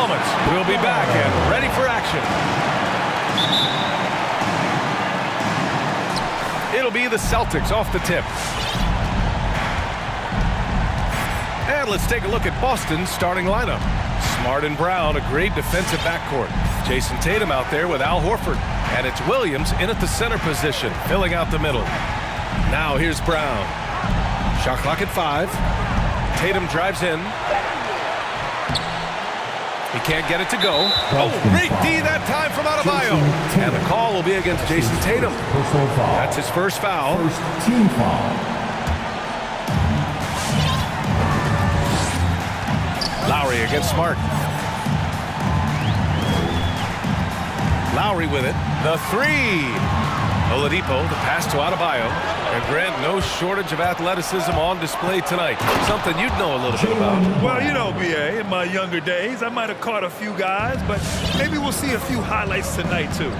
moments. We'll be back and ready for action. It'll be the Celtics off the tip. And let's take a look at Boston's starting lineup. Smart and Brown, a great defensive backcourt. Jason Tatum out there with Al Horford. And it's Williams in at the center position, filling out the middle. Now here's Brown. Shot clock at 5. Tatum drives in. He can't get it to go. Oh, great D that time from Adebayo. And the call will be against Jason Tatum. That's his first foul. First team foul. Lowry against Smart. Lowry with it. The 3. Oladipo, the pass to Adebayo. And Grant, no shortage of athleticism on display tonight. Something you'd know a little bit about. Well, you know, BA, in my younger days, I might have caught a few guys, but maybe we'll see a few highlights tonight, too.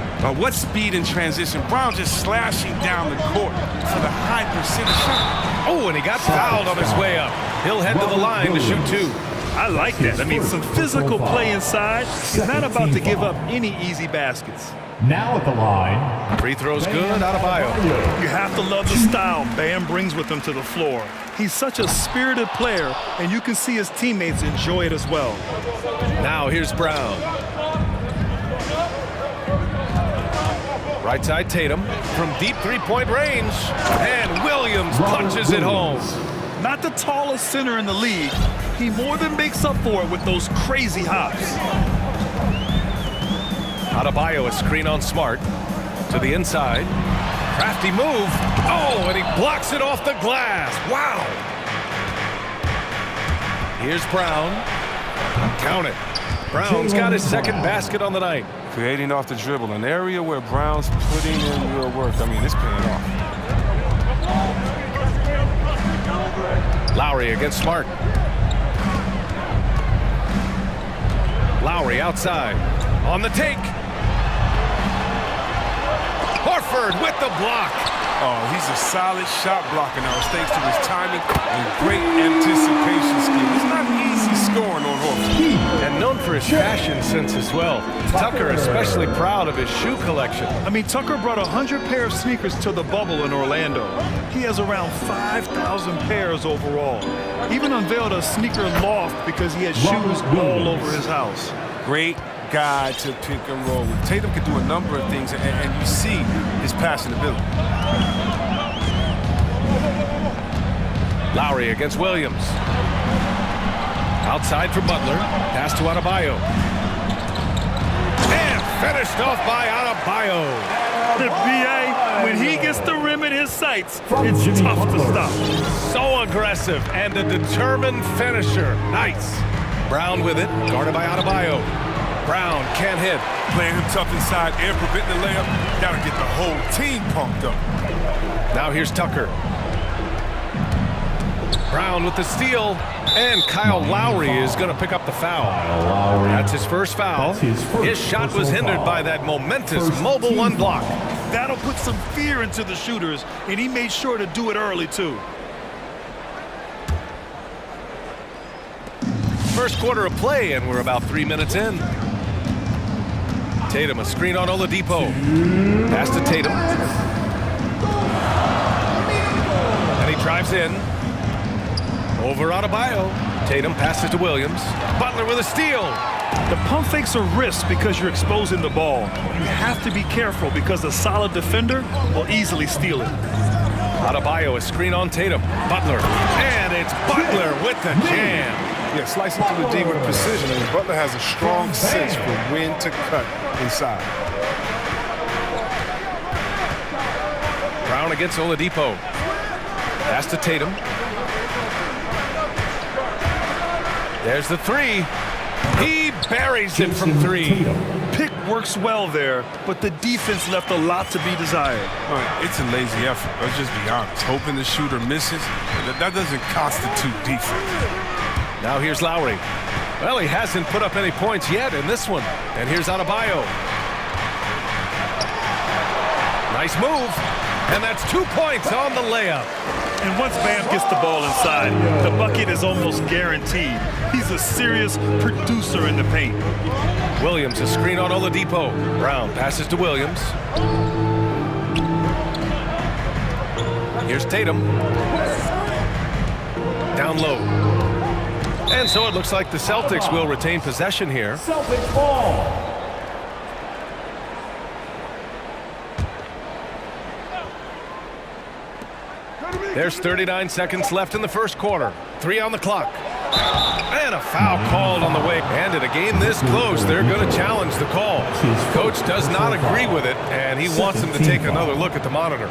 What speed in transition. Brown just slashing down the court for the high percentage shot. Oh, and he got fouled on his way up. He'll head to the line to shoot 2. I like that. I mean, some physical play inside. He's not about to give up any easy baskets. Now at the line. Free throw's good, Adebayo. You have to love the style Bam brings with him to the floor. He's such a spirited player, and you can see his teammates enjoy it as well. Now here's Brown. Right side Tatum from deep three-point range. And Williams punches it home. Not the tallest center in the league. He more than makes up for it with those crazy hops. Adebayo, a screen on Smart. To the inside. Crafty move. Oh, and he blocks it off the glass. Wow. Here's Brown. Count it. Brown's got his second basket on the night. Creating off the dribble, an area where Brown's putting in real work. I mean, it's paying off. Lowry against Smart. Lowry outside. On the take. Horford with the block. Oh, he's a solid shot blocker now. It's thanks to his timing and great anticipation skill. It's not easy scoring on Horford. And known for his fashion sense as well. Tucker especially proud of his shoe collection. I mean, Tucker brought 100 pair of sneakers to the bubble in Orlando. He has around 5,000 pairs overall. Even unveiled a sneaker loft because he had shoes all over his house. Great guy to pick and roll. Tatum can do a number of things, and you see his passing ability. Lowry against Williams. Outside for Butler. Pass to Adebayo. And finished off by Adebayo. The BA, when he gets the rim in his sights, it's tough to stop. So aggressive and a determined finisher. Nice. Brown with it, guarded by Adebayo. Brown can't hit. Playing him tough inside and preventing the layup. Gotta get the whole team pumped up. Now here's Tucker. Brown with the steal. And Kyle Lowry is going to pick up the foul. That's his first foul. His shot was hindered by that momentous mobile one block. That'll put some fear into the shooters, and he made sure to do it early, too. First quarter of play, and we're about 3 minutes in. Tatum, a screen on Oladipo. Pass to Tatum. And he drives in. Over Adebayo. Tatum passes to Williams. Butler with a steal. The pump fakes are risks because you're exposing the ball. You have to be careful because a solid defender will easily steal it. Adebayo, a screen on Tatum. Butler. And it's Butler with the jam. Yeah, slicing through the D with precision, and Butler has a strong sense for when to cut inside. Brown against Oladipo. Pass to Tatum. There's the 3. He buries it from 3. Pick works well there, but the defense left a lot to be desired. Right, it's a lazy effort. Let's just be honest. Hoping the shooter misses, that doesn't constitute defense. Now here's Lowry. Well, he hasn't put up any points yet in this one. And here's Adebayo. Nice move. And that's 2 points on the layup. And once Bam gets the ball inside, the bucket is almost guaranteed. He's a serious producer in the paint. Williams, a screen on Oladipo. Brown passes to Williams. Here's Tatum. Down low. And so it looks like the Celtics will retain possession here. Celtics ball. There's 39 seconds left in the first quarter. 3 on the clock. And a foul called on the way. And in a game this close, they're going to challenge the call. Coach does not agree with it, and he wants them to take another look at the monitor.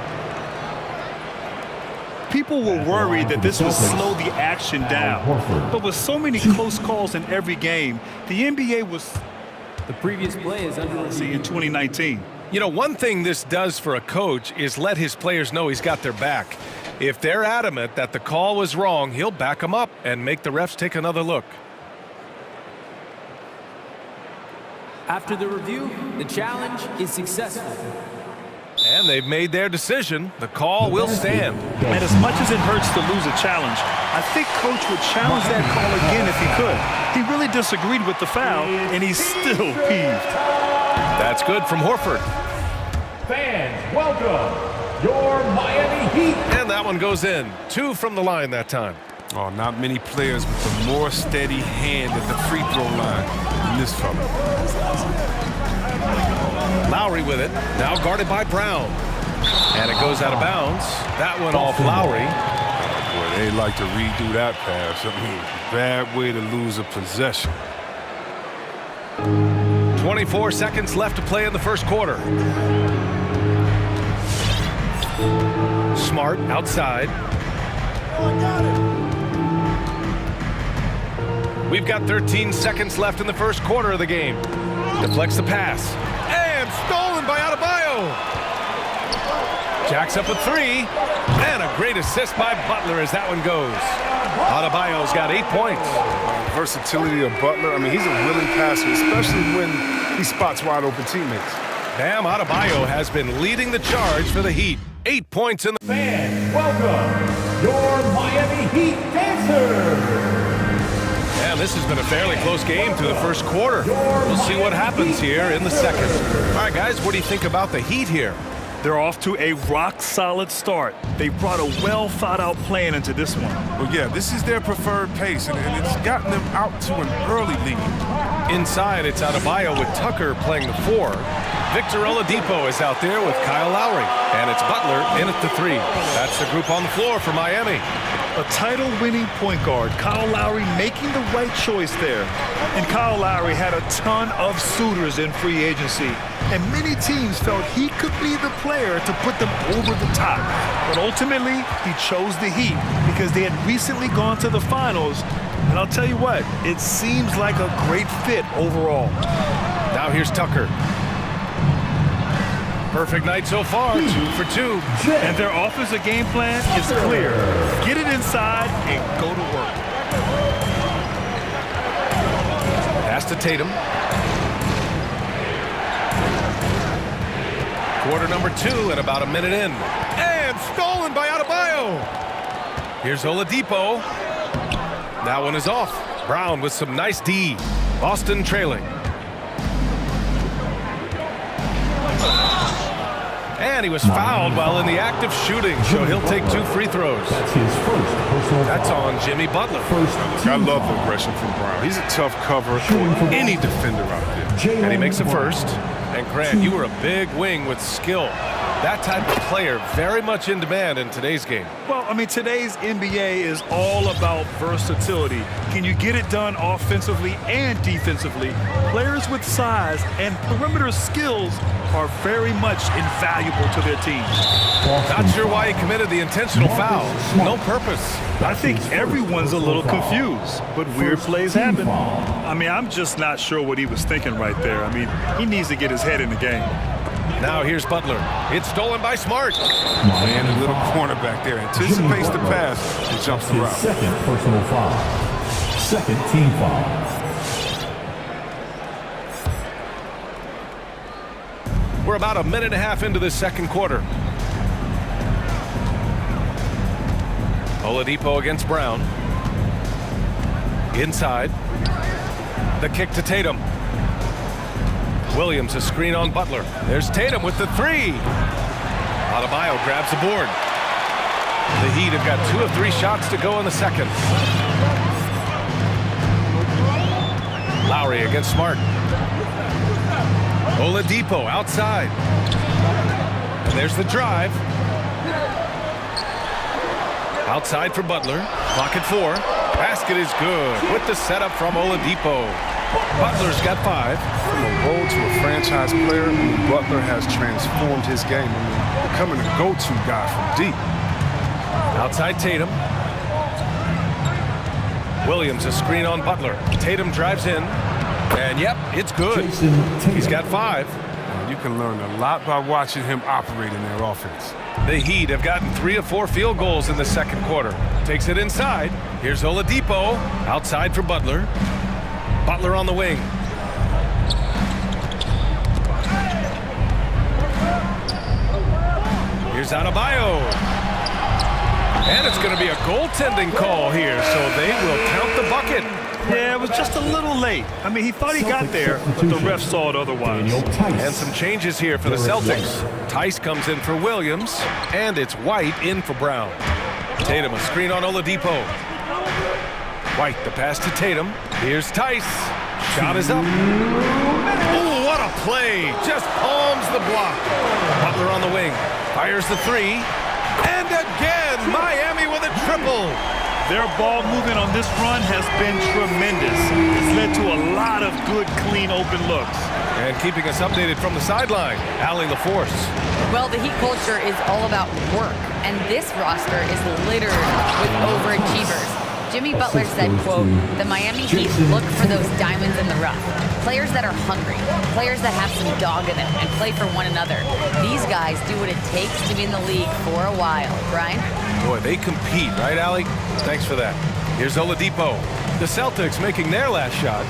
People were worried that this would slow the action down. But with so many close calls in every game, the NBA was The previous play is under review. in 2019. You know, one thing this does for a coach is let his players know he's got their back. If they're adamant that the call was wrong, he'll back them up and make the refs take another look. After the review, the challenge is successful. And they've made their decision. The call will stand. And as much as it hurts to lose a challenge, I think Coach would challenge that call again if he could. He really disagreed with the foul, and he's still peeved. That's good from Horford. Fans, welcome your Miami Heat. And that one goes in. 2 from the line that time. Oh, not many players with a more steady hand at the free throw line than this fella. Lowry with it. Now guarded by Brown. And it goes out of bounds. That one off Lowry. Boy, they like to redo that pass. I mean, bad way to lose a possession. 24 seconds left to play in the first quarter. Smart outside. We've got 13 seconds left in the first quarter of the game. Deflects the pass. And stolen by Adebayo. Jacks up a 3. And a great assist by Butler as that one goes. Adebayo's got 8 points. Versatility of Butler. I mean, he's a willing passer, especially when he spots wide open teammates. Bam Adebayo has been leading the charge for the Heat. 8 points in the... Fans, welcome your Miami Heat dancers. And this has been a fairly close game through the first quarter. We'll see what happens here in the second. All right, guys, what do you think about the Heat here? They're off to a rock-solid start. They brought a well-thought-out plan into this one. Well, yeah, this is their preferred pace, and it's gotten them out to an early lead. Inside, it's Adebayo with Tucker playing the 4. Victor Oladipo is out there with Kyle Lowry. And it's Butler in at the 3. That's the group on the floor for Miami. A title-winning point guard, Kyle Lowry making the right choice there. And Kyle Lowry had a ton of suitors in free agency. And many teams felt he could be the player to put them over the top. But ultimately, he chose the Heat because they had recently gone to the finals. And I'll tell you what, it seems like a great fit overall. Now here's Tucker. Perfect night so far, 2 for 2. And their offensive game plan is clear. Get it inside and go to work. Pass to Tatum. Quarter number 2 and about a minute in. And stolen by Adebayo. Here's Oladipo. That one is off. Brown with some nice D. Boston trailing. And he was fouled while in the act of shooting, so he'll take 2 free throws. That's his first personal That's foul. on Jimmy Butler. I love the aggression from Brown. He's a tough cover for any defender out there. And he makes a first. And Grant, you were a big wing with skill. That type of player very much in demand in today's game. Well, I mean, today's NBA is all about versatility. Can you get it done offensively and defensively? Players with size and perimeter skills are very much invaluable to their teams. Not sure why he committed the intentional foul. No purpose. I think everyone's a little confused, but weird plays happen. I mean, I'm just not sure what he was thinking right there. I mean, he needs to get his head in the game. Now here's Butler. It's stolen by Smart. Man, the little cornerback there anticipates the pass and jumps the His route. second personal foul. Second team foul. We're about a minute and a half into this second quarter. Oladipo against Brown. Inside. The kick to Tatum. Williams a screen on Butler. There's Tatum with the three. Adebayo grabs the board. The Heat have got 2 of 3 shots to go in the second. Lowry against Smart. Oladipo outside. And there's the drive. Outside for Butler. Clock at 4. Basket is good with the setup from Oladipo. Butler's got 5. From a role to a franchise player, Butler has transformed his game. Becoming a go-to guy from deep. Outside Tatum. Williams a screen on Butler. Tatum drives in. And yep, it's good. He's got 5. You can learn a lot by watching him operate in their offense. The Heat have gotten 3 of 4 field goals in the second quarter. Takes it inside. Here's Oladipo. Outside for Butler. Butler on the wing. Here's Adebayo. And it's going to be a goaltending call here, so they will count the bucket. Yeah, it was just a little late. I mean, he thought he got there, but the ref saw it otherwise. And some changes here for the Celtics. Tice comes in for Williams, and it's White in for Brown. Tatum a screen on Oladipo. White the pass to Tatum. Here's Tice. Shot is up. Oh, what a play. Just palms the block. Butler on the wing. Fires the 3. And again, Miami with a triple. Their ball movement on this run has been tremendous. It's led to a lot of good, clean, open looks. And keeping us updated from the sideline, Allie LaForce. Well, the Heat culture is all about work, and this roster is littered with overachievers. Jimmy Butler said, quote, "The Miami Heat look for those diamonds in the rough. Players that are hungry, players that have some dog in them and play for one another. These guys do what it takes to be in the league for a while." Brian? Boy, they compete, right, Allie? Thanks for that. Here's Oladipo. The Celtics making their last shot.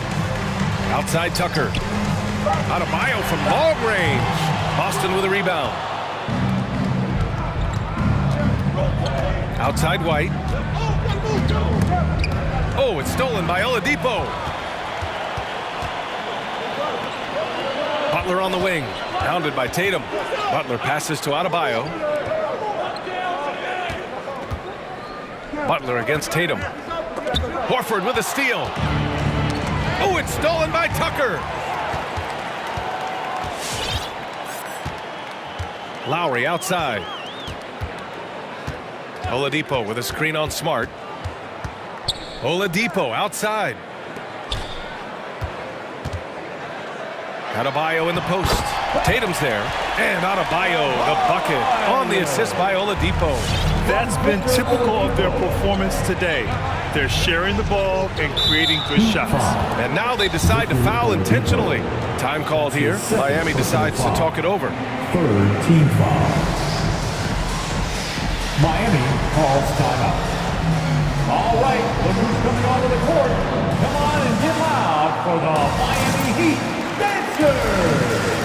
Outside Tucker. Adebayo from long range. Boston with a rebound. Outside White. Oh, it's stolen by Oladipo. Butler on the wing. Pounded by Tatum. Butler passes to Adebayo. Butler against Tatum. Horford with a steal. Oh, it's stolen by Tucker. Lowry outside. Oladipo with a screen on Smart. Oladipo outside. Adebayo in the post. Tatum's there. And Adebayo, the bucket, on the assist by Oladipo. That's been typical of their performance today. They're sharing the ball and creating good shots. And now they decide to foul intentionally. Time called here. Miami decides to talk it over. Third team foul. Miami calls timeout. All right, look who's coming onto the court. Come on and get loud for the Miami Heat Dancers.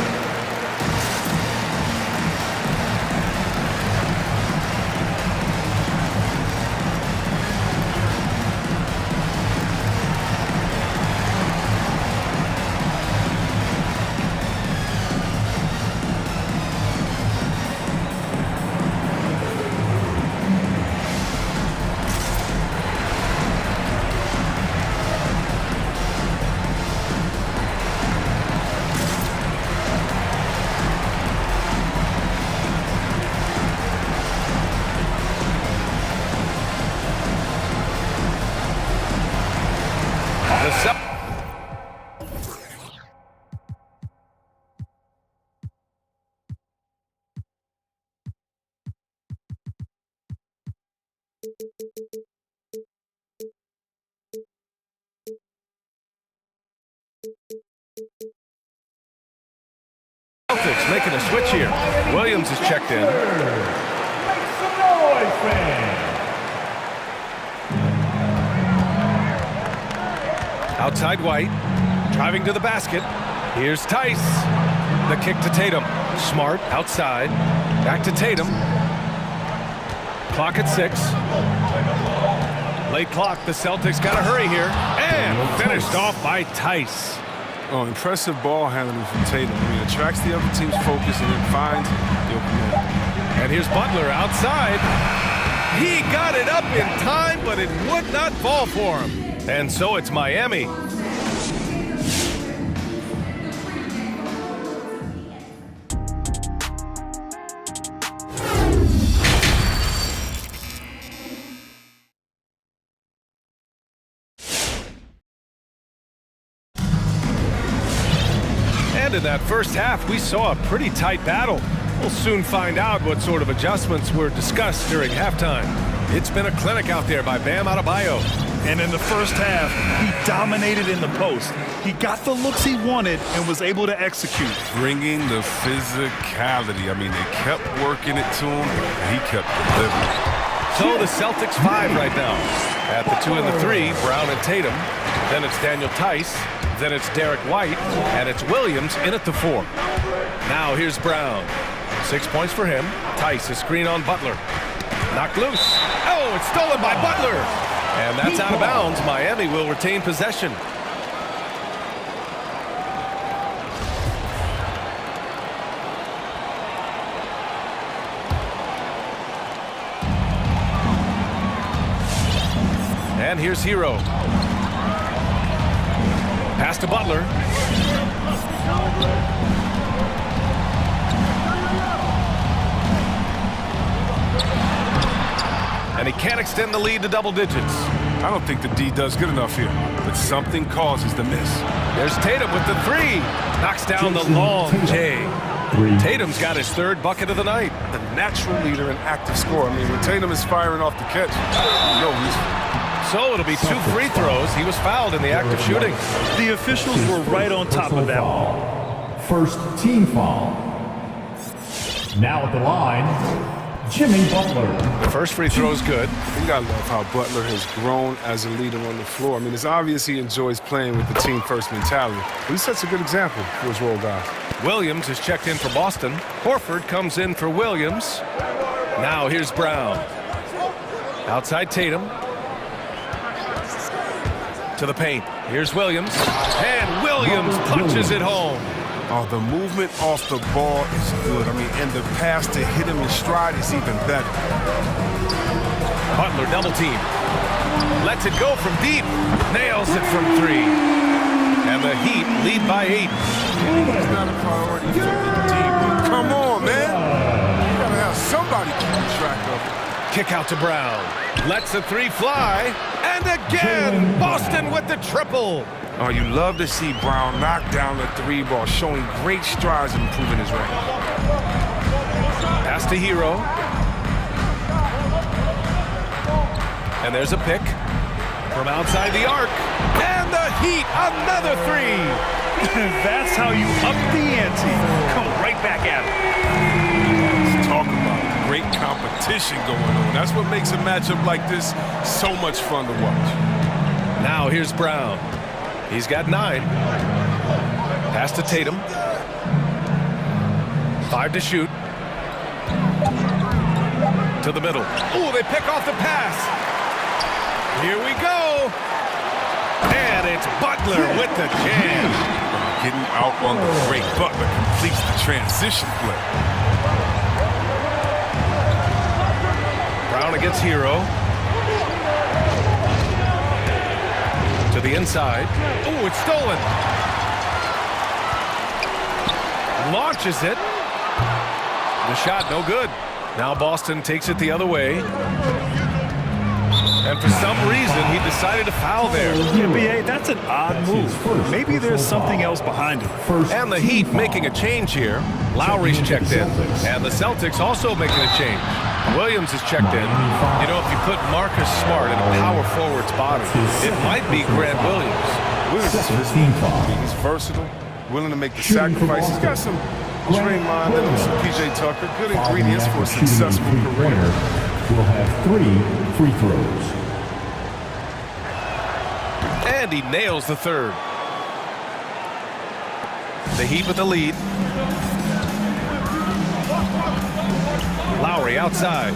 Celtics making a switch here. Williams is checked in. Make some noise, fans. Outside White, driving to the basket. Here's Tice. The kick to Tatum. Smart outside. Back to Tatum. Clock at 6. Late clock, the Celtics got to hurry here. And finished off by Tice. Oh, impressive ball handling from Tatum. I mean, attracts the other team's focus and then finds the open man. And here's Butler outside. He got it up in time, but it would not fall for him. And so it's Miami. And in that first half, we saw a pretty tight battle. We'll soon find out what sort of adjustments were discussed during halftime. It's been a clinic out there by Bam Adebayo. And in the first half, he dominated in the post. He got the looks he wanted and was able to execute. Bringing the physicality. I mean, they kept working it to him, and he kept delivering. So the Celtics 5 right now. At the 2 and the 3, Brown and Tatum. Then it's Daniel Tice. Then it's Derek White. And it's Williams in at the 4. Now here's Brown. 6 points for him. Tice, a screen on Butler. Knocked loose. Oh, it's stolen by Butler. And that's out of bounds. Miami will retain possession. And here's Hero. Pass to Butler. And he can't extend the lead to double digits. I don't think the D does good enough here, but something causes the miss. There's Tatum with the 3. Knocks down the long J. Tatum's got his 3rd bucket of the night. The natural leader and active scorer. I mean, when Tatum is firing off the catch, So it'll be 2 free throws. He was fouled in the act of shooting. The officials were right on top of that one. First team foul. Now at the line, Jimmy Butler. The first free throw is good. You gotta love how Butler has grown as a leader on the floor. I mean, it's obvious he enjoys playing with the team first mentality. But he sets a good example for his role guys. Williams is checked in for Boston. Horford comes in for Williams. Now here's Brown. Outside Tatum. To the paint. Here's Williams. And Williams punches it home. Oh, the movement off the ball is good. I mean, and the pass to hit him in stride is even better. Butler double team. Lets it go from deep. Nails it from 3. And the Heat lead by 8. It's not a priority for the team, but come on, man. You gotta have somebody keeping track of it. Kick out to Brown. Lets the 3 fly. And again, Boston with the triple. Oh, you love to see Brown knock down the 3 ball, showing great strides and improving his range. Pass to Hero. And there's a pick from outside the arc. And the Heat, another 3. That's how you up the ante. Come right back at it. Let's talk about great competition going on. That's what makes a matchup like this so much fun to watch. Now here's Brown. He's got 9. Pass to Tatum. 5 to shoot. To the middle. Oh, they pick off the pass. Here we go. And it's Butler with the jam. Getting out on the break. Butler completes the transition play. Brown against Hero. To the inside. Oh, it's stolen. Launches it. The shot no good. Now Boston takes it the other way. And for some reason, he decided to foul there. NBA, that's an odd move. Maybe there's something else behind it. And the Heat making a change here. Lowry's checked in. And the Celtics also making a change. Williams is checked in. You know, if you put Marcus Smart in a power forward's body, it might be Grant Williams. He's versatile, willing to make the sacrifice. He's got some Draymond and some PJ Tucker. Good ingredients for a successful career. Will have 3 free throws. And he nails the 3rd. The Heat with the lead. Lowry outside.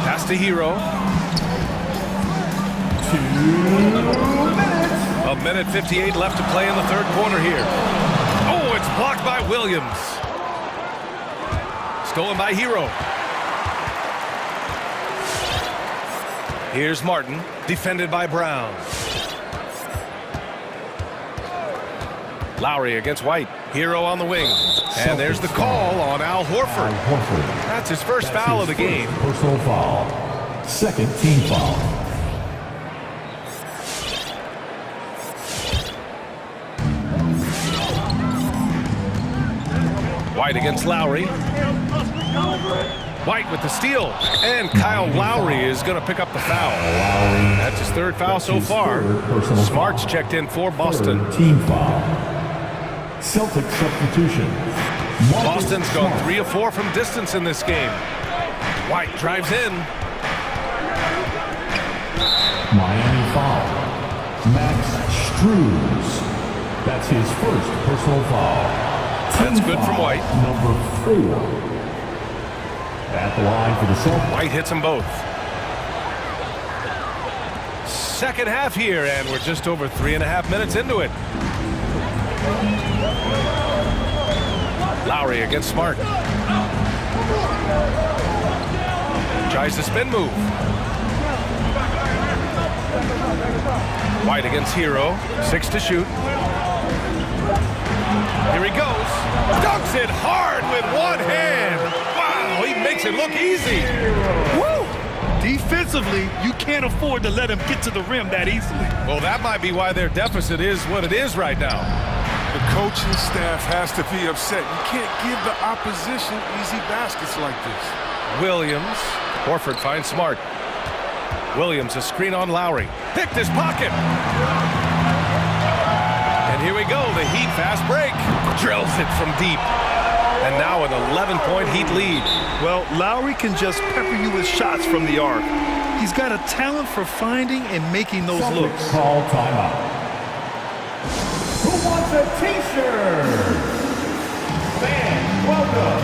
Pass to to Hero. 2 minutes. A minute 58 left to play in the third quarter here. Oh, it's blocked by Williams. Stolen by Hero. Here's Martin, defended by Brown. Lowry against White. Hero on the wing. And there's the call on Al Horford. That's his first foul of the game. Personal foul. Second team foul. White against Lowry. White with the steal. And Kyle Lowry is going to pick up the foul. That's his third foul so far. Smart's checked in for Boston. Third team foul. Celtic substitution. Boston's gone 3 of 4 from distance in this game. White drives in. Miami foul. Max Struz. That's his first personal foul. That's good from White. Number 4. At the line for the Celtics. White hits them both. Second half here, and we're just over 3.5 minutes into it. Lowry against Smart. Tries the spin move. White against Hero. 6 to shoot. Here he goes. Dunks it hard with one hand. Wow, he makes it look easy. Woo! Defensively, you can't afford to let him get to the rim that easily. Well, that might be why their deficit is what it is right now. The coaching staff has to be upset. You can't give the opposition easy baskets like this. Williams. Horford finds Smart. Williams, a screen on Lowry. Picked his pocket. And here we go. The Heat fast break. Drills it from deep. And now an 11-point Heat lead. Well, Lowry can just pepper you with shots from the arc. He's got a talent for finding and making those Celtics looks. call timeout. Who wants a t-shirt? Fans, welcome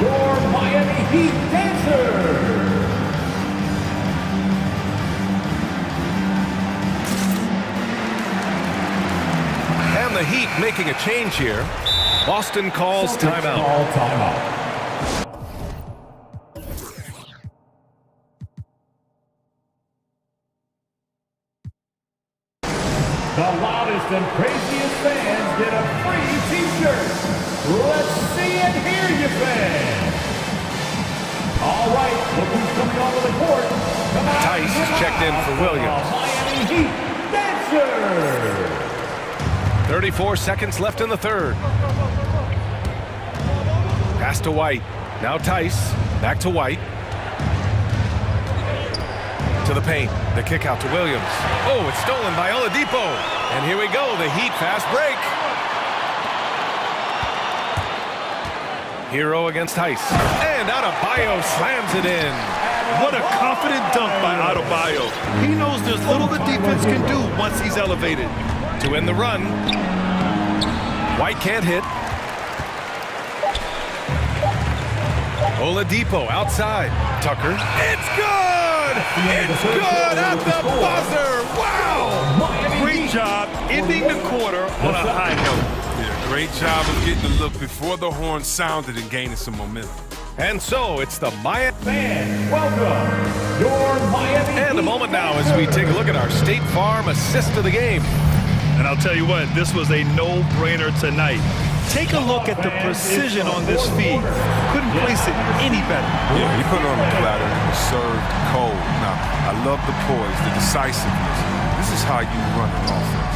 your Miami Heat dancers. And the Heat making a change here. Boston calls Celtics timeout. call timeout. The loudest and craziest fans get a free t-shirt. Let's see and hear you, fans. All right, look who's coming onto the court. Come on, Tice is checked in for Williams. Miami Heat dancers. 34 seconds left in the third. Pass to White. Now Tice. Back to White. To the paint. The kick out to Williams. Oh, it's stolen by Oladipo. And here we go. The Heat fast break. Hero against Tice. And Adebayo slams it in. What a confident dunk by Adebayo. He knows there's little the defense can do once he's elevated. To end the run. White can't hit. Oladipo outside. Tucker. It's good! It's good at the buzzer! Wow! Great job ending the quarter on a high note. Yeah, great job of getting the look before the horn sounded and gaining some momentum. And so it's the Miami. Fans, welcome your Miami And a Heat moment now as we take a look at our State Farm assist of the game. And I'll tell you what, this was a no-brainer tonight. Take a look at the precision on this feed. Couldn't place it any better. Yeah, he put it on the platter and it was served cold. Now, I love the poise, the decisiveness. This is how you run an offense.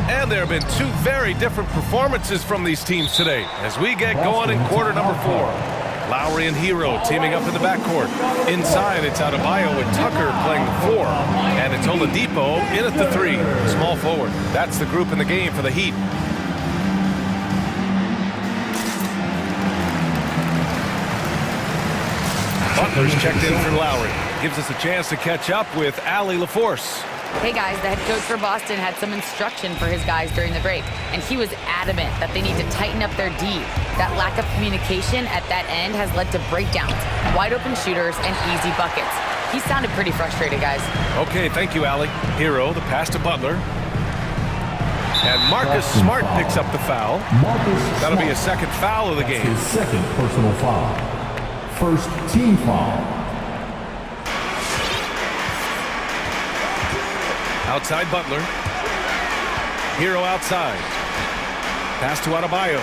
And there have been 2 very different performances from these teams today as we get going in quarter number 4. Lowry and Hero teaming up in the backcourt. Inside, it's Adebayo with Tucker playing the 4. And it's Oladipo in at the 3, small forward. That's the group in the game for the Heat. Butler's checked in for Lowry. Gives us a chance to catch up with Allie LaForce. Hey guys, the head coach for Boston had some instruction for his guys during the break, and he was adamant that they need to tighten up their D. That lack of communication at that end has led to breakdowns, wide open shooters, and easy buckets. He sounded pretty frustrated, guys. Okay, thank you, Allie. Hero, the pass to Butler. And Marcus Smart picks up the foul. That'll be his second foul of the game. His second personal foul. First team foul. Outside Butler. Hero outside. Pass to Adebayo.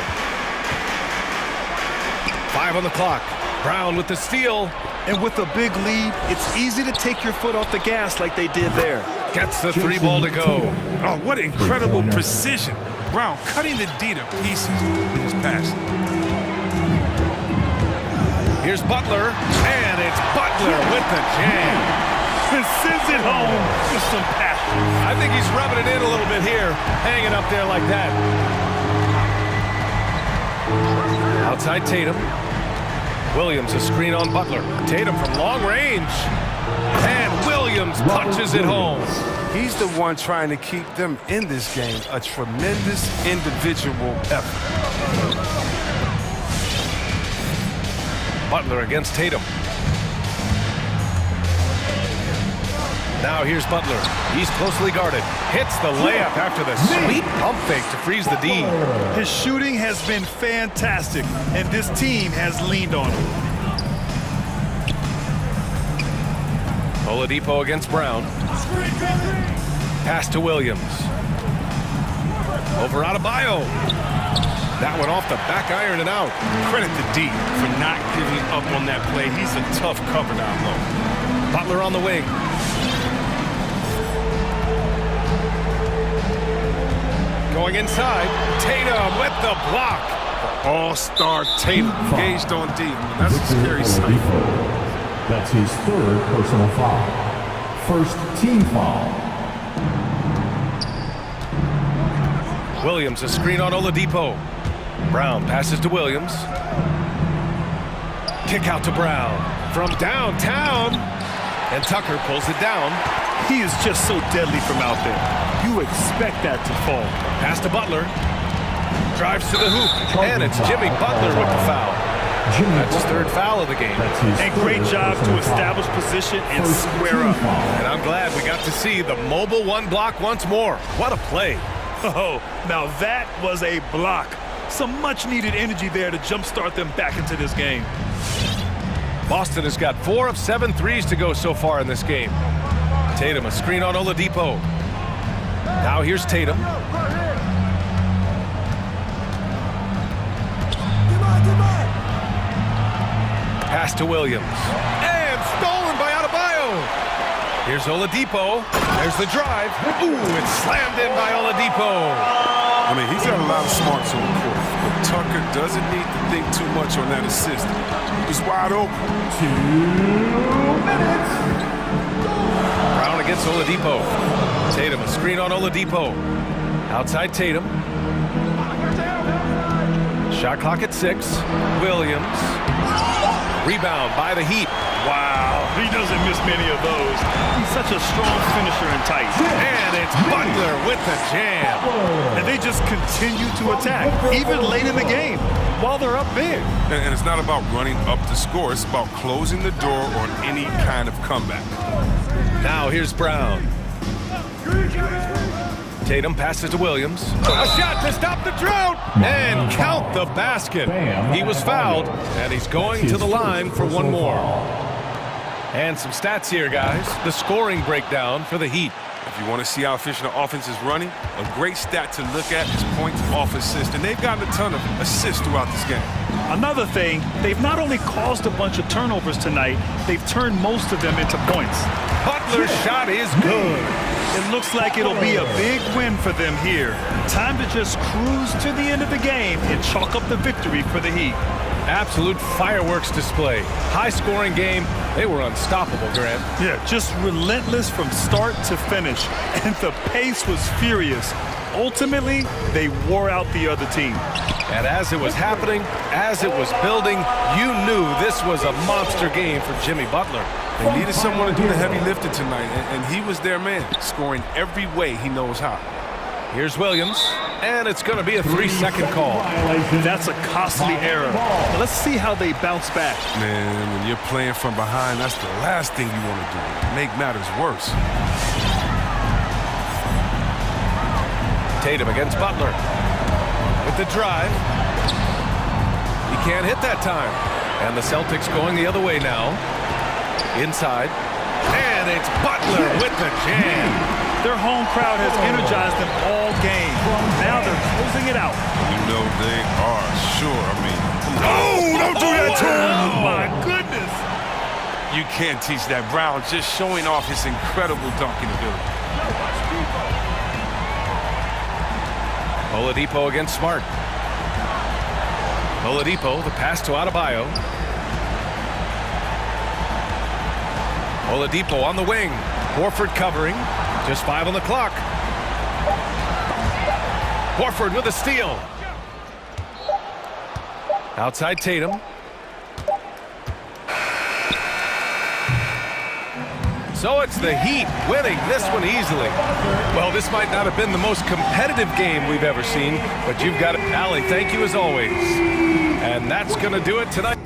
5 on the clock. Brown with the steal. And with a big lead, it's easy to take your foot off the gas like they did there. Gets the 3 ball to go. Oh, what incredible precision. Brown cutting the D to pieces with his pass. Here's Butler, and it's Butler with the jam. And sends it home with some passion. I think he's rubbing it in a little bit here, hanging up there like that. Outside Tatum. Williams a screen on Butler. Tatum from long range. And Williams punches it home. He's the one trying to keep them in this game. A tremendous individual effort. Butler against Tatum. Now here's Butler. He's closely guarded. Hits the layup after the sweet pump fake to freeze the D. His shooting has been fantastic, and this team has leaned on him. Oladipo against Brown. Pass to Williams. Over Adebayo. That one off the back iron and out. Credit to D for not giving up on that play. He's a tough cover down low. Butler on the wing. Going inside. Tatum with the block. All-star Tatum engaged on D. That's a scary sight. That's his third personal foul. First team foul. Williams a screen on Oladipo. Brown passes to Williams. Kick out to Brown from downtown. And Tucker pulls it down. He is just so deadly from out there. You expect that to fall. Pass to Butler. Drives to the hoop. And it's Jimmy Butler with the foul. That's his third foul of the game. And great job to establish position and square up. And I'm glad we got to see the mobile one block once more. What a play. Oh, now that was a block. Some much-needed energy there to jumpstart them back into this game. Boston has got 4 of 7 threes to go so far in this game. Tatum a screen on Oladipo. Now here's Tatum. Pass to Williams. And stolen by Adebayo. Here's Oladipo. There's the drive. Ooh, it's slammed in by Oladipo. I mean, he's got a lot of smarts on the court, but Tucker doesn't need to think too much on that assist. He's wide open. 2 minutes. Brown against Oladipo. Tatum a screen on Oladipo. Outside Tatum. Shot clock at 6. Williams. Rebound by the Heat. Wow, he doesn't miss many of those. He's such a strong finisher and tight. And it's Butler with the jam. And they just continue to attack, even late in the game, while they're up big. And it's not about running up the score. It's about closing the door on any kind of comeback. Now here's Brown. Tatum passes to Williams. A shot to stop the drought and count the basket. He was fouled, and he's going to the line for one more. And some stats here, guys. The scoring breakdown for the Heat. If you want to see how efficient the offense is running, a great stat to look at is points off assist. And they've gotten a ton of assists throughout this game. Another thing, they've not only caused a bunch of turnovers tonight, they've turned most of them into points. Butler's shot is good. It looks like it'll be a big win for them here. Time to just cruise to the end of the game and chalk up the victory for the Heat. Absolute fireworks display. High-scoring game. They were unstoppable, Grant. Yeah, just relentless from start to finish. And the pace was furious. Ultimately, they wore out the other team. And as it was happening, as it was building, you knew this was a monster game for Jimmy Butler. They needed someone to do the heavy lifting tonight, and he was their man, scoring every way he knows how. Here's Williams, and it's going to be a 3-second call. That's a costly error. Now let's see how they bounce back. Man, when you're playing from behind, that's the last thing you want to do. Make matters worse. Tatum against Butler. With the drive. He can't hit that time. And the Celtics going the other way now. Inside. And it's Butler with the jam. Their home crowd has energized them all game. Now they're closing it out. You know they are, sure. I mean, oh, don't do that to him! Oh, my goodness. You can't teach that. Brown just showing off his incredible dunking ability. Oladipo against Smart. Oladipo, the pass to Adebayo. Oladipo on the wing. Horford covering. Just 5 on the clock. Horford with a steal. Outside Tatum. So it's the Heat winning this one easily. Well, this might not have been the most competitive game we've ever seen, but you've got it. Allie, thank you as always. And that's going to do it tonight.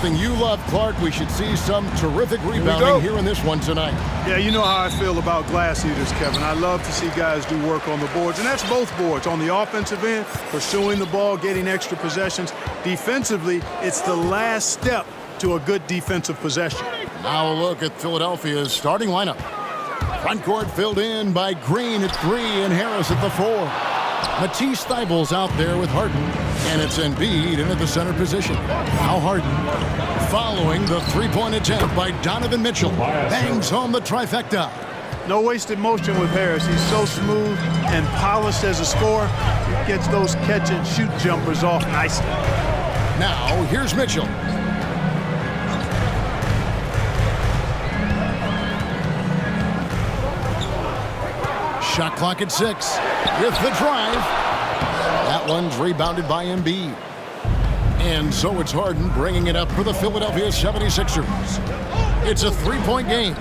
You love, Clark. We should see some terrific rebounding here in this one tonight. Yeah, you know how I feel about glass eaters, Kevin. I love to see guys do work on the boards, and that's both boards. On the offensive end, pursuing the ball, getting extra possessions. Defensively, it's the last step to a good defensive possession. Now a look at Philadelphia's starting lineup. Front court filled in by Green at 3 and Harris at the 4. Matisse Thybulle's out there with Harden, and it's Embiid in at the center position. Now Harden, following the three-point attempt by Donovan Mitchell, bangs home the trifecta. No wasted motion with Harris. He's so smooth and polished as a scorer. He gets those catch-and-shoot jumpers off nicely. Now here's Mitchell. Shot clock at 6 with the drive. That one's rebounded by Embiid. And so it's Harden bringing it up for the Philadelphia 76ers. It's a three-point game.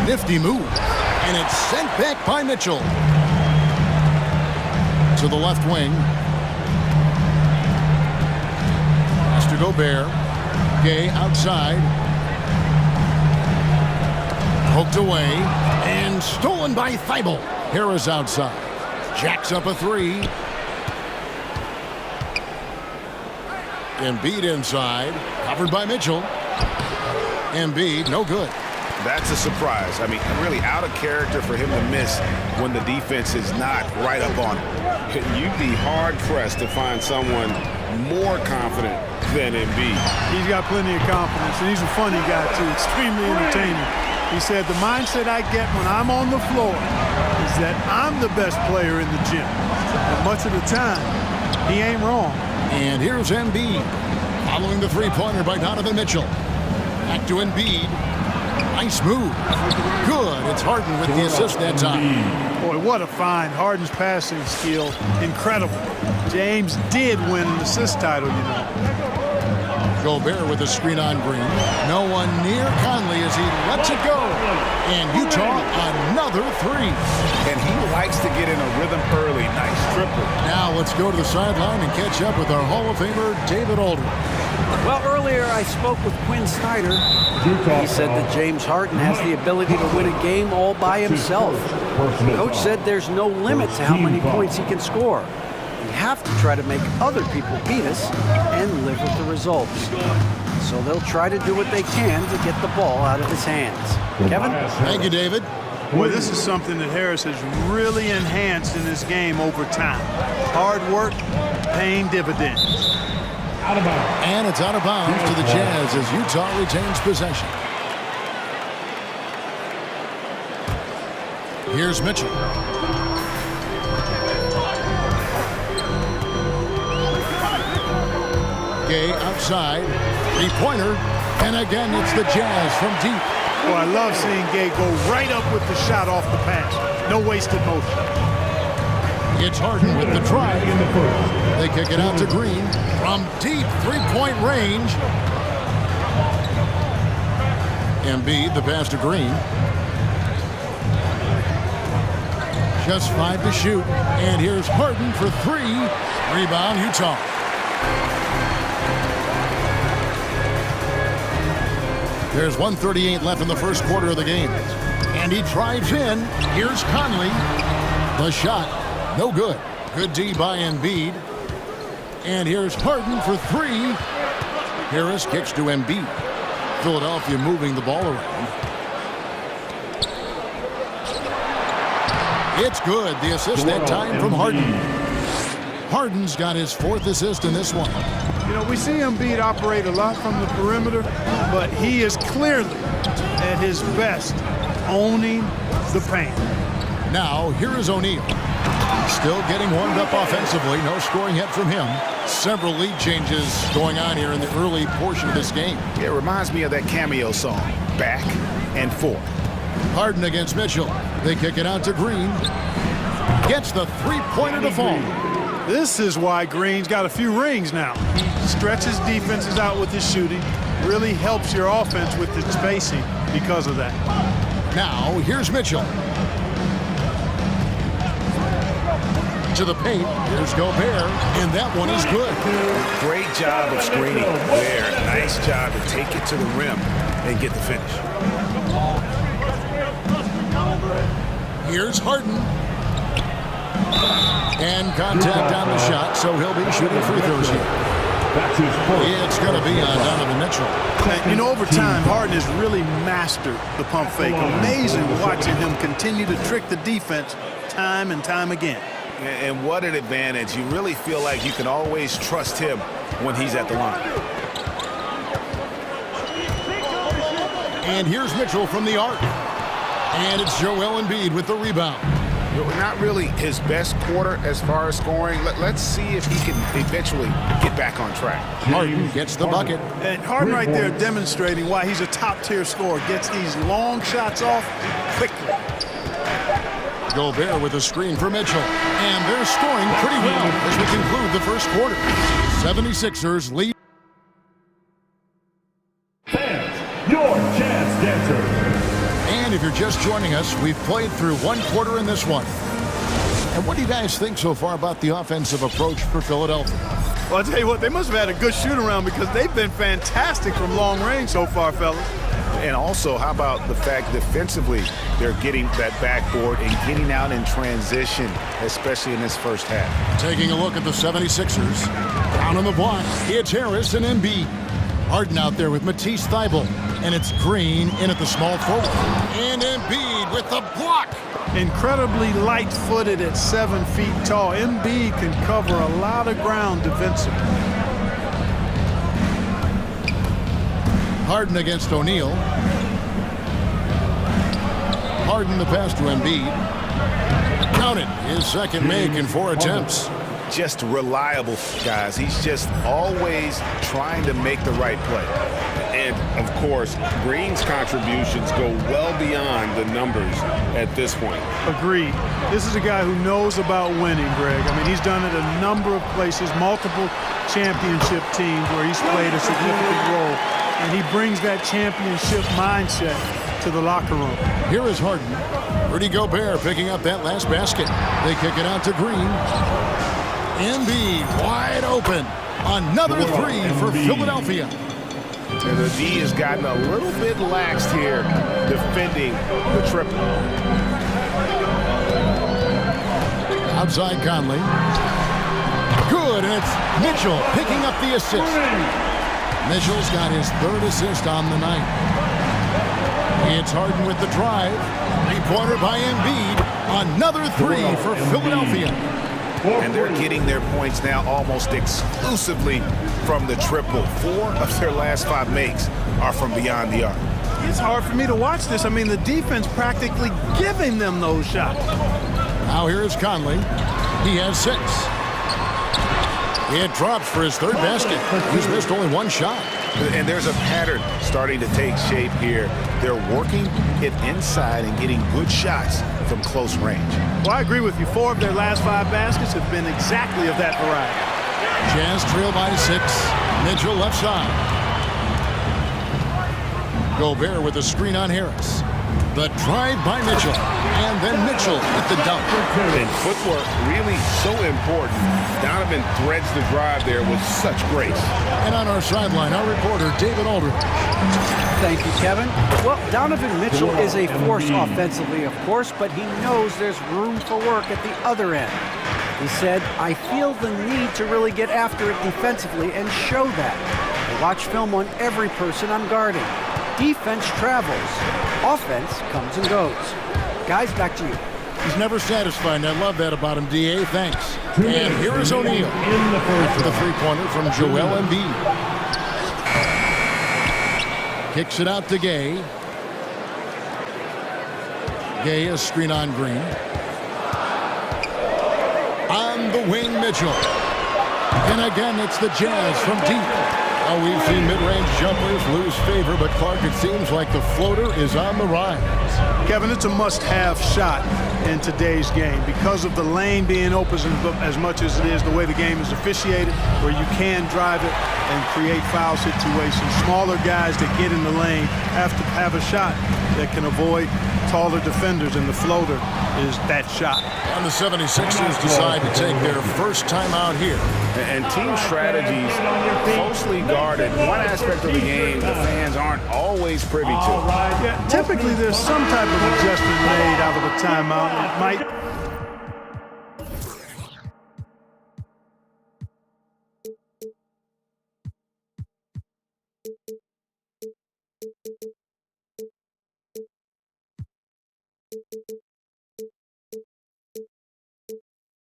Nifty move. And it's sent back by Mitchell. To the left wing. Has to Gobert. Gay outside. Poked away. And stolen by Thibault. Harris outside. Jacks up a 3. Embiid inside. Covered by Mitchell. Embiid, no good. That's a surprise. I mean, really out of character for him to miss when the defense is not right up on him. You'd be hard-pressed to find someone more confident than Embiid. He's got plenty of confidence, and he's a funny guy, too. Extremely entertaining. He said, the mindset I get when I'm on the floor is that I'm the best player in the gym. And much of the time, he ain't wrong. And here's Embiid, following the three-pointer by Donovan Mitchell. Back to Embiid. Nice move. Good. It's Harden with the assist that time. Boy, what a find. Harden's passing skill, incredible. James did win an assist title, you know. Gobert with a screen on Green. No one near Conley as he lets it go. And Utah, another 3. And he likes to get in a rhythm early. Nice triple. Now let's go to the sideline and catch up with our Hall of Famer, David Aldridge. Well, earlier I spoke with Quinn Snyder. He said that James Harden has the ability to win a game all by himself. Coach said there's no limit to how many points he can score. We have to try to make other people beat us and live with the results. So they'll try to do what they can to get the ball out of his hands. Kevin? Thank you, David. Boy, this is something that Harris has really enhanced in his game over time. Hard work, paying dividends. And it's out of bounds to the Jazz as Utah retains possession. Here's Mitchell. Gay outside. Three-pointer. And again, it's the Jazz from deep. Well, I love seeing Gay go right up with the shot off the pass. No wasted motion. It's Harden with the drive. They kick it out to Green from deep three-point range. Embiid, the pass to Green. Just 5 to shoot. And here's Harden for 3. Rebound, Utah. There's 1:38 left in the first quarter of the game. And he drives in. Here's Conley. The shot. No good. Good D by Embiid. And here's Harden for 3. Harris kicks to Embiid. Philadelphia moving the ball around. It's good. The assist that time from Harden. Harden's got his 4th assist in this one. You know, we see Embiid operate a lot from the perimeter, but he is clearly at his best owning the paint. Now, here is O'Neal. Still getting warmed up offensively. No scoring yet from him. Several lead changes going on here in the early portion of this game. It reminds me of that cameo song, Back and Forth. Harden against Mitchell. They kick it out to Green. Gets the three-pointer to fall. This is why Green's got a few rings now. He stretches defenses out with his shooting. Really helps your offense with its spacing because of that. Now, here's Mitchell. into the paint. Here's Gobert, and that one is good. Great job of screening there. Nice job to take it to the rim and get the finish. Here's Harden. And contact on the shot, so he'll be shooting free throws here. It's going to be on Donovan Mitchell. And, you know, over time, Harden has really mastered the pump fake. Amazing watching him continue to trick the defense time and time again. And what an advantage. You really feel like you can always trust him when he's at the line. And here's Mitchell from the arc. And it's Joel Embiid with the rebound. Not really his best quarter as far as scoring. Let's see if he can eventually get back on track. Harden gets the bucket. And Harden right there demonstrating why he's a top-tier scorer. Gets these long shots off quickly. Gobert with a screen for Mitchell. And they're scoring pretty well as we conclude the first quarter. 76ers lead. Fans, your chance dancer. And if you're just joining us, we've played through one quarter in this one. And what do you guys think so far about the offensive approach for Philadelphia? Well, I'll tell you what, they must have had a good shoot-around because they've been fantastic from long range so far, fellas. And also, how about the fact defensively, they're getting that backboard and getting out in transition, especially in this first half. Taking a look at the 76ers. Down on the block, it's Harris and Embiid. Harden out there with Matisse Thybulle. And it's Green in at the small forward. And Embiid with the block. Incredibly light-footed at 7 feet tall. Embiid can cover a lot of ground defensively. Harden against O'Neal. Harden the pass to Embiid. Counted. His second make in 4 attempts. Just reliable, guys. He's just always trying to make the right play. And, of course, Green's contributions go well beyond the numbers at this point. Agreed. This is a guy who knows about winning, Greg. I mean, he's done it a number of places, multiple championship teams where he's played a significant role. And he brings that championship mindset to the locker room. Here is Harden. Rudy Gobert picking up that last basket. They kick it out to Green. Embiid wide open. Another three for Philadelphia. And the D has gotten a little bit laxed here defending the triple. Outside Conley. Good, and it's Mitchell picking up the assist. Mitchell's got his 3rd assist on the night. It's Harden with the drive. 3-pointer by Embiid. Another 3 for Philadelphia. And they're getting their points now almost exclusively from the triple. 4 of their last 5 makes are from beyond the arc. It's hard for me to watch this. I mean, the defense practically giving them those shots. Now here is Conley. He has 6. It drops for his 3rd basket. He's missed only 1 shot. And there's a pattern starting to take shape here. They're working it inside and getting good shots from close range. Well, I agree with you. 4 of their last 5 baskets have been exactly of that variety. Jazz trail by 6. Mitchell left side. Gobert with a screen on Harris. The drive by Mitchell. And then Mitchell with the dunk. And footwork really so important. Donovan threads the drive there with such grace. And on our sideline, our reporter, David Aldridge. Thank you, Kevin. Well, Donovan Mitchell is a force offensively, of course, but he knows there's room for work at the other end. He said, I feel the need to really get after it defensively and show that. I watch film on every person I'm guarding. Defense travels. Offense comes and goes. Guys, back to you. He's never satisfied, and I love that about him, D.A. Thanks. And here is O'Neal after the 3-pointer from Joel Embiid. Kicks it out to Gay. Gay, a screen on Green. On the wing, Mitchell. And again, it's the Jazz from deep. Oh, we've seen mid-range jumpers lose favor, but Clark, it seems like the floater is on the rise. Kevin, it's a must-have shot in today's game because of the lane being open as much as it is, the way the game is officiated, where you can drive it and create foul situations. Smaller guys that get in the lane have to have a shot that can avoid taller defenders, and the floater is that shot. And the 76ers decide to take their first time out here. And team strategies closely guarded. One aspect of the game the fans aren't always privy to. Yeah, typically there's some type of adjustment made out of a timeout. It might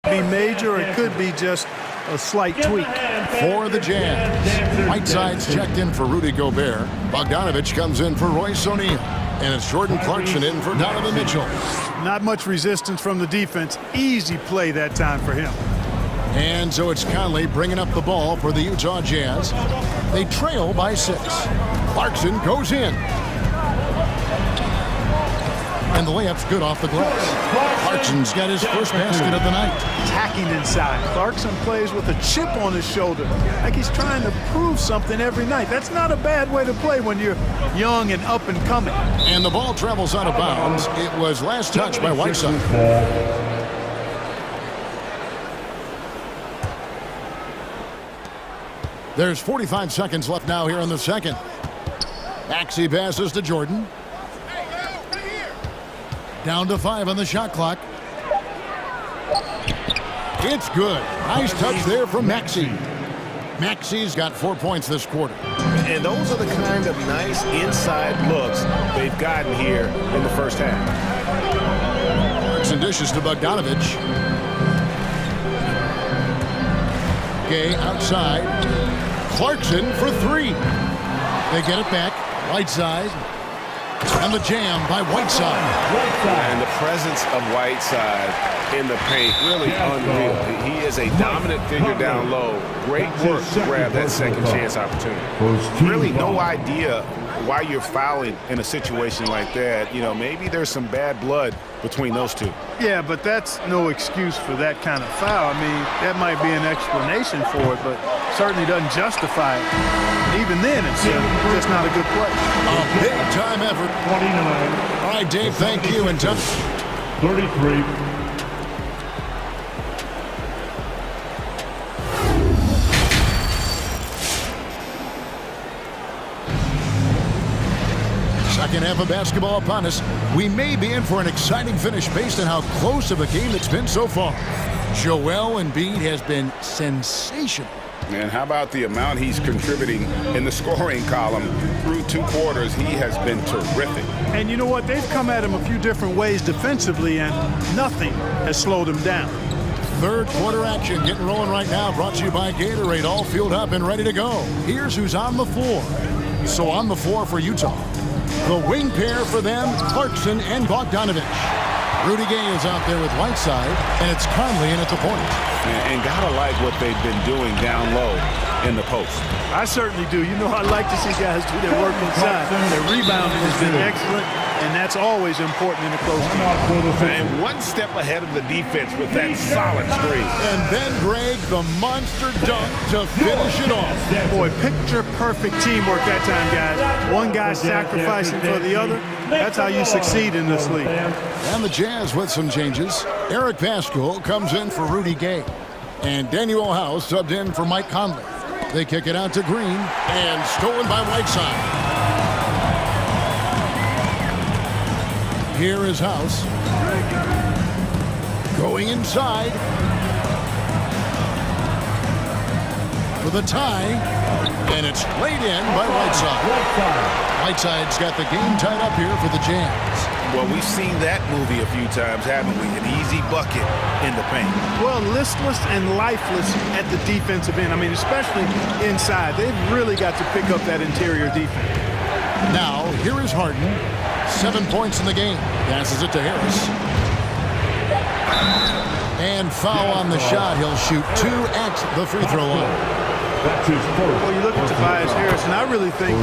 be major, or it could be just a slight tweak. For the Jazz, Whiteside's checked in for Rudy Gobert. Bogdanovich comes in for Royce O'Neal. And it's Jordan Clarkson in for Donovan Mitchell. Not much resistance from the defense. Easy play that time for him. And so it's Conley bringing up the ball for the Utah Jazz. They trail by 6. Clarkson goes in. And the layup's good off the glass. Clarkson's got his first basket of the night. Attacking inside. Clarkson plays with a chip on his shoulder, like he's trying to prove something every night. That's not a bad way to play when you're young and up and coming. And the ball travels out of bounds. It was last touched by Whiteside. There's 45 seconds left now here in the second. Maxey passes to Jordan. Down to 5 on the shot clock. It's good. Nice touch there from Maxey. Maxey's got 4 points this quarter. And those are the kind of nice inside looks they've gotten here in the first half. Clarkson dishes to Bogdanovich. Gay outside. Clarkson for 3. They get it back. Whiteside. And the jam by Whiteside. And the presence of Whiteside in the paint, really unreal. He is a dominant figure down low. Great work to grab that second chance opportunity. Really no idea why you're fouling in a situation like that. You know, maybe there's some bad blood between those two. Yeah, but that's no excuse for that kind of foul. I mean, that might be an explanation for it, but certainly doesn't justify it. Even then, it's just not a good play. A big-time effort. 29. All right, Dave, thank you. And 33. Second half of basketball upon us. We may be in for an exciting finish based on how close of a game it's been so far. Joel Embiid has been sensational. And how about the amount he's contributing in the scoring column through 2 quarters? He has been terrific. And you know what? They've come at him a few different ways defensively, and nothing has slowed him down. Third quarter action getting rolling right now, brought to you by Gatorade, all fueled up and ready to go. Here's who's on the floor. So on the floor for Utah, the wing pair for them, Clarkson and Bogdanovich. Rudy Gay is out there with Whiteside, and it's Conley in at the point. And gotta like what they've been doing down low in the post. I certainly do. You know, I like to see guys do their work inside. Their rebounding has been excellent, and that's always important in a close game. And one step ahead of the defense with that solid screen. And then Greg, the monster dunk to finish it off. Boy, picture-perfect teamwork that time, guys. One guy sacrificing for the other. That's how you succeed in this league. And the Jazz with some changes. Eric Pascal comes in for Rudy Gay. And Daniel House subbed in for Mike Conley. They kick it out to Green, and stolen by Whiteside. Here is House. Going inside. For the tie, and it's laid in by Whiteside. Whiteside's got the game tied up here for the Jazz. Well, we've seen that movie a few times, haven't we? An easy bucket in the paint. Well, listless and lifeless at the defensive end. I mean, especially inside. They've really got to pick up that interior defense. Now, here is Harden. 7 points in the game. Passes it to Harris. And foul on the shot. He'll shoot 2 at the free throw line. Well, you look at Tobias Harris, and I really think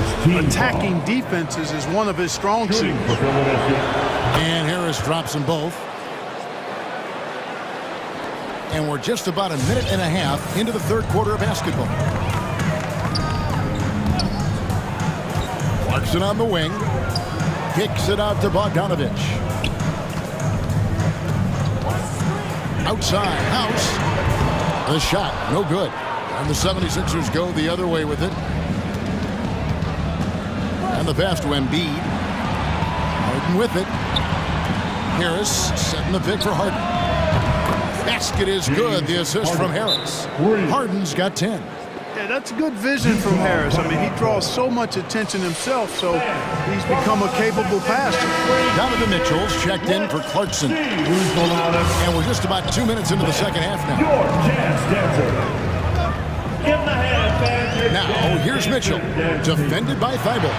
attacking defenses is one of his strong suits. And Harris drops them both. And we're just about a minute and a half into the third quarter of basketball. Clarkson on the wing. Kicks it out to Bogdanovich. Outside, House. The shot, no good. And the 76ers go the other way with it. And the pass to Embiid. Harden with it. Harris setting the pick for Harden. Basket is good. The assist from Harris. Harden's got 10. Yeah, that's good vision from Harris. I mean, he draws so much attention himself, so he's become a capable passer. Donovan Mitchell's checked in for Clarkson. And we're just about 2 minutes into the second half now. Now, here's Mitchell, defended by Thibault.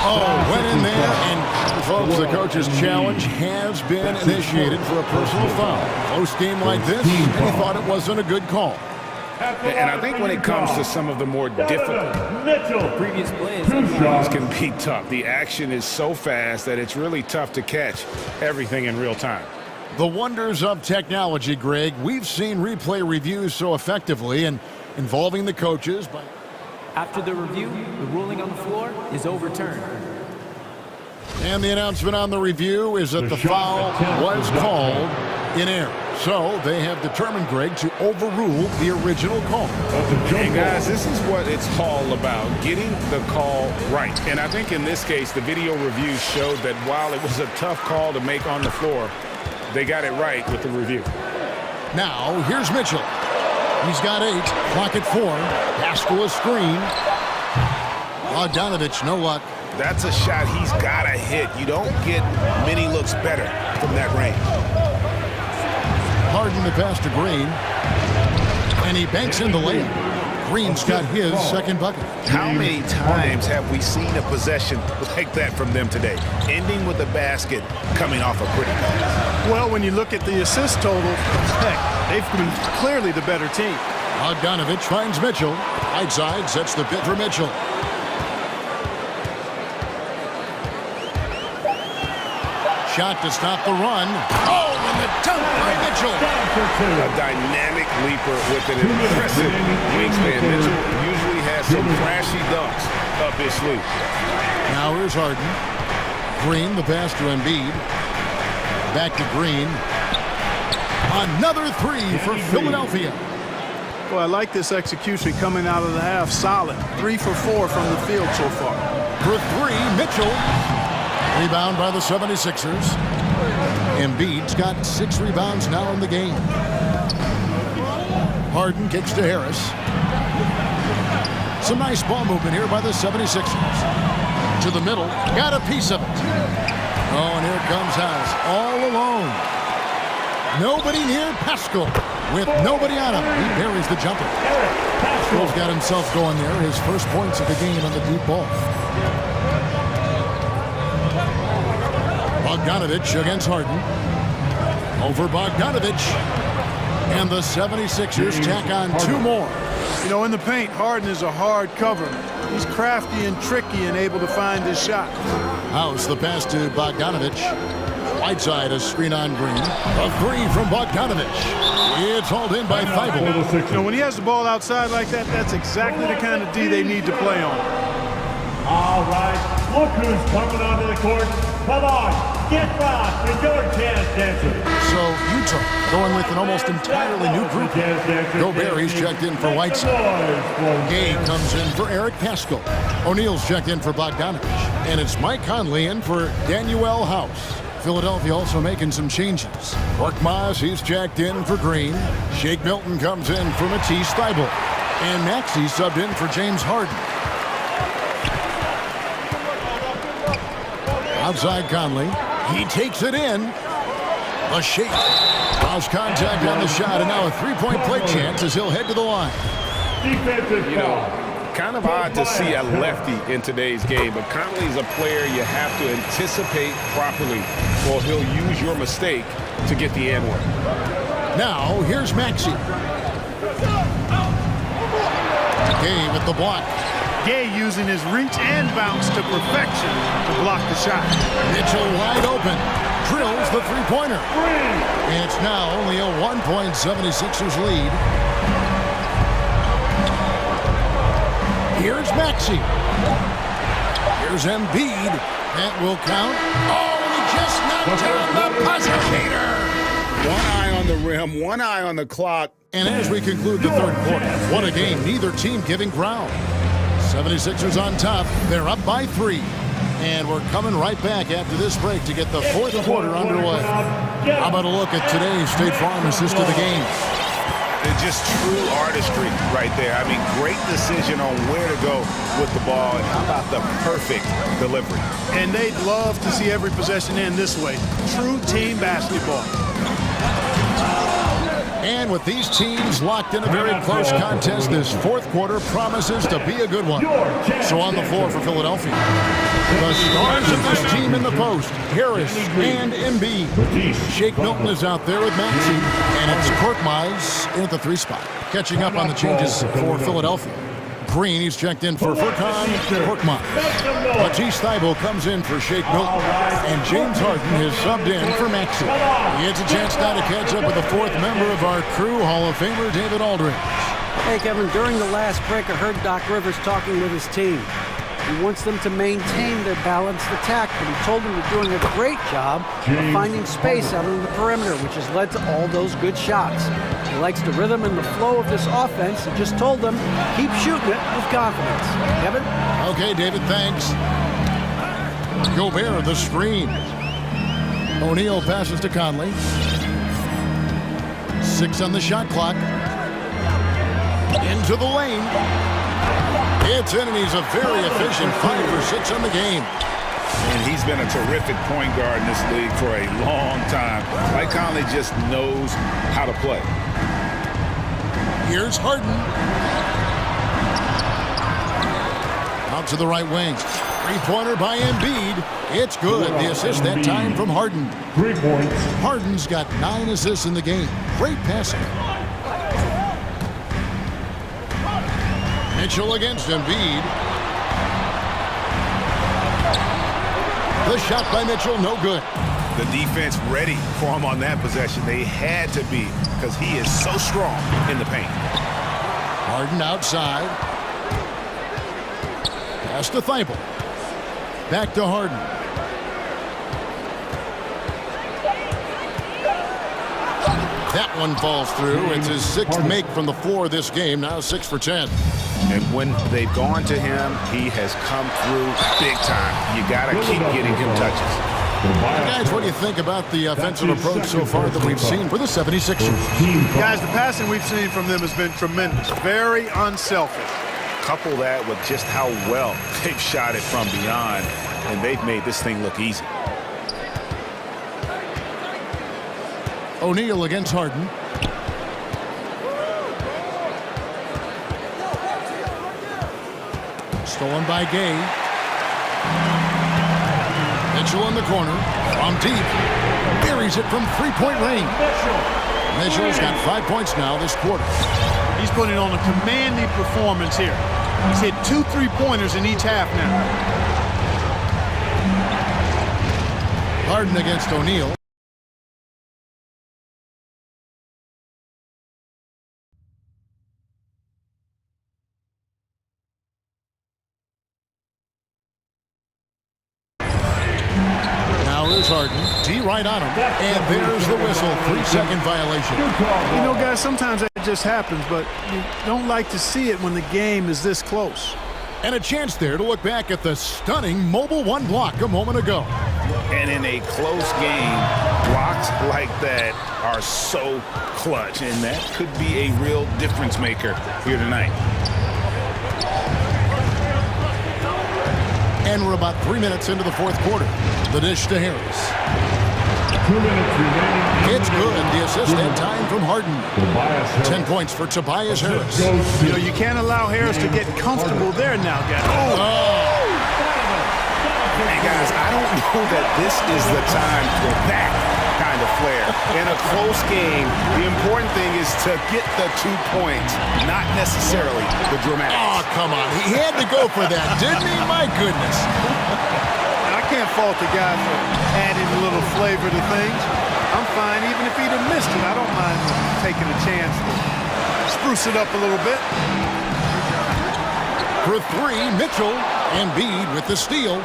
Oh, went in there, and folks, the coach's challenge has been initiated for a personal foul. Close game like this, and he thought it wasn't a good call. And I think when it comes to some of the more difficult Previous plays. these can be tough. The action is so fast that it's really tough to catch everything in real time. The wonders of technology, Greg. We've seen replay reviews so effectively and involving the coaches. After the review, the ruling on the floor is overturned. And the announcement on the review is that the foul was called in error. So they have determined, Greg, to overrule the original call. And guys, this is what it's all about, getting the call right. And I think in this case, the video review showed that while it was a tough call to make on the floor, they got it right with the review. Now, here's Mitchell. He's got 8, clock at 4. Pass to a screen. Bogdanovich, no luck. That's a shot he's got to hit. You don't get many looks better from that range. Harden the pass to Green. And he banks in the layup. Green's got his second bucket. How many times have we seen a possession like that from them today? Ending with a basket coming off a pretty pass. Well, when you look at the assist total, heck, they've been clearly the better team. Bogdanovich finds Mitchell. Right side sets the bid for Mitchell. Shot to stop the run. Oh, and the dunk by Mitchell. A dynamic leaper with an impressive wingspan. Mitchell usually has some flashy dunks up his sleeve. Now here's Harden. Green, the pass to Embiid. Back to Green. Another 3 for Philadelphia. Well, I like this execution coming out of the half. Solid. 3 for 4 from the field so far. For 3, Mitchell. Rebound by the 76ers. Embiid's got 6 rebounds now in the game. Harden kicks to Harris. Some nice ball movement here by the 76ers. To the middle. Got a piece of it. Oh, and here comes House. All alone. Nobody near Pascal. With nobody on him. He buries the jumper. Pascal's got himself going there. His first points of the game on the deep ball. Bogdanovich against Harden. Over Bogdanovich. And the 76ers tack on 2 more. You know, in the paint, Harden is a hard cover. He's crafty and tricky and able to find his shot. House, the pass to Bogdanovich. Whiteside, a screen on Green. A 3 from Bogdanovich. It's hauled in by Thibault. You know, when he has the ball outside like that, that's exactly the kind of D they need to play on. All right, look who's coming onto the court. Come on, get rocked with your jazz dancer. So Utah going with an almost entirely new group. Gobert, he's checked in for Whiteside. Gay comes in for Eric Pascal. O'Neal's checked in for Bogdanovich. And it's Mike Conley in for Danuel House. Philadelphia also making some changes. Korkmaz, he's checked in for Green. Shake Milton comes in for Matisse Thybulle. And Maxey subbed in for James Harden. Outside Conley. He takes it in. A shake. Lost contact on the shot, and now a 3-point play chance as he'll head to the line. Defensive foul. Kind of odd to see a lefty in today's game, but Conley's a player you have to anticipate properly, or he'll use your mistake to get the and one. Now, here's Maxey. Gay with the block. Gay using his reach and bounce to perfection to block the shot. Mitchell wide open. Drills the three-pointer. And it's now only a 1-point 76ers lead. Here's Maxey. Here's Embiid. That will count. Oh, and he just knocked down the buzzer-beater. One eye on the rim, one eye on the clock. And as we conclude the third quarter, what a game, neither team giving ground. 76ers on top, they're up by 3. And we're coming right back after this break to get the fourth quarter underway. How about a look at today's State Farm assist of the game? It's just true artistry right there. I mean, great decision on where to go with the ball, and how about the perfect delivery? And they'd love to see every possession end this way. True team basketball. And with these teams locked in a very close contest, this fourth quarter promises to be a good one. So on the floor for Philadelphia, the stars of this team in the post, Harris and Embiid. Shake Milton is out there with Maxey, and it's Korkmaz in at the 3 spot. Catching up on the changes for Philadelphia. Green, he's checked in for Furkan Korkmaz. Matisse Thybulle comes in for Shake Milton. And James Harden has subbed in for Maxey. He gets a chance now to catch up with the fourth member of our crew, Hall of Famer David Aldridge. Hey, Kevin, during the last break, I heard Doc Rivers talking with his team. He wants them to maintain their balanced attack, but he told them they're doing a great job of finding space out on the perimeter, which has led to all those good shots. He likes the rhythm and the flow of this offense. He just told them, keep shooting it with confidence. Kevin? Okay, David, thanks. Gobert, the screen. O'Neal passes to Conley. 6 on the shot clock. Into the lane. It's in, and he's a very efficient 5 for 6 on the game. And he's been a terrific point guard in this league for a long time. Mike Conley just knows how to play. Here's Harden. Out to the right wing. Three-pointer by Embiid. It's good. The assist that time from Harden. 3 points. Harden's got 9 assists in the game. Great passing. Mitchell against Embiid. The shot by Mitchell, no good. The defense ready for him on that possession. They had to be, because he is so strong in the paint. Harden outside. Pass to Thybulle. Back to Harden. That one falls through. It's his 6th make from the floor this game. Now 6 for 10. And when they've gone to him, he has come through big time. You got to keep getting him touches. Guys, what do you think about the offensive approach so far that we've seen for the 76ers? Guys, the passing we've seen from them has been tremendous. Very unselfish. Couple that with just how well they've shot it from beyond, and they've made this thing look easy. O'Neal against Harden. Stolen by Gay. Mitchell in the corner. From deep. Buries it from 3-point range. Mitchell's got 5 points now this quarter. He's putting on a commanding performance here. He's hit 2 3-pointers in each half now. Harden against O'Neal. Harden, D right on him, and there's the whistle. 3-second violation. You know, guys, sometimes that just happens, but you don't like to see it when the game is this close. And a chance there to look back at the stunning mobile 1 block a moment ago. And in a close game, blocks like that are so clutch, and that could be a real difference maker here tonight. And we're about 3 minutes into the fourth quarter. The dish to Harris. 2 minutes remaining. It's good. The assist that time from Harden. 10 points for Tobias Harris. You know, you can't allow Harris to get comfortable there now, guys. Hey, guys, I don't know that this is the time for that kind of flair. In a close game, the important thing is to get the 2 points, not necessarily the dramatics. Oh, come on. He had to go for that, didn't he? My goodness. I can't fault the guy for adding a little flavor to things. I'm fine even if he'd have missed it. I don't mind taking a chance to spruce it up a little bit. For 3, Mitchell. Embiid with the steal.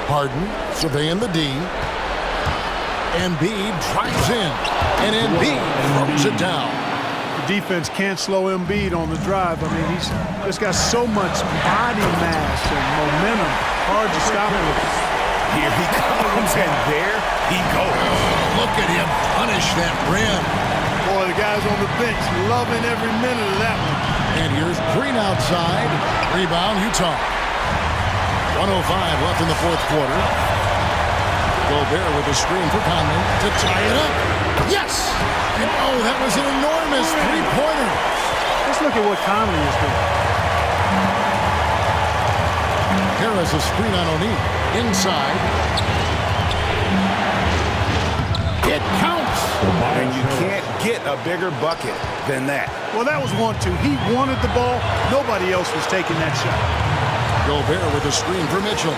Harden surveying the D. Embiid drives in, and Embiid throws it down. The defense can't slow Embiid on the drive. I mean, he's just got so much body mass and momentum. Hard to stop him. Here he comes, and there he goes. Look at him punish that rim. Boy, the guys on the bench loving every minute of that one. And here's Green outside. Rebound, Utah. 1:05 left in the fourth quarter. Gobert with a screen for Conley to tie it up. Yes! And oh, that was an enormous three-pointer. Let's look at what Conley is doing. Harris a screen on O'Neal. Inside. It counts! And you can't get a bigger bucket than that. Well, that was 1-2. He wanted the ball. Nobody else was taking that shot. Gobert with a screen for Mitchell.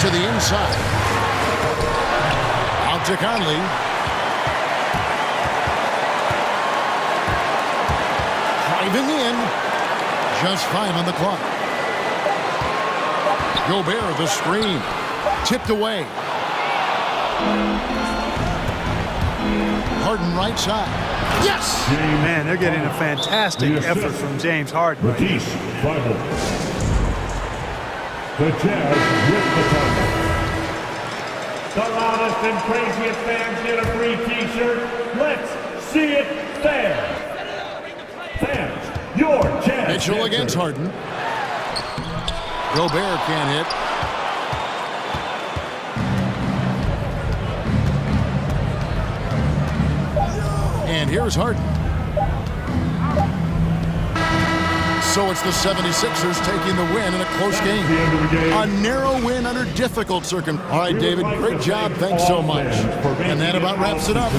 To the inside. Out to Conley. Driving in. Just 5 on the clock. Gobert the screen. Tipped away. Harden right side. Yes! Man, they're getting a fantastic effort from James Harden. ESportsBattle. The Jazz with the title. The loudest and craziest fans get a free t-shirt. Let's see it there. Fans, your Jazz. Mitchell against Harden. Gobert can't hit. And here's Harden. So it's the 76ers taking the win in a close game. A narrow win under difficult circumstances. All right, David, great job. Thanks so much. And that about wraps it up.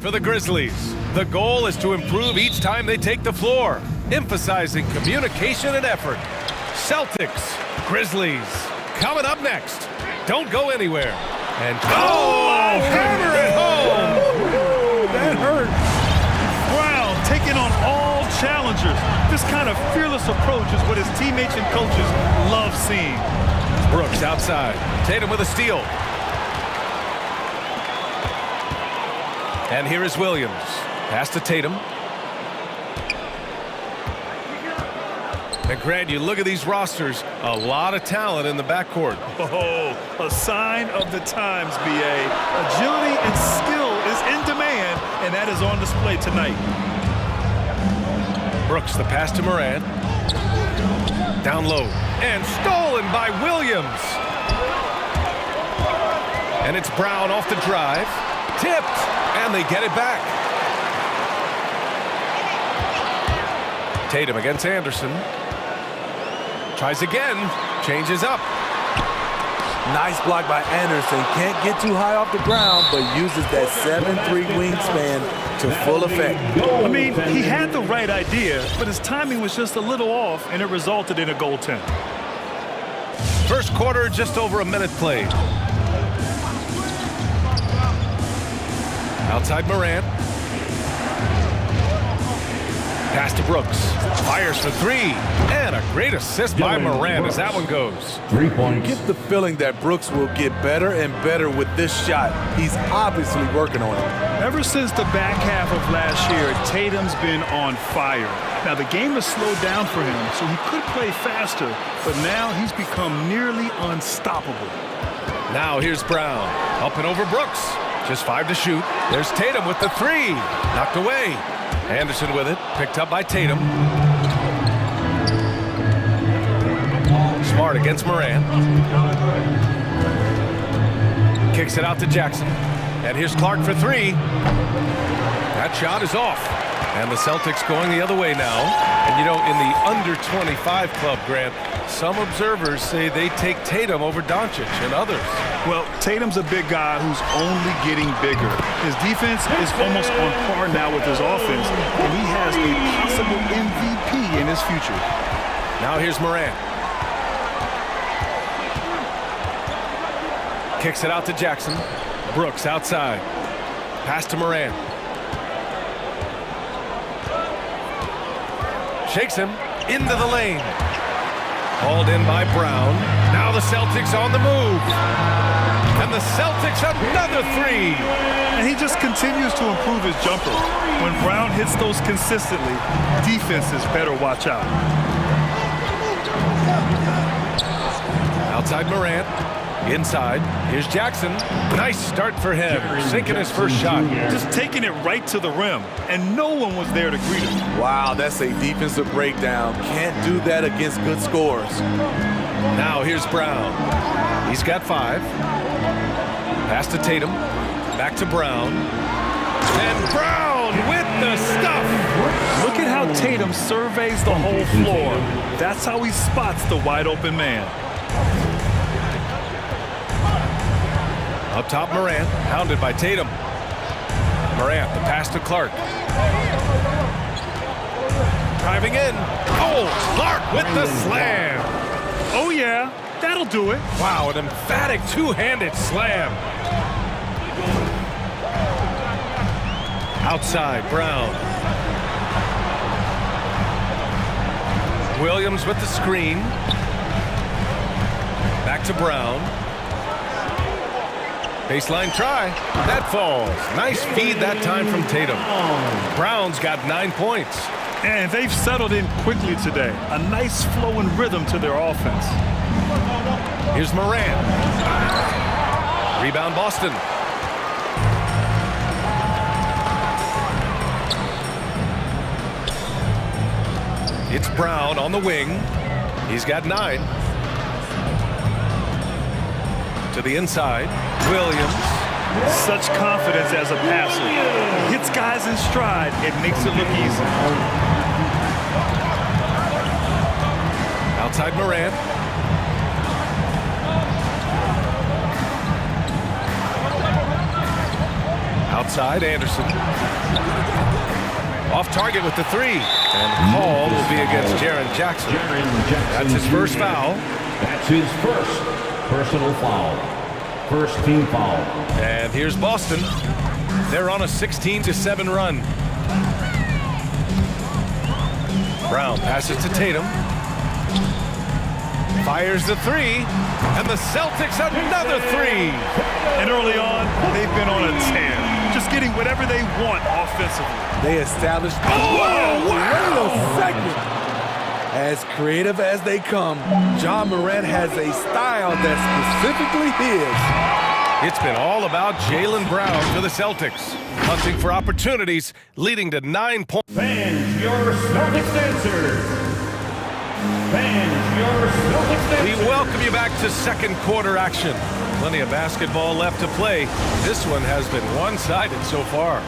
For the Grizzlies, the goal is to improve each time they take the floor, emphasizing communication and effort. Celtics, Grizzlies, coming up next. Don't go anywhere. And hammer it home! That hurt. Brown taking on all challengers. This kind of fearless approach is what his teammates and coaches love seeing. Brooks outside. Tatum with a steal. And here is Williams. Pass to Tatum. And Grant, you look at these rosters, a lot of talent in the backcourt. Oh, a sign of the times, B.A. Agility and skill is in demand, and that is on display tonight. Brooks, the pass to Morant. Down low. And stolen by Williams. And it's Brown off the drive. Tipped. And they get it back. Tatum against Anderson. Tries again. Changes up. Nice block by Anderson. Can't get too high off the ground, but uses that 7'3" wingspan to full effect. I mean, he had the right idea, but his timing was just a little off, and it resulted in a goaltend. First quarter, just over a minute played. Outside Morant. Pass to Brooks. Fires for three. And a great assist by Morant as that one goes. 3 points. Get the feeling that Brooks will get better and better with this shot. He's obviously working on it. Ever since the back half of last year, Tatum's been on fire. Now, the game has slowed down for him, so he could play faster, but now he's become nearly unstoppable. Now here's Brown. Up and over Brooks. Just 5 to shoot. There's Tatum with the three. Knocked away. Anderson with it. Picked up by Tatum. Smart against Morant. Kicks it out to Jackson. And here's Clark for three. That shot is off. And the Celtics going the other way now. And you know, in the under-25 club, Grant, some observers say they take Tatum over Doncic and others. Well, Tatum's a big guy who's only getting bigger. His defense is almost on par now with his offense, and he has a possible MVP in his future. Now here's Morant. Kicks it out to Jackson. Brooks outside. Pass to Morant. Shakes him into the lane. Hauled in by Brown. Now the Celtics on the move. And the Celtics another three. And he just continues to improve his jumper. When Brown hits those consistently, defenses better watch out. Outside Morant. Inside. Here's Jackson. Nice start for him. Sinking his first shot. Just taking it right to the rim. And no one was there to greet him. Wow, that's a defensive breakdown. Can't do that against good scores. Now here's Brown. He's got 5. Pass to Tatum. Back to Brown. And Brown with the stuff. Look at how Tatum surveys the whole floor. That's how he spots the wide open man. Up top, Morant, hounded by Tatum. Morant, the pass to Clark. Driving in. Oh, Clark with the slam. Oh, yeah, that'll do it. Wow, an emphatic two-handed slam. Outside, Brown. Williams with the screen. Back to Brown. Baseline try. That falls. Nice feed that time from Tatum. Brown's got 9 points. And they've settled in quickly today. A nice flow and rhythm to their offense. Here's Morant. Rebound Boston. It's Brown on the wing. He's got 9. To the inside. Williams. Such confidence as a passer. Hits guys in stride. It makes it look easy. Outside Morant. side, Anderson. Off target with the three. And the call will be against Jaren Jackson. That's his first foul. That's his first personal foul. First team foul. And here's Boston. They're on a 16-7 run. Brown passes to Tatum. Fires the three. And the Celtics another three. And early on, they've been on a tear. Just getting whatever they want offensively. They established. Whoa, wait a second. As creative as they come, Ja Morant has a style that's specifically his. It's been all about Jaylen Brown for the Celtics. Hunting for opportunities, leading to 9 points. Fans, your Celtics answer. Fans, your Celtics answer. We welcome you back to second quarter action. Plenty of basketball left to play. This one has been one-sided so far.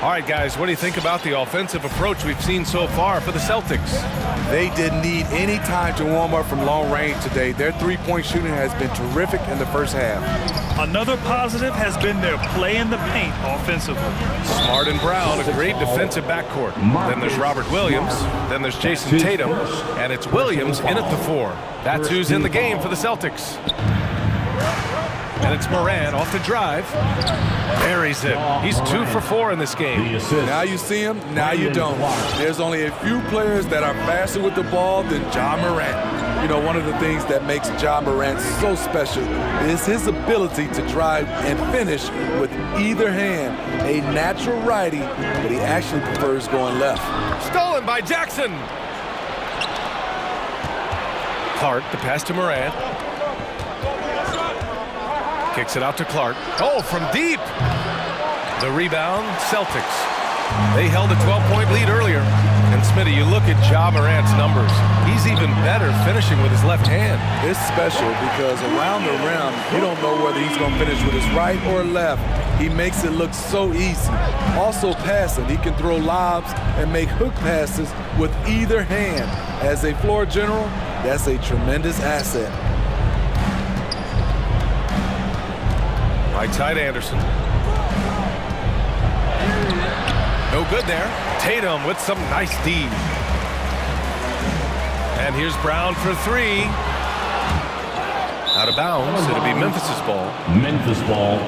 All right, guys, what do you think about the offensive approach we've seen so far for the Celtics? They didn't need any time to warm up from long range today. Their three-point shooting has been terrific in the first half. Another positive has been their play in the paint offensively. Smart and Brown, a great defensive backcourt. Then there's Robert Williams. Then there's Jason Tatum. And it's Williams in at the 4. That's who's in the game for the Celtics. And it's Morant off the drive. Buries it. He's 2 for 4 in this game. Now you see him, now you don't. There's only a few players that are faster with the ball than Ja Morant. You know, one of the things that makes Ja Morant so special is his ability to drive and finish with either hand. A natural righty, but he actually prefers going left. Stolen by Jackson. Clark, the pass to Morant. Kicks it out to Clark. Oh, from deep. The rebound, Celtics. They held a 12-point lead earlier. And Smitty, you look at Ja Morant's numbers. He's even better finishing with his left hand. It's special because around the rim, you don't know whether he's going to finish with his right or left. He makes it look so easy. Also passing, he can throw lobs and make hook passes with either hand. As a floor general, that's a tremendous asset. Right side, Anderson. No good there. Tatum with some nice D. And here's Brown for 3. Out of bounds. It'll be Memphis' ball. Memphis ball.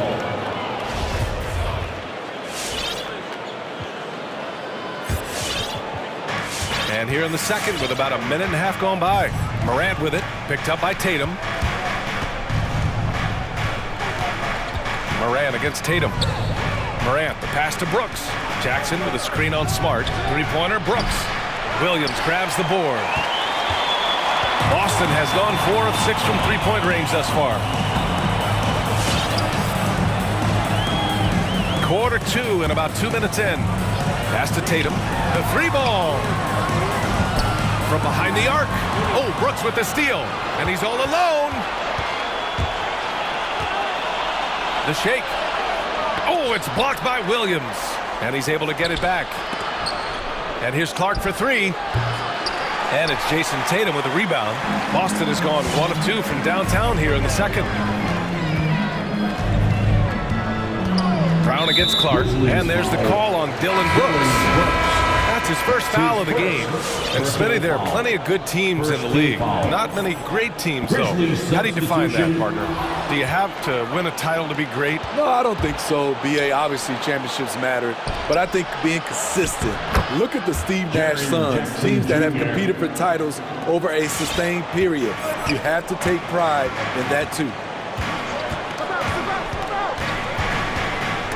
And here in the second with about a minute and a half gone by. Morant with it. Picked up by Tatum. Morant against Tatum. Morant, the pass to Brooks. Jackson with a screen on Smart. Three-pointer, Brooks. Williams grabs the board. Boston has gone 4 of 6 from three-point range thus far. Quarter 2 and about 2 minutes in. Pass to Tatum. The 3-ball. From behind the arc. Oh, Brooks with the steal. And he's all alone. The shake. Oh, it's blocked by Williams. And he's able to get it back. And here's Clark for 3. And it's Jason Tatum with a rebound. Boston has gone 1 of 2 from downtown here in the second. Brown against Clark. And there's the call on Dylan Brooks. That's his first foul of the game. And Smitty, there are plenty of good teams in the league. Not many great teams, though. How do you define that, partner? Do you have to win a title to be great? No, I don't think so, B.A. Obviously, championships matter. But I think being consistent. Look at the Steve Nash Suns, teams that have competed for titles over a sustained period. You have to take pride in that, too.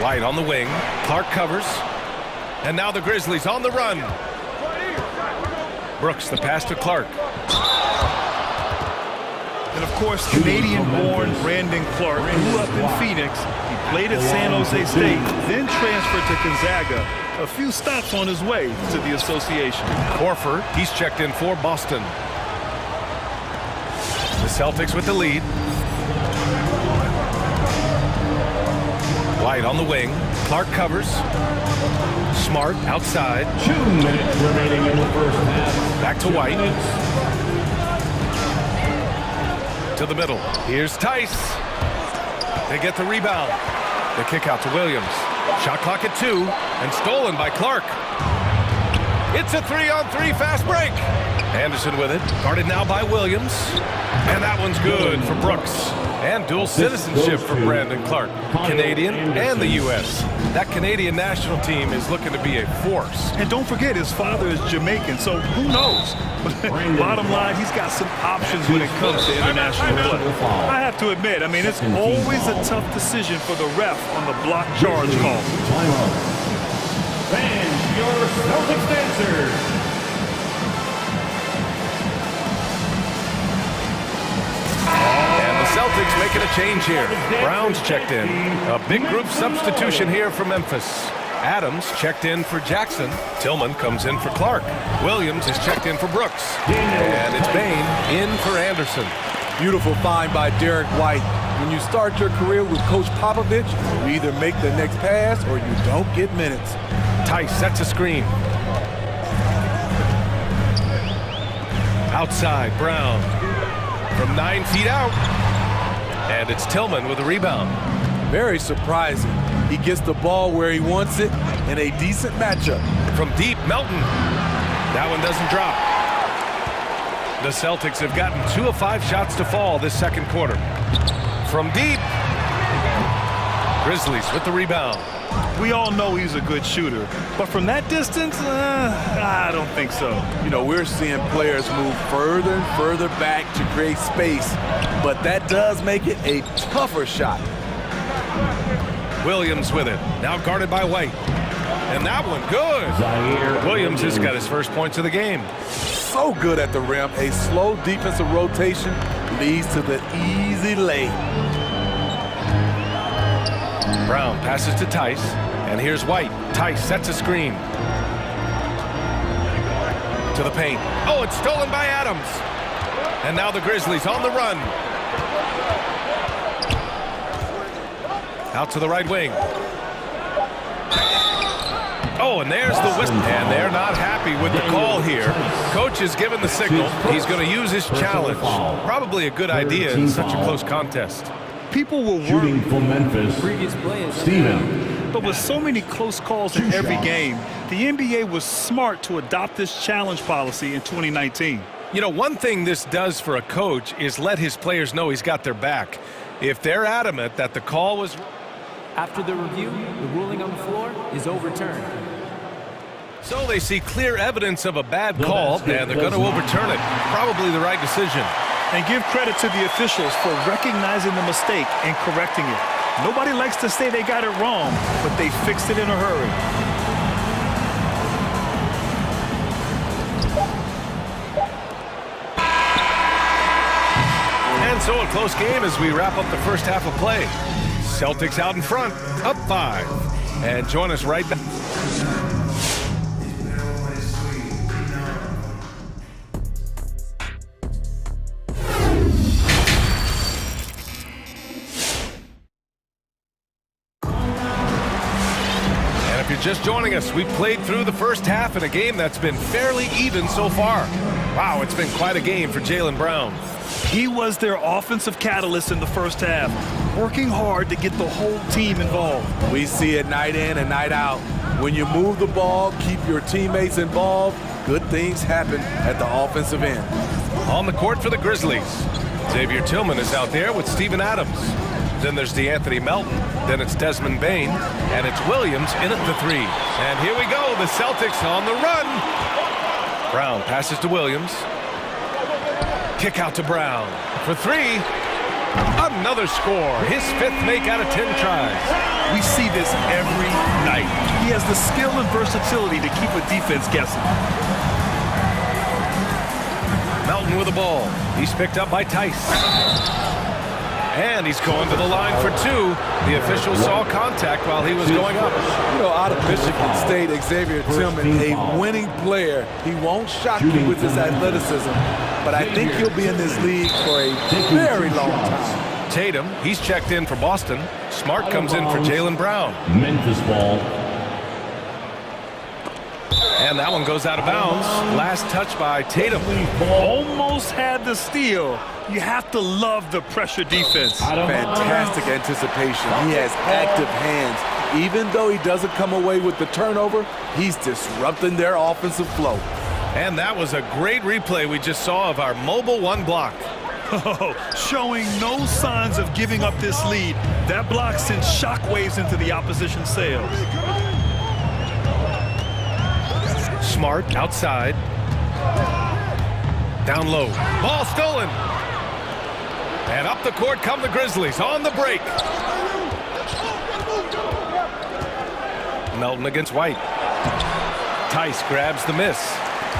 White on the wing. Clark covers. And now the Grizzlies on the run. Brooks, the pass to Clark. And of course, Canadian-born Brandon Clark grew up in Phoenix. He played at San Jose State, then transferred to Gonzaga. A few stops on his way to the association. Horford, he's checked in for Boston. The Celtics with the lead. White on the wing. Clark covers. Smart outside. 2 minutes remaining in the first half. Back to White. To the middle. Here's Tice. They get the rebound. The kick out to Williams. Shot clock at 2, and stolen by Clark. It's a 3-on-3 fast break. Anderson with it, guarded now by Williams. And that one's good for Brooks. And dual citizenship for Brandon Clark, Canadian and the U.S. That Canadian national team is looking to be a force. And don't forget, his father is Jamaican, so who knows? Bottom line, he's got some options when it comes to international play. I have to admit, I mean, it's always a tough decision for the ref on the block charge call. Fans, your Celtics answer. Celtics making a change here. Brown's checked in. A big group substitution here for Memphis. Adams checked in for Jackson. Tillman comes in for Clark. Williams is checked in for Brooks. And it's Bain in for Anderson. Beautiful find by Derek White. When you start your career with Coach Popovich, you either make the next pass or you don't get minutes. Tice sets a screen. Outside, Brown. From 9 feet out. And it's Tillman with a rebound. Very surprising. He gets the ball where he wants it in a decent matchup. From deep, Melton. That one doesn't drop. The Celtics have gotten 2 of 5 shots to fall this second quarter. From deep. Grizzlies with the rebound. We all know he's a good shooter, but from that distance, I don't think so. You know, we're seeing players move further and further back to create space, but that does make it a tougher shot. Williams with it, now guarded by White. And that one, good. Williams has got his first points of the game. So good at the rim. A slow defensive rotation leads to the easy lay. Brown passes to Tice, and here's White. Tice sets a screen. To the paint. Oh, it's stolen by Adams. And now the Grizzlies on the run. Out to the right wing. Oh, and there's the whistle. And they're not happy with the call here. Coach has given the signal. He's going to use his challenge. Probably a good idea in such a close contest. People will Shooting for Memphis, Steven. But with so many close calls in every game, the NBA was smart to adopt this challenge policy in 2019. You know, one thing this does for a coach is let his players know he's got their back. If they're adamant that the call was... After the review, the ruling on the floor is overturned. So they see clear evidence of a bad call, and they're going to overturn it. Probably the right decision. And give credit to the officials for recognizing the mistake and correcting it. Nobody likes to say they got it wrong, but they fixed it in a hurry. And so a close game as we wrap up the first half of play. Celtics out in front, up 5. And join us right back. Just joining us, we played through the first half in a game that's been fairly even so far. Wow, it's been quite a game for Jaylen Brown. He was their offensive catalyst in the first half, working hard to get the whole team involved. We see it night in and night out. When you move the ball, keep your teammates involved, good things happen at the offensive end. On the court for the Grizzlies, Xavier Tillman is out there with Steven Adams. Then there's DeAnthony Melton. Then it's Desmond Bain. And it's Williams in at the 3. And here we go. The Celtics on the run. Brown passes to Williams. Kick out to Brown for 3. Another score. His 5th make out of 10 tries. We see this every night. He has the skill and versatility to keep a defense guessing. Melton with the ball. He's picked up by Tice. And he's going to the line for 2. The official saw contact while he was going up. You know, out of Michigan State, Xavier Tillman, a winning player. He won't shock you with his athleticism, but I think he'll be in this league for a very long time. Tatum, he's checked in for Boston. Smart comes in for Jaylen Brown. Memphis ball. And that one goes out of bounds. Last touch by Tatum. Almost had the steal. You have to love the pressure defense. Fantastic anticipation. He has active hands Even though he doesn't come away with the turnover, he's disrupting their offensive flow. And that was a great replay we just saw of our mobile one block. Showing no signs of giving up this lead. That block sends shockwaves into the opposition sails. Smart outside. Down low. Ball stolen. And up the court come the Grizzlies on the break. Melton against White. Tice grabs the miss.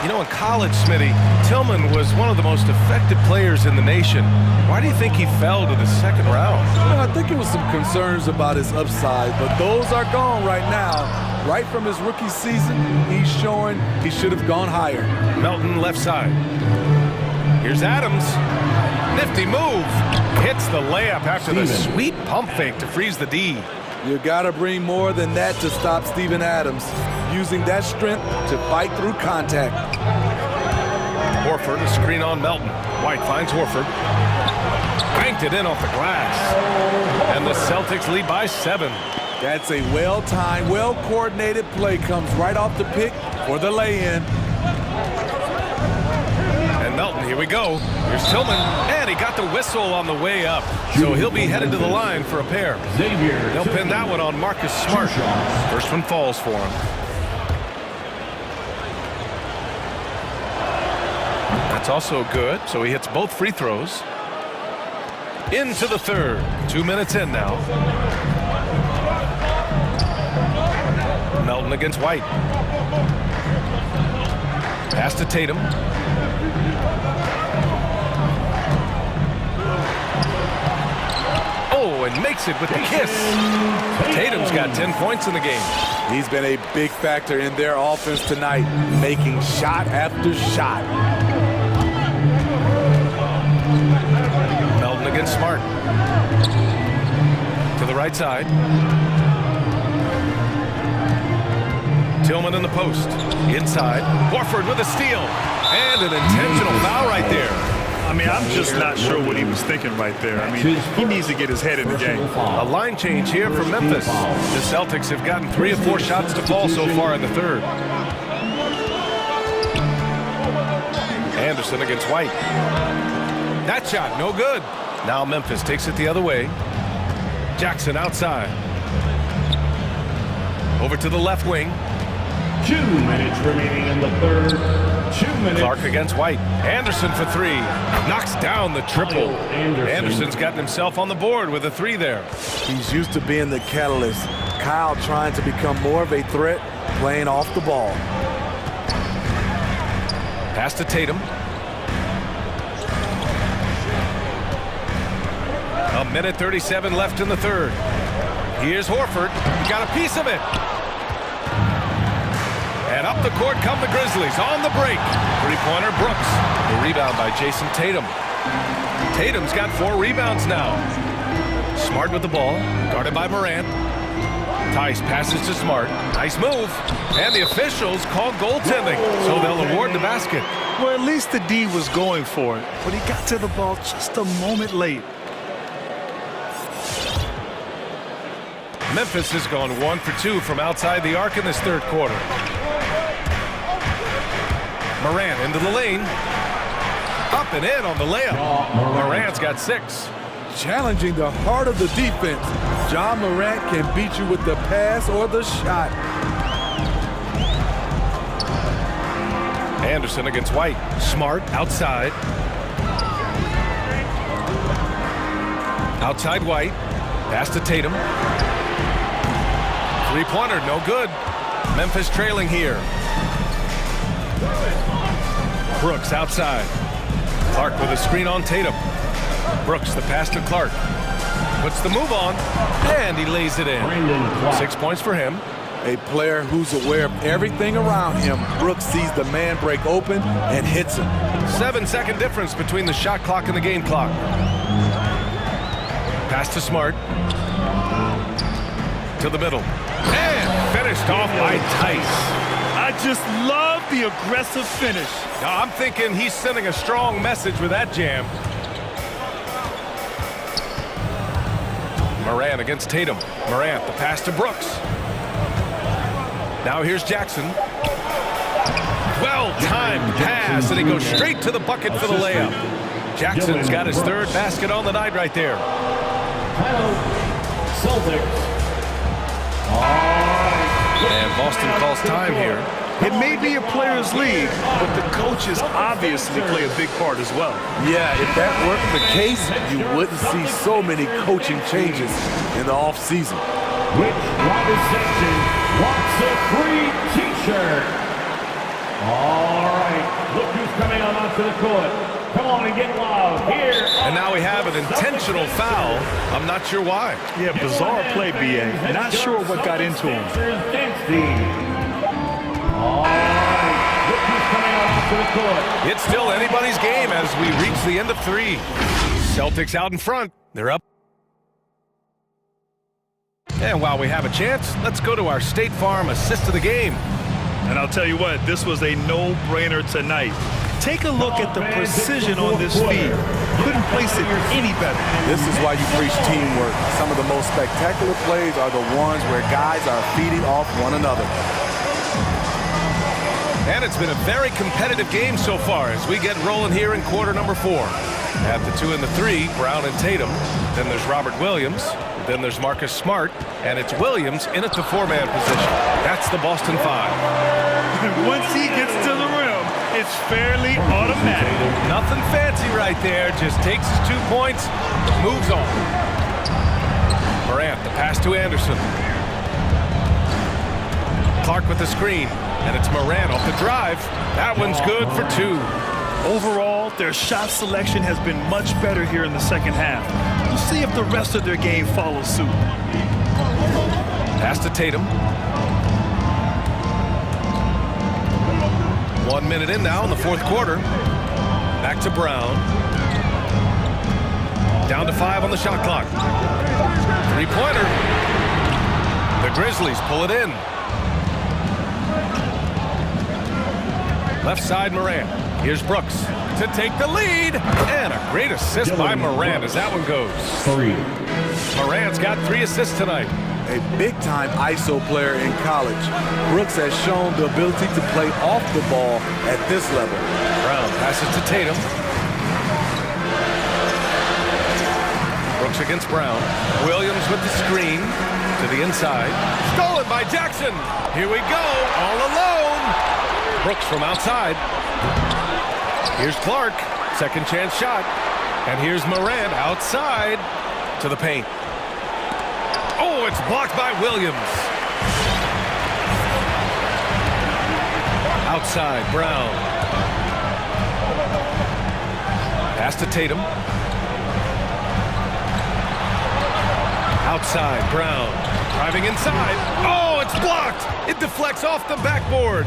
You know, in college, Smitty, Tillman was one of the most effective players in the nation. Why do you think he fell to the second round? Well, I think it was some concerns about his upside, but those are gone right now. Right from his rookie season, he's showing he should have gone higher. Melton left side. Here's Adams. Nifty move. Hits the layup after the sweet pump fake to freeze the D. You gotta bring more than that to stop Steven Adams, using that strength to fight through contact. Horford, a screen on Melton. White finds Horford. Banked it in off the glass. And the Celtics lead by 7. That's a well-timed, well-coordinated play. Comes right off the pick for the lay-in. And Melton, here we go. Here's Tillman, and he got the whistle on the way up. So he'll be headed to the line for a pair. They'll pin that one on Marcus Smart. First one falls for him. That's also good, so he hits both free throws. Into the third. 2 minutes in now. Melton against White. Pass to Tatum. Oh, and makes it with the kiss. Tatum's got 10 points in the game. He's been a big factor in their offense tonight, making shot after shot. Melton against Smart. To the right side. Tillman in the post. Inside. Horford with a steal. And an intentional foul right there. I mean, I'm just not sure what he was thinking right there. I mean, he needs to get his head in the game. A line change here for Memphis. The Celtics have gotten 3 or 4 shots to fall so far in the third. Anderson against White. That shot, no good. Now Memphis takes it the other way. Jackson outside. Over to the left wing. 2 minutes remaining in the third. 2 minutes. Clark against White. Anderson for 3. Knocks down the triple. Anderson's gotten himself on the board with a 3 there. He's used to being the catalyst. Kyle trying to become more of a threat, playing off the ball. Pass to Tatum. A minute 37 left in the third. Here's Horford. He got a piece of it. And up the court come the Grizzlies on the break. Three-pointer Brooks. The rebound by Jason Tatum. Tatum's got 4 rebounds now. Smart with the ball. Guarded by Morant. Tice passes to Smart. Nice move. And the officials called goaltending, so they'll award the basket. Well, at least the D was going for it, but he got to the ball just a moment late. Memphis has gone 1 for 2 from outside the arc in this third quarter. Morant into the lane. Up and in on the layup. Morant's got 6. Challenging the heart of the defense. John Morant can beat you with the pass or the shot. Anderson against White. Smart outside. Outside White. Pass to Tatum. Three-pointer, no good. Memphis trailing here. Brooks outside. Clark with a screen on Tatum. Brooks, the pass to Clark. Puts the move on, and he lays it in. 6 points for him. A player who's aware of everything around him. Brooks sees the man break open and hits him. 7-second difference between the shot clock and the game clock. Pass to Smart. To the middle. And finished off by Tice. I just love the aggressive finish. Now, I'm thinking he's sending a strong message with that jam. Morant against Tatum. Morant, the pass to Brooks. Now here's Jackson. Well-timed pass, and he goes straight to the bucket for the layup. Jackson's got his third basket on the night right there. And Boston calls time here. It may be a players' league, but the coaches obviously play a big part as well. Yeah, if that weren't the case, you wouldn't see so many coaching changes in the offseason. Which Robinson wants a free T-shirt? All right, look who's coming on onto the court. Come on and get loud here. And now we have an intentional foul. I'm not sure why. Yeah, bizarre play, B.A. Not sure what got into him. All right, look who's coming on onto the court. It's still anybody's game as we reach the end of 3. Celtics out in front. They're up. And while we have a chance, let's go to our State Farm assist of the game. And I'll tell you what, this was a no-brainer tonight. Take a look at the precision on this feed. Couldn't place it any better. This is why you preach teamwork. Some of the most spectacular plays are the ones where guys are feeding off one another. And it's been a very competitive game so far as we get rolling here in quarter number 4. At the 2 and the 3, Brown and Tatum. Then there's Robert Williams. Then there's Marcus Smart. And it's Williams in at the 4-man position. That's the Boston 5. Once he gets to the rim, it's fairly automatic. Nothing fancy right there. Just takes his 2 points, moves on. Morant, the pass to Anderson. Clark with the screen. And it's Morant off the drive. That one's good for 2. Overall, their shot selection has been much better here in the second half. We'll see if the rest of their game follows suit. Pass to Tatum. 1 minute in now in the 4th quarter. Back to Brown. Down to 5 on the shot clock. 3-pointer. The Grizzlies pull it in. Left side, Morant. Here's Brooks to take the lead. And a great assist by Morant as that one goes. 3. Morant's got 3 assists tonight. A big-time ISO player in college, Brooks has shown the ability to play off the ball at this level. Brown passes to Tatum. Brooks against Brown. Williams with the screen to the inside. Stolen by Jackson. Here we go, all alone. Brooks from outside. Here's Clark, second chance shot. And here's Morant outside to the paint. Oh, it's blocked by Williams. Outside, Brown. Pass to Tatum. Outside, Brown. Driving inside. Oh, it's blocked. It deflects off the backboard.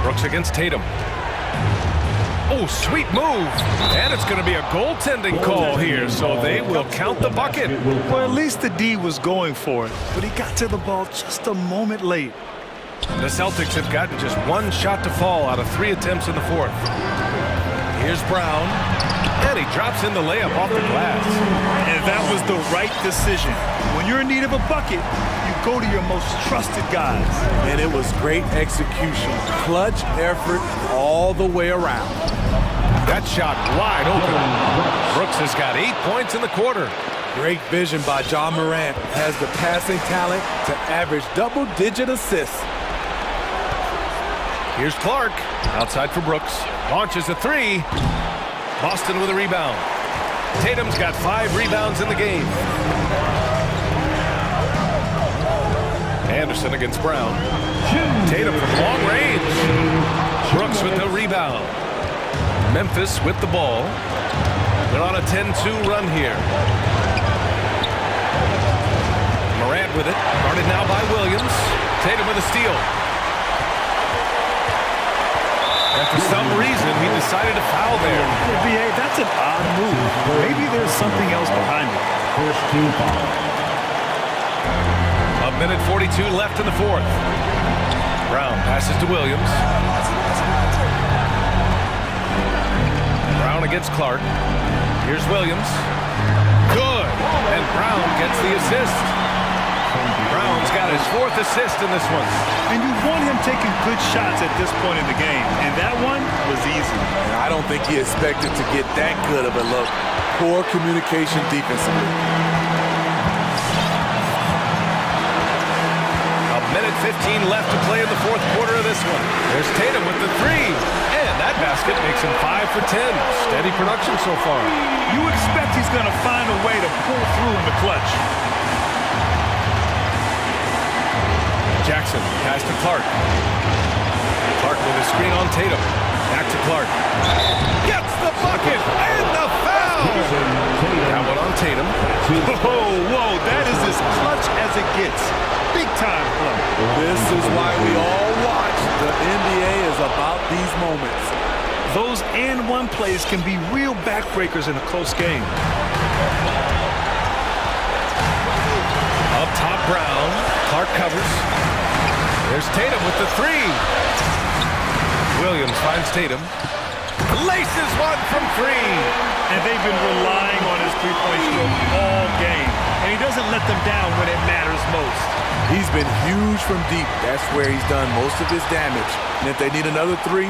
Brooks against Tatum. Oh, sweet move. And it's going to be a goaltending call here, so they will count the bucket. Well, at least the D was going for it, but he got to the ball just a moment late. The Celtics have gotten just 1 shot to fall out of 3 attempts in the 4th. Here's Brown, and he drops in the layup off the glass. And that was the right decision. When you're in need of a bucket, you go to your most trusted guys. And it was great execution. Clutch effort all the way around. That shot wide open. Brooks has got 8 points in the quarter. Great vision by John Morant. Has the passing talent to average double-digit assists. Here's Clark. Outside for Brooks. Launches a 3. Boston with a rebound. Tatum's got 5 rebounds in the game. Anderson against Brown. Tatum from long range. Brooks with the rebound. Memphis with the ball. They're on a 10-2 run here. Morant with it. Guarded now by Williams. Tatum with a steal. And for some reason, he decided to foul there. BA, that's an odd move. Maybe there's something else behind it. First team foul. A minute 42 left in the 4th. Brown passes to Williams. Brown against Clark. Here's Williams. Good. And Brown gets the assist. Brown's got his 4th assist in this one. And you want him taking good shots at this point in the game. And that one was easy. And I don't think he expected to get that good of a look. Poor communication defensively. A minute 15 left to play in the 4th quarter of this one. There's Tatum with the 3. And that basket makes him 5 for 10. Steady production so far. You expect he's going to find a way to pull through in the clutch. Jackson, pass to Clark. Clark with a screen on Tatum. Back to Clark. Gets the bucket and the foul! That one on Tatum. Whoa, that is as clutch as it gets. Big time clutch. This is why we all watch. The NBA is about these moments. Those and one plays can be real backbreakers in a close game. Up top, Brown. Clark covers. There's Tatum with the 3. Williams finds Tatum. Laces one from 3. And they've been relying on his three-point stroke all game. And he doesn't let them down when it matters most. He's been huge from deep. That's where he's done most of his damage. And if they need another 3,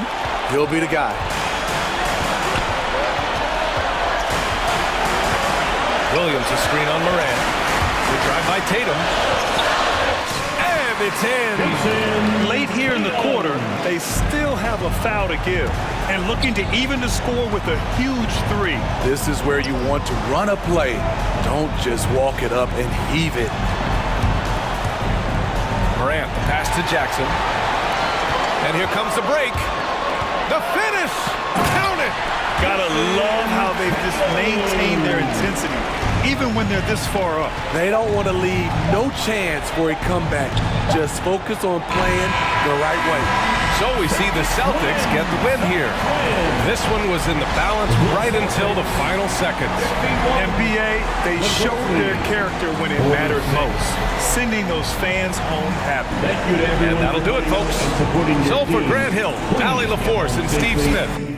he'll be the guy. Williams a screen on Moran. Good drive by Tatum. And it's in. Late here in the quarter, they still have a foul to give. And looking to even the score with a huge 3. This is where you want to run a play. Don't just walk it up and heave it. Morant, the pass to Jackson. And here comes the break. The finish! Count it! Gotta love how they've just maintained their intensity, even when they're this far up. They don't want to leave no chance for a comeback. Just focus on playing the right way. So we see the Celtics get the win here. This one was in the balance right until the final seconds. NBA, they showed their character when it mattered most, sending those fans home happy. And that'll do it, folks. So for Grant Hill, Allie LaForce, and Steve Smith,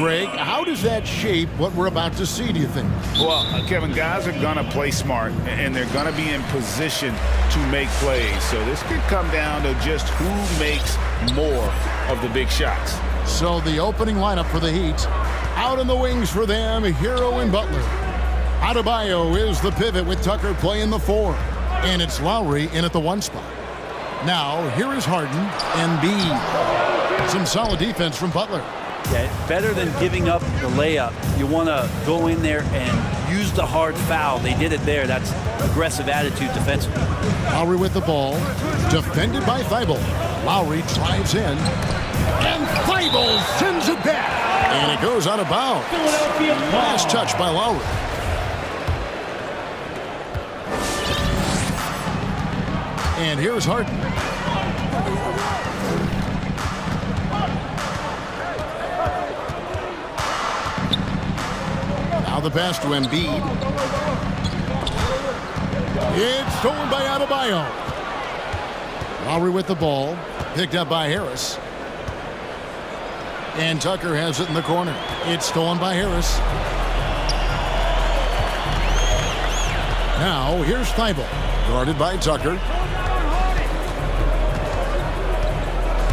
Greg, how does that shape what we're about to see, do you think? Well, Kevin, guys are going to play smart, and they're going to be in position to make plays. So this could come down to just who makes more of the big shots. So the opening lineup for the Heat. Out in the wings for them, Hero and Butler. Adebayo is the pivot with Tucker playing the 4. And it's Lowry in at the 1 spot. Now, here is Harden and Embiid. Some solid defense from Butler. Yeah, better than giving up the layup. You want to go in there and use the hard foul. They did it there. That's aggressive attitude defensively. Lowry with the ball. Defended by Thibault. Lowry drives in. And Thibault sends it back. And it goes out of bounds. Last touch by Lowry. And here's Harden. Now the pass to Embiid. It's stolen by Adebayo. Lowry with the ball. Picked up by Harris. And Tucker has it in the corner. It's stolen by Harris. Now here's Thibault. Guarded by Tucker.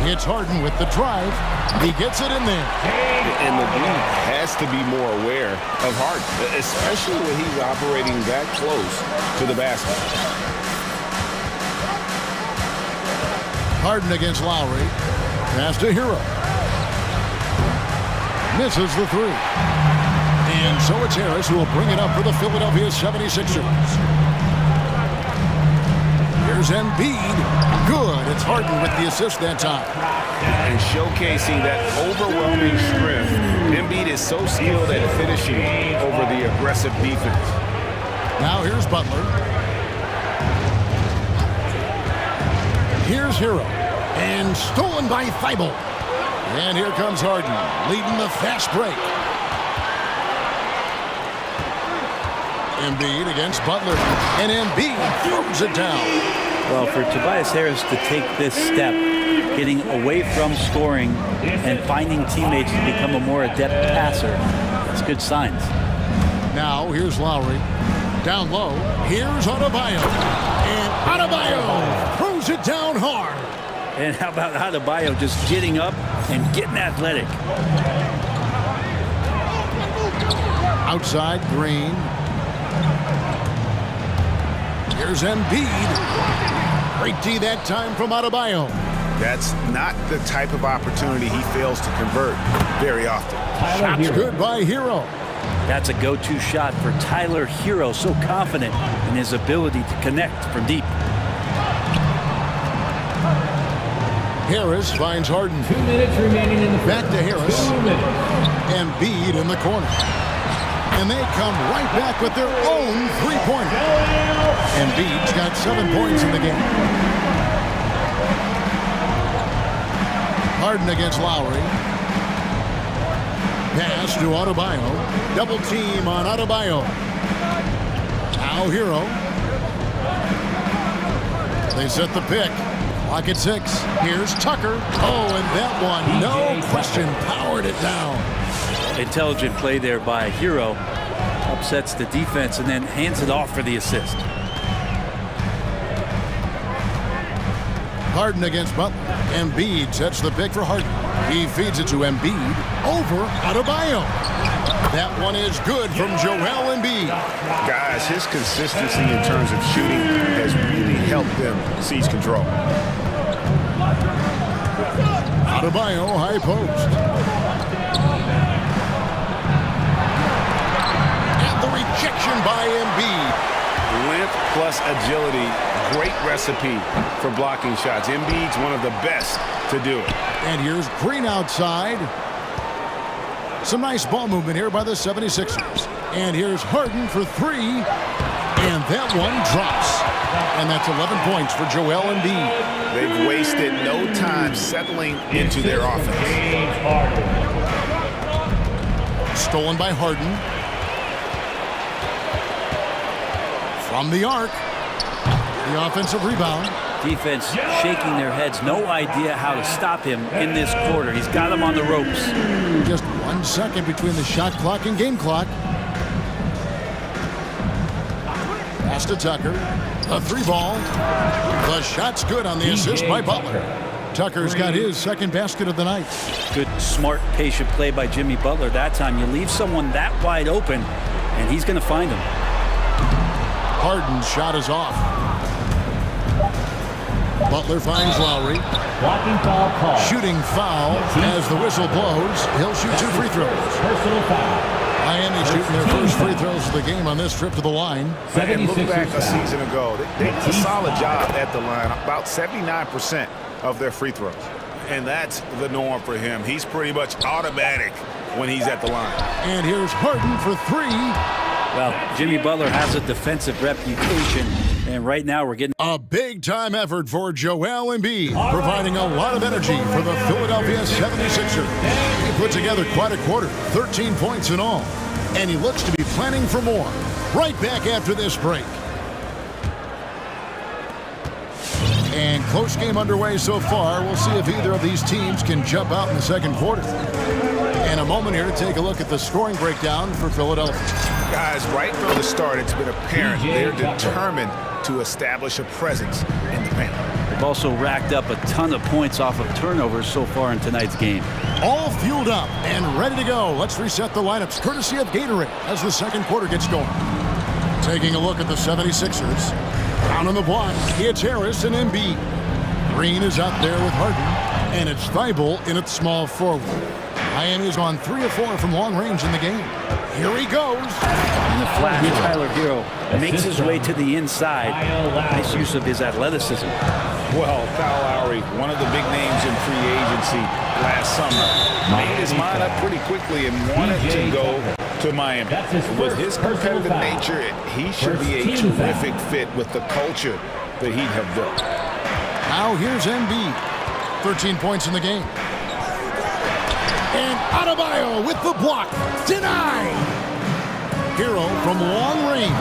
It's Harden with the drive. He gets it in there. And the league has to be more aware of Harden, especially when he's operating that close to the basket. Harden against Lowry. Pass to Hero. Misses the 3. And so it's Harris who will bring it up for the Philadelphia 76ers. Here's Embiid. Good. It's Harden with the assist that time. And showcasing that overwhelming strength. Embiid is so skilled at finishing over the aggressive defense. Now here's Butler. Here's Hero. And stolen by Thibault. And here comes Harden, leading the fast break. Embiid against Butler. And Embiid throws it down. Well, for Tobias Harris to take this step, getting away from scoring and finding teammates to become a more adept passer, that's good signs. Now here's Lowry. Down low. Here's Adebayo. And Adebayo throws it down hard. And how about Adebayo just getting up and getting athletic? Outside, Green. Here's Embiid. Great D that time from Adebayo. That's not the type of opportunity he fails to convert very often. Shot's good by Hero. That's a go-to shot for Tyler Hero, so confident in his ability to connect from deep. Harris finds Harden. 2 minutes remaining in the back to Harris. 2 minutes. Embiid in the corner. And they come right back with their own three-pointer. Embiid's got 7 points in the game. Harden against Lowry. Pass to Adebayo. Double team on Adebayo. Now Hero. They set the pick. Clock at 6. Here's Tucker. Oh, and that one, no question, powered it down. Intelligent play there by Hero. Upsets the defense and then hands it off for the assist. Harden against Butler. Embiid sets the pick for Harden. He feeds it to Embiid over Adebayo. That one is good from Joel Embiid. Guys, his consistency in terms of shooting has really helped them seize control. Adebayo, high post. And the rejection by Embiid. Length plus agility, great recipe for blocking shots. Embiid's one of the best to do it. And here's Green outside. Some nice ball movement here by the 76ers. And here's Harden for 3. And that one drops. And that's 11 points for Joel Embiid. They've wasted no time settling into their offense. Stolen by Harden. From the arc. The offensive rebound. Defense shaking their heads. No idea how to stop him in this quarter. He's got him on the ropes. Just 1 second between the shot clock and game clock. Pass to Tucker. A 3-ball. The shot's good on the assist by Butler. Tucker's got his second basket of the night. Good, smart, patient play by Jimmy Butler that time. You leave someone that wide open, and he's going to find him. Harden's shot is off. Butler finds Lowry. Blocking foul call. Shooting foul as the whistle blows. He'll shoot 2 free throws. Personal foul. Miami shooting their first free throws of the game on this trip to the line. And look back a season ago. They did a solid job at the line. About 79% of their free throws. And that's the norm for him. He's pretty much automatic when he's at the line. And here's Harden for 3. Well, Jimmy Butler has a defensive reputation, and right now we're getting a big-time effort for Joel Embiid, providing a lot of energy for the Philadelphia 76ers. He put together quite a quarter, 13 points in all, and he looks to be planning for more. Right back after this break. And close game underway so far. We'll see if either of these teams can jump out in the second quarter. And a moment here to take a look at the scoring breakdown for Philadelphia. Guys, right from the start, it's been apparent they're determined to establish a presence in the paint. They've also racked up a ton of points off of turnovers so far in tonight's game. All fueled up and ready to go. Let's reset the lineups courtesy of Gatorade as the second quarter gets going. Taking a look at the 76ers. Down on the block, it's Harris and Embiid. Green is out there with Harden, and it's Thibault in its small forward. Miami's on 3 of 4 from long range in the game. Here he goes. In the flash, Tyler Hero makes his way to the inside. Nice use of his athleticism. Well, Kyle Lowry, one of the big names in free agency last summer, made his mind up pretty quickly and wanted to go to Miami. With his competitive nature, he should be a terrific fit with the culture that he'd have built. Now here's Embiid. 13 points in the game. And Adebayo with the block. Denied. Hero from long range.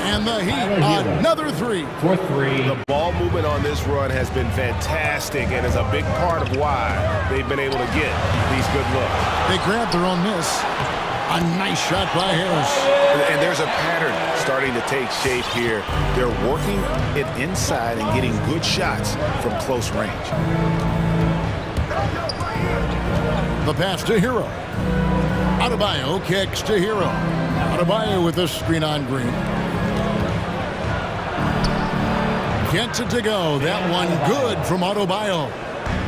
And the Heat, another 3. For 3. The ball movement on this run has been fantastic and is a big part of why they've been able to get these good looks. They grabbed their own miss. A nice shot by Harris. And there's a pattern starting to take shape here. They're working it inside and getting good shots from close range. The pass to Hero. Adebayo kicks to Hero. Adebayo with the screen on Green. Gets it to go. That one good from Adebayo.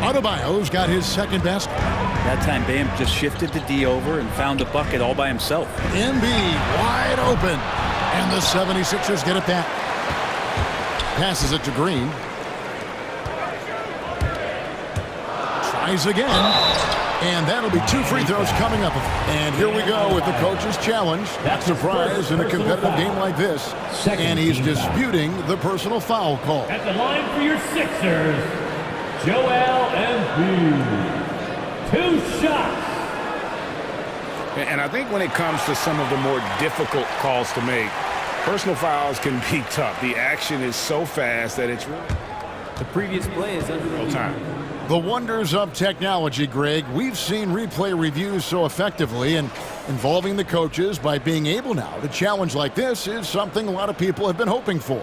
Adebayo's got his second basket. That time, Bam just shifted the D over and found a bucket all by himself. Embiid wide open. And the 76ers get it back. Passes it to Green. Tries again. And that'll be 2 free throws coming up. And here we go with the coach's challenge. Not surprise in a competitive game like this. And he's disputing the personal foul call. At the line for your Sixers, Joel Embiid. 2 shots. And I think when it comes to some of the more difficult calls to make, personal fouls can be tough. The action is so fast that it's really... The previous play is under no time. The wonders of technology, Greg. We've seen replay reviews so effectively, and involving the coaches by being able now to challenge like this is something a lot of people have been hoping for.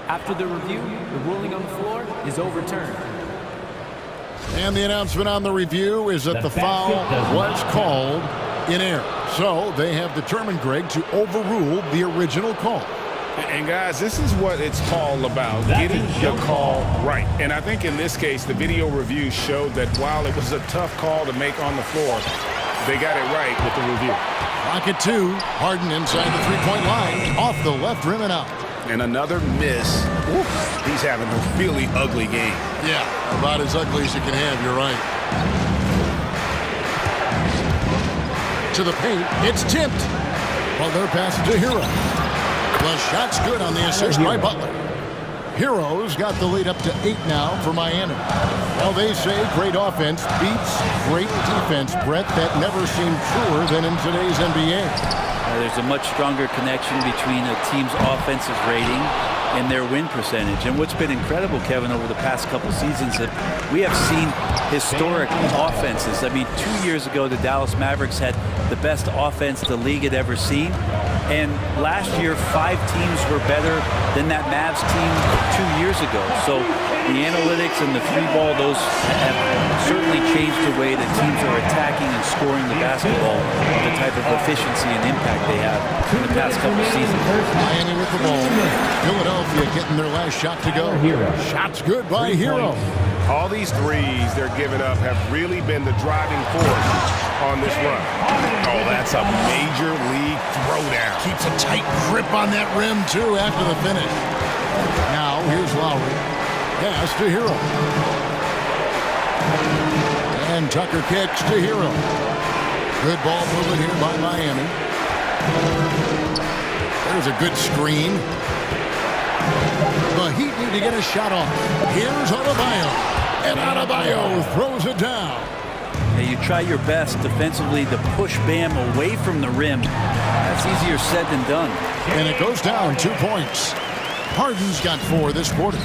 After the review, the ruling on the floor is overturned. And the announcement on the review is that the foul was called in error. So they have determined, Greg, to overrule the original call. And guys, this is what it's all about, getting the call right. And I think in this case, the video review showed that while it was a tough call to make on the floor, they got it right with the review. Rocket 2, Harden inside the three-point line, off the left rim and out. And another miss. Oof, he's having a really ugly game. Yeah, about as ugly as you can have, you're right. To the paint, it's tipped. Butler passes to Hero. The shot's good on the assist by Butler. Hero's got the lead up to 8 now for Miami. Well, they say great offense beats great defense, Brett. That never seemed truer than in today's NBA. There's a much stronger connection between a team's offensive rating in their win percentage. And what's been incredible, Kevin, over the past couple seasons, that we have seen historic offenses. I mean, 2 years ago, the Dallas Mavericks had the best offense the league had ever seen. And last year, 5 teams were better than that Mavs team 2 years ago. So the analytics and the free ball, those have certainly changed the way that teams are attacking and scoring the basketball, the type of efficiency and impact they have in the past couple of seasons. Miami with the ball. Philadelphia getting their last shot to go. Shots good by Hero. All these threes they're giving up have really been the driving force on this run. Oh, that's a major league throwdown. Keeps a tight grip on that rim, too, after the finish. Now, here's Lowry. Pass to Hero. And Tucker kicks to Hero. Good ball movement here by Miami. There's a good screen. The Heat need to get a shot off. Here's Adebayo. And Adebayo throws it down. Now you try your best defensively to push Bam away from the rim. That's easier said than done. And it goes down 2 points. Harden's got 4 this quarter.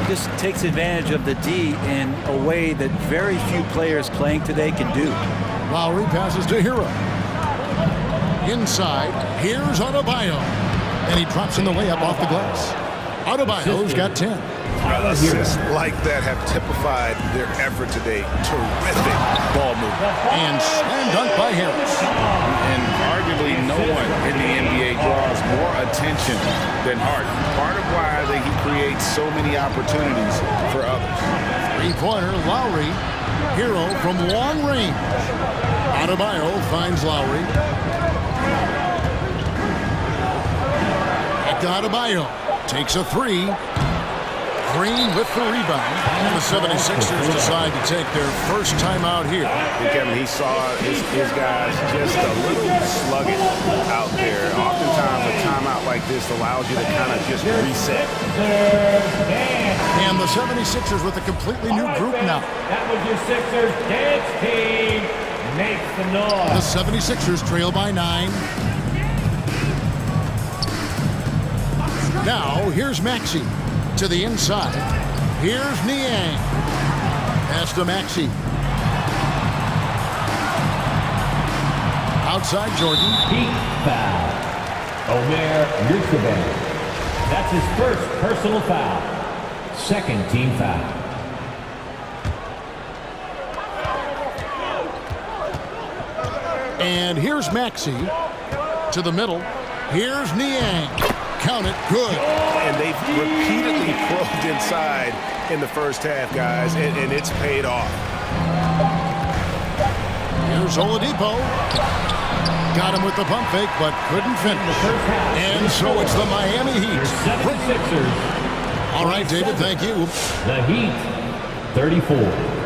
Just takes advantage of the D in a way that very few players playing today can do. Lowry passes to Hero. Inside, here's Adebayo. And he drops in the layup off the glass. Adebayo's got 10. Assists like that have typified their effort today. Terrific ball movement. And slam dunk by Harris. And arguably no one in the NBA draws more attention than Harden. Part of why he creates so many opportunities for others. Three-pointer, Lowry. Hero from long range. Adebayo finds Lowry. Back to Adebayo. Takes a 3. Green with the rebound. And the 76ers decide to take their first timeout here. And Kevin, he saw his guys just a little sluggish out there. Oftentimes a timeout like this allows you to kind of just reset. And the 76ers with a completely new group now. That was your Sixers dance team. Makes the noise. The 76ers trail by 9. Now, here's Maxey to the inside. Here's Niang. Pass to Maxey. Outside Jordan. Heat foul. Omer Yurtseven. That's his first personal foul. Second team foul. And here's Maxey to the middle. Here's Niang. Count it, good. And they've repeatedly probed inside in the first half, guys, and it's paid off. Here's Oladipo. Got him with the pump fake, but couldn't finish. And so it's the Miami Heat. 76ers. All right, David, thank you. The Heat, 34.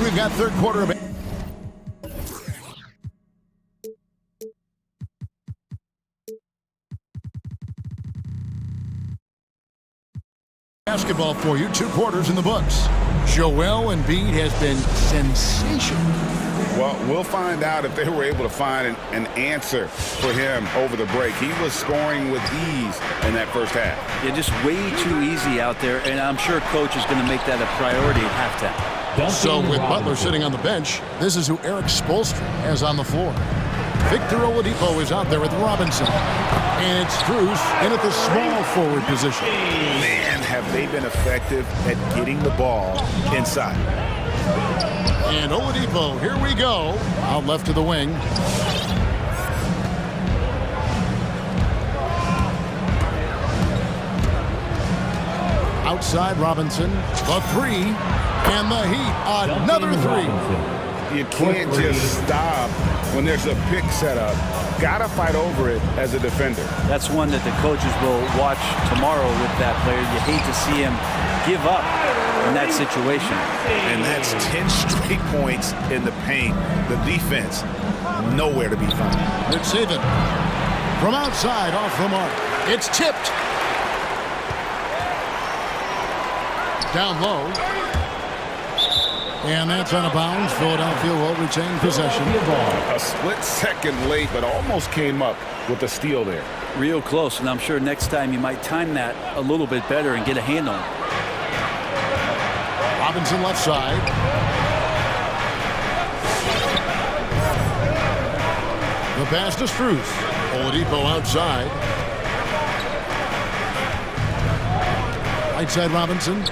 We've got third quarter of basketball for you. 2 quarters in the books. Joel Embiid has been sensational. Well, we'll find out if they were able to find an answer for him over the break. He was scoring with ease in that first half. Yeah, just way too easy out there, and I'm sure coach is going to make that a priority at halftime. So with Butler sitting on the bench, this is who Eric Spoelstra has on the floor. Victor Oladipo is out there with Robinson. And it's Strus in at the small forward position. Man, have they been effective at getting the ball inside. And Oladipo, here we go. Out left to the wing. Outside Robinson, the 3. And the Heat, another 3. You can't just stop when there's a pick set up. Gotta fight over it as a defender. That's one that the coaches will watch tomorrow with that player. You hate to see him give up in that situation. And that's 10 straight points in the paint. The defense, nowhere to be found. Nick Saban from outside off the mark. It's tipped. Down low. And that's out of bounds. Philadelphia will retain possession. A split second late, but almost came up with a steal there. Real close, and I'm sure next time you might time that a little bit better and get a hand on it. Robinson left side. The pass to Strus. Oladipo outside. Right side Robinson.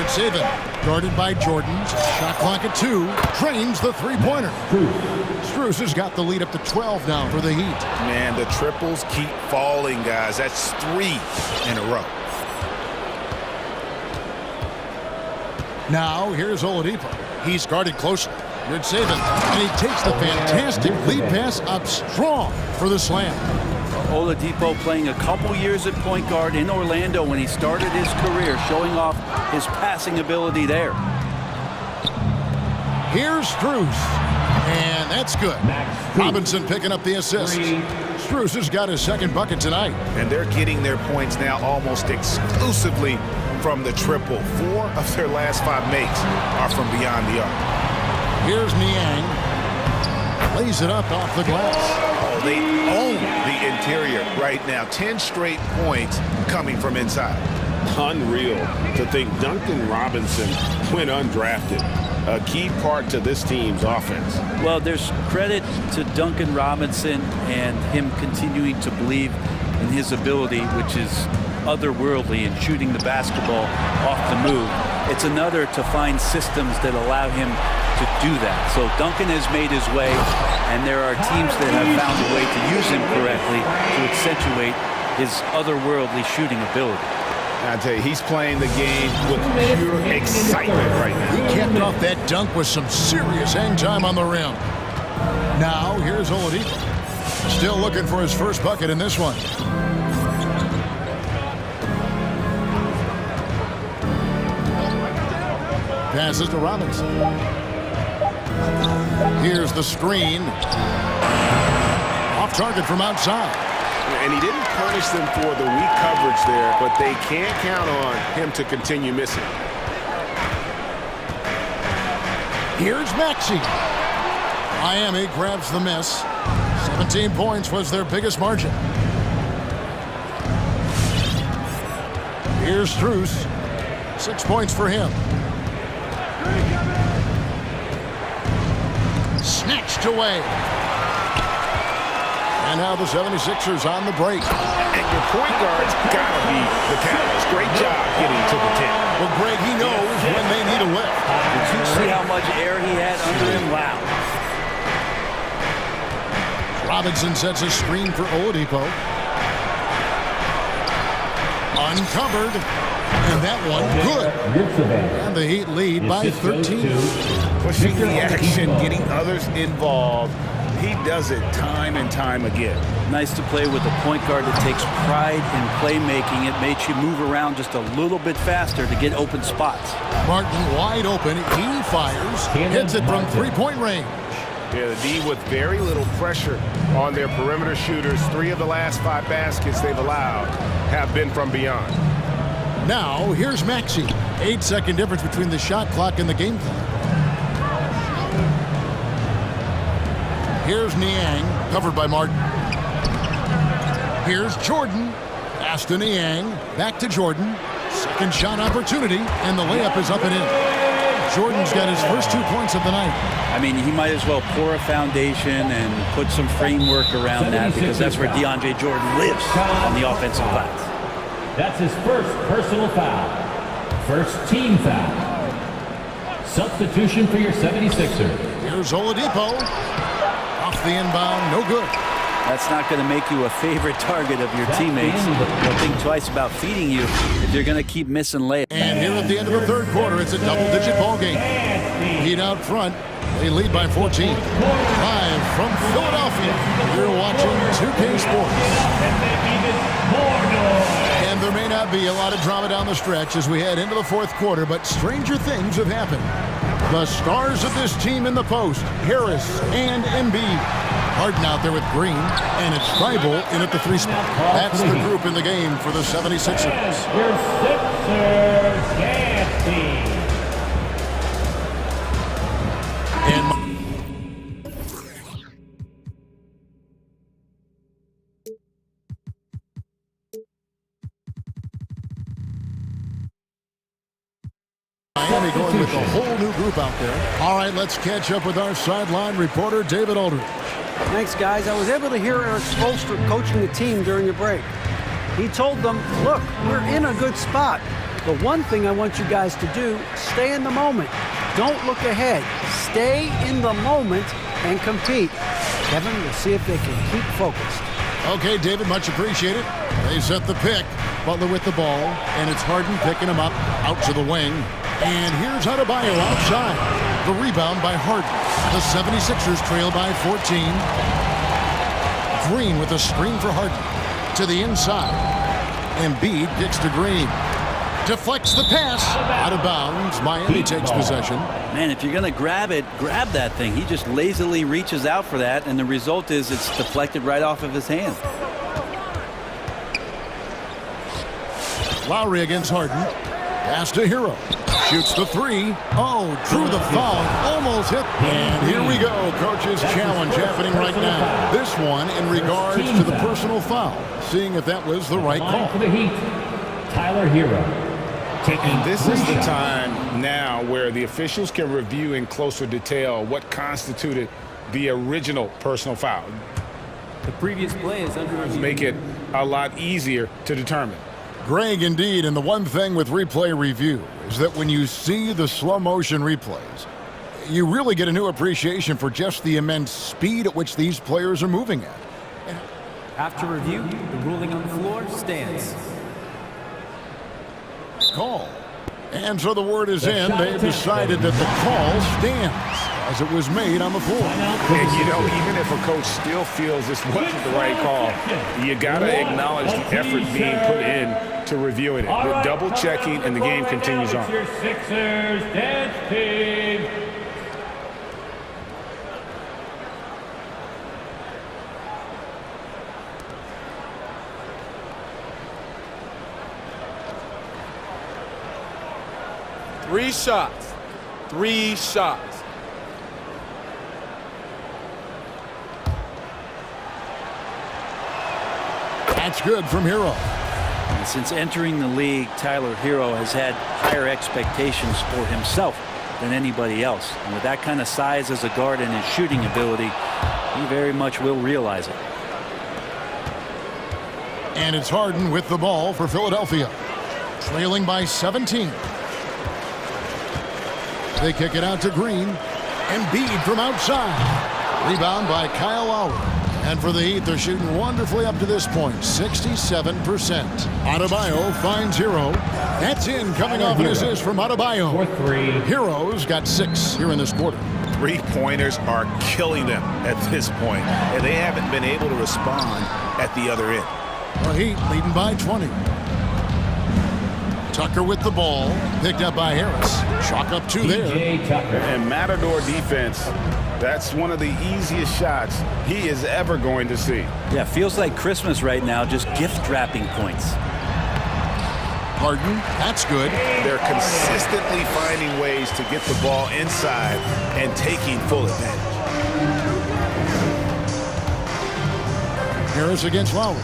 Saban, guarded by Jordan. Shot clock at 2. Drains the three-pointer. Strus has got the lead up to 12 now for the Heat. Man, the triples keep falling, guys. That's 3 in a row. Now, here's Oladipo. He's guarded closely. Good Saban, and he takes the fantastic lead pass up strong for the slam. Oladipo playing a couple years at point guard in Orlando when he started his career, showing off his passing ability there. Here's Strus, and that's good. Robinson picking up the assist. Strus has got his second bucket tonight. And they're getting their points now almost exclusively from the triple. 4 of their last 5 makes are from beyond the arc. Here's Niang. Lays it up off the glass. They own the interior right now. 10 straight points coming from inside. Unreal to think Duncan Robinson went undrafted. A key part to this team's offense. Well, there's credit to Duncan Robinson and him continuing to believe in his ability, which is otherworldly in shooting the basketball off the move. It's another to find systems that allow him to do that. So Duncan has made his way, and there are teams that have found a way to use him correctly to accentuate his otherworldly shooting ability. I tell you, he's playing the game with pure excitement right now. He capped off that dunk with some serious hang time on the rim. Now, here's Oladipo. Still looking for his first bucket in this one. Passes to Robinson. Here's the screen. Off target from outside. And he didn't punish them for the weak coverage there, but they can't count on him to continue missing. Here's Maxey. Miami grabs the miss. 17 points was their biggest margin. Here's Strus. 6 points for him. Snatched away. And now the 76ers on the break. And your point guard's got to be the catalyst. Great job getting to the 10. Well, Greg, he knows when they need a lift. Did you see how much air he had under him? Wow. Robinson sets a screen for Oladipo. Uncovered. And that one good. And the Heat lead by 13. Pushing the action, getting others involved. He does it time and time again. Nice to play with a point guard that takes pride in playmaking. It makes you move around just a little bit faster to get open spots. Martin wide open. He fires. Hits it from three-point range. Yeah, the D with very little pressure on their perimeter shooters. 3 of the last 5 baskets they've allowed have been from beyond. Now, here's Maxey. 8-second difference between the shot clock and the game clock. Here's Niang, covered by Martin. Here's Jordan. Pass to Niang. Back to Jordan. Second shot opportunity, and the layup is up and in. Jordan's got his first 2 points of the night. I mean, he might as well pour a foundation and put some framework around that, because that's where DeAndre Jordan lives on the offensive glass. That's his first personal foul. First team foul. Substitution for your 76ers. Here's Oladipo. Off the inbound, no good. That's not going to make you a favorite target of your teammates. They'll think twice about feeding you if you're going to keep missing layups. And here at the end of the third quarter, it's a double-digit ball game. Heat out front. They lead by 14. Live from Philadelphia, you're watching 2K Sports. And there may not be a lot of drama down the stretch as we head into the fourth quarter, but stranger things have happened. The stars of this team in the post, Harris and Embiid. Harden out there with Green, and it's Thibault in at the 3 spot. That's the group in the game for the 76ers. Your Sixers dance team. And Miami going with a whole new group out there. All right, let's catch up with our sideline reporter, David Aldridge. Thanks, guys. I was able to hear Eric Spoelstra coaching the team during the break. He told them, look, we're in a good spot. The one thing I want you guys to do, stay in the moment. Don't look ahead. Stay in the moment and compete. Kevin, we'll see if they can keep focused. Okay, David, much appreciated. They set the pick. Butler with the ball, and it's Harden picking him up out to the wing. And here's Adebayo outside. The rebound by Harden. The 76ers trail by 14. Green with a screen for Harden. To the inside. Embiid kicks to Green. Deflects the pass. Out of bounds. Miami takes possession. Man, if you're going to grab it, grab that thing. He just lazily reaches out for that, and the result is it's deflected right off of his hand. Lowry against Harden. Pass to Hero. Shoots the 3. Oh, drew the foul. Almost hit. And here we go. Coach's challenge happening right now. This one in regards to the personal foul. Seeing if that was the right call. For the Heat, Tyler Hero. And this is the time now where the officials can review in closer detail what constituted the original personal foul. The previous play is under review. Make it a lot easier to determine. Greg, indeed, and the one thing with replay review is that when you see the slow motion replays, you really get a new appreciation for just the immense speed at which these players are moving at. After review, the ruling on the floor stands. Call. And so the word is in. They've decided that the call stands as it was made on the floor. And you know, even if a coach still feels this wasn't the right call, you got to acknowledge the effort being put in to reviewing it. We're double checking, and the game continues on. Your Sixers dance team. Three shots. 3 shots. That's good from Hero. And since entering the league, Tyler Hero has had higher expectations for himself than anybody else. And with that kind of size as a guard and his shooting ability, he very much will realize it. And it's Harden with the ball for Philadelphia. Trailing by 17. They kick it out to Green. Embiid from outside. Rebound by Kyle Lowry. And for the Heat, they're shooting wonderfully up to this point, 67%. Adebayo finds Hero. That's in, coming off an assist from Adebayo. For 3. Hero's got 6 here in this quarter. 3-pointers are killing them at this point, and they haven't been able to respond at the other end. The Heat leading by 20. Tucker with the ball, picked up by Harris. Chalk up 2 there. And Matador defense, that's one of the easiest shots he is ever going to see. Yeah, feels like Christmas right now, just gift wrapping points. Harden, that's good. They're consistently finding ways to get the ball inside and taking full advantage. Harris against Lowry.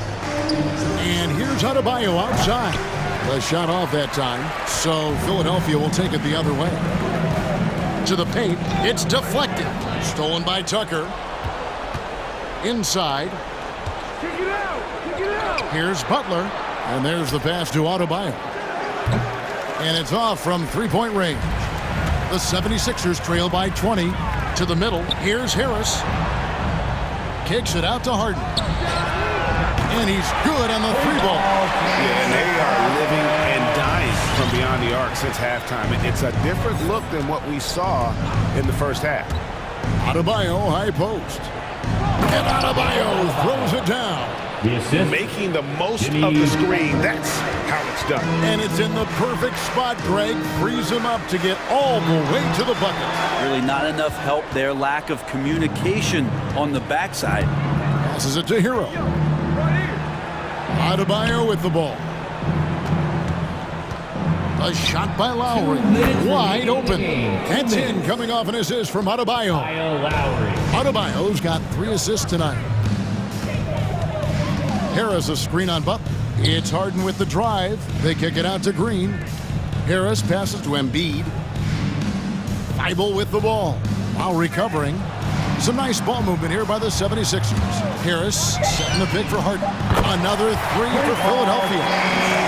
And here's Adebayo outside. The shot off that time, so Philadelphia will take it the other way. To the paint, it's deflected. Stolen by Tucker. Inside. Kick it out! Kick it out! Here's Butler, and there's the pass to Adebayo. And it's off from 3-point range. The 76ers trail by 20. To the middle, here's Harris. Kicks it out to Harden. And he's good on the 3-ball. Yeah, and they are living and dying from beyond the arc since halftime. It's a different look than what we saw in the first half. Adebayo high post. And Adebayo throws it down. Making the most of the screen. That's how it's done. And it's in the perfect spot. Greg frees him up to get all the way to the bucket. Really not enough help there. Lack of communication on the backside. Passes it to Hero. Adebayo with the ball. A shot by Lowry. Wide open. That's in, coming off an assist from Adebayo. Adebayo's got 3 assists tonight. Harris a screen on Butler. It's Harden with the drive. They kick it out to Green. Harris passes to Embiid. Thibault with the ball while recovering. Some nice ball movement here by the 76ers. Harris setting the pick for Harden. Another 3 for Philadelphia.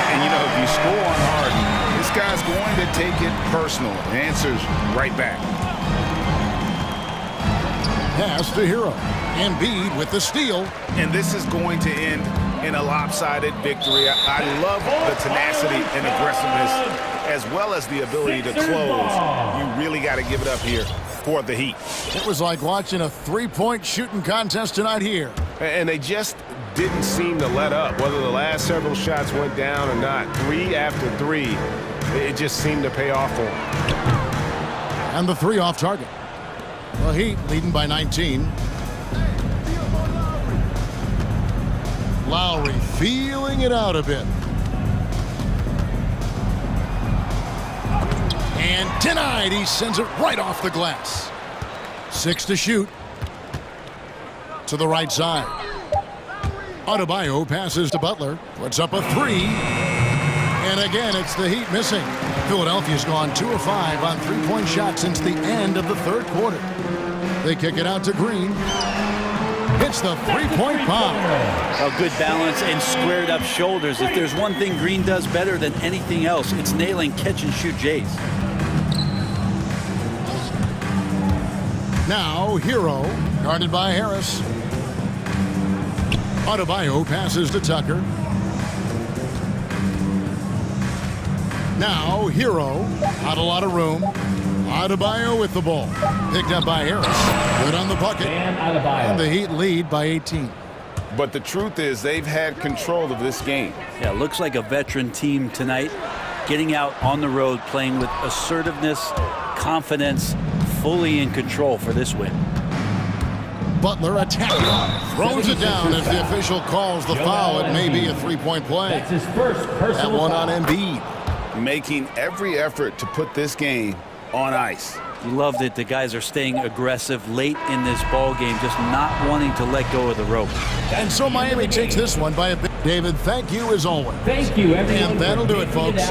And you know, if you score on Harden, this guy's going to take it personal. Answers right back. Pass to Hero. Embiid with the steal. And this is going to end in a lopsided victory. I love the tenacity and aggressiveness, as well as the ability to close. You really got to give it up here for the Heat. It was like watching a 3-point shooting contest tonight here. And they just didn't seem to let up. Whether the last several shots went down or not, 3 after 3, it just seemed to pay off for them. And the 3 off target. The Heat leading by 19. Lowry feeling it out a bit. And denied. He sends it right off the glass. 6 to shoot. To the right side. Adebayo passes to Butler. Puts up a 3. And again, it's the Heat missing. Philadelphia's gone 2 of 5 on 3-point shots since the end of the 3rd quarter. They kick it out to Green. Hits the 3-point bomb. A good balance and squared up shoulders. If there's one thing Green does better than anything else, it's nailing catch-and-shoot Jays. Now, Hero, guarded by Harris. Adebayo passes to Tucker. Now, Hero, not a lot of room. Adebayo with the ball. Picked up by Harris. Good on the bucket. And the Heat lead by 18. But the truth is, they've had control of this game. Yeah, looks like a veteran team tonight. Getting out on the road, playing with assertiveness, confidence, fully in control for this win. Butler attacking. Throws it down as the official calls the foul. It may be a 3-point play. That's his first personal That one foul. on Embiid. Making every effort to put this game on ice. You love that the guys are staying aggressive late in this ball game, just not wanting to let go of the rope. And so Miami takes this one by a bit. David, thank you as always. Thank you, everyone. And that'll do it, folks.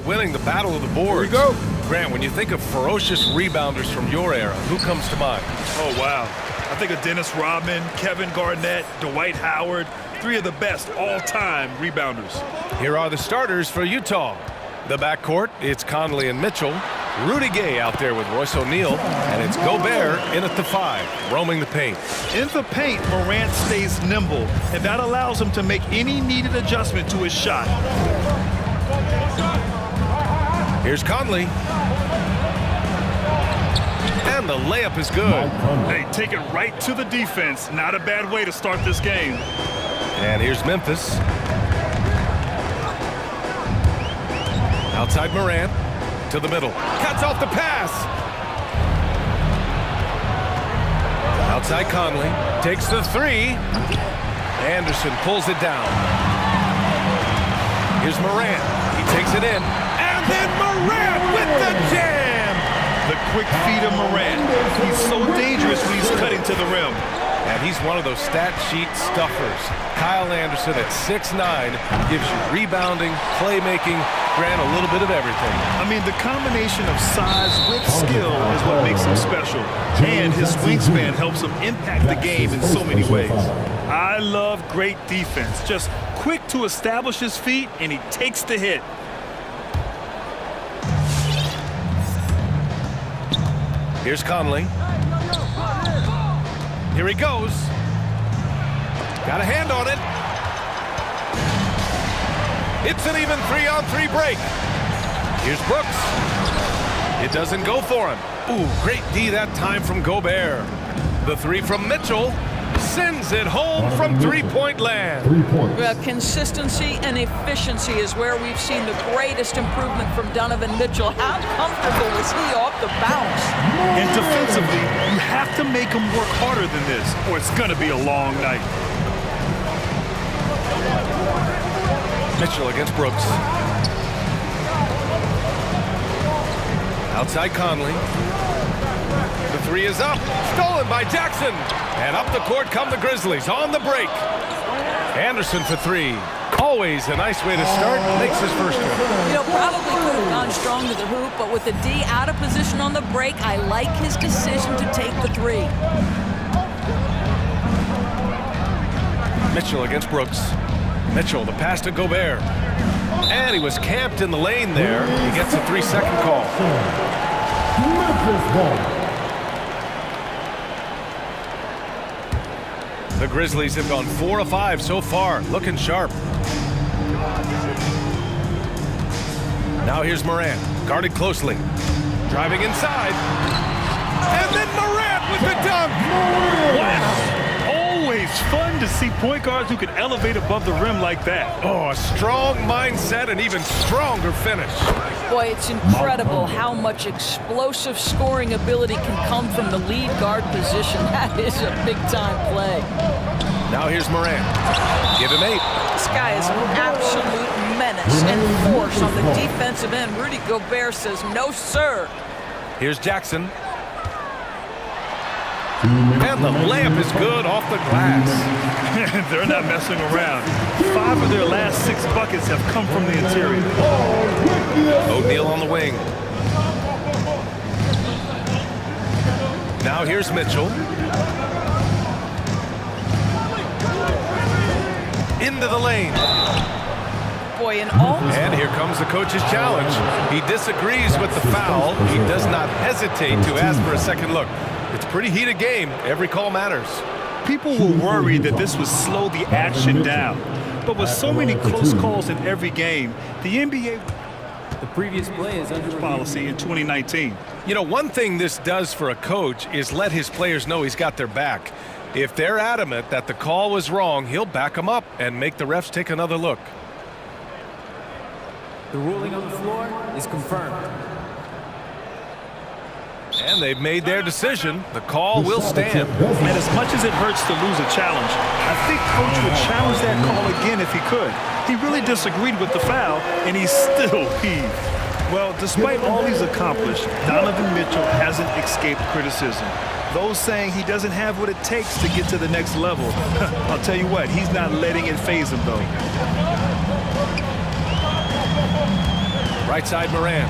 Winning the battle of the boards. Here we go. Grant, when you think of ferocious rebounders from your era, who comes to mind? Oh, wow. I think of Dennis Rodman, Kevin Garnett, Dwight Howard, three of the best all-time rebounders. Here are the starters for Utah. The backcourt, it's Conley and Mitchell. Rudy Gay out there with Royce O'Neal. And it's Gobert in at the 5, roaming the paint. In the paint, Morant stays nimble, and that allows him to make any needed adjustment to his shot. Here's Conley. And the layup is good. Hey, take it right to the defense. Not a bad way to start this game. And here's Memphis. Outside Morant. To the middle. Cuts off the pass. Outside Conley. Takes the 3. Anderson pulls it down. Here's Morant. He takes it in. And then Morant with the jam. The quick feed of Morant. He's so dangerous when he's cutting to the rim. And he's one of those stat sheet stuffers. Kyle Anderson at 6'9" gives you rebounding, playmaking, Grant, a little bit of everything. I mean, the combination of size with skill is what makes him special. And his wingspan helps him impact the game in so many ways. I love great defense. Just quick to establish his feet, and he takes the hit. Here's Conley. Here he goes. Got a hand on it. It's an even 3-on-3 break. Here's Brooks. It doesn't go for him. Ooh, great D that time from Gobert. The 3 from Mitchell sends it home from three-point land. Well, consistency and efficiency is where we've seen the greatest improvement from Donovan Mitchell. How comfortable is he off the bounce? And defensively, you have to make him work harder than this, or it's going to be a long night. Mitchell against Brooks. Outside Conley. The 3 is up. Stolen by Jackson. And up the court come the Grizzlies on the break. Anderson for 3. Always a nice way to start. Makes his first one. You know, probably could have gone strong to the hoop, but with the D out of position on the break, I like his decision to take the 3. Mitchell against Brooks. Mitchell, the pass to Gobert. And he was camped in the lane there. He gets a 3-second call. The Grizzlies have gone 4 of 5 so far, looking sharp. Now here's Morant, guarded closely. Driving inside. And then Morant with the dunk! Wow! Always fun to see point guards who can elevate above the rim like that. Oh, a strong mindset and even stronger finish. Boy, it's incredible how much explosive scoring ability can come from the lead guard position. That is a big-time play. Now here's Morant. Give him 8. This guy is an absolute menace and force on the defensive end. Rudy Gobert says, no, sir. Here's Jackson. And the layup is good off the glass. They're not messing around. 5 of their last 6 buckets have come from the interior. O'Neal on the wing. Now here's Mitchell. Into the lane. Boy, in all... And here comes the coach's challenge. He disagrees with the foul. He does not hesitate to ask for a second look. It's a pretty heated game. Every call matters. People were worried that this would slow the action down. But with so many close calls in every game, the NBA... The previous play is under policy in 2019. You know, one thing this does for a coach is let his players know he's got their back. If they're adamant that the call was wrong, he'll back them up and make the refs take another look. The ruling on the floor is confirmed. And they've made their decision. The call will stand. And as much as it hurts to lose a challenge, I think Coach would challenge that call again if he could. He really disagreed with the foul, and he's still peeved. Well, despite all he's accomplished, Donovan Mitchell hasn't escaped criticism. Those saying he doesn't have what it takes to get to the next level. I'll tell you what, he's not letting it faze him, though. Right side Moran.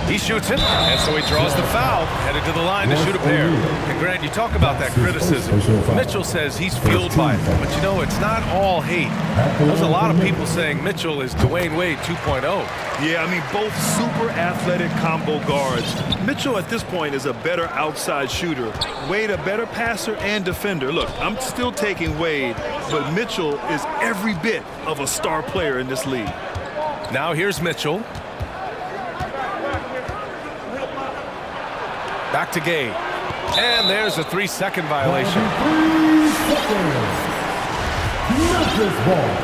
He shoots it, and so he draws the foul, headed to the line to shoot a pair. And Grant, you talk about that criticism. Mitchell says he's fueled by it, but you know, it's not all hate. There's a lot of people saying Mitchell is Dwayne Wade 2.0. Yeah, I mean, both super athletic combo guards. Mitchell at this point is a better outside shooter. Wade a better passer and defender. Look, I'm still taking Wade, but Mitchell is every bit of a star player in this league. Now here's Mitchell. Back to Gay. And there's a 3-second violation. 3 seconds. Memphis ball.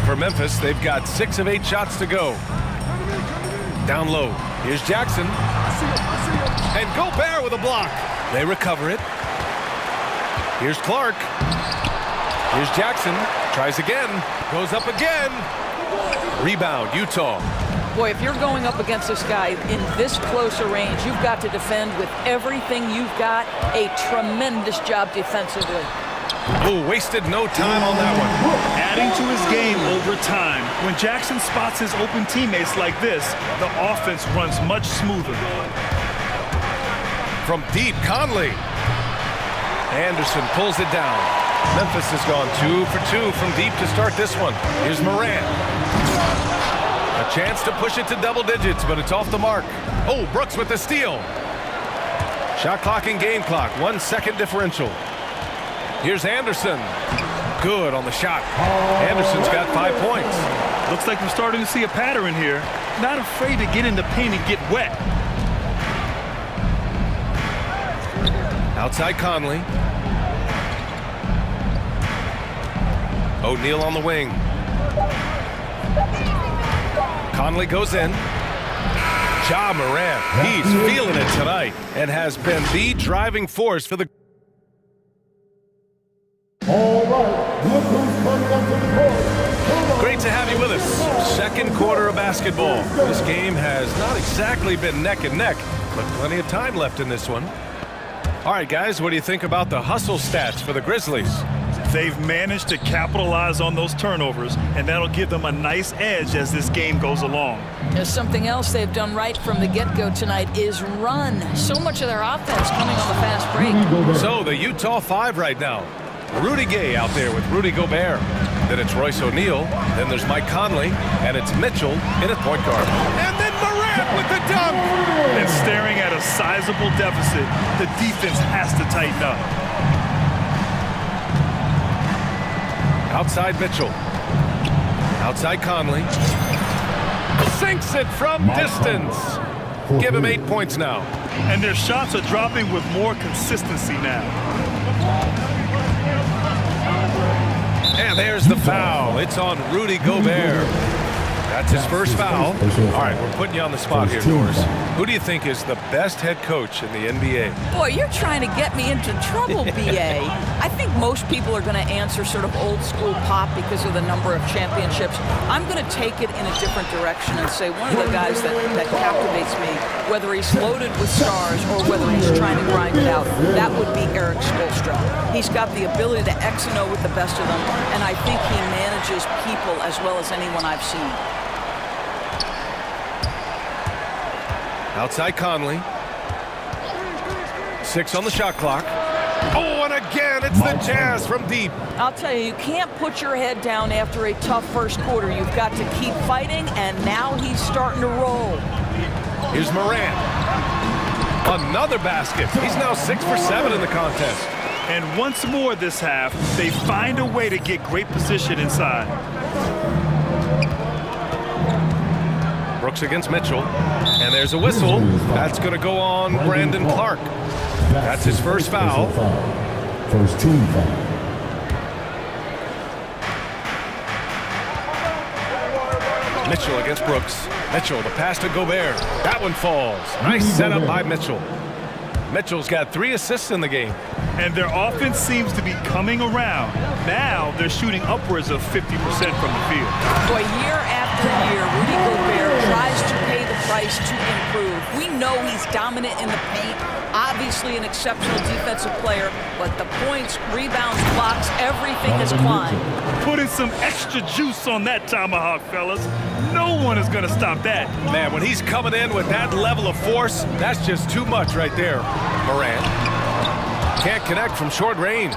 For Memphis, they've got 6 of 8 shots to go. Down low. Here's Jackson. And Gobert with a block. They recover it. Here's Clark. Here's Jackson. Tries again. Goes up again. Rebound, Utah. Boy, if you're going up against this guy in this close a range, you've got to defend with everything you've got. A tremendous job defensively. Oh, wasted no time on that one. Adding to his game over time. When Jackson spots his open teammates like this, the offense runs much smoother. From deep, Conley. Anderson pulls it down. Memphis has gone 2 for 2 from deep to start this one. Here's Moran. A chance to push it to double digits, but it's off the mark. Oh, Brooks with the steal. Shot clock and game clock, 1 second differential. Here's Anderson. Good on the shot. Anderson's got 5 points. Looks like we're starting to see a pattern here. Not afraid to get in the paint and get wet. Outside Conley. O'Neal on the wing. Conley goes in. Ja Morant, he's feeling it tonight and has been the driving force for the... All right, look who's coming up to the court. Great to have you with us. Second quarter of basketball. This game has not exactly been neck and neck, but plenty of time left in this one. All right, guys, what do you think about the hustle stats for the Grizzlies? They've managed to capitalize on those turnovers, and that'll give them a nice edge as this game goes along. There's something else they've done right from the get-go tonight is run. So much of their offense coming on the fast break. So the Utah 5 right now. Rudy Gay out there with Rudy Gobert. Then it's Royce O'Neal. Then there's Mike Conley. And it's Mitchell in at point guard. And then Morant with the dunk. And staring at a sizable deficit, the defense has to tighten up. Outside Mitchell. Outside Conley. Sinks it from distance. Give him 8 points now. And their shots are dropping with more consistency now. And there's the foul. It's on Rudy Gobert. That's his first foul. All right, we're putting you on the spot here, Doris. Who do you think is the best head coach in the NBA? Boy, you're trying to get me into trouble, B.A. I think most people are going to answer sort of old school Pop because of the number of championships. I'm going to take it in a different direction and say one of the guys that captivates me, whether he's loaded with stars or whether he's trying to grind it out, that would be Eric Spoelstra. He's got the ability to X and O with the best of them, and I think he manages people as well as anyone I've seen. Outside Conley. 6 on the shot clock. Oh, and again, it's the Jazz from deep. I'll tell you, you can't put your head down after a tough first quarter. You've got to keep fighting, and now he's starting to roll. Here's Morant. Another basket. He's now 6 for 7 in the contest. And once more this half, they find a way to get great position inside. Brooks against Mitchell. And there's a whistle. That's going to go on Brandon Clark. That's his first foul. First team foul. Mitchell against Brooks. Mitchell, the pass to Gobert. That one falls. Nice setup by Mitchell. Mitchell's got 3 assists in the game. And their offense seems to be coming around. Now they're shooting upwards of 50% from the field. Boy, year after year, Rudy Gobert tries to pay the price sacrifice to improve. We know he's dominant in the paint, obviously an exceptional defensive player, but the points, rebounds, blocks, everything has climbed. Putting some extra juice on that tomahawk, fellas. No one is going to stop that. Man, when he's coming in with that level of force, that's just too much right there. Morant can't connect from short range.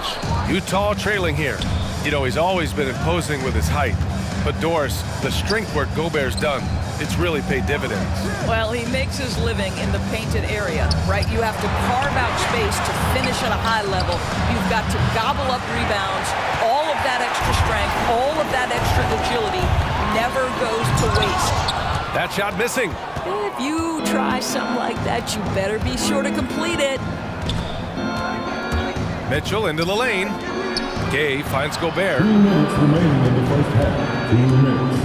Utah trailing here. You know, he's always been imposing with his height. But Doris, the strength work Gobert's done, it's really paid dividends. Well, he makes his living in the painted area, right? You have to carve out space to finish at a high level. You've got to gobble up rebounds. All of that extra strength, all of that extra agility never goes to waste. That shot missing. If you try something like that, you better be sure to complete it. Mitchell into the lane. Gay finds Gobert. 2 minutes remaining in the first half. 2 minutes.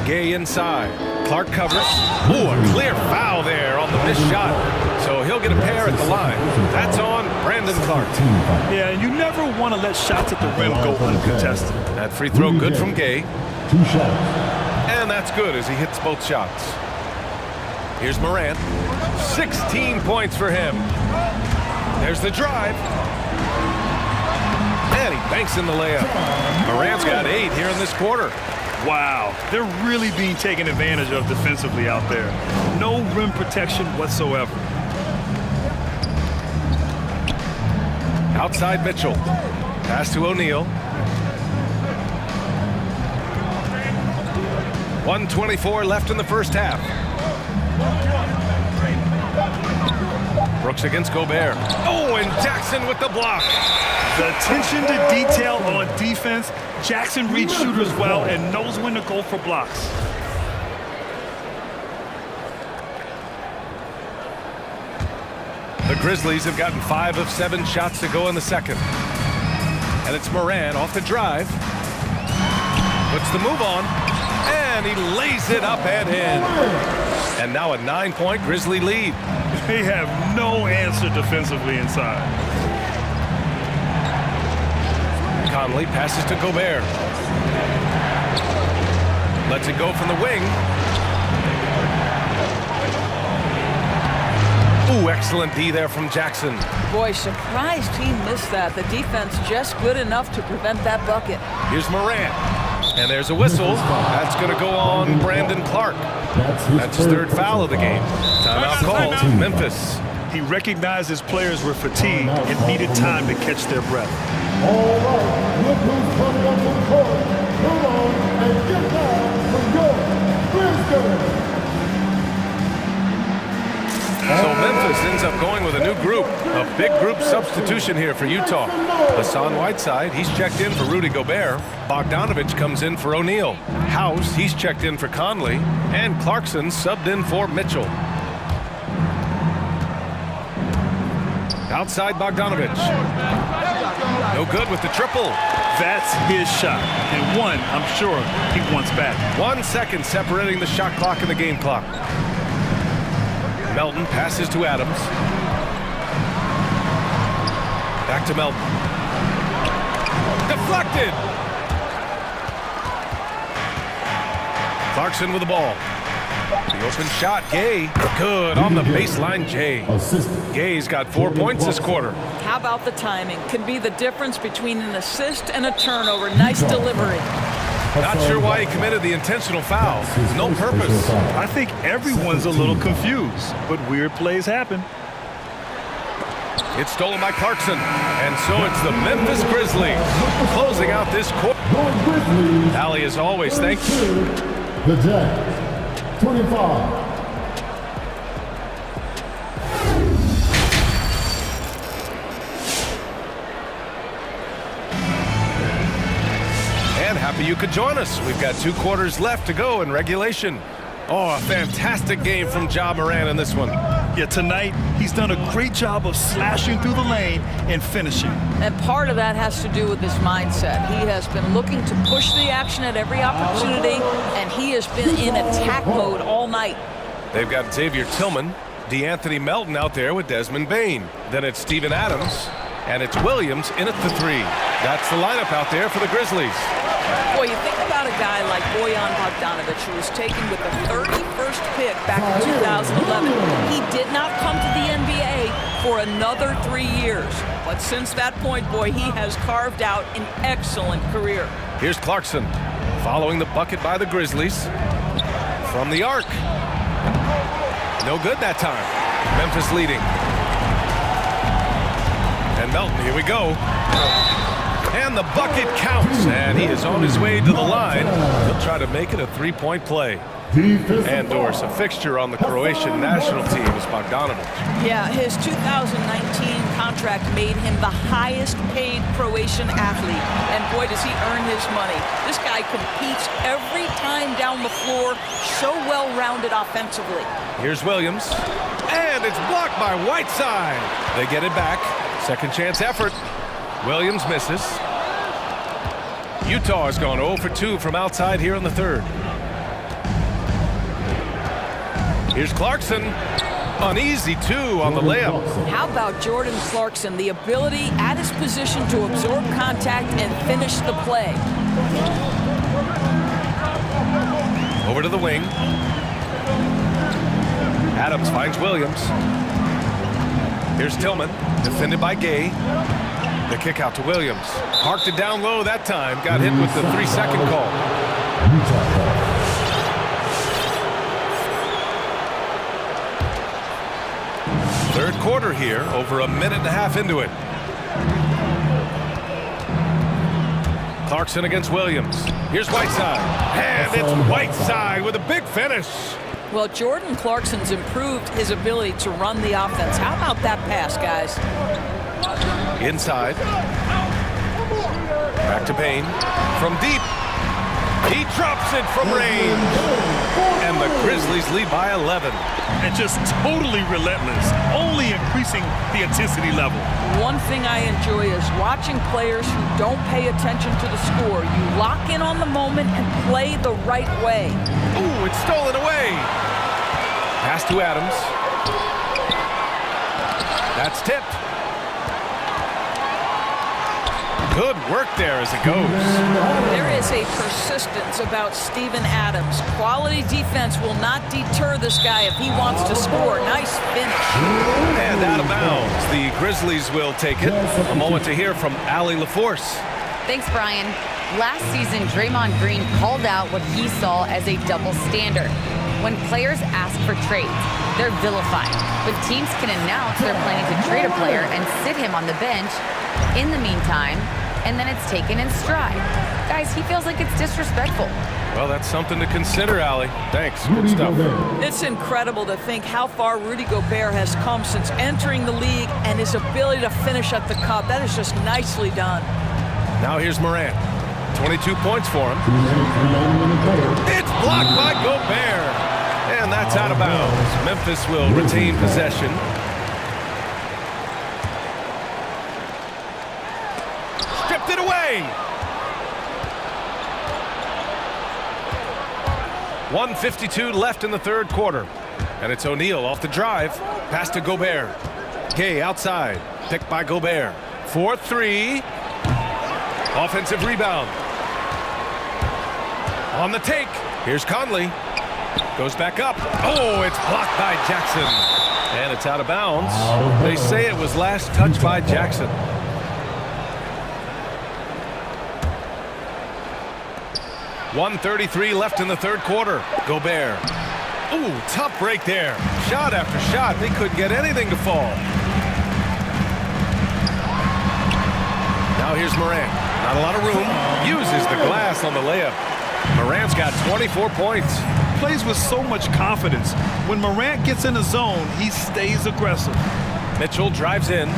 Gay inside. Clark covers. Ooh, a clear foul there on the missed shot. So he'll get a pair at the line. That's on Brandon Clark. Yeah, and you never want to let shots at the rim go uncontested. That free throw good from Gay. 2 shots. And that's good as he hits both shots. Here's Morant. 16 points for him. There's the drive. And he banks in the layup. Morant's got 8 here in this quarter. Wow, they're really being taken advantage of defensively out there. No rim protection whatsoever. Outside Mitchell. Pass to O'Neal. 1:24 left in the first half. Brooks against Gobert. Oh, and Jackson with the block. The attention to detail on defense. Jackson reads shooters well and knows when to go for blocks. The Grizzlies have gotten 5 of 7 shots to go in the second. And it's Morant off the drive. Puts the move on. And he lays it up and in. And now a 9-point Grizzly lead. They have no answer defensively inside. Conley passes to Gobert. Lets it go from the wing. Ooh, excellent D there from Jackson. Boy, surprised he missed that. The defense just good enough to prevent that bucket. Here's Morant. And there's a whistle. That's going to go on Brandon Clark. That's his 3rd foul of the game. Timeout called. Memphis. He recognized his players were fatigued and needed time to catch their breath. All right, look who's coming up to the court. Come on and get down from your Brisbane. So Memphis ends up going with a new group. A big group substitution here for Utah. Hassan Whiteside, he's checked in for Rudy Gobert. Bogdanovich comes in for O'Neal. House, he's checked in for Conley. And Clarkson subbed in for Mitchell. Outside Bogdanovich. No good with the triple. That's his shot. And one, I'm sure, he wants back. 1 second separating the shot clock and the game clock. Melton passes to Adams. Back to Melton. Deflected! Clarkson with the ball. The open shot, Gay. Good on the baseline, Jay. Gay's got 4 points this quarter. How about the timing? Can be the difference between an assist and a turnover. Nice delivery. Not sure why he committed the intentional foul. No purpose. I think everyone's a little confused, but weird plays happen. It's stolen by Clarkson. And so it's the Memphis Grizzlies closing out this quarter. Allie, as always, thank you. The Jazz, 25. Happy you could join us. We've got 2 quarters left to go in regulation. Oh, a fantastic game from Ja Morant in this one. Yeah, tonight he's done a great job of slashing through the lane and finishing. And part of that has to do with his mindset. He has been looking to push the action at every opportunity, and he has been in attack mode all night. They've got Xavier Tillman, DeAnthony Melton out there with Desmond Bane. Then it's Steven Adams, And it's Williams in at the 3. That's the lineup out there for the Grizzlies. Boy, you think about a guy like Bojan Bogdanovic, who was taken with the 31st pick back in 2011. He did not come to the NBA for another 3 years. But since that point, boy, he has carved out an excellent career. Here's Clarkson following the bucket by the Grizzlies. From the arc. No good that time. Memphis leading. And Melton, here we go. And the bucket counts, and he is on his way to the line. He'll try to make it a three-point play. And Doris, a fixture on the Croatian national team is Bogdanovic. Yeah, his 2019 contract made him the highest paid Croatian athlete. And boy, does he earn his money. This guy competes every time down the floor, so well-rounded offensively. Here's Williams, and it's blocked by Whiteside. They get it back. Second chance effort. Williams misses. Utah has gone 0 for 2 from outside here in the third. Here's Clarkson. Uneasy 2 on the layup. How about Jordan Clarkson? The ability at his position to absorb contact and finish the play. Over to the wing. Adams finds Williams. Here's Tillman, defended by Gay. The kick out to Williams. Parked it down low that time. Got hit with the 3-second call. Third quarter here, over a minute and a half into it. Clarkson against Williams. Here's Whiteside. And it's Whiteside with a big finish. Well, Jordan Clarkson's improved his ability to run the offense. How about that pass, guys? Inside. Back to Payne. From deep. He drops it from range. And the Grizzlies lead by 11. And just totally relentless, only increasing the intensity level. One thing I enjoy is watching players who don't pay attention to the score. You lock in on the moment and play the right way. Ooh, it's stolen away. Pass to Adams. That's tipped. Good work there as it goes. There is a persistence about Steven Adams. Quality defense will not deter this guy if he wants to score. Nice finish. And out of bounds. The Grizzlies will take it. A moment to hear from Allie LaForce. Thanks, Brian. Last season, Draymond Green called out what he saw as a double standard. When players ask for trades, they're vilified. But teams can announce they're planning to trade a player and sit him on the bench in the meantime, and then it's taken in stride. Guys, he feels like it's disrespectful. Well, that's something to consider, Allie. Thanks. Good stuff. It's incredible to think how far Rudy Gobert has come since entering the league and his ability to finish at the cup. That is just nicely done. Now here's Morant. 22 points for him. It's blocked by Gobert. And that's out of bounds. Memphis will retain possession. Stripped it away. 1:52 left in the third quarter. And it's O'Neal off the drive. Pass to Gobert. Gay outside. Picked by Gobert. 4-3. Offensive rebound. On the take. Here's Conley. Goes back up. Oh, it's blocked by Jackson. And it's out of bounds. They say it was last touched by Jackson. .133 left in the third quarter. Gobert. Ooh, tough break there. Shot after shot. They couldn't get anything to fall. Now here's Morant. Not a lot of room. Uses the glass on the layup. Morant's got 24 points. Plays with so much confidence. When Morant gets in the zone, he stays aggressive. Mitchell drives in.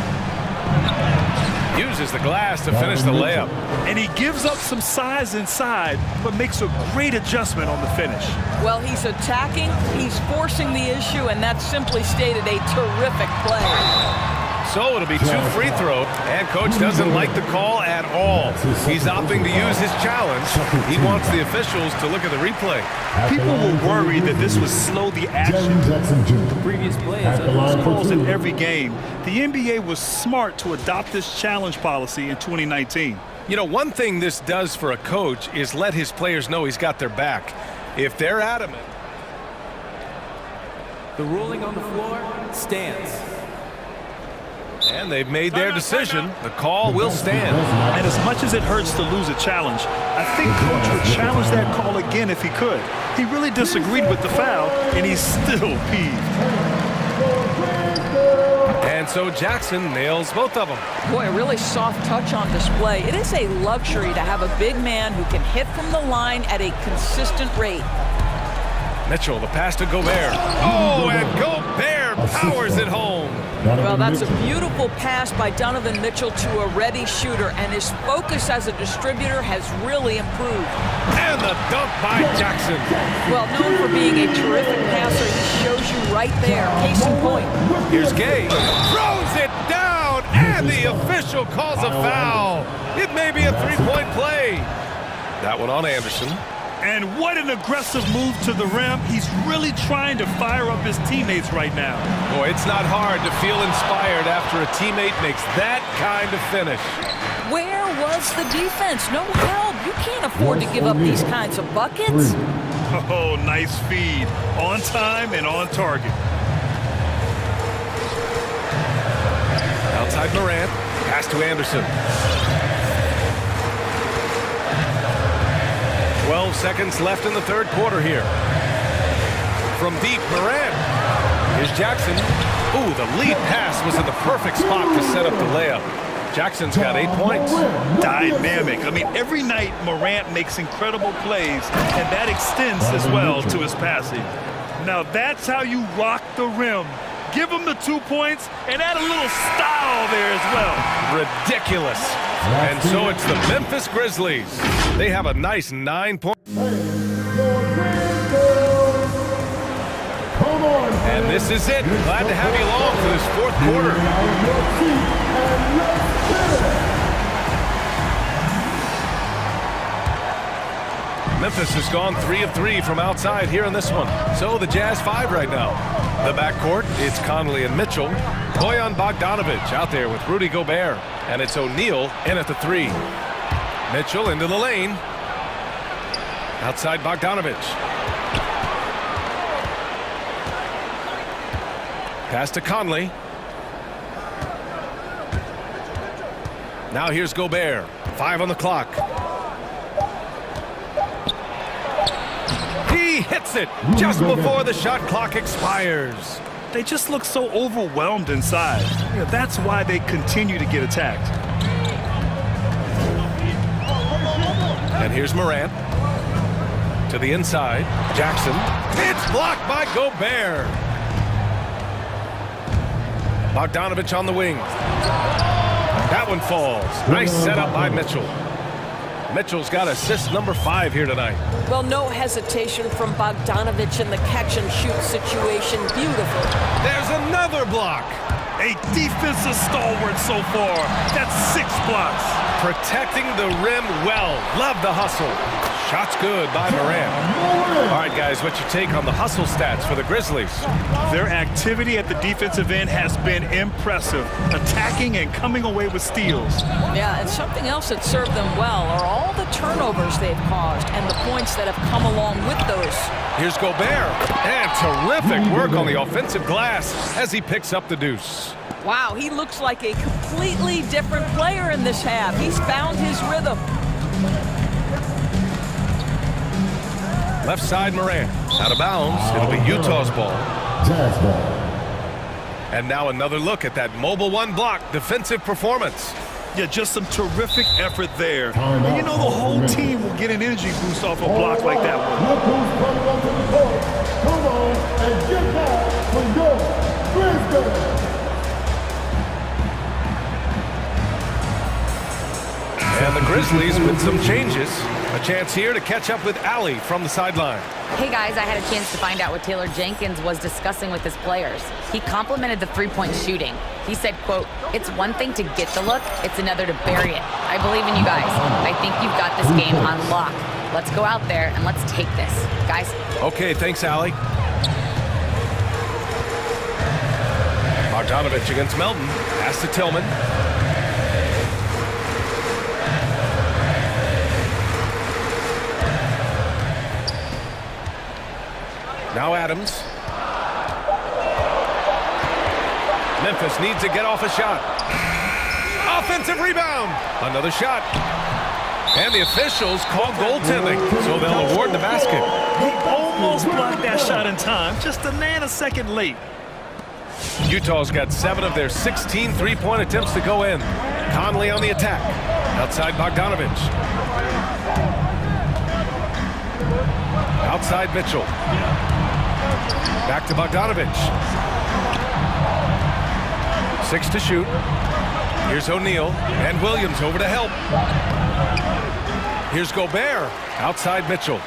Uses the glass to finish the layup. And he gives up some size inside, but makes a great adjustment on the finish. Well, he's attacking, he's forcing the issue, and that's simply stated a terrific play. So it'll be 2 free throws, and coach doesn't like the call at all. He's opting to use his challenge. He wants the officials to look at the replay. People were worried that this would slow the action. The previous play is Those calls in every game. The NBA was smart to adopt this challenge policy in 2019. You know, one thing this does for a coach is let his players know he's got their back. If they're adamant. The ruling on the floor stands. And they've made their decision. The call will stand. And as much as it hurts to lose a challenge, I think coach would challenge that call again if he could. He really disagreed with the foul, and he's still peeved. And so Jackson nails both of them. Boy, a really soft touch on display. It is a luxury to have a big man who can hit from the line at a consistent rate. Mitchell, the pass to Gobert. Oh, and Gobert powers it home. Well, that's a beautiful pass by Donovan Mitchell to a ready shooter, and his focus as a distributor has really improved. And the dunk by Jackson. Well, known for being a terrific passer, he shows you right there. Case in point. Here's Gay. Throws it down, and the official calls a foul. It may be a three-point play. That one on Anderson. And what an aggressive move to the rim. He's really trying to fire up his teammates right now. Boy, it's not hard to feel inspired after a teammate makes that kind of finish. Where was the defense? No help. You can't afford to give up these kinds of buckets. Oh, nice feed. On time and on target. Outside Morant. Pass to Anderson. 12 seconds left in the third quarter here. From deep, Morant. Here's Jackson. Ooh, the lead pass was in the perfect spot to set up the layup. Jackson's got 8 points. Dynamic. I mean, every night Morant makes incredible plays, and that extends as well to his passing. Now that's how you rock the rim. Give him the 2 points and add a little style there as well. Ridiculous. And so it's the Memphis Grizzlies. They have a nice 9 point. And this is it. Glad to have you along for this fourth quarter. Memphis has gone 3 of 3 from outside here in this one. So the Jazz 5 right now. The backcourt, it's Conley and Mitchell. Bojan Bogdanović out there with Rudy Gobert. And it's O'Neal in at the 3. Mitchell into the lane. Outside Bogdanović. Pass to Conley. Now here's Gobert. 5 on the clock. He hits it just before the shot clock expires. They just look so overwhelmed inside. That's why they continue to get attacked. And here's Morant. To the inside. Jackson. It's blocked by Gobert. Bogdanović on the wing. That one falls. Nice setup by Mitchell. Mitchell's got assist number 5 here tonight. Well, no hesitation from Bogdanović in the catch-and-shoot situation. Beautiful. There's another block. A defensive stalwart so far. That's 6 blocks. Protecting the rim well. Love the hustle. Shot's good by Morant. All right, guys, what's your take on the hustle stats for the Grizzlies? Their activity at the defensive end has been impressive, attacking and coming away with steals. Yeah, and something else that served them well are all the turnovers they've caused and the points that have come along with those. Here's Gobert, and terrific work on the offensive glass as he picks up the deuce. Wow, he looks like a completely different player in this half. He's found his rhythm. Left side Morant. Out of bounds. It'll be Utah's ball. And now another look at that mobile 1 block defensive performance. Yeah, just some terrific effort there. And you know the whole team will get an energy boost off a block like that one. Come on and get back for your Grizzlies. And the Grizzlies with some changes. A chance here to catch up with Allie from the sideline. Hey guys, I had a chance to find out what Taylor Jenkins was discussing with his players. He complimented the three-point shooting. He said, quote, "It's one thing to get the look, it's another to bury it. I believe in you guys. I think you've got this game on lock. Let's go out there and let's take this. Guys." Okay, thanks, Allie. Bogdanovich against Melton. Pass to Tillman. Now Adams. Memphis needs to get off a shot. Offensive rebound. Another shot. And the officials call goaltending, so they'll award the basket. He almost blocked that shot in time, just a nanosecond late. Utah's got 7 of their 16 three-point attempts to go in. Conley on the attack. Outside Bogdanovich. Outside Mitchell. Back to Bogdanovich. 6 to shoot. Here's O'Neal and Williams over to help. Here's Gobert. Outside Mitchell.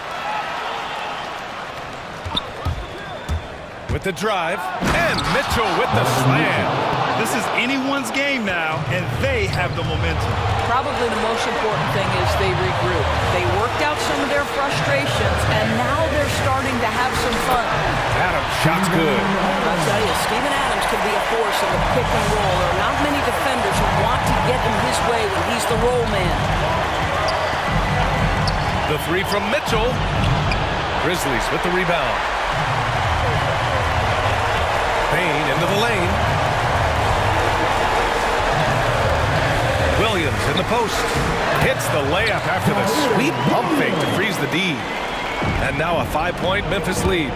With the drive, and Mitchell with the slam. This is anyone's game now, and they have the momentum. Probably the most important thing is they regroup. They worked out some of their frustrations, and now they're starting to have some fun. Adams, shot's good. I'll tell you, Steven Adams can be a force in the pick and roll. There are not many defenders who want to get in his way when he's the roll man. The three from Mitchell. Grizzlies with the rebound. Payne into the lane. Williams in the post. Hits the layup after the sweet pump fake to freeze the D. And now a 5-point Memphis lead.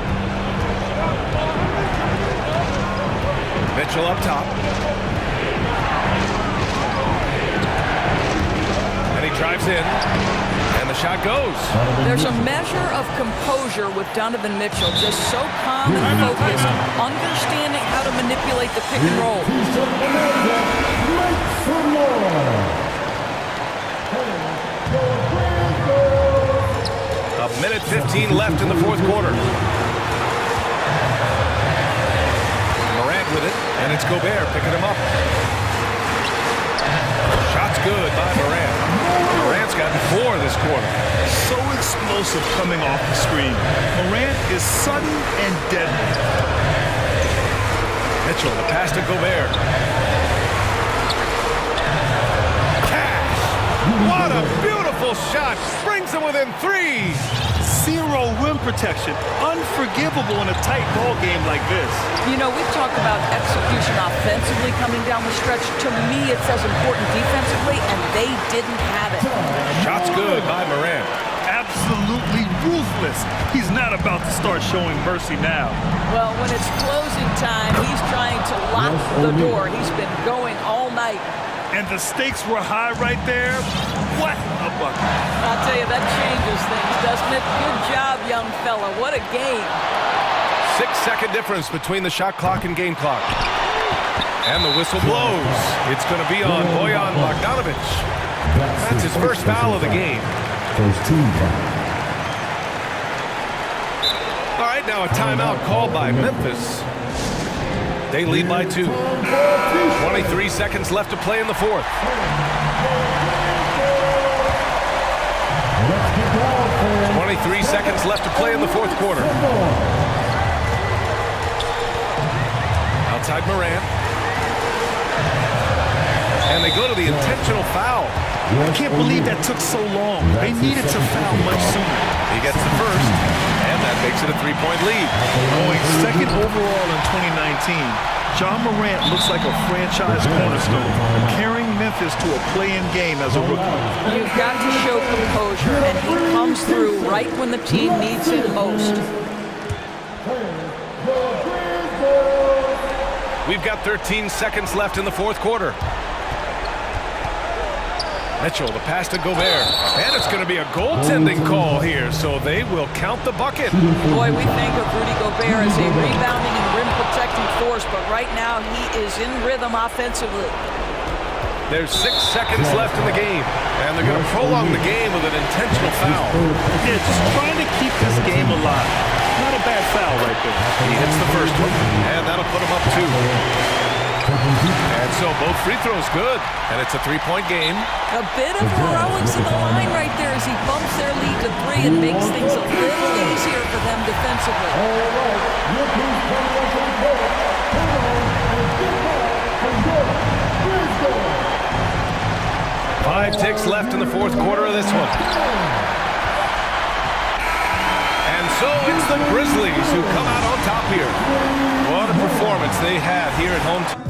Mitchell up top. And he drives in. And the shot goes. There's a measure of composure with Donovan Mitchell, just so calm and focused, understanding how to manipulate the pick and roll. A minute 15 left in the fourth quarter. Morant with it, and it's Gobert picking him up. Shot's good by Morant. Morant's got 4 this quarter. So explosive coming off the screen. Morant is sudden and deadly. Mitchell, the pass to Gobert. Cash! What a beautiful shot! Brings them within 3! Zero rim protection. Unforgivable in a tight ball game like this. You know, we've talked about execution offensively coming down the stretch. To me, it's as important defensively, and they didn't have it. Shot's good by Morant. Absolutely ruthless. He's not about to start showing mercy now. Well, when it's closing time, he's trying to lock the door. He's been going all night. And the stakes were high right there. What a bucket. I'll tell you, that changes things, doesn't it? Good job, young fella. What a game. 6-second difference between the shot clock and game clock. And the whistle blows. It's going to be on Bojan Bogdanovich. That's his first foul of the game. First team foul. All right, now a timeout called by Memphis. They lead by 2. 23 seconds left to play in the fourth. 23 seconds left to play in the fourth quarter. Outside Morant. And they go to the intentional foul. I can't believe that took so long. They needed to foul much sooner. He gets the first, and that makes it a 3-point lead. Going second overall in 2019, John Morant looks like a franchise cornerstone, carrying Memphis to a play-in game as a rookie. You've got to show composure, and he comes through right when the team needs him most. We've got 13 seconds left in the fourth quarter. Mitchell, the pass to Gobert. And it's going to be a goaltending call here, so they will count the bucket. Boy, we think of Rudy Gobert as a rebounding and rim-protecting force, but right now he is in rhythm offensively. There's 6 seconds left in the game, and they're going to prolong the game with an intentional foul. Yeah, just trying to keep this game alive. Not a bad foul right there. He hits the first one, and that'll put him up 2. And so both free throws good, and it's a 3-point game. A bit of heroics in the line right there as he bumps their lead to 3 and makes things a little easier for them defensively. 5 ticks left in the fourth quarter of this one. And so it's the Grizzlies who come out on top here. What a performance they had here at home.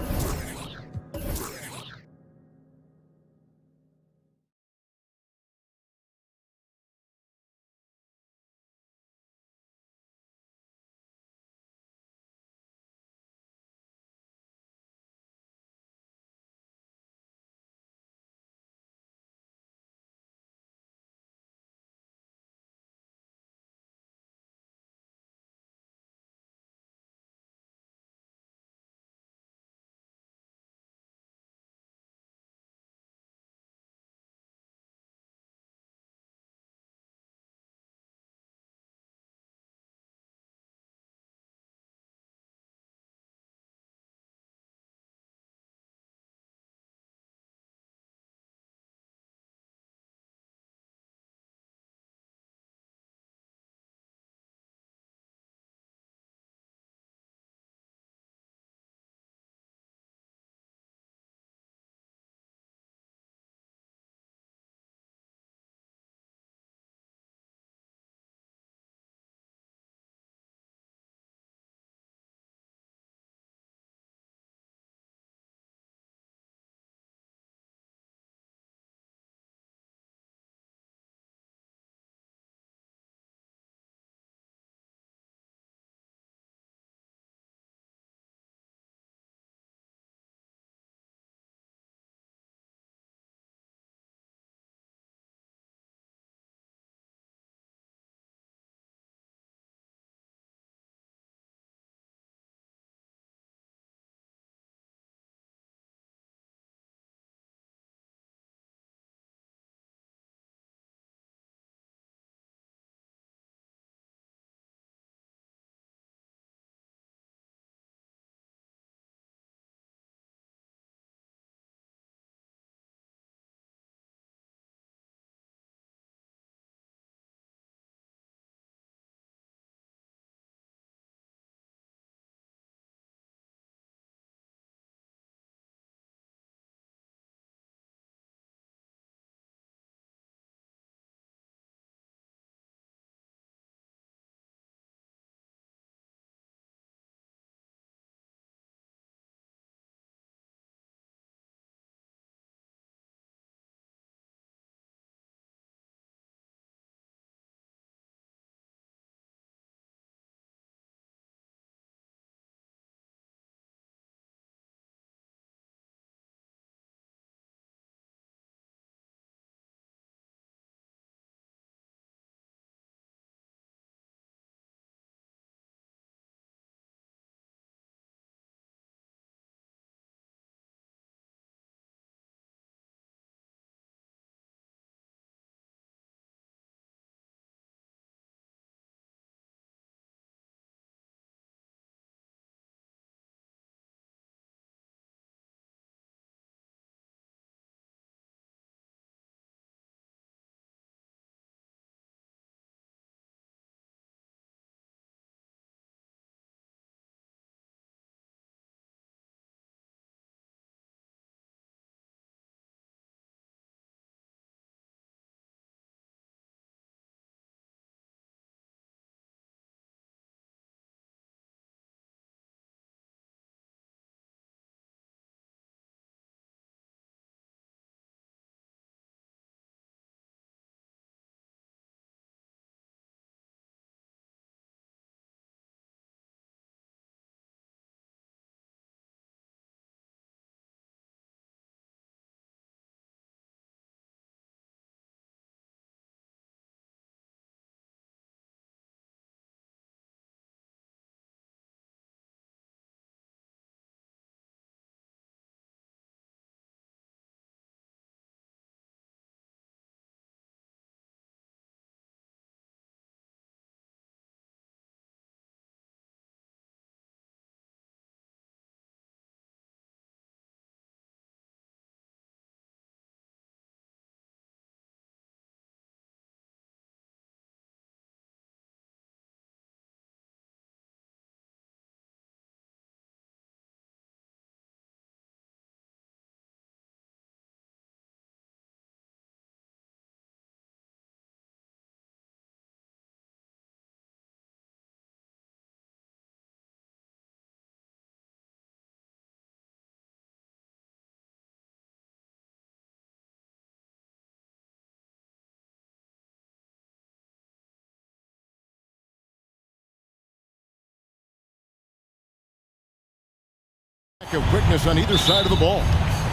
lack of quickness on either side of the ball.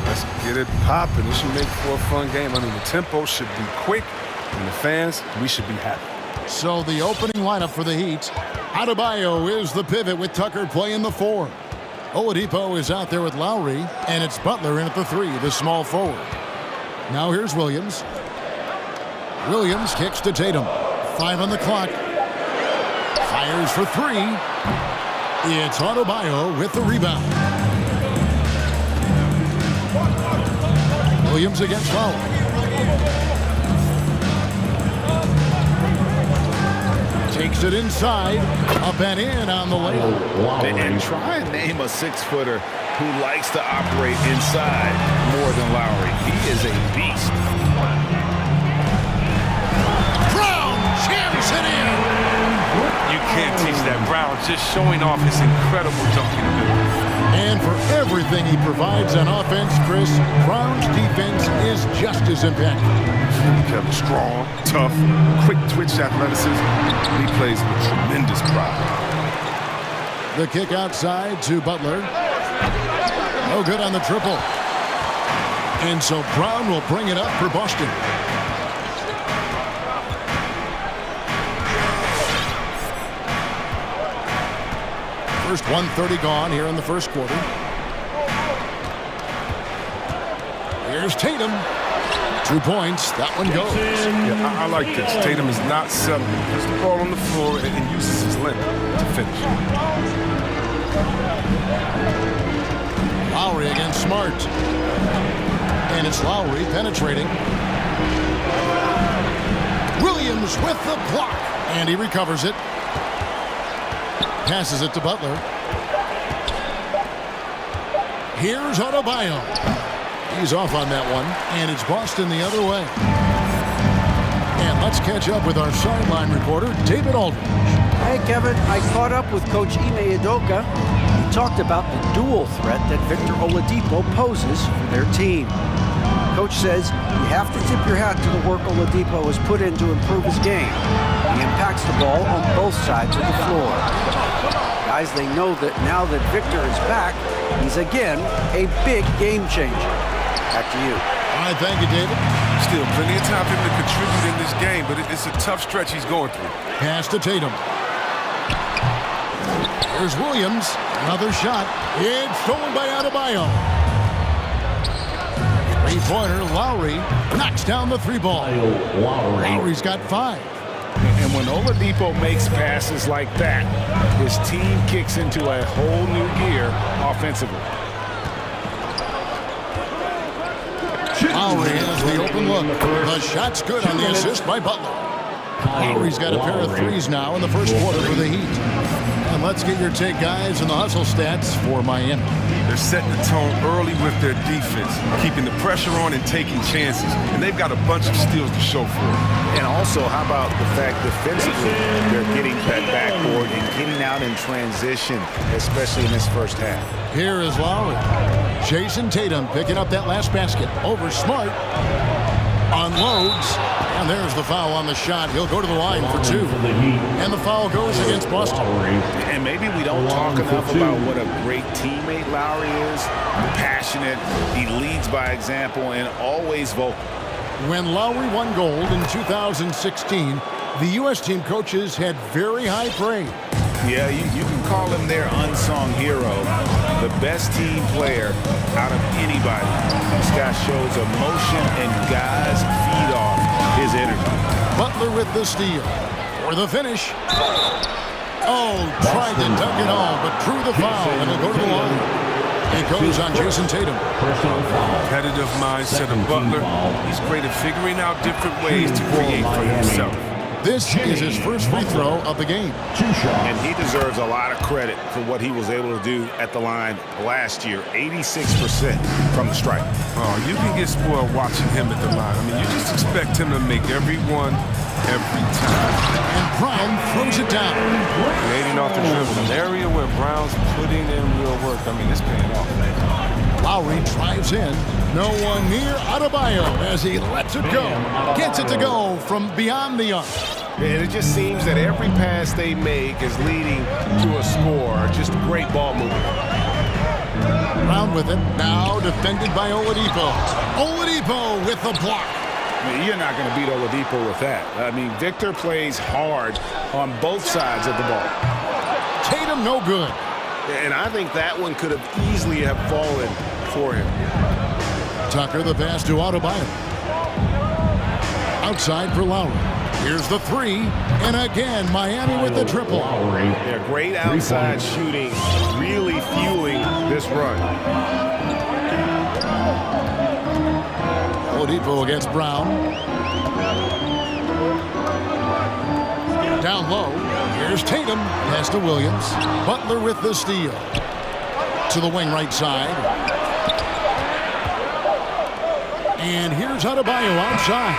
Let's get it popping. This should make for a fun game. I mean, the tempo should be quick, and the fans, we should be happy. So the opening lineup for the Heat. Adebayo is the pivot with Tucker playing the 4. Oladipo is out there with Lowry, and it's Butler in at the 3, the small forward. Now here's Williams. Williams kicks to Tatum. 5 on the clock. Fires for 3. It's Adebayo with the rebound. Williams against Lowry. Takes it inside, up and in on the layup. And try and name a 6-footer who likes to operate inside more than Lowry. He is a beast. Brown jams it in. You can't teach that. Brown just showing off his incredible dunking ability. And for everything he provides on offense, Chris, Brown's defense is just as impactful. Kevin, strong, tough, quick twitch athleticism. He plays with tremendous pride. The kick outside to Butler. No good on the triple. And so Brown will bring it up for Boston. First 1:30 gone here in the first quarter. Here's Tatum. 2 points. That one goes. Yeah, I like this. Tatum is not settling. He puts the ball on the floor and uses his length to finish. Lowry against Smart. And it's Lowry penetrating. Williams with the block. And he recovers it. Passes it to Butler. Here's Adebayo. He's off on that one, and it's Boston the other way. And let's catch up with our sideline reporter, David Aldridge. Hey, Kevin, I caught up with Coach Ime Udoka. He talked about the dual threat that Victor Oladipo poses for their team. Coach says you have to tip your hat to the work Oladipo has put in to improve his game. He impacts the ball on both sides of the floor. Guys, they know that now that Victor is back, he's again a big game changer. Back to you. All right, thank you, David. Still plenty of time for him to contribute in this game, but it's a tough stretch he's going through. Pass to Tatum. Here's Williams. Another shot. It's stolen by Adebayo. Three-pointer, Lowry knocks down the 3-ball. Lowry's got 5. And when Oladipo makes passes like that, his team kicks into a whole new gear offensively. Lowry has the open look. The shot's good on the assist by Butler. Lowry's got a pair of threes now in the first quarter for the Heat. And let's get your take, guys, on the hustle stats for Miami. They're setting the tone early with their defense, keeping the pressure on and taking chances. And they've got a bunch of steals to show for it. And also, how about the fact defensively, they're getting that backboard and getting out in transition, especially in this first half. Here is Lowry. Jason Tatum picking up that last basket over Smart. Unloads. And there's the foul on the shot. He'll go to the line for 2. And the foul goes against Boston. And maybe we don't talk enough about what a great teammate Lowry is. Passionate. He leads by example and always vocal. When Lowry won gold in 2016, the U.S. team coaches had very high praise. Yeah, you can call him their unsung hero, the best team player out of anybody. This guy shows emotion, and guys feed off his energy. Butler with the steal. For the finish. Oh, tried to dunk it home, but drew the foul, and he'll go to the line. It goes on Jason Tatum. Competitive mindset of Butler. He's great at figuring out different ways to create for himself. This is his first free throw of the game. And he deserves a lot of credit for what he was able to do at the line last year. 86% from the stripe. Oh, you can get spoiled watching him at the line. I mean, you just expect him to make every one, every time. And Brown throws it down. Creating off the dribble. An area where Brown's putting in real work. I mean, it's paying off. Lowry drives in. No one near Adebayo as he lets it go. Gets it to go from beyond the arc. And it just seems that every pass they make is leading to a score. Just great ball movement. Brown with it. Now defended by Oladipo. Oladipo with the block. I mean, you're not going to beat Oladipo with that. I mean, Victor plays hard on both sides of the ball. Tatum no good. And I think that one could have easily have fallen for him. Tucker the pass to Adebayo. Outside for Lowry. Here's the three. And again, Miami with the triple. Yeah, great outside shooting, really fueling this run. Oladipo against Brown. Down low. Here's Tatum. Pass to Williams. Butler with the steal. To the wing right side. And here's Adebayo outside.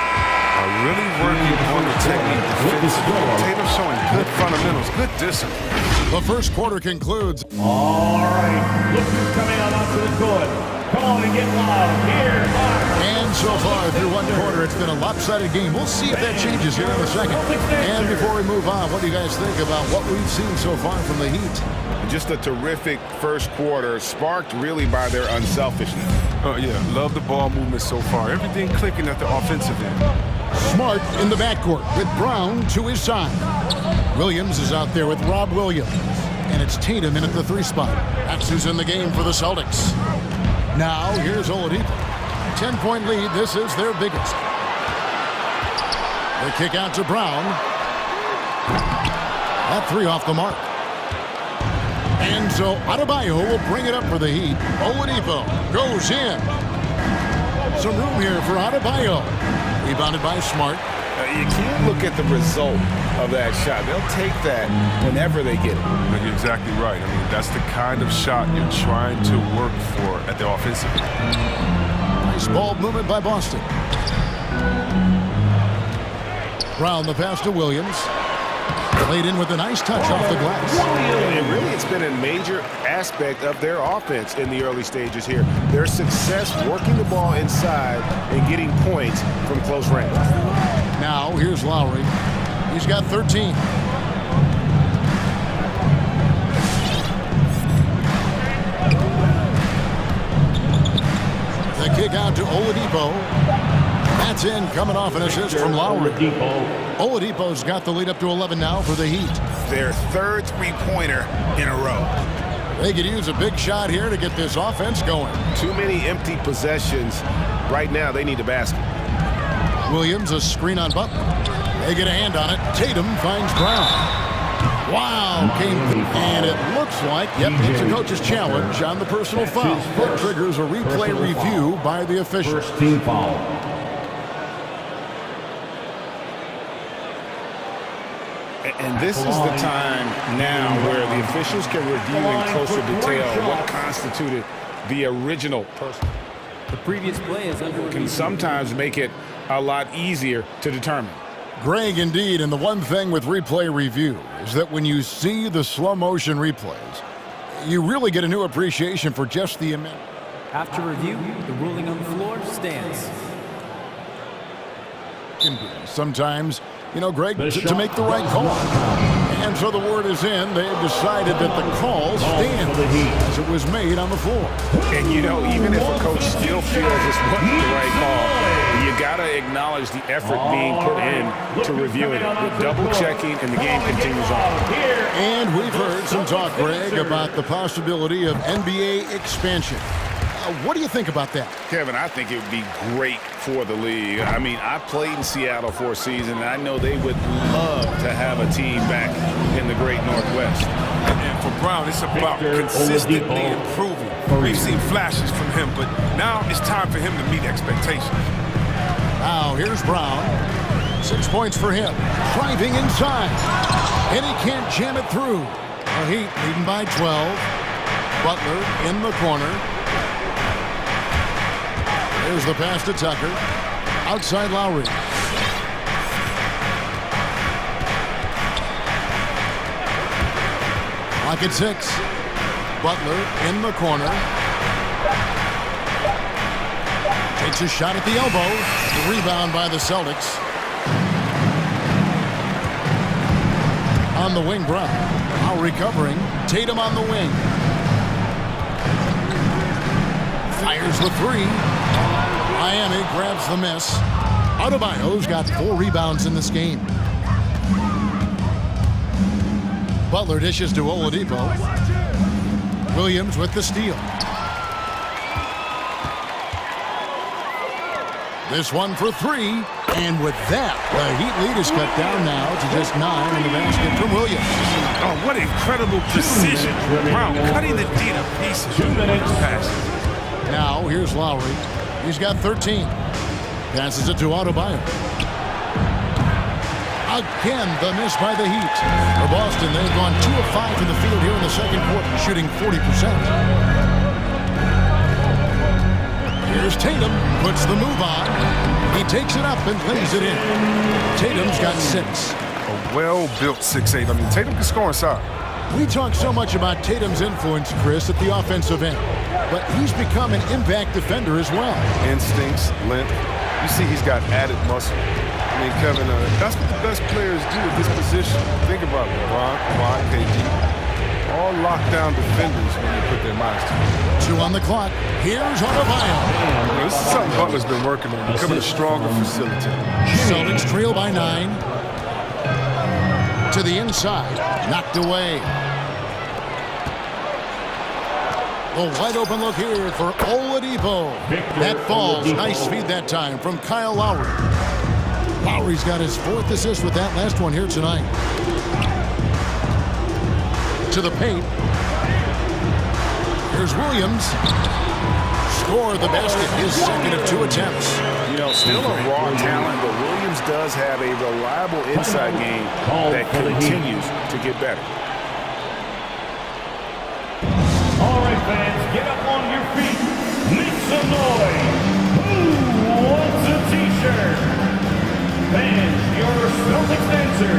Really working on the technique defensively. Tatum showing good fundamentals, good discipline. The first quarter concludes. All right, look who's coming on onto the court. Come on and get loud. Here are... And so far through one quarter, it's been a lopsided game. We'll see if that changes here in a second. And before we move on, what do you guys think about what we've seen so far from the Heat? Just a terrific first quarter, sparked really by their unselfishness. Oh, yeah, love the ball movement so far. Everything clicking at the offensive end. Smart in the backcourt with Brown to his side. Williams is out there with Rob Williams. And it's Tatum in at the 3 spot. That's who's in the game for the Celtics. Now, here's Oladipo. 10-point lead. This is their biggest. The kick out to Brown. That 3 off the mark. And so Adebayo will bring it up for the Heat. Oladipo goes in. Some room here for Adebayo. Rebounded by Smart. You can't look at the result of that shot. They'll take that whenever they get it. You're exactly right. I mean, that's the kind of shot you're trying to work for at the offensive end. Nice ball movement by Boston. Brown the pass to Williams. Played in with a nice touch off the glass. And really, it's been a major aspect of their offense in the early stages here. Their success working the ball inside and getting points from close range. Now, here's Lowry. He's got 13. The kick out to Oladipo. That's in, coming off an assist from Lowry. Oladipo's got the lead up to 11 now for the Heat. Their third three-pointer in a row. They could use a big shot here to get this offense going. Too many empty possessions. Right now, they need a basket. Williams, a screen on Butler. They get a hand on it. Tatum finds Brown. Wow, came through. And it looks like, yep, it's a coach's challenge on the personal foul. That triggers a replay review by the official. First team foul. And this is the time now where the officials can review in closer detail what constituted the original person. The previous play is under Can sometimes make it a lot easier to determine. Greg, indeed, and the one thing with replay review is that when you see the slow motion replays, you really get a new appreciation for just the amount. After review, the ruling on the floor stands. Sometimes, you know, Greg, to make the right call. And so the word is in. They have decided that the call stands as it was made on the floor. And, you know, even if a coach still feels this wasn't the right call, you got to acknowledge the effort being put in to reviewing it, double-checking, and the game continues on. And we've heard some talk, Greg, about the possibility of NBA expansion. What do you think about that? Kevin, I think it would be great for the league. I mean, I played in Seattle for a season, and I know they would love to have a team back in the great Northwest. And for Brown, it's about consistently improving. We've seen flashes from him, but now it's time for him to meet expectations. Now, here's Brown. 6 points for him. Driving inside. And he can't jam it through. The Heat leading by 12. Butler in the corner. There's the pass to Tucker. Outside Lowry. Clock at 6. Butler in the corner. Takes a shot at the elbow. The rebound by the Celtics. On the wing, Brown. Now recovering. Tatum on the wing. Fires the three. Miami grabs the miss. Adebayo's got 4 rebounds in this game. Butler dishes to Oladipo. Williams with the steal. This one for 3. And with that, the Heat lead is cut down now to just 9 in the basket from Williams. Oh, what incredible precision. Brown cutting the D to pieces. 2 minutes. Passes. Now, here's Lowry. He's got 13. Passes it to Adebayo. Again, the miss by the Heat. For Boston, they've gone 2 of 5 from the field here in the second quarter, shooting 40%. Here's Tatum, puts the move on. He takes it up and lays it in. Tatum's got 6. A well-built 6'8". I mean, Tatum can score inside. We talk so much about Tatum's influence, Chris, at the offensive end. But he's become an impact defender as well. Instincts, length. You see he's got added muscle. I mean, Kevin, that's what the best players do at this position. Think about it. LeBron, Kawhi, KD. All lockdown defenders when they put their minds to it. 2 on the clock. Here's Adebayo. This is something Butler's been working on, becoming a stronger facilitator. Celtics trail by 9. To the inside. Knocked away. A wide open look here for Oladipo. That falls. Nice feed that time from Kyle Lowry. Lowry's got his 4th assist with that last one here tonight. To the paint. Here's Williams. Score the basket, his 2nd of 2 attempts. You know, still a raw talent, but Williams does have a reliable inside game that continues to get better. All right, fans, get up on your feet. Make some noise. Who wants a T-shirt? Fans, your Celtics answer.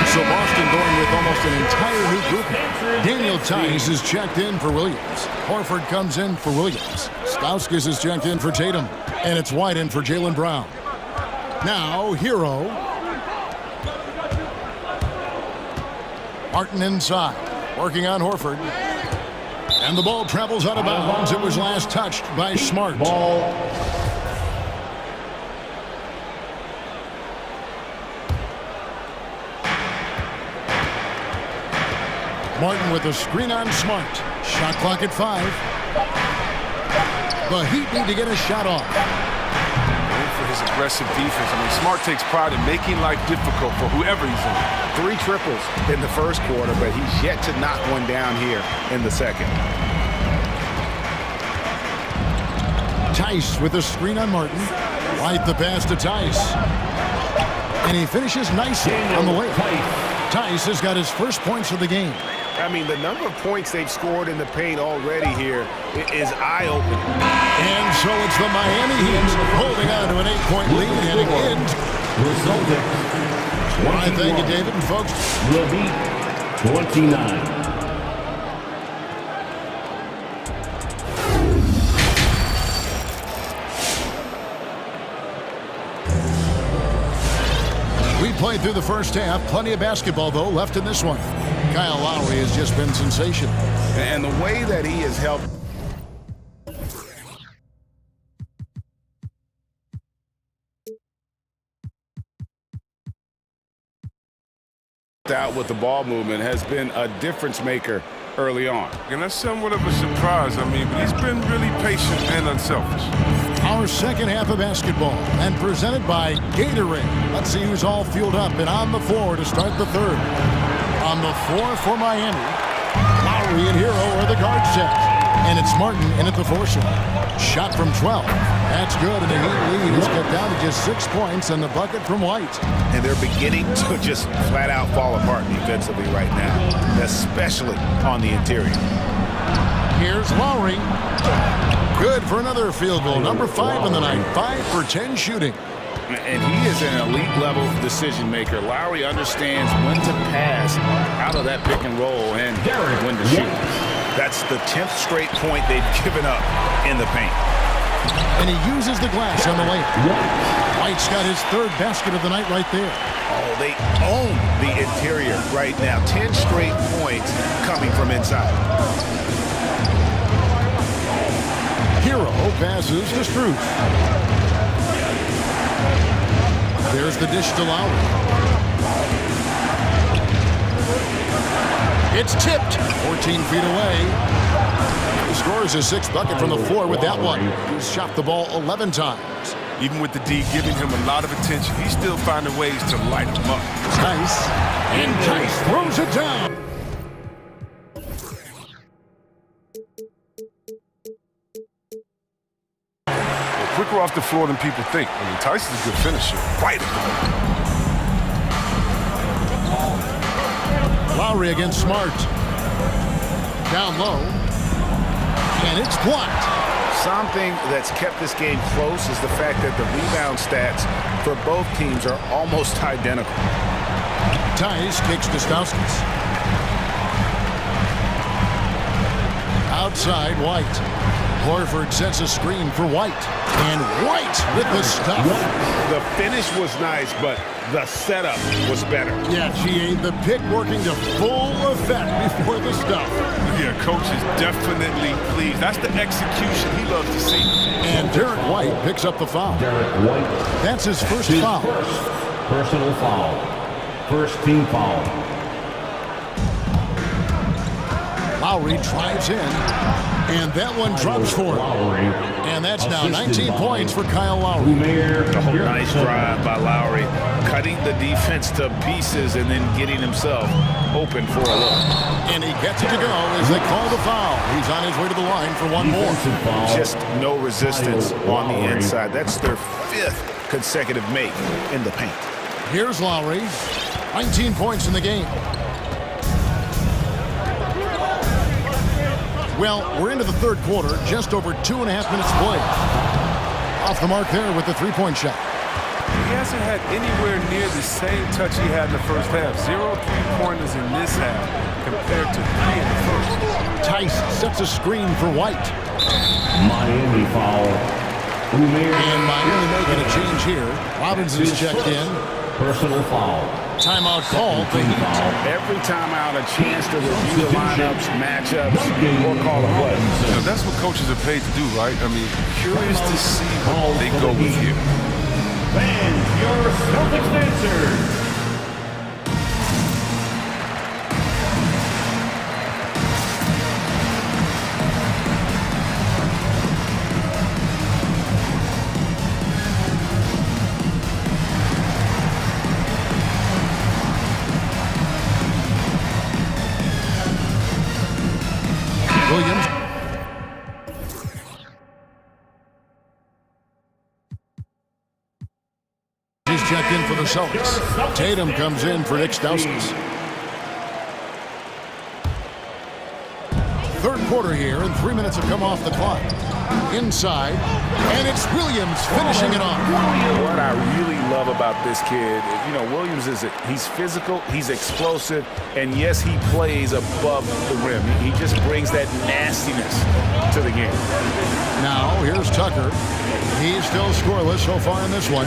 So Boston going with almost an entire new group. Daniel Tice is checked in for Williams. Horford comes in for Williams. Stauskas is checked in for Tatum. And it's White in for Jaylen Brown. Now, Hero. Martin inside. Working on Horford. And the ball travels out of bounds. It was last touched by Smart. Martin with a screen on Smart. Shot clock at 5. The Heat need to get a shot off. For his aggressive defense. I mean, Smart takes pride in making life difficult for whoever he's in. 3 triples in the first quarter, but he's yet to knock one down here in the second. Tice with a screen on Martin. White the pass to Tice. And he finishes nicely on the way. Tice has got his first points of the game. I mean, the number of points they've scored in the paint already here is eye-opening. And so it's the Miami Heat holding on to an 8-point lead heading in. I thank you, David, and folks. The Heat 29. We played through the first half. Plenty of basketball, though, left in this one. Kyle Lowry has just been sensational. And the way that he has helped out with the ball movement has been a difference maker early on. And that's somewhat of a surprise. I mean, but he's been really patient and unselfish. Our second half of basketball, and presented by Gatorade. Let's see who's all fueled up and on the floor to start the third. On the floor for Miami, Lowry and Hero are the guard set. And it's Martin in at the foursome. Shot from 12. That's good, and the Heat lead is cut down to just 6 points and the bucket from White. And they're beginning to just flat out fall apart defensively right now, especially on the interior. Here's Lowry. Good for another field goal. Number 5 in the night. 5 for 10 shooting. And he is an elite-level decision maker. Lowry understands when to pass out of that pick and roll and when to shoot. That's the 10th straight point they've given up in the paint. And he uses the glass on the layup. White's got his third basket of the night right there. Oh, they own the interior right now. 10 straight points coming from inside. Hero passes to Struth. There's the dish to Lowry. It's tipped 14 feet away. He scores his sixth bucket from the floor with that one. He's shot the ball 11 times. Even with the D giving him a lot of attention, he's still finding ways to light him up. Tice. And Tice throws it down. Quicker off the floor than people think. I mean, Tice is a good finisher. Fighter. Lowry against Smart. Down low. And it's blocked. Something that's kept this game close is the fact that the rebound stats for both teams are almost identical. Tice kicks to Stauskas. Outside, White. Horford sets a screen for White. And White with the stuff. The finish was nice, but the setup was better. Yeah, GA, the pick working to full effect before the stuff. Yeah, coach is definitely pleased. That's the execution he loves to see. And Derek White picks up the foul. Derek White. That's his first foul. First personal foul. First team foul. Lowry drives in. And that one drops for him. And that's now 19 points for Kyle Lowry. Nice drive by Lowry, cutting the defense to pieces and then getting himself open for a look. And he gets it to go as they call the foul. He's on his way to the line for one more. Just no resistance on the inside. That's their fifth consecutive make in the paint. Here's Lowry. 19 points in the game. Well, we're into the third quarter, just over 2.5 minutes played. Off the mark there with the three-point shot. He hasn't had anywhere near the same touch he had in the first half. 0 3-pointers in this half compared to 3 in the first. Tice sets a screen for White. Miami foul. And Miami making a change here. Robinson's checked in. Personal foul. Timeout called. Every timeout, a chance to review the lineups, matchups, or call a play. You know, that's what coaches are paid to do, right? I mean, curious to see what they go with here. And your Celtics answer. Williams. He's checked in for the Celtics. Tatum comes in for Nick Stauskas. Third quarter here, and 3 minutes have come off the clock. Inside, and it's Williams finishing it off. What I really love about this kid, you know, Williams he's physical, he's explosive, and yes, he plays above the rim. He just brings that nastiness to the game. Now, here's Tucker. He's still scoreless so far in this one.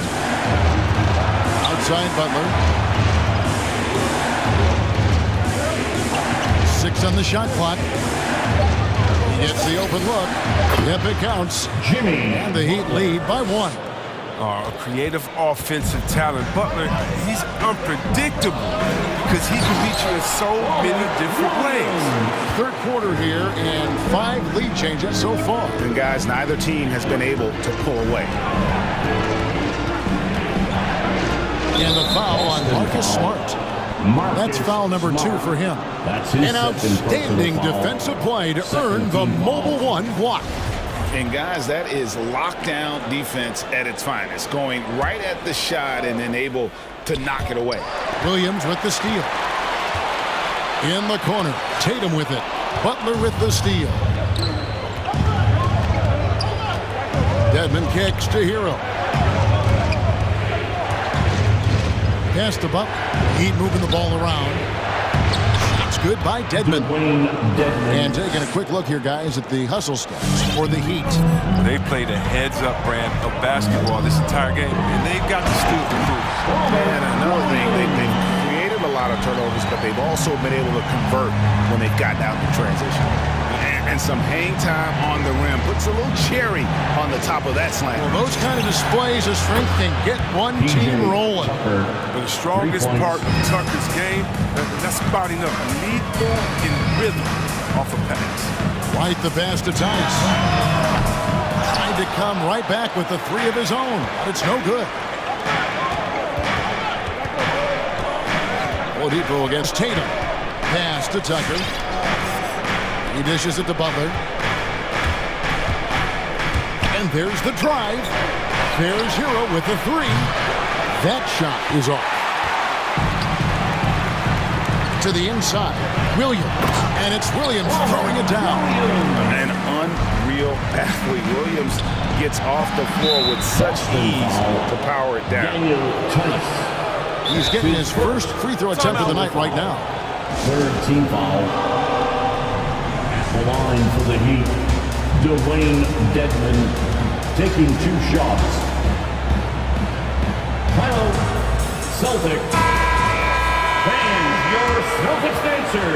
Outside Butler. 6 on the shot clock. He gets the open look. Yep, it counts. Jimmy. And the Heat lead by 1. A creative offensive talent. Butler, he's unpredictable because he can beat you in so many different ways. Third quarter here and 5 lead changes so far. And guys, neither team has been able to pull away. And the foul on Marcus Smart. That's foul number 2 for him. An outstanding defensive play to earn the Mobile 1 block. And guys, that is lockdown defense at its finest, going right at the shot and then able to knock it away. Williams with the steal. In the corner, Tatum with it. Butler with the steal. Dedmon kicks to Hero. Pass to Butler. Heat moving the ball around. Shots good by Dedmon. And taking a quick look here, guys, at the hustle stats for the Heat. They played a heads-up brand of basketball this entire game, and they've got to steal the move. And another thing, they've created a lot of turnovers, but they've also been able to convert when they've gotten out in transition. And some hang time on the rim puts a little cherry on the top of that slam. Well, those kind of displays of strength can get one team rolling. But the strongest part of Tucker's game, that's spotting up lethal in rhythm off a pass. Right the pass to Tice. Trying to come right back with the three of his own, but it's no good. Oladipo against Tatum. Pass to Tucker. He dishes it to Butler. And there's the drive. There's Hero with the three. That shot is off. To the inside, Williams. And it's Williams throwing it down. An unreal athlete. Williams gets off the floor with such ease to power it down. He's getting his first free throw attempt of the night right now. Third team foul. The line for the Heat, Dwayne Dedmon taking 2 shots. Final Celtic. Fans, your Celtics dancer.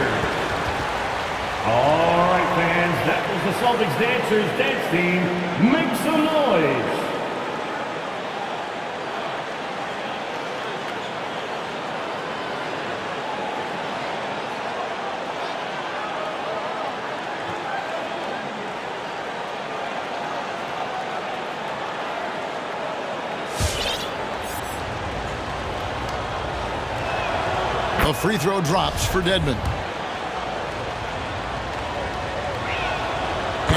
All right, fans, that was the Celtics dancers dance team. Make some noise. A free throw drops for Dedmon.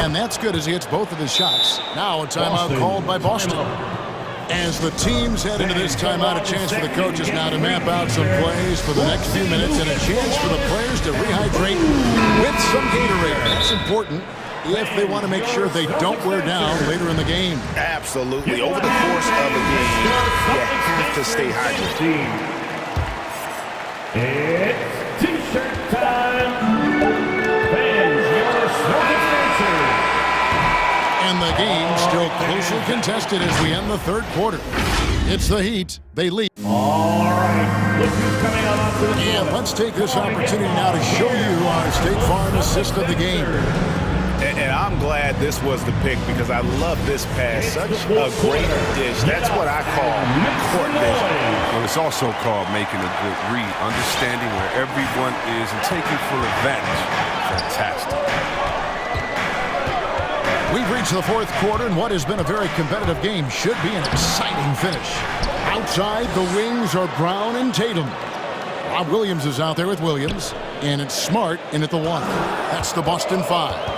And that's good as he hits both of his shots. Now a timeout called by Boston. As the teams head into this timeout, a chance for the coaches now to map out some plays for the next few minutes and a chance for the players to rehydrate with some Gatorade. That's important if they want to make sure they don't wear down later in the game. Absolutely. Over the course of a game, you have to stay hydrated. It's T-shirt time. Fans, your Celtics dancers. And the game still closely contested as we end the third quarter. It's the Heat. They lead. All right. Look who's coming out onto the floor. And let's take this opportunity now to show you our State Farm assist of the game. And I'm glad this was the pick because I love this pass. Such a great dish. That's what I call court vision. Well, it's also called making a good read, understanding where everyone is and taking full advantage. Fantastic. We've reached the fourth quarter, and what has been a very competitive game should be an exciting finish. Outside, the wings are Brown and Tatum. Rob Williams is out there with Williams, and it's Smart in at the 1. That's the Boston 5.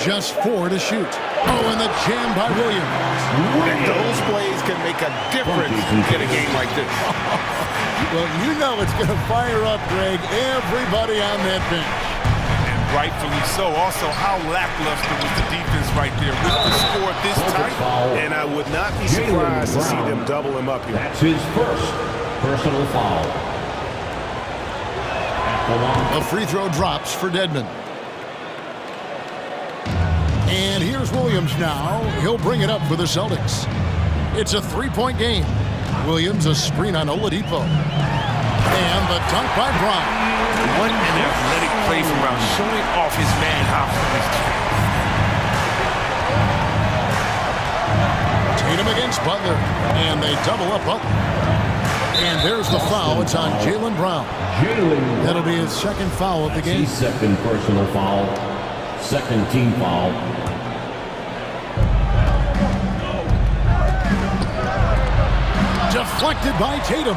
Just 4 to shoot. Oh, and the jam by Williams. And those plays can make a difference in a game like this. Well, you know it's going to fire up, Greg, everybody on that bench. And rightfully so. Also, how lackluster was the defense right there with the score this tight. And I would not be surprised to see them double him up here. That's his first personal foul. A free throw drops for Dedmon. And here's Williams now. He'll bring it up for the Celtics. It's a 3-point game. Williams a screen on Oladipo. And the dunk by Brown. What an athletic play from Brown, showing off his man-how. Tatum against Butler. And they double up Butler. And there's the foul. It's on Jaylen Brown. That'll be his second foul of the game. His second personal foul. Second team foul. Deflected by Tatum.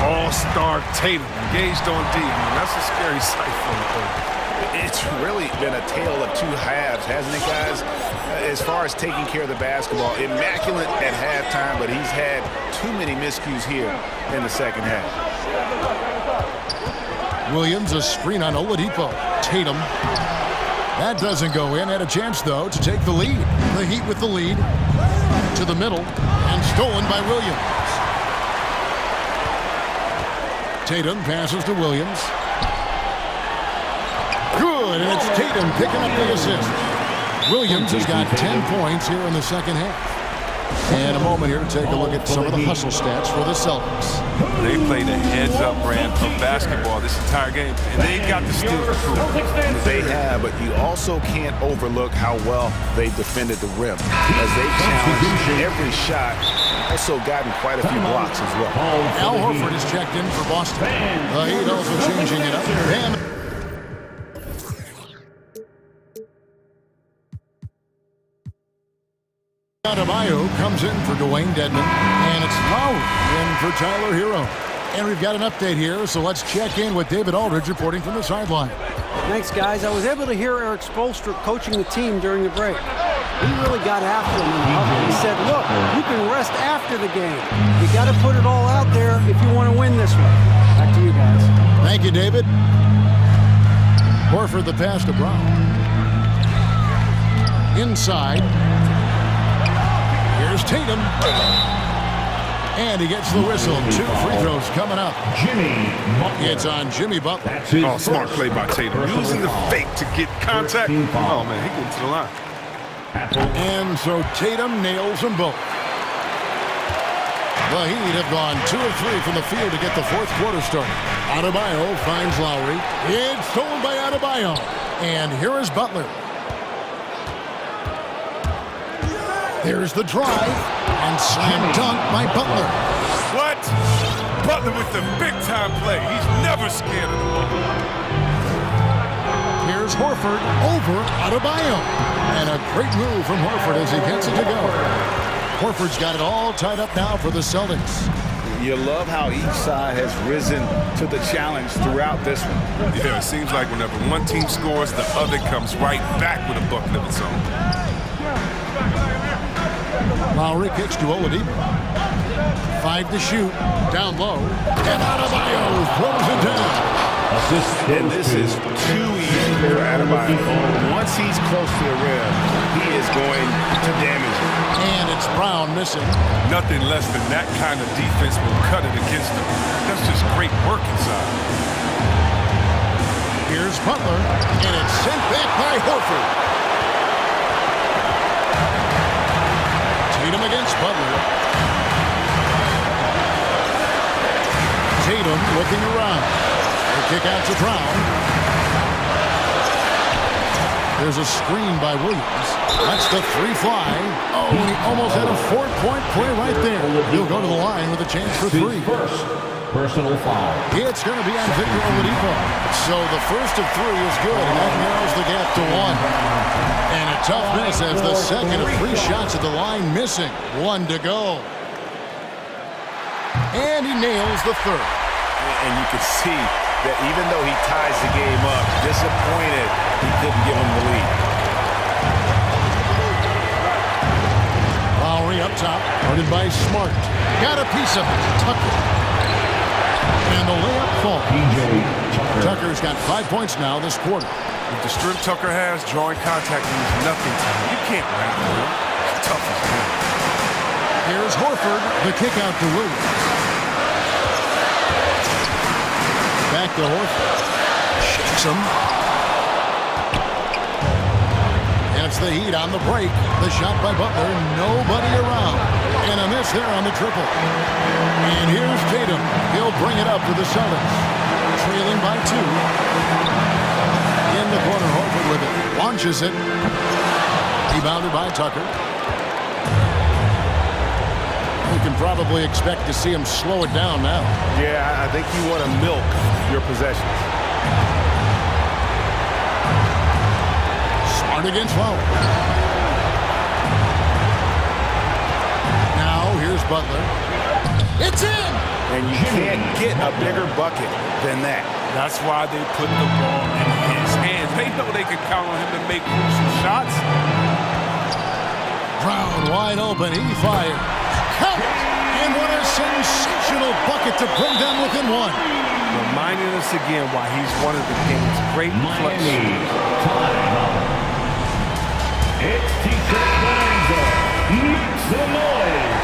All-star Tatum engaged on D. I mean, that's a scary sight for the coach. It's really been a tale of two halves, hasn't it, guys? As far as taking care of the basketball, immaculate at halftime, but he's had too many miscues here in the second half. Williams a screen on Oladipo. Tatum. That doesn't go in. Had a chance, though, to take the lead. The Heat with the lead. To the middle. And stolen by Williams. Tatum passes to Williams. good, and it's Tatum picking up the assist. Williams has got 10 points here in the second half. And a moment here to take a look at some of the hustle stats for the Celtics. They played a heads-up brand of basketball this entire game, and they got the steal for proof. They have, but you also can't overlook how well they defended the rim. As they challenged every shot, also gotten quite a few blocks as well. Al Horford is checked in for Boston. The Heat also changing it up. Bam. Adebayo comes in for Dwayne Dedman, and it's Lowry in for Tyler Hero. And we've got an update here, so let's check in with David Aldridge reporting from the sideline. Thanks, guys. I was able to hear Eric Spoelstra coaching the team during the break. He really got after him in the huddle. He said, look, you can rest after the game. You got to put it all out there if you want to win this one. Back to you guys. Thank you, David. Horford the pass to Brown. Inside. Here's Tatum. And he gets the whistle. 2 free throws coming up. It's on Jimmy Butler. Oh, smart play by Tatum. Using the fake to get contact. Oh, man, he getting to the line. And so Tatum nails them both. The Heat have gone 2 of 3 from the field to get the fourth quarter started. Adebayo finds Lowry. It's stolen by Adebayo. And here is Butler. There's the drive, and slam dunk by Butler. What? Butler with the big-time play. He's never scared of the ball. Here's Horford over Adebayo. And a great move from Horford as he gets it to go. Horford's got it all tied up now for the Celtics. You love how each side has risen to the challenge throughout this one. Yeah, it seems like whenever one team scores, the other comes right back with a bucket of its own. Lowry kicks to Oladipo. 5 to shoot. Down low. And Adebayo throws it down. And this is too easy for Adebayo. Once he's close to the rim, he is going to damage it. And it's Brown missing. Nothing less than that kind of defense will cut it against them. That's just great work inside. Here's Butler. And it's sent back by Horford. Tatum against Butler. Tatum looking around. The kick out to Brown. There's a screen by Williams. That's the 3 fly. Oh, and he almost had a 4-point play right there. He'll go to the line with a chance for 3. Personal foul. It's going to be on Victor Oladipo. So the first of 3 is good, and that narrows the gap to 1. And a tough miss as the second of 3 shots at the line missing. 1 to go. And he nails the 3rd. And you can see that even though he ties the game up, disappointed he couldn't give him the lead. Lowry up top, guarded by Smart. Got a piece of it. Tucker. And the layup falls. Tucker's got 5 points now this quarter. With the strength Tucker has, drawing contact means nothing to him. You can't rank him. It's tough as hell. Here's Horford. The kick out to Williams. Back to Horford. Shakes him. And it's the Heat on the break. The shot by Butler. Nobody around. And a miss there on the triple. And here's Tatum. He'll bring it up to the Celtics. Trailing by 2. In the corner, Horford with it. Launches it. Rebounded by Tucker. You can probably expect to see him slow it down now. Yeah, I think you want to milk your possessions. Smart against Lowry. Now here's Butler. It's in! And you can't get a bigger bucket than that. That's why they put the ball in his hands. They know they can count on him to make crucial shots. Brown wide open. He fired. Count! And what a sensational bucket to bring them within 1. Reminding us again why he's one of the game's great clutch shooters. It's T-shirt Bonanza. Make some noise.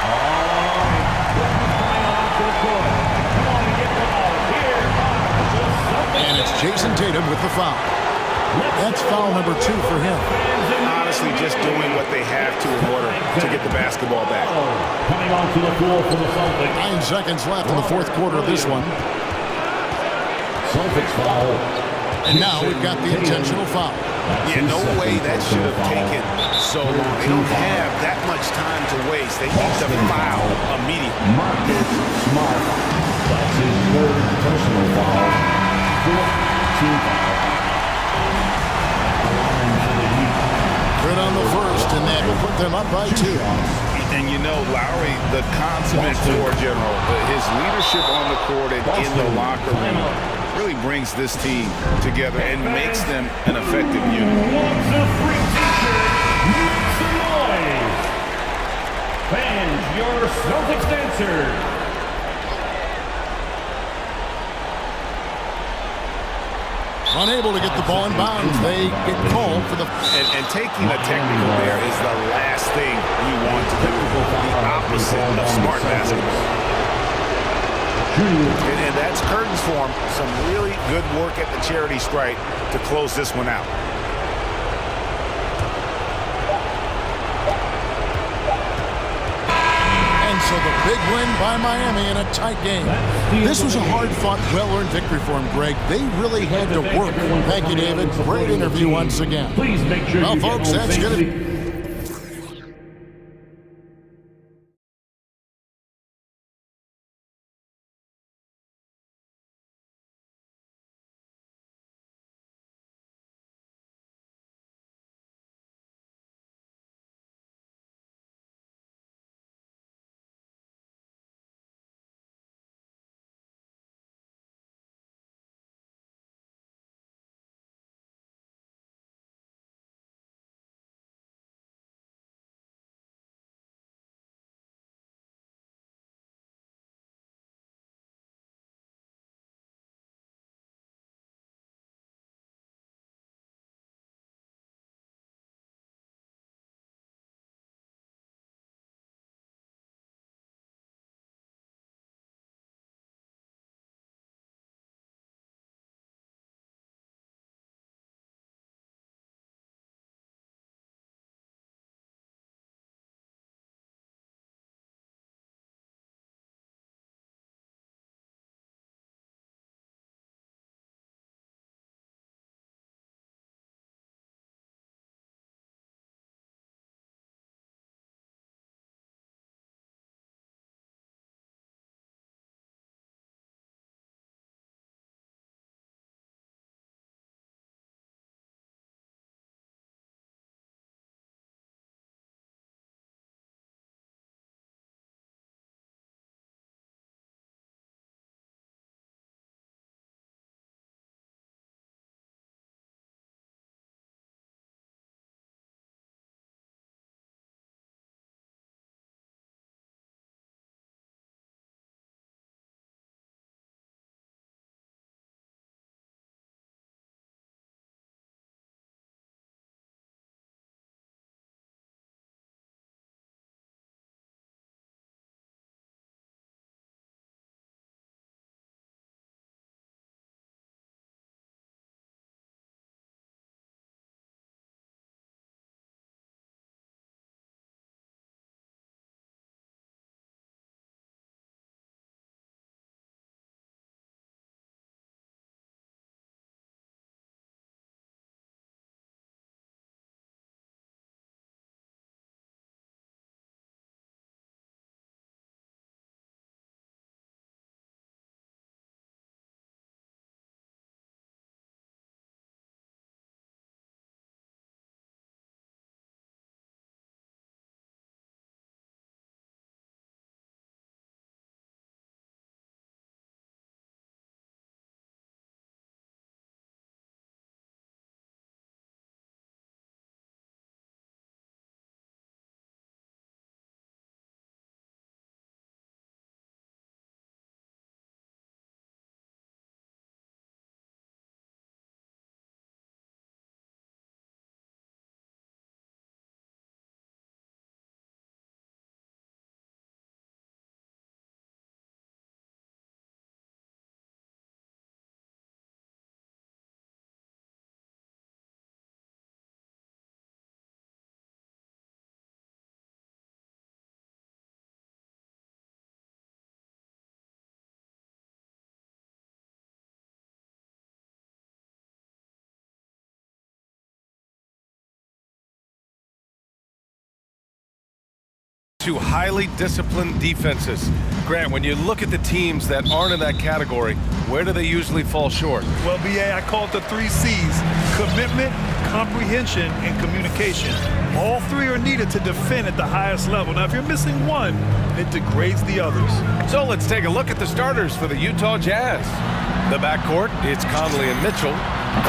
All right. Flying on to the court. Come on and get loud. Here are the Celtics. And it's Jason Tatum with the foul. That's foul number 2 for him. Honestly, just doing what they have to in order to get the basketball back. Coming onto the floor for the Celtics. 9 seconds left in the fourth quarter of this one. Celtics foul. And now we've got the intentional foul. Yeah, no way that should have taken so long. They don't have that much time to waste. They need to foul immediately. Marcus Smart. That's his third personal foul. Fourth team foul. Good on the first, and that will put them up by 2. And you know, Lowry, the consummate floor general, his leadership on the court and in the locker room really brings this team together and makes them an effective unit. Wants a free t-shirt. Make some noise. Fans, your Celtics dancers. Unable to get the ball in bounds. They get called for the... And taking a technical there is the last thing you want to do. The opposite of smart basketball. And that's curtains for him. Some really good work at the charity stripe to close this one out. And so the big win by Miami in a tight game. This was a hard-fought, well-earned victory for him, Greg. They really had to work. Thank you, David. Great interview once again. Please make sure Well, you folks, that's going to... Two highly disciplined defenses. Grant, when you look at the teams that aren't in that category, where do they usually fall short? Well, BA, I call it the 3 C's: commitment, comprehension, and communication. All 3 are needed to defend at the highest level. Now, if you're missing one, it degrades the others. So let's take a look at the starters for the Utah Jazz. The backcourt, it's Conley and Mitchell.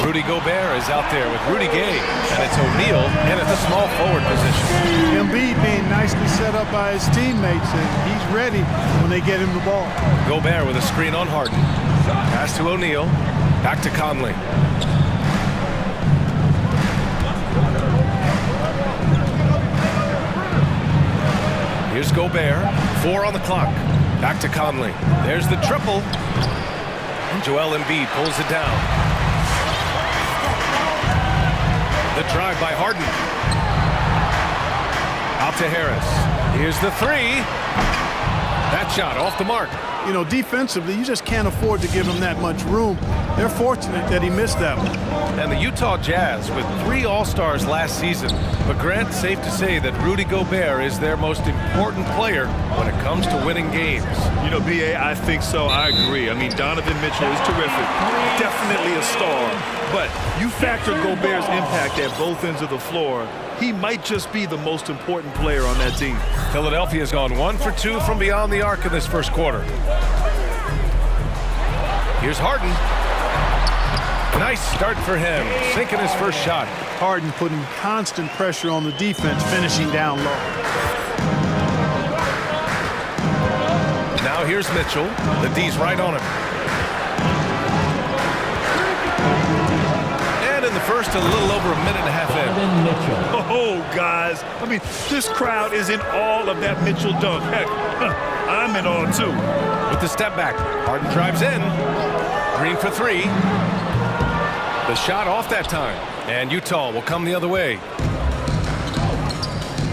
Rudy Gobert is out there with Rudy Gay, and it's O'Neal in at the small forward position. Embiid being nicely set up by his teammates, and he's ready when they get him the ball. Gobert with a screen on Harden. Pass to O'Neal. Back to Conley. Here's Gobert. 4 on the clock. Back to Conley. There's the triple. And Joel Embiid pulls it down. The drive by Harden. Out to Harris. Here's the 3. That shot off the mark. You know, defensively, you just can't afford to give him that much room. They're fortunate that he missed that one. And the Utah Jazz with 3 All-Stars last season. But Grant, safe to say that Rudy Gobert is their most important player when it comes to winning games. You know, BA, I think so. I agree. I mean, Donovan Mitchell is terrific. Definitely a star. But you factor Gobert's impact at both ends of the floor, he might just be the most important player on that team. Philadelphia's gone 1 for 2 from beyond the arc in this first quarter. Here's Harden. Nice start for him, sinking his first shot. Harden putting constant pressure on the defense, finishing down low. Now here's Mitchell. The D's right on him. And in the first, a little over a minute and a half in. Oh, guys. I mean, this crowd is in awe of that Mitchell dunk. Heck, I'm in awe, too. With the step back, Harden drives in. Green for 3. The shot off that time. And Utah will come the other way.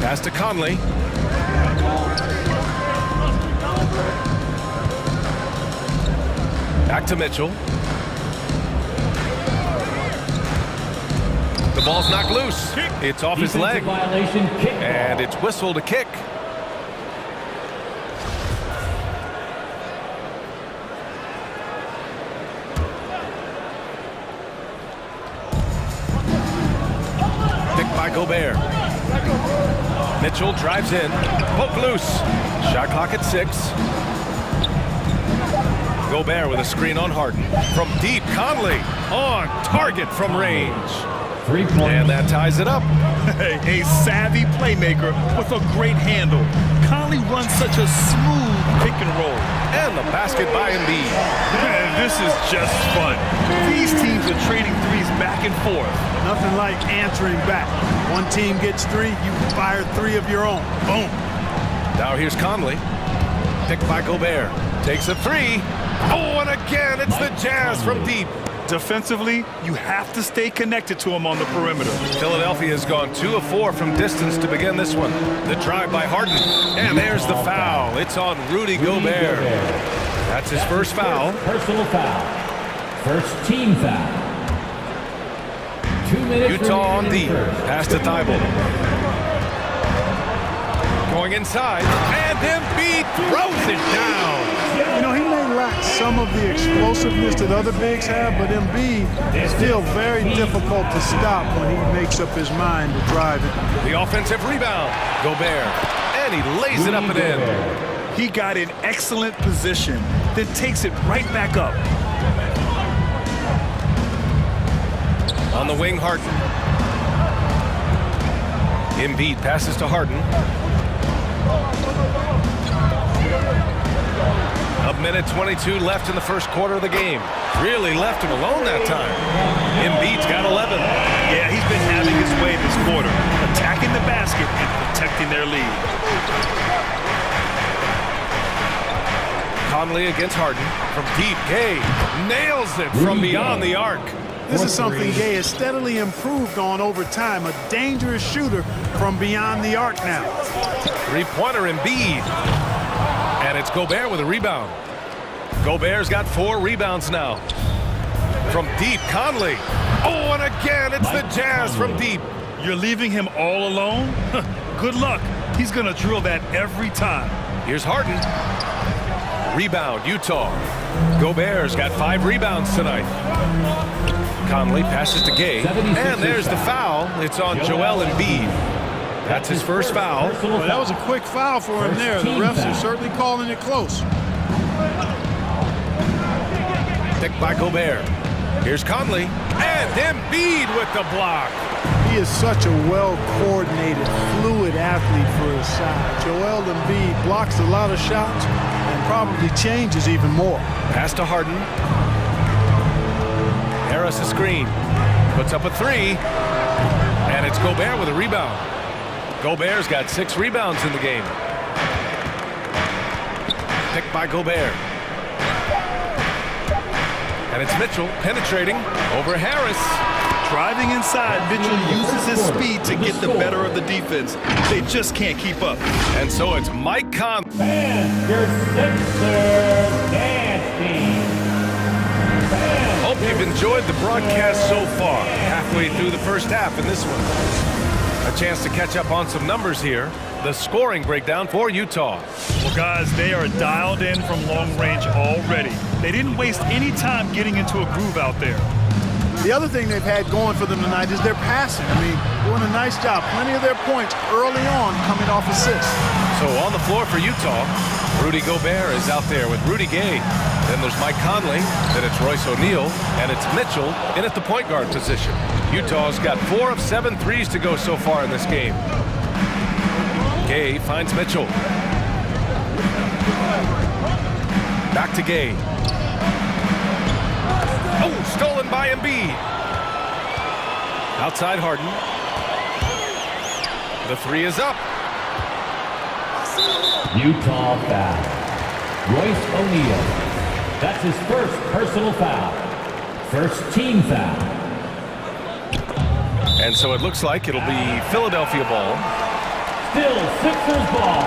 Pass to Conley. Back to Mitchell. The ball's knocked loose. It's off his leg. And it's whistled a kick. Picked by Gobert. Mitchell drives in. Poke loose. Shot clock at 6. Gobert with a screen on Harden. From deep, Conley on target from range. 3 points. And that ties it up. A savvy playmaker with a great handle. Conley runs such a smooth pick and roll. And the basket by Embiid. Man, this is just fun. These teams are trading threes back and forth. Nothing like answering back. One team gets 3, you fire 3 of your own. Boom. Now here's Conley. Picked by Gobert. Takes a 3. Oh, and again, it's the Jazz from deep. Defensively, you have to stay connected to him on the perimeter. Philadelphia has gone 2 of 4 from distance to begin this one. The drive by Harden. And there's the foul. It's on Rudy Gobert. That's his first foul. Personal foul. First team foul. 2 minutes. Utah on deep. Pass to Thibault. Going inside. And Embiid throws it down. You know, he may lack some of the explosiveness that other bigs have, but Embiid is still very difficult to stop when he makes up his mind to drive it. The offensive rebound. Gobert. And he lays it up and in. He got in excellent position, then takes it right back up. On the wing, Harden. Embiid passes to Harden. A minute 22 left in the first quarter of the game. Really left him alone that time. Embiid's got 11. Yeah, he's been having his way this quarter, attacking the basket and protecting their lead. Conley against Harden. From deep, Gay nails it from beyond the arc. This is something Gay has steadily improved on over time. A dangerous shooter from beyond the arc now. Three-pointer Embiid. And it's Gobert with a rebound. Gobert's got 4 rebounds now. From deep, Conley. Oh, and again, it's the Jazz from deep. You're leaving him all alone? Good luck. He's going to drill that every time. Here's Harden. Rebound, Utah. Gobert's got 5 rebounds tonight. Conley passes to Gay. And there's the foul. It's on Joel Embiid. That's his first foul. Well, that was a quick foul for him there. The refs are certainly calling it close. Picked by Gobert. Here's Conley. And Embiid with the block. He is such a well-coordinated, fluid athlete for his size. Joel Embiid blocks a lot of shots and probably changes even more. Pass to Harden. Harris a screen. Puts up a 3. And it's Gobert with a rebound. Gobert's got 6 rebounds in the game. Picked by Gobert. And it's Mitchell penetrating over Harris. Driving inside, Mitchell uses his speed to get the better of the defense. They just can't keep up. And so it's Mike Conley. And your Sixers dance team. Hope you've enjoyed the broadcast so far. Halfway through the first half in this one. A chance to catch up on some numbers here. The scoring breakdown for Utah. Well, guys, they are dialed in from long range already. They didn't waste any time getting into a groove out there. The other thing they've had going for them tonight is their passing. I mean, doing a nice job. Plenty of their points early on coming off assists. So on the floor for Utah, Rudy Gobert is out there with Rudy Gay. Then there's Mike Conley, then it's Royce O'Neal, and it's Mitchell in at the point guard position. Utah's got 4 of 7 threes to go so far in this game. Gay finds Mitchell. Back to Gay. Oh, stolen by Embiid. Outside Harden. The 3 is up. Utah foul. Royce O'Neal. That's his first personal foul. First team foul. And so it looks like it'll be Philadelphia ball. Still Sixers ball.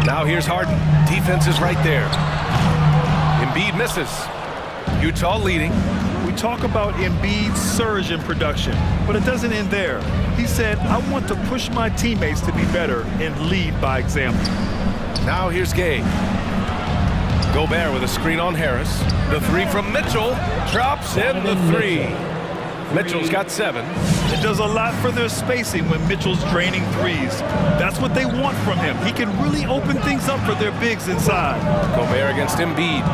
Now here's Harden. Defense is right there. Embiid misses. Utah leading. We talk about Embiid's surge in production, but it doesn't end there. He said, I want to push my teammates to be better and lead by example. Now here's Gay. Gobert with a screen on Harris. The 3 from Mitchell. Drops in the 3. Mitchell's got 7. It does a lot for their spacing when Mitchell's draining threes. That's what they want from him. He can really open things up for their bigs inside. Gobert against Embiid.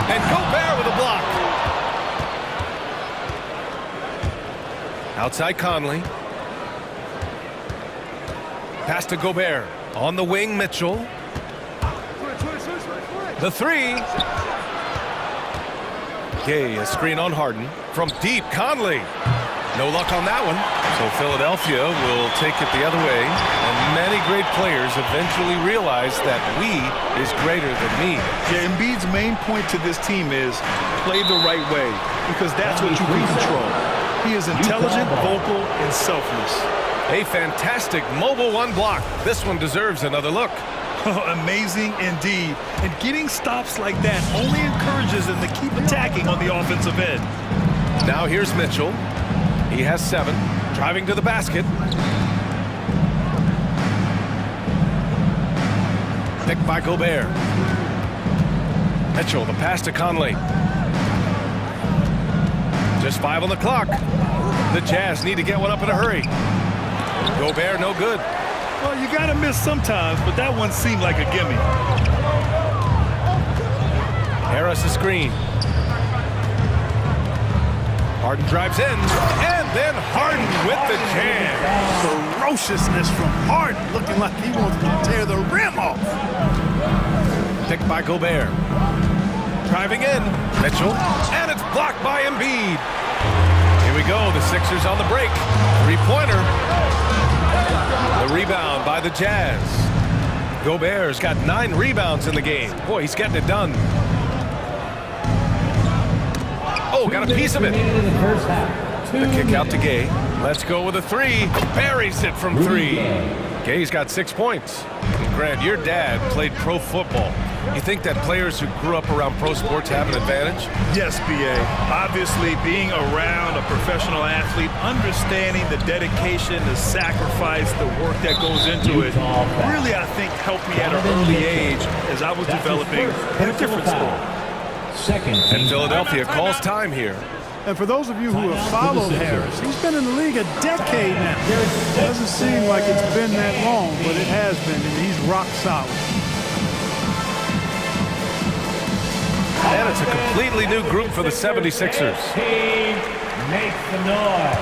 And Gobert with a block. Outside Conley. Pass to Gobert. On the wing, Mitchell. The 3. Gay, a screen on Harden. From deep, Conley. No luck on that one. So Philadelphia will take it the other way. And many great players eventually realize that we is greater than me. Yeah, Embiid's main point to this team is play the right way, because that's what you can control. He is intelligent, vocal, and selfless. A fantastic mobile 1 block. This one deserves another look. Amazing indeed. And getting stops like that only encourages them to keep attacking on the offensive end. Now here's Mitchell. He has 7. Driving to the basket. Picked by Gobert. Mitchell, the pass to Conley. Just 5 on the clock. The Jazz need to get one up in a hurry. Gobert, no good. Well, you got to miss sometimes, but that one seemed like a gimme. Harris a screen. Harden drives in, and then Harden with the jam. Ferociousness from Harden, looking like he wants to tear the rim off. Picked by Gobert. Driving in, Mitchell, and it's blocked by Embiid. Here we go, the Sixers on the break. 3-pointer. The rebound by the Jazz. Gobert's got 9 rebounds in the game. Boy, he's getting it done. Oh, got a piece of it. The kick out to Gay. Let's go with a 3. Buries it from 3. Gay's got 6 points. Grant, your dad played pro football. You think that players who grew up around pro sports have an advantage? Yes, B.A. Obviously, being around a professional athlete, understanding the dedication, the sacrifice, the work that goes into it, really, I think, helped me at an early age as I was developing in a different sport. And Philadelphia calls time here. And for those of you who have followed Harris, he's been in the league a decade now. It doesn't seem like it's been that long, but it has been, and he's rock solid. And it's a completely new group for the 76ers. Makes the noise.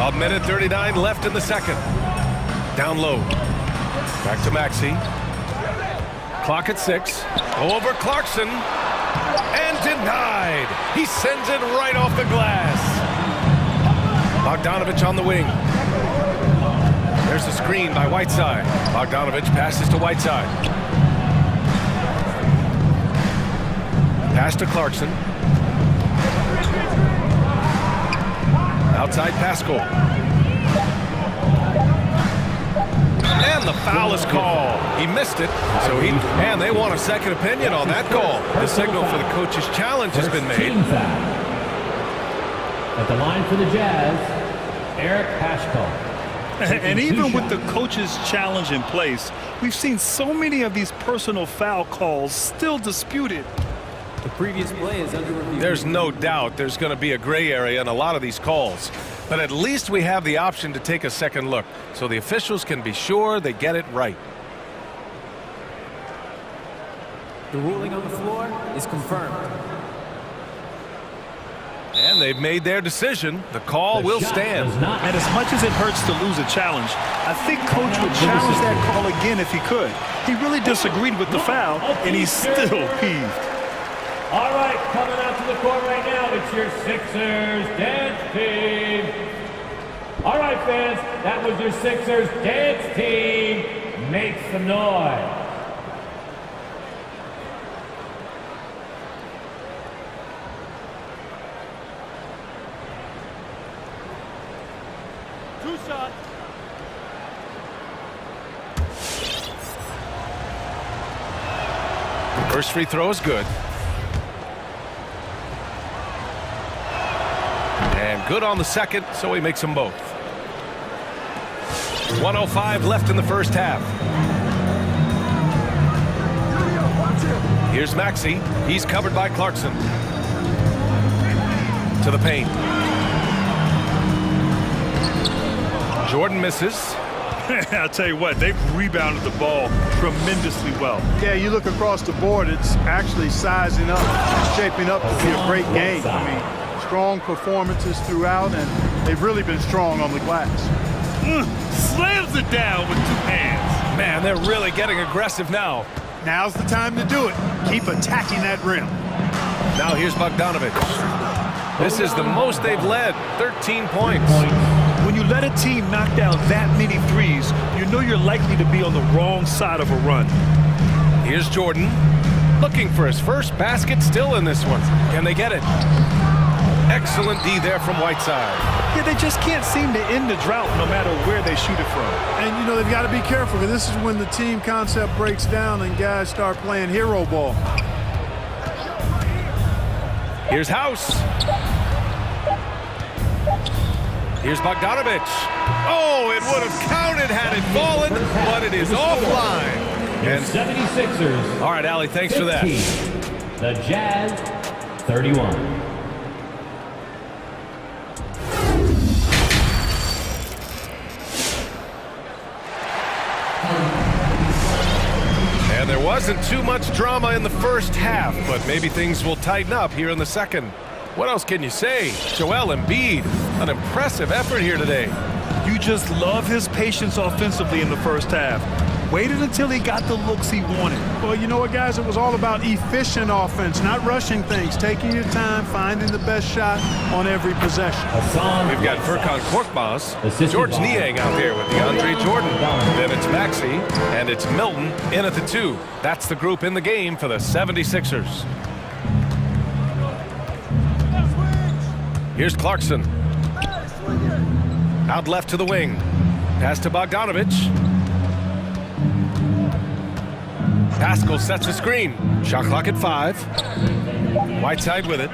A minute 39 left in the second. Down low. Back to Maxey. Clock at 6. Over Clarkson. And denied. He sends it right off the glass. Bogdanovich on the wing. There's the screen by Whiteside. Bogdanovich passes to Whiteside. Pass to Clarkson. Outside Pascal. And the foul is called. He missed it, and they want a second opinion on that call. The signal for the coach's challenge has been made. At the line for the Jazz, Eric Pascal. And even with the coach's challenge in place, we've seen so many of these personal foul calls still disputed. The previous play is under review. There's no doubt there's going to be a gray area in a lot of these calls. But at least we have the option to take a second look, so the officials can be sure they get it right. The ruling on the floor is confirmed. And they've made their decision. The call will stand. And as much as it hurts to lose a challenge, I think Coach would challenge that call again if he could. He really disagreed with the foul, and he's still peeved. All right, coming out to the court right now, it's your Sixers dance team. All right, fans, that was your Sixers dance team. Make some noise. Two shots. First free throw is good. And good on the second, so he makes them both. 1:05 left in the first half. Here's Maxey. He's covered by Clarkson. To the paint. Jordan misses. I'll tell you what, they've rebounded the ball tremendously well. Yeah, you look across the board, it's actually sizing up, it's shaping up to be a great game. I mean, strong performances throughout, and they've really been strong on the glass. Slams it down with two hands. Man, they're really getting aggressive now. Now's the time to do it. Keep attacking that rim. Now here's Bogdanovich. This is the most they've led, 13 points. When you let a team knock down that many threes, you know you're likely to be on the wrong side of a run. Here's Jordan, looking for his first basket, still in this one. Can they get it? Excellent D there from Whiteside. Yeah, they just can't seem to end the drought no matter where they shoot it from. And, you know, they've got to be careful, because this is when the team concept breaks down and guys start playing hero ball. Here's House. Here's Bogdanovich. Oh, it would have counted had it fallen, but it is offline. And 76ers. All right, Allie, thanks for that. The Jazz, 31. And there wasn't too much drama in the first half, but maybe things will tighten up here in the second. What else can you say? Joel Embiid, an impressive effort here today. You just love his patience offensively in the first half. Waited until he got the looks he wanted. Well, you know what, guys? It was all about efficient offense, not rushing things, taking your time, finding the best shot on every possession. We've got Furkan Korkmaz, George Niang out there with DeAndre Jordan. Then it's Maxey, and it's Milton in at the 2. That's the group in the game for the 76ers. Here's Clarkson. Out left to the wing. Pass to Bogdanovich. Pascal sets a screen. Shot clock at 5. Whiteside with it.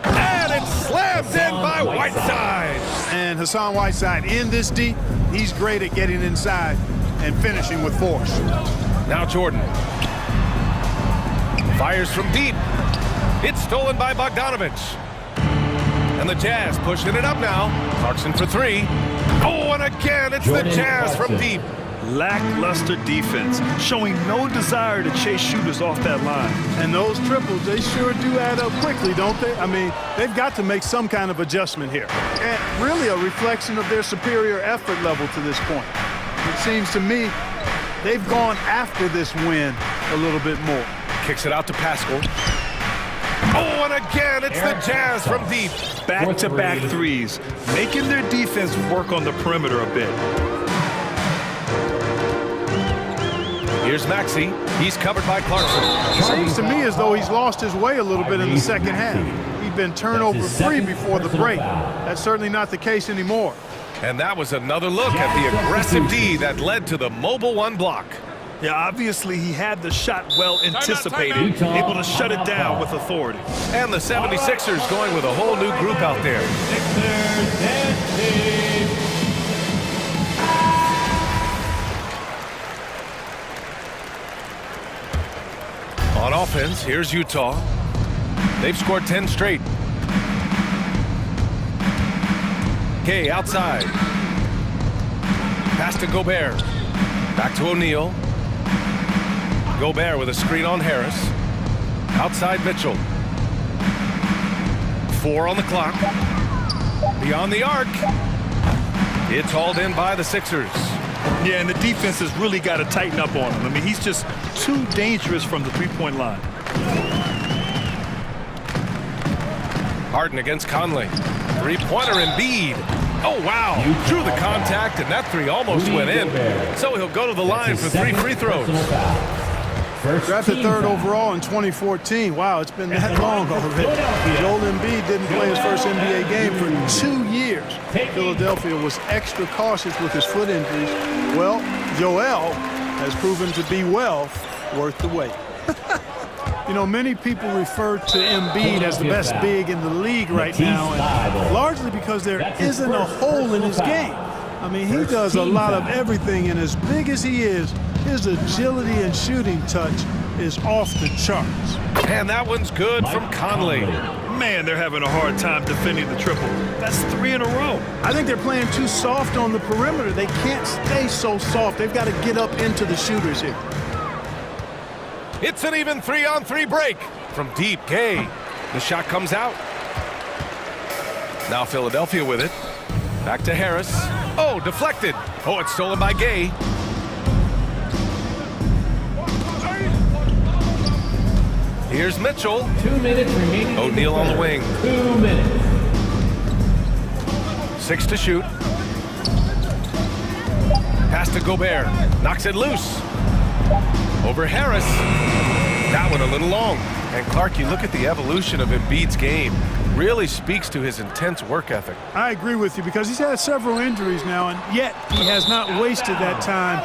And it's slammed in by Whiteside. And Hassan Whiteside in this deep, he's great at getting inside and finishing with force. Now Jordan. Fires from deep. It's stolen by Bogdanovich. And the Jazz pushing it up now. Clarkson for 3. Oh, and again, it's the Jazz from deep. Lackluster defense, showing no desire to chase shooters off that line. And those triples, they sure do add up quickly, don't they? I mean, they've got to make some kind of adjustment here. And really a reflection of their superior effort level to this point. It seems to me they've gone after this win a little bit more. Kicks it out to Pascal. Oh, and again, it's the Jazz from deep. Back-to-back threes, making their defense work on the perimeter a bit. Here's Maxey. He's covered by Clarkson. Seems to me as though he's lost his way a little bit in the second half. He'd been turnover-free before the break. That's certainly not the case anymore. And that was another look at the aggressive D that led to the mobile 1 block. Yeah, obviously he had the shot well anticipated, able to shut it down with authority. And the 76ers going with a whole new group out there. On offense, here's Utah. They've scored 10 straight. Kay outside. Pass to Gobert. Back to O'Neal. Gobert with a screen on Harris. Outside Mitchell. 4 on the clock. Beyond the arc. It's hauled in by the Sixers. Yeah, and the defense has really got to tighten up on him. I mean, he's just too dangerous from the three-point line. Harden against Conley. Three-pointer Embiid. Oh, wow. Drew the contact, and that 3 almost went in. So he'll go to the line for 3 free throws. Drafted 3rd overall in 2014. Wow, it's been that long already. Joel Embiid didn't play his first NBA game for 2 years. Philadelphia was extra cautious with his foot injuries. Well, Joel has proven to be well worth the wait. You know, many people refer to Embiid as the best big in the league right now, and largely because there isn't a hole in his game. I mean, he does a lot of everything, and as big as he is, his agility and shooting touch is off the charts. And that one's good from Conley. Man, they're having a hard time defending the triple. That's 3 in a row. I think they're playing too soft on the perimeter. They can't stay so soft. They've got to get up into the shooters here. It's an even 3-on-3 break from deep. Gay. The shot comes out. Now Philadelphia with it. Back to Harris. Oh, deflected. Oh, it's stolen by Gay. Here's Mitchell. 2 minutes remaining. O'Neal on the wing. 2 minutes. 6 to shoot. Pass to Gobert. Knocks it loose. Over Harris. That one a little long. And Clark, you look at the evolution of Embiid's game. Really speaks to his intense work ethic. I agree with you because he's had several injuries now, and yet he has not wasted that time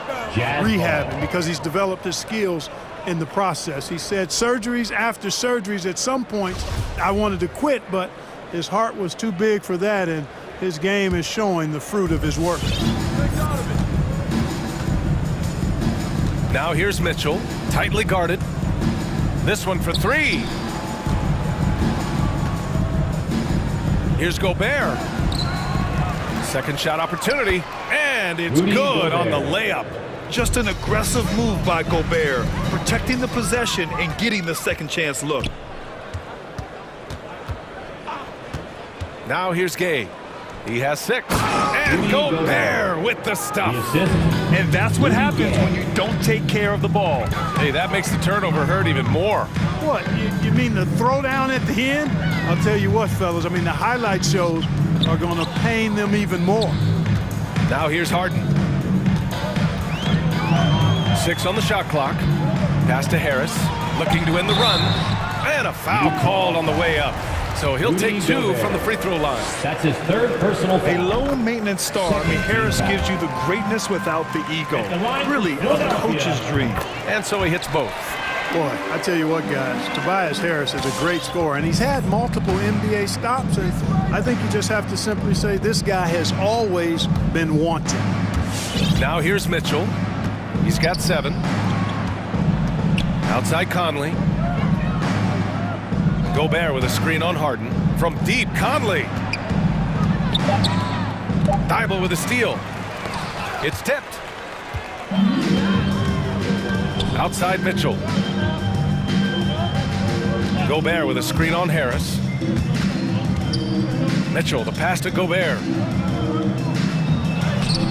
rehabbing because he's developed his skills in the process. He said surgeries after surgeries at some points, I wanted to quit, but his heart was too big for that, and his game is showing the fruit of his work. Now here's Mitchell, tightly guarded. This one for 3. Here's Gobert. Second shot opportunity, and it's good on the layup. Just an aggressive move by Gobert, protecting the possession and getting the second chance look. Now here's Gay. He has 6. And Gobert with the stuff. And that's what happens when you don't take care of the ball. Hey, that makes the turnover hurt even more. What, you mean the throwdown at the end? I'll tell you what, fellas, I mean, the highlight shows are going to pain them even more. Now here's Harden. 6 on the shot clock. Pass to Harris, looking to end the run. And a foul called on the way up. So he'll take 2 from the free throw line. That's his 3rd personal A foul. low-maintenance star, I mean, Harris gives you the greatness without the ego. Really, a coach's dream. And so he hits both. Boy, I tell you what, guys, Tobias Harris is a great scorer, and he's had multiple NBA stops, and I think you just have to simply say this guy has always been wanted. Now here's Mitchell. He's got 7. Outside Conley. Gobert with a screen on Harden. From deep, Conley. Thibault with a steal. It's tipped. Outside Mitchell. Gobert with a screen on Harris. Mitchell, the pass to Gobert.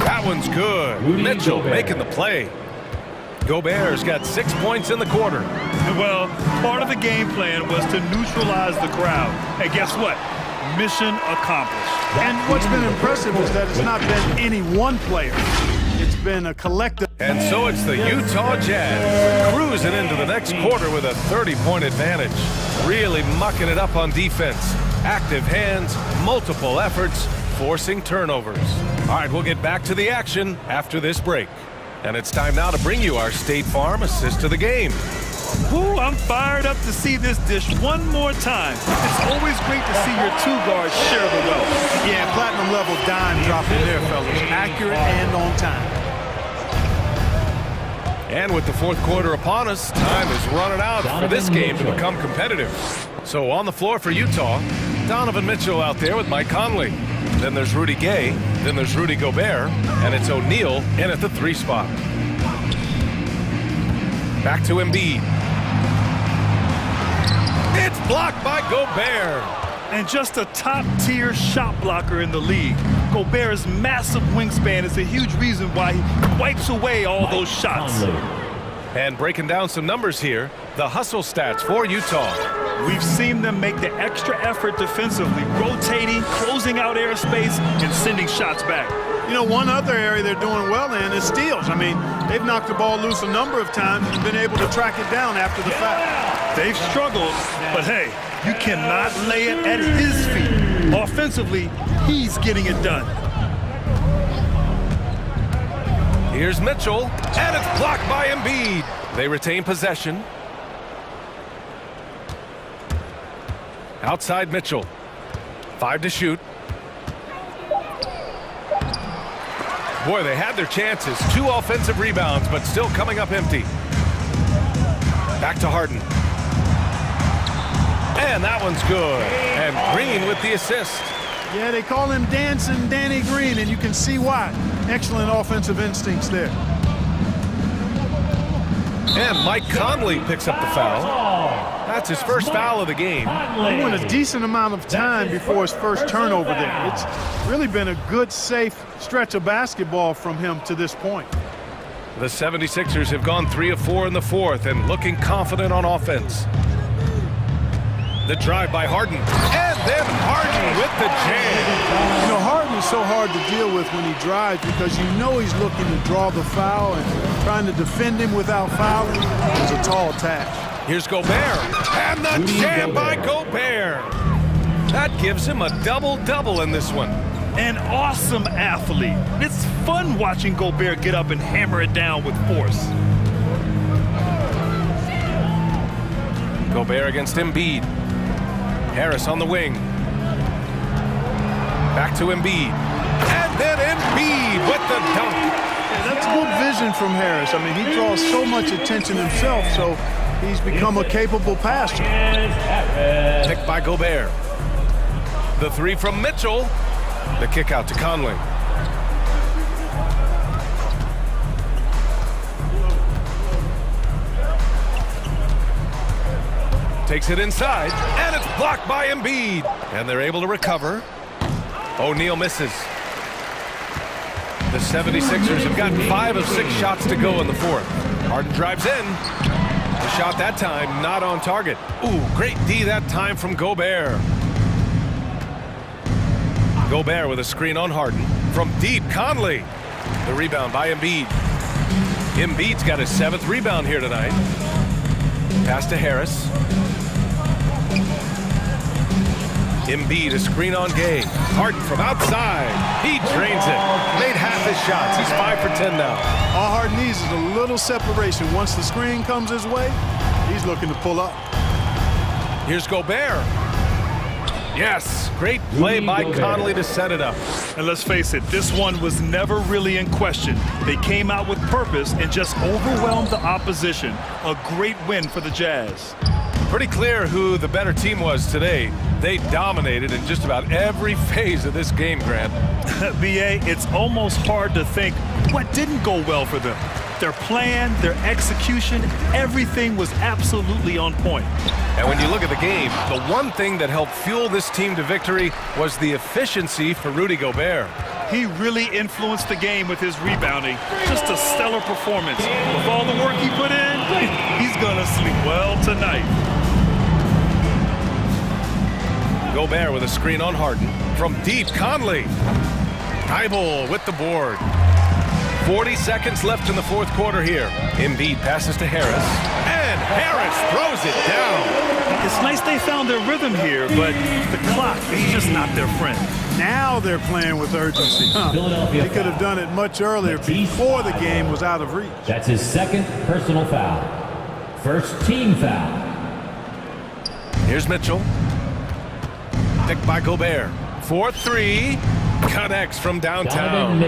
That one's good. Mitchell making the play. Gobert's got 6 points in the quarter. Well, part of the game plan was to neutralize the crowd. And guess what? Mission accomplished. And what's been impressive is that it's not been any one player. It's been a collective. And so it's the Utah Jazz cruising into the next quarter with a 30-point advantage. Really mucking it up on defense. Active hands, multiple efforts, forcing turnovers. All right, we'll get back to the action after this break. And it's time now to bring you our State Farm assist to the game. Ooh, I'm fired up to see this dish one more time. It's always great to see your 2 guards share the wealth. Yeah, platinum level dime dropping there, fellas. Accurate and on time. And with the 4th quarter upon us, time is running out for this game to become competitive. So on the floor for Utah, Donovan Mitchell out there with Mike Conley. Then there's Rudy Gay, then there's Rudy Gobert, and it's O'Neal in at the 3 spot. Back to Embiid. It's blocked by Gobert. And just a top-tier shot blocker in the league. Gobert's massive wingspan is a huge reason why he wipes away all those shots. And breaking down some numbers here, the hustle stats for Utah. We've seen them make the extra effort defensively, rotating, closing out airspace, and sending shots back. You know, one other area they're doing well in is steals. I mean, they've knocked the ball loose a number of times and been able to track it down after the fact. They've struggled, but hey, you cannot lay it at his feet. Offensively, he's getting it done. Here's Mitchell, and it's blocked by Embiid. They retain possession. Outside Mitchell. 5 to shoot. Boy, they had their chances. 2 offensive rebounds, but still coming up empty. Back to Harden. And that one's good. And Green with the assist. Yeah, they call him Dancing Danny Green, and you can see why. Excellent offensive instincts there. And Mike Conley picks up the foul. That's his first foul of the game. He went a decent amount of time before his first turnover there. It's really been a good, safe stretch of basketball from him to this point. The 76ers have gone 3 of 4 in the 4th and looking confident on offense. The drive by Harden. And then Harden with the jam. You know, Harden is so hard to deal with when he drives because you know he's looking to draw the foul, and trying to defend him without fouling is a tall task. Here's Gobert. And the jam by Gobert. That gives him a double-double in this one. An awesome athlete. It's fun watching Gobert get up and hammer it down with force. Gobert against Embiid. Harris on the wing. Back to Embiid. And then Embiid with the dunk. Yeah, that's good vision from Harris. I mean, he draws so much attention himself, so he's become a capable passer. Picked by Gobert. The 3 from Mitchell. The kick out to Conley. Takes it inside, and it's blocked by Embiid. And they're able to recover. O'Neal misses. The 76ers have gotten 5 of 6 shots to go in the 4th. Harden drives in. The shot that time not on target. Ooh, great D that time from Gobert. Gobert with a screen on Harden. From deep, Conley. The rebound by Embiid. Embiid's got his 7th rebound here tonight. Pass to Harris. Embiid, a screen on Gay. Harden from outside. He drains it. Made half his shots. He's 5 for 10 now. All Harden needs is a little separation. Once the screen comes his way, he's looking to pull up. Here's Gobert. Yes, great play by Conley to set it up. And let's face it, this one was never really in question. They came out with purpose and just overwhelmed the opposition. A great win for the Jazz. Pretty clear who the better team was today. They dominated in just about every phase of this game, Grant. BA, it's almost hard to think what didn't go well for them. Their plan, their execution, everything was absolutely on point. And when you look at the game, the one thing that helped fuel this team to victory was the efficiency for Rudy Gobert. He really influenced the game with his rebounding. Just a stellar performance. With all the work he put in, he's gonna sleep well tonight. Gobert with a screen on Harden. From deep, Conley. Thibault with the board. 40 seconds left in the fourth quarter here. Embiid passes to Harris. And Harris throws it down. It's nice they found their rhythm here, but the clock is just not their friend. Now they're playing with urgency. They could have done it much earlier before the game was out of reach. That's his second personal foul. First team foul. Here's Mitchell. Picked by Gobert. 4-3. Connects from downtown.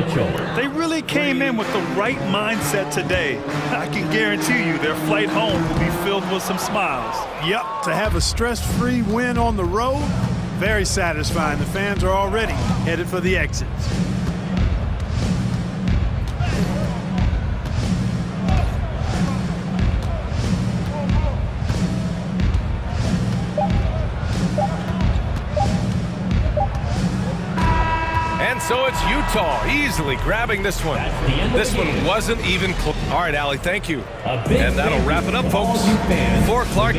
They really came in with the right mindset today. I can guarantee you their flight home will be filled with some smiles. Yep, to have a stress-free win on the road, very satisfying. The fans are already headed for the exits. And so it's Utah easily grabbing this one. This one wasn't even close. All right, Allie, thank you. And that'll wrap it up, folks. For Clark.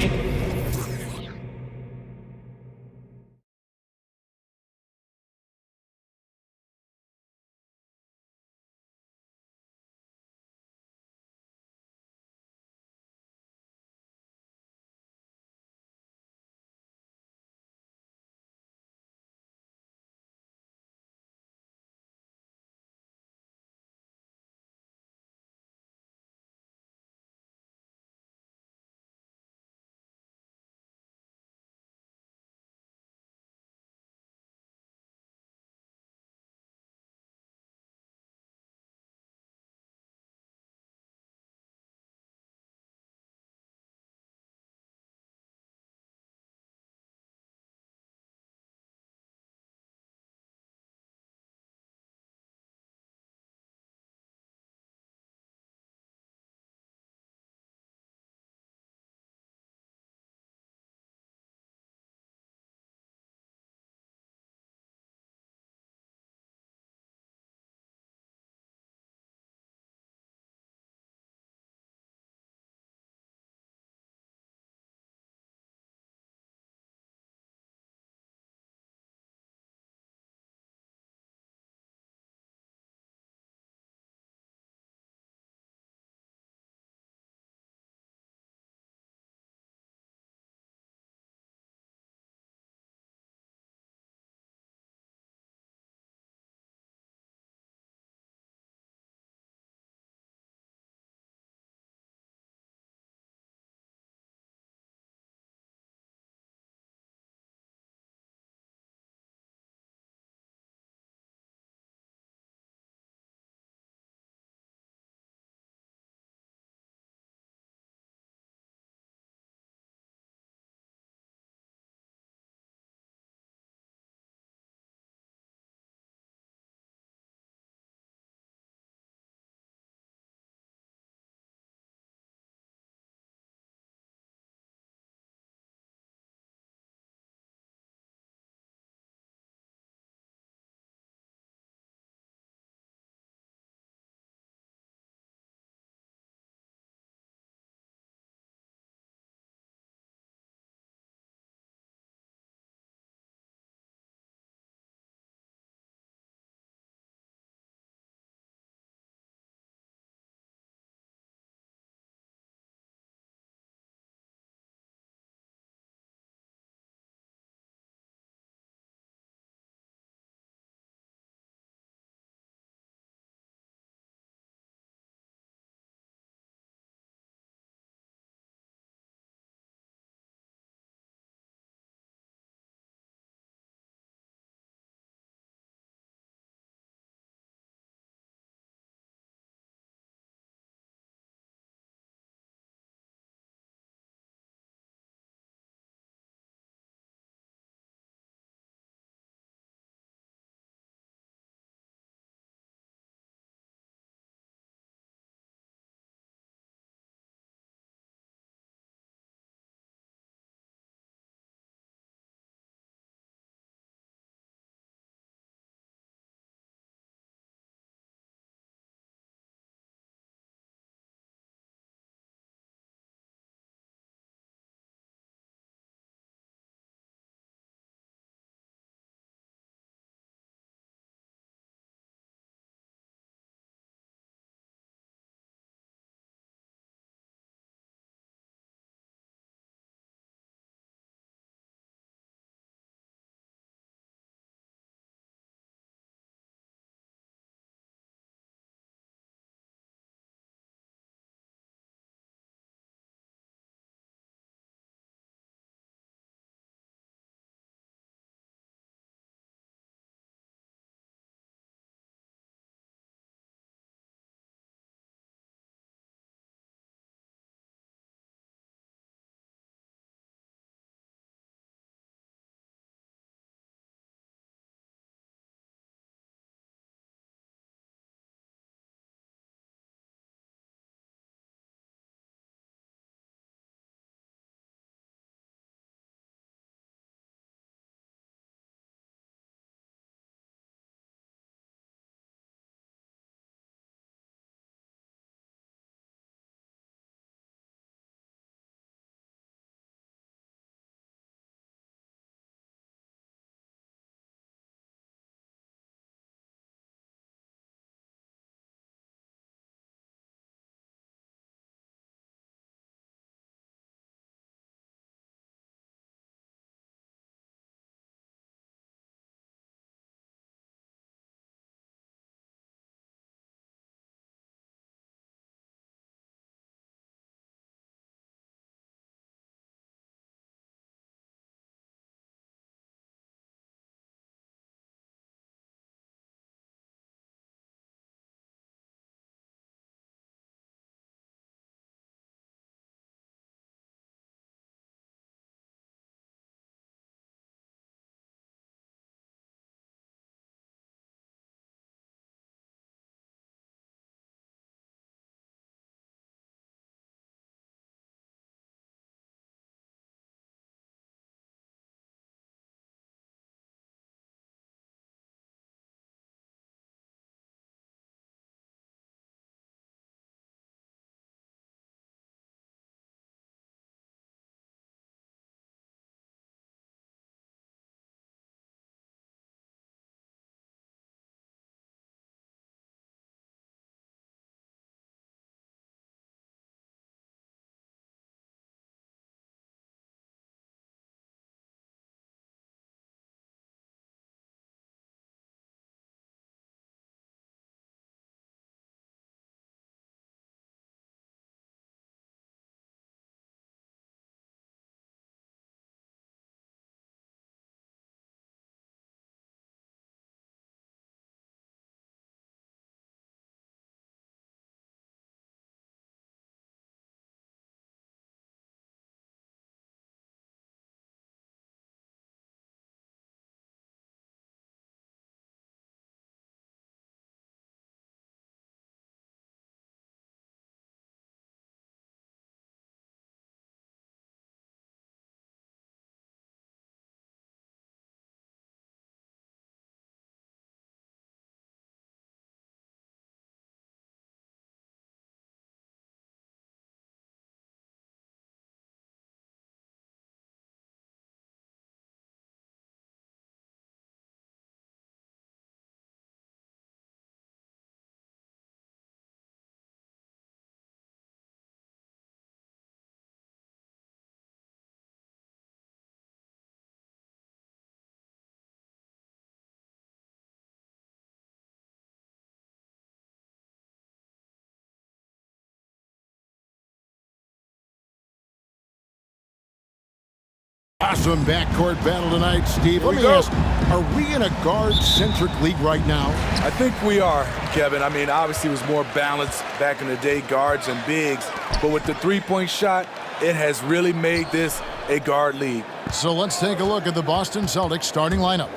Awesome backcourt battle tonight, Steve. Let me ask, are we in a guard-centric league right now? I think we are, Kevin. I mean, obviously it was more balanced back in the day, guards and bigs. But with the three-point shot, it has really made this a guard league. So let's take a look at the Boston Celtics starting lineup.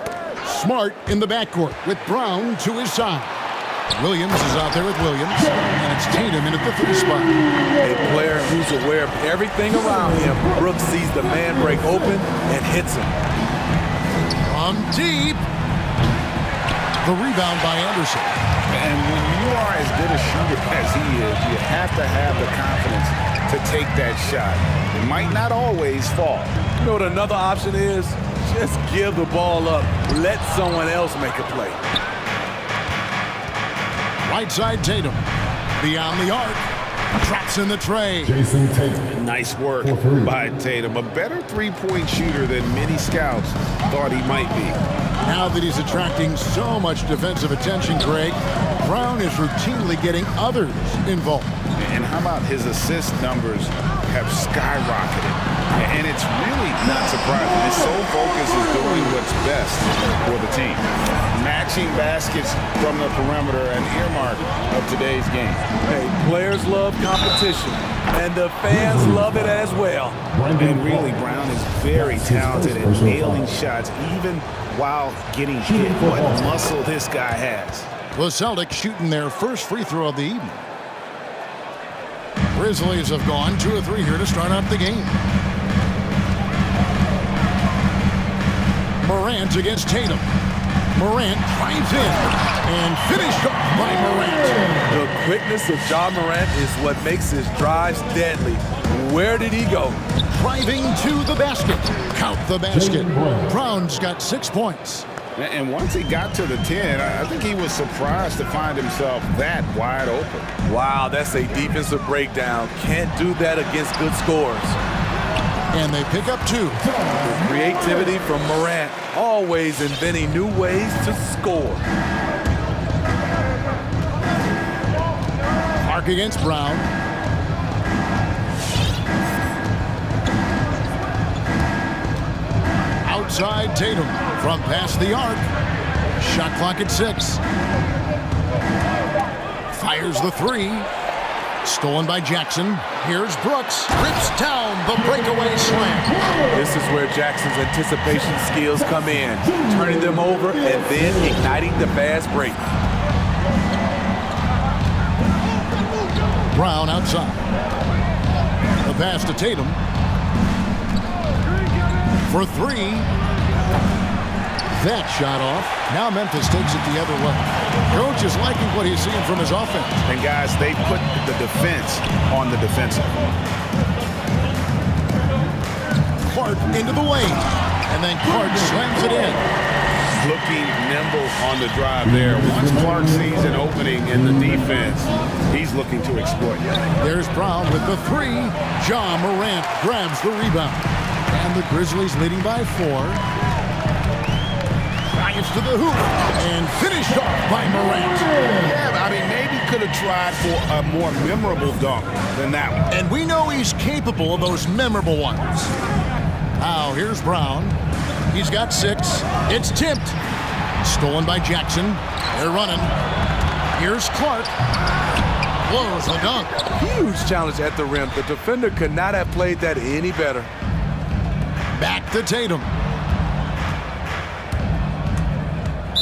Smart in the backcourt with Brown to his side. Williams is out there with Williams, and it's Tatum in at the 3 spot. A player who's aware of everything around him. Brooks sees the man break open and hits him. From deep. The rebound by Anderson. And when you are as good a shooter as he is, you have to have the confidence to take that shot. It might not always fall. You know what another option is? Just give the ball up. Let someone else make a play. Right side Tatum. Beyond the arc. Drops in the tray. Jason Tatum. Nice work by Tatum. A better three-point shooter than many scouts thought he might be. Now that he's attracting so much defensive attention, Greg, Brown is routinely getting others involved. And how about his assist numbers have skyrocketed? And it's really not surprising. His sole focus is doing what's best for the team. Matching baskets from the perimeter, an earmark of today's game. Hey, players love competition, and the fans love it as well. And really, Brown is very talented at nailing shots, even while getting hit. What muscle this guy has. The Celtics shooting their first free throw of the evening. Grizzlies have gone 2 of 3 here to start out the game. Morant against Tatum. Morant drives in and finished off by Morant. The quickness of Ja Morant is what makes his drives deadly. Where did he go? Driving to the basket. Count the basket. Brown's got 6 points. And once he got to the 10, I think he was surprised to find himself that wide open. Wow, that's a defensive breakdown. Can't do that against good scores. And they pick up 2. The creativity from Morant, always inventing new ways to score. Clark against Brown. Outside Tatum from past the arc. Shot clock at 6. Fires the 3. Stolen by Jackson. Here's Brooks. Rips down the breakaway slam. This is where Jackson's anticipation skills come in. Turning them over and then igniting the fast break. Brown outside. The pass to Tatum. For 3. That shot off. Now Memphis takes it the other way. Coach is liking what he's seeing from his offense. And guys, they put the defense on the defensive. Clark into the lane. And then Clark slams it in. Looking nimble on the drive there. Once Clark sees an opening in the defense, he's looking to exploit it. There's Brown with the 3. Ja Morant grabs the rebound. And the Grizzlies leading by 4. To the hoop and finished off by Morant. Yeah, I mean, maybe could have tried for a more memorable dunk than that one. And we know he's capable of those memorable ones. Now, here's Brown. He's got 6. It's tipped. Stolen by Jackson. They're running. Here's Clark. Blows the dunk. Huge challenge at the rim. The defender could not have played that any better. Back to Tatum.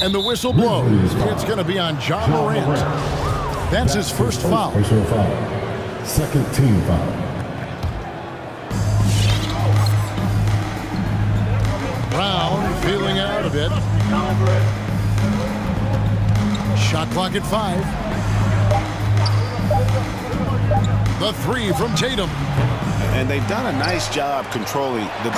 And the whistle blows. It's going to be on Ja Morant. That's his first foul. Personal foul. Second team foul. Brown feeling out a bit. Shot clock at 5. The 3 from Tatum. And they've done a nice job controlling the...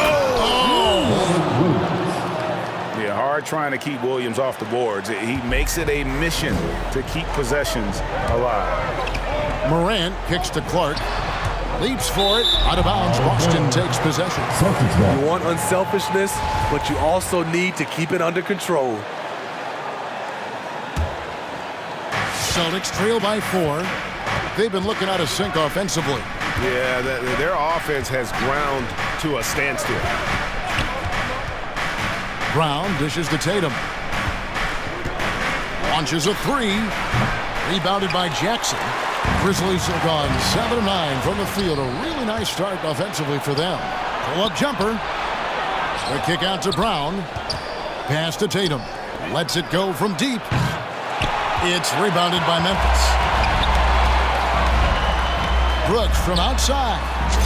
Yeah, hard trying to keep Williams off the boards. He makes it a mission to keep possessions alive. Morant kicks to Clark. Leaps for it. Out of bounds. Boston takes possession. You want unselfishness, but you also need to keep it under control. Celtics trail by 4. They've been looking out of sync offensively. Yeah, their offense has ground to a standstill. Brown dishes to Tatum. Launches a three. Rebounded by Jackson. Grizzlies have gone 7 of 9 from the field. A really nice start offensively for them. Pull-up jumper. The kick out to Brown. Pass to Tatum. Lets it go from deep. It's rebounded by Memphis. Brooks from outside.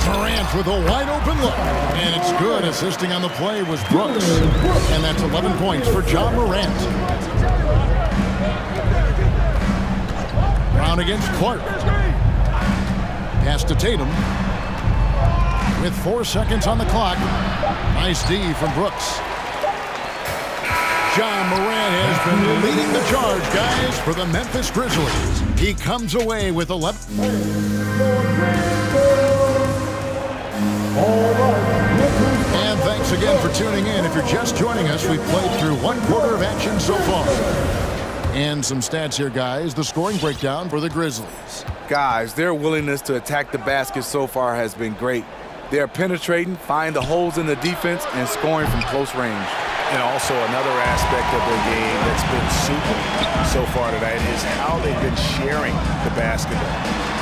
Morant with a wide-open look. And it's good. Assisting on the play was Brooks. And that's 11 points for John Morant. Brown against Clark. Pass to Tatum. With 4 seconds on the clock. Nice D from Brooks. John Morant has been leading the charge, guys, for the Memphis Grizzlies. He comes away with 11. And thanks again for tuning in. If you're just joining us, we've played through 1 quarter of action so far. And some stats here, guys. The scoring breakdown for the Grizzlies. Guys, their willingness to attack the basket so far has been great. They're penetrating, finding the holes in the defense, and scoring from close range. And also another aspect of their game that's been super so far tonight is how they've been sharing the basketball.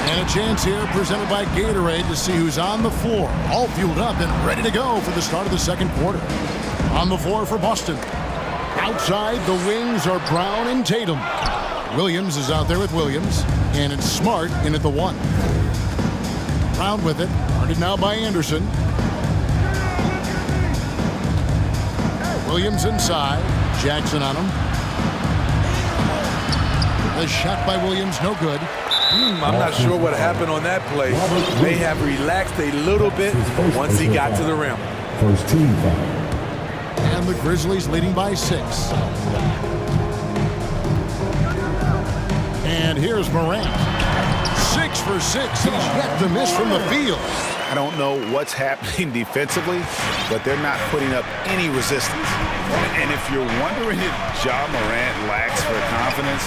And a chance here presented by Gatorade to see who's on the floor. All fueled up and ready to go for the start of the second quarter. On the floor for Boston. Outside, the wings are Brown and Tatum. Williams is out there with Williams. And it's Smart in at the 1. Brown with it. Guarded now by Anderson. Williams inside. Jackson on him. The shot by Williams, no good. I'm not sure what happened on that play. They have relaxed a little bit once he got to the rim. First team foul. And the Grizzlies leading by 6. And here's Morant. 6 for 6. He's yet to miss from the field. I don't know what's happening defensively, but they're not putting up any resistance. And if you're wondering if John Morant lacks for confidence,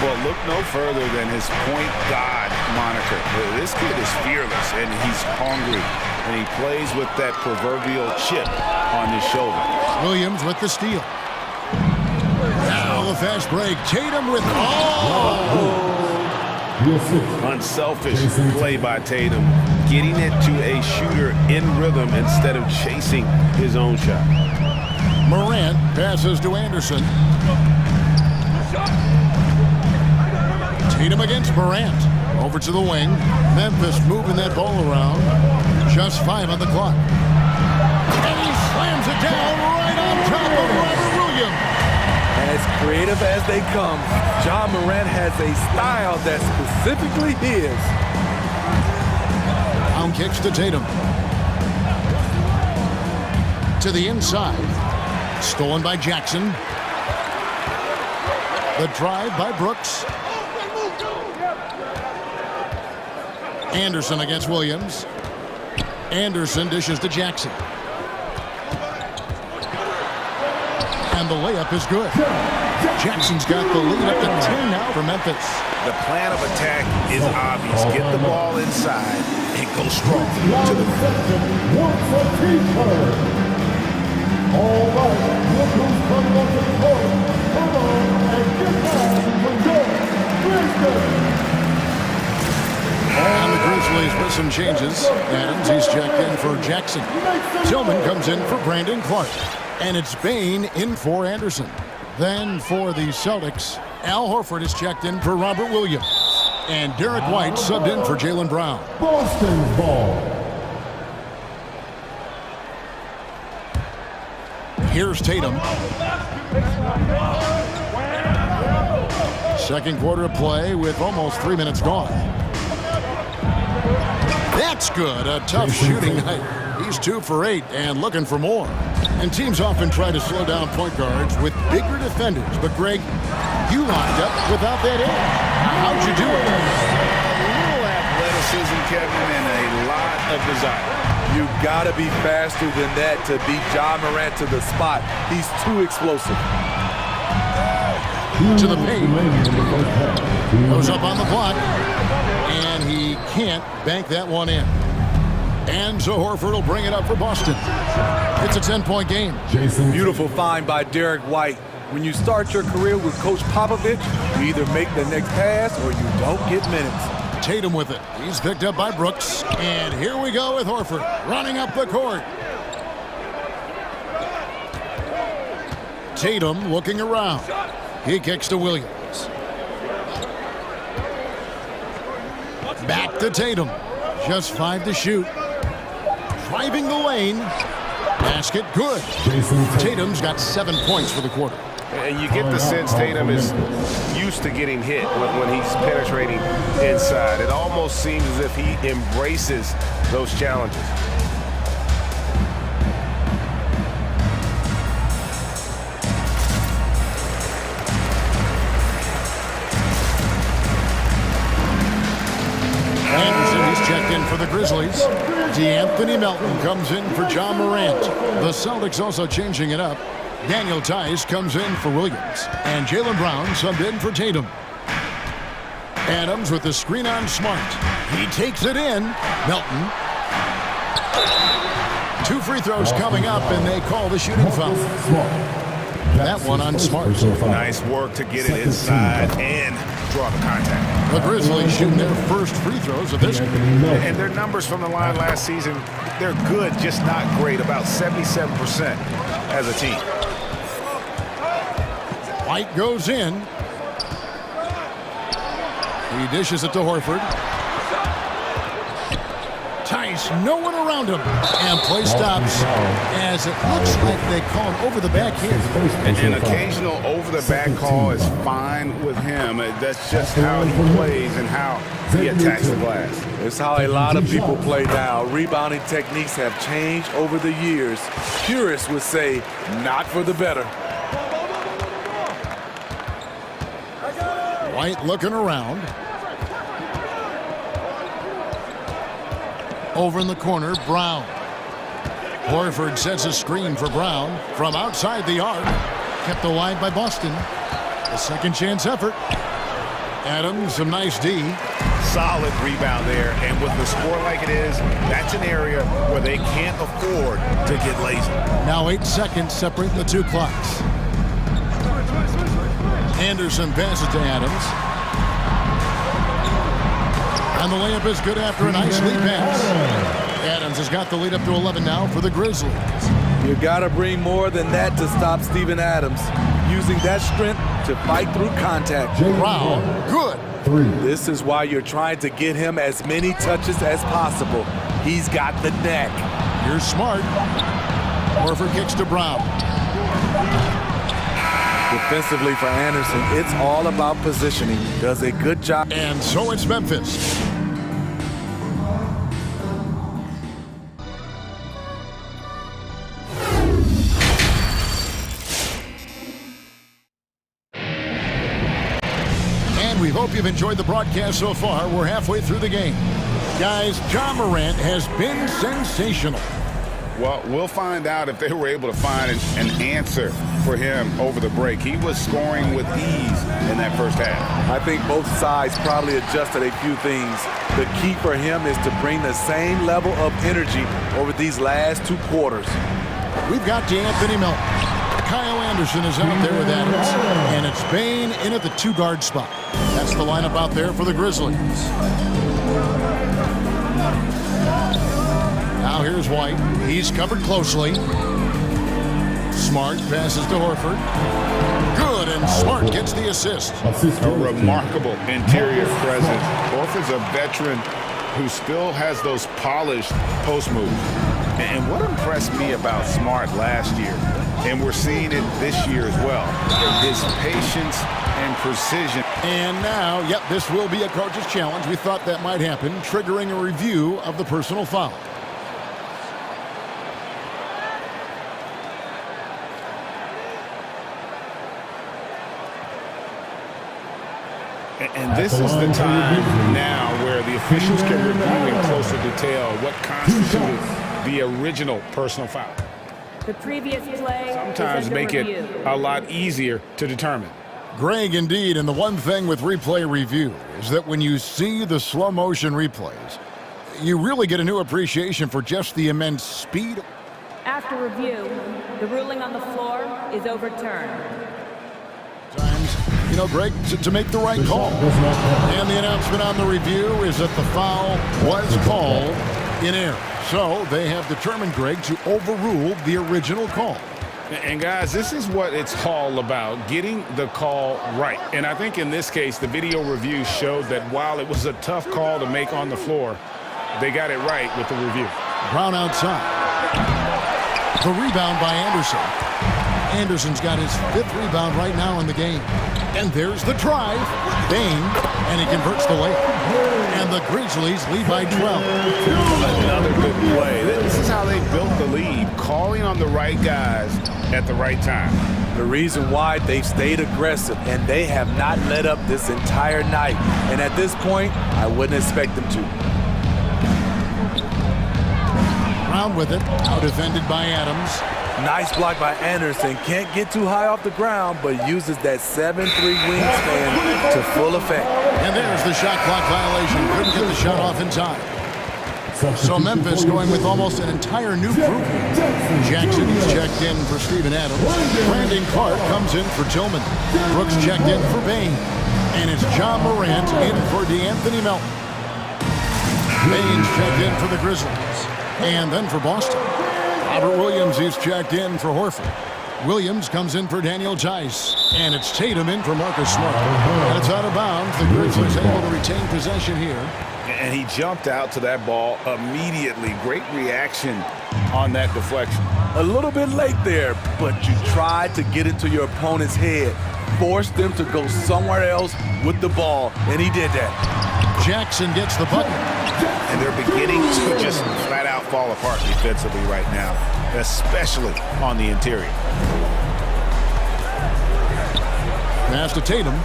well, look no further than his point guard moniker. This kid is fearless, and he's hungry, and he plays with that proverbial chip on his shoulder. Williams with the steal. Now the fast break. Tatum with Unselfish play by Tatum, getting it to a shooter in rhythm instead of chasing his own shot. Morant passes to Anderson. Tatum against Morant. Over to the wing. Memphis moving that ball around. Just 5 on the clock. And he slams it down right on top of Robert Williams. As creative as they come, John Morant has a style that's specifically his. Down kicks to Tatum. To the inside. Stolen by Jackson. The drive by Brooks. Anderson against Williams. Anderson dishes to Jackson. And the layup is good. Jackson's got the lead up to 10 now for Memphis. The plan of attack is obvious. Get the ball inside and go strong to the All right, look who's coming up to the court. Come on and get down with your Grizzlies. And the Grizzlies with some changes. Adams, he's checked in for Jackson. Tillman comes in for Brandon Clark. And it's Bain in for Anderson. Then for the Celtics, Al Horford is checked in for Robert Williams. And Derek White subbed in for Jaylen Brown. Boston's ball. Here's Tatum. Second quarter of play with almost 3 minutes gone. That's good. A tough shooting night. He's 2 for 8 and looking for more. And teams often try to slow down point guards with bigger defenders. But, Greg, you lined up without that edge. How'd you do it? A little athleticism, Kevin, and a lot of desire. You gotta be faster than that to beat John Morant to the spot. He's too explosive. To the paint. Goes up on the block. And he can't bank that one in. And so Horford will bring it up for Boston. It's a 10-point game. Beautiful find by Derek White. When you start your career with Coach Popovich, you either make the next pass or you don't get minutes. Tatum with it. He's picked up by Brooks. And here we go with Horford running up the court. Tatum looking around. He kicks to Williams. Back to Tatum. Just 5 to shoot. Driving the lane. Basket good. Tatum's got 7 points for the quarter. And you get the sense Tatum is used to getting hit when he's penetrating inside. It almost seems as if he embraces those challenges. Anderson is checked in for the Grizzlies. DeAnthony Melton comes in for John Morant. The Celtics also changing it up. Daniel Tice comes in for Williams. And Jaylen Brown subbed in for Tatum. Adams with the screen on Smart. He takes it in. Melton. 2 free throws coming up, and they call the shooting foul. That one on Smart. Nice work to get it inside and draw the contact. The Grizzlies shooting their first free throws of this game. And their numbers from the line last season, they're good, just not great. About 77% as a team. White goes in. He dishes it to Horford. Tice, no one around him. And play stops as it looks like they call him over the back here. An occasional over the back call is fine with him. That's just how he plays and how he attacks the glass. It's how a lot of people play now. Rebounding techniques have changed over the years. Purists would say, not for the better. White looking around. Over in the corner, Brown. Horford sets a screen for Brown from outside the arc. Kept alive by Boston. A second chance effort. Adams, some nice D. Solid rebound there, and with the score like it is, that's an area where they can't afford to get lazy. Now 8 seconds separate the 2 clocks. Anderson passes to Adams. And the layup is good after a nice lead pass. Adams has got the lead up to 11 now for the Grizzlies. You gotta bring more than that to stop Steven Adams. Using that strength to fight through contact. Brown, good. This is why you're trying to get him as many touches as possible. He's got the neck. You're smart. Horford kicks to Brown. Defensively for Anderson, it's all about positioning. Does a good job. And so it's Memphis. And we hope you've enjoyed the broadcast so far. We're halfway through the game. Guys, John Morant has been sensational. Well, we'll find out if they were able to find an answer for him over the break. He was scoring with ease in that first half. I think both sides probably adjusted a few things. The key for him is to bring the same level of energy over these last 2 quarters. We've got DeAnthony Melton. Kyle Anderson is out there with Adams. And it's Bane in at the 2-guard spot. That's the lineup out there for the Grizzlies. Now here's White. He's covered closely. Smart passes to Horford. Good, and Smart gets the assist. A remarkable interior presence. Horford's a veteran who still has those polished post moves. And what impressed me about Smart last year, and we're seeing it this year as well, is patience and precision. And now, yep, this will be a coach's challenge. We thought that might happen, triggering a review of the personal foul. And this is the time now where the officials can review in closer detail what constituted the original personal foul. The previous play sometimes make it a lot easier to determine. Greg, indeed, and the one thing with replay review is that when you see the slow motion replays, You really get a new appreciation for just the immense speed. After review, the ruling on the floor is overturned. Times, Greg, to make the right call. And the announcement on the review is that the foul was called in error. So they have determined, Greg, to overrule the original call. And guys, this is what it's all about, getting the call right. And I think in this case, the video review showed that while it was a tough call to make on the floor, they got it right with the review. Brown outside. The rebound by Anderson. Anderson's got his 5th rebound right now in the game. And there's the drive. Bain, and he converts the layup. And the Grizzlies lead by 12. Another good play. This is how they built the lead, calling on the right guys at the right time. The reason why they've stayed aggressive, and they have not let up this entire night. And at this point, I wouldn't expect them to. Brown with it, out defended by Adams. Nice block by Anderson. Can't get too high off the ground, but uses that 7'3" wingspan to full effect. And there's the shot clock violation. Couldn't get the shot off in time. So Memphis going with almost an entire new group. Jackson is checked in for Steven Adams. Brandon Clark comes in for Tillman. Brooks checked in for Bain. And it's John Morant in for DeAnthony Melton. Bain's checked in for the Grizzlies. And then for Boston, Robert Williams is checked in for Horford. Williams comes in for Daniel Tice. And it's Tatum in for Marcus Smart. And it's out of bounds. The Grizzlies able to retain possession here. And he jumped out to that ball immediately. Great reaction on that deflection. A little bit late there, but you tried to get into your opponent's head. Force them to go somewhere else with the ball, and he did that. Jackson gets the bucket. And they're beginning to just flat out fall apart defensively right now, especially on the interior. Pass to Tatum.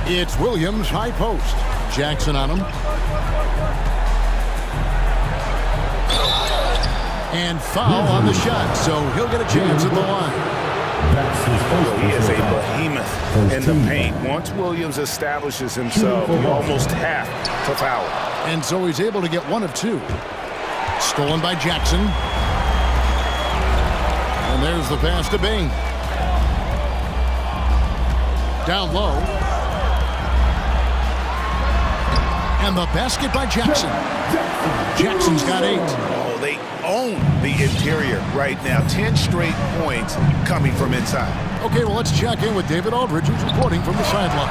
It's Williams, high post. Jackson on him. And foul on the shot, so he'll get a chance at the line. He is a behemoth in the paint. Once Williams establishes himself, you almost have to foul. And so he's able to get 1 of 2. Stolen by Jackson. And there's the pass to Bain. Down low. And the basket by Jackson. Jackson's got 8. Oh, they own the interior right now. 10 straight points coming from inside. Okay, well, let's check in with David Aldridge, who's reporting from the sideline.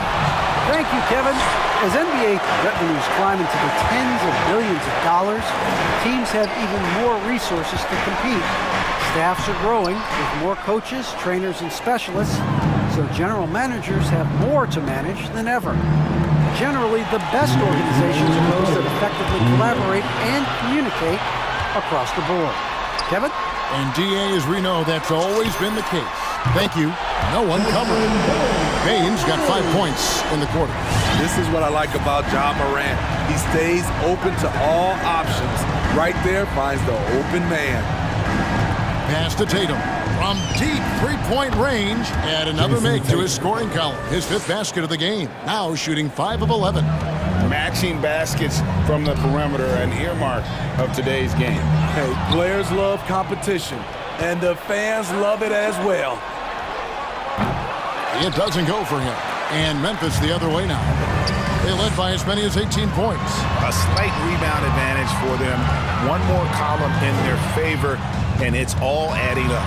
Thank you, Kevin. As NBA revenues climb into the tens of billions of dollars, teams have even more resources to compete. Staffs are growing with more coaches, trainers, and specialists, so general managers have more to manage than ever. Generally, the best organizations are those that effectively collaborate and communicate across the board. Kevin? And DA, as we know, that's always been the case. Thank you. No one covering. Bain's got 5 points in the quarter. This is what I like about John Morant. He stays open to all options. Right there finds the open man. Pass to Tatum. From deep three-point range, add another make to his scoring column. His 5th basket of the game. Now shooting 5 of 11. Matching baskets from the perimeter, an earmark of today's game. Hey, players love competition, and the fans love it as well. It doesn't go for him. And Memphis the other way now. They led by as many as 18 points. A slight rebound advantage for them. One more column in their favor, and it's all adding up.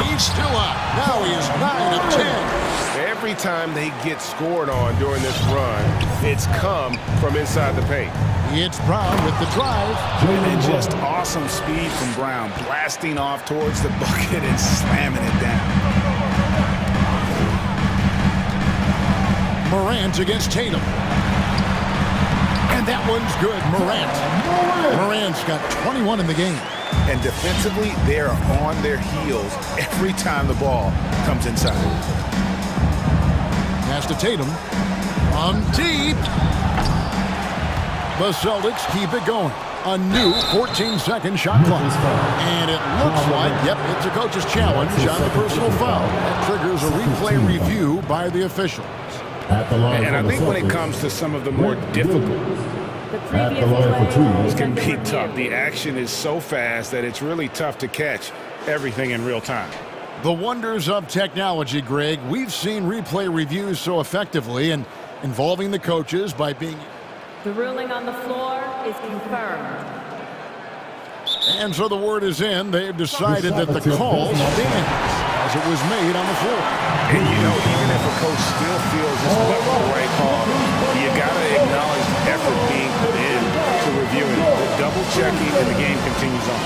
He's still up. Now he is 9 of 10. Every time they get scored on during this run, it's come from inside the paint. It's Brown with the drive. And just awesome speed from Brown, blasting off towards the bucket and slamming it down. Morant against Tatum. And that one's good. Morant's got 21 in the game. And defensively, they are on their heels every time the ball comes inside. Pass to Tatum. On deep. The Celtics keep it going. A new 14-second shot clock. And it looks like, yep, it's a coach's challenge on the personal foul. That triggers a replay review by the officials. And I think when it comes to some of the more difficult, it can be tough. The action is so fast that it's really tough to catch everything in real time. The wonders of technology, Greg. We've seen replay reviews so effectively and involving the coaches by being... The ruling on the floor is confirmed. And so the word is in. They've decided that the call stands as it was made on the floor. And you know, even if a coach still feels this wasn't the right call, you got to acknowledge the effort being put in to reviewing it. The double checking and the game continues on.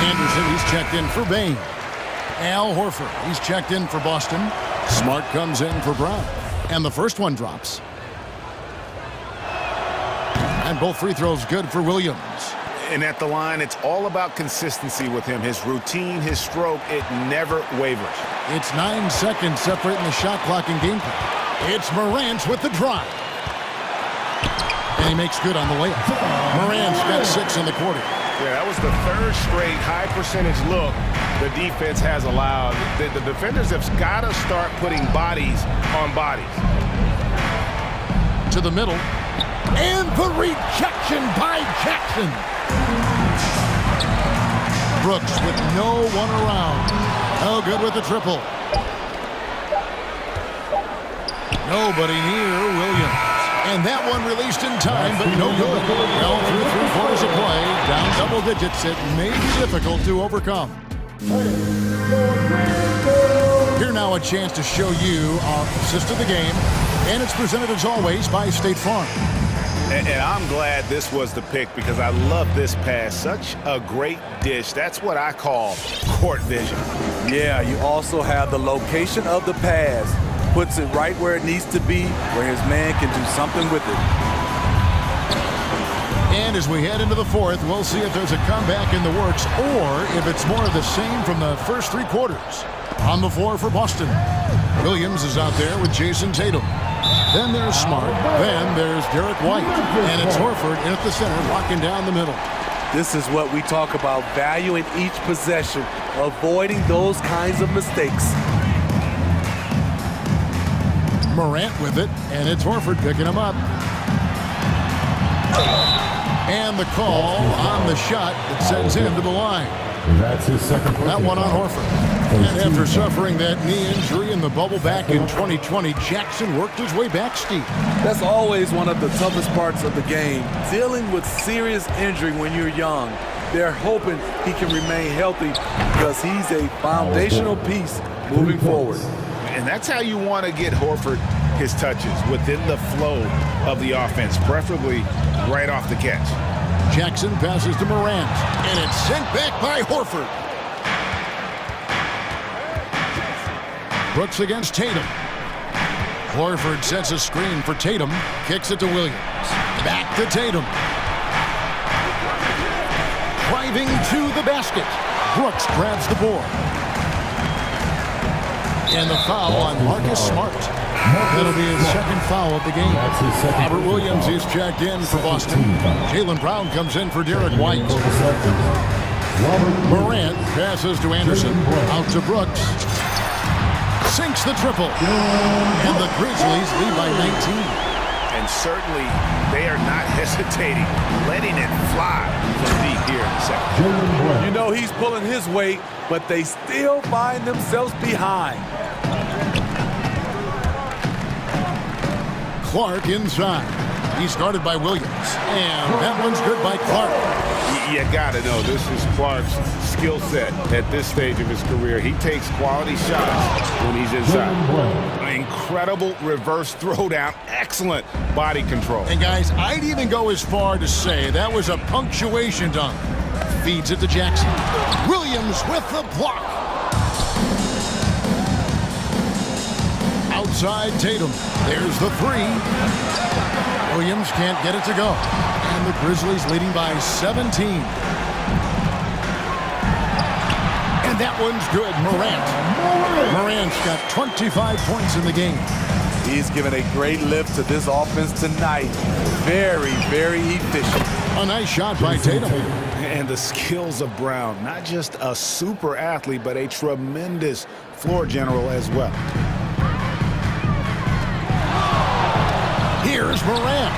Anderson, he's checked in for Bain. Al Horford, he's checked in for Boston. Smart comes in for Brown. And the first one drops. And both free throws good for Williams. And at the line, it's all about consistency with him. His routine, his stroke, it never wavers. It's 9 seconds separating the shot clock and game clock. It's Morant with the drive. And he makes good on the layup. Morant's got 6 in the quarter. Yeah, that was the third straight high percentage look the defense has allowed. The defenders have got to start putting bodies on bodies. To the middle. And the rejection by Jackson. Brooks with no one around. No good with the triple. Nobody near Williams. And that one released in time, but no good. Well, through 3 quarters of play, down double digits, it may be difficult to overcome. Here now a chance to show you our assist of the game, and it's presented as always by State Farm. And I'm glad this was the pick because I love this pass. Such a great dish. That's what I call court vision. Yeah, you also have the location of the pass. Puts it right where it needs to be, where his man can do something with it. And as we head into the fourth, we'll see if there's a comeback in the works or if it's more of the same from the first 3 quarters. On the floor for Boston, Williams is out there with Jason Tatum. Then there's Smart. Then there's Derek White. And it's Horford in at the center, locking down the middle. This is what we talk about, valuing each possession, avoiding those kinds of mistakes. Morant with it, and it's Horford picking him up. And the call on the shot that sends him to the line. That's his second. That one on Horford. And after suffering that knee injury in the bubble back in 2020, Jackson worked his way back steep. That's always one of the toughest parts of the game, dealing with serious injury when you're young. They're hoping he can remain healthy because he's a foundational piece moving forward. And that's how you want to get Horford his touches, within the flow of the offense, preferably right off the catch. Jackson passes to Morant, and it's sent back by Horford. Brooks against Tatum. Horford sets a screen for Tatum, kicks it to Williams. Back to Tatum. Driving to the basket. Brooks grabs the board. And the foul on Marcus Smart. That'll be his second foul of the game. Robert Williams is checked in for Boston. Jaylen Brown comes in for Derek White. Morant passes to Anderson. Out to Brooks. Sinks the triple. And the Grizzlies lead by 19. And certainly they are not hesitating, letting it fly from deep here in the second. You know he's pulling his weight, but they still find themselves behind. Clark inside. He's guarded by Williams. And that one's good by Clark. You gotta know this is Clark's skill set at this stage of his career. He takes quality shots when he's inside. An incredible reverse throwdown. Excellent body control. And guys, I'd even go as far to say that was a punctuation dunk. Feeds it to Jackson. Williams with the block. Outside Tatum. There's the three. Williams can't get it to go. And the Grizzlies leading by 17. And that one's good. Morant's got 25 points in the game. He's given a great lift to this offense tonight. Very, very efficient. A nice shot by Tatum. And the skills of Brown. Not just a super athlete, but a tremendous floor general as well. Here's Morant.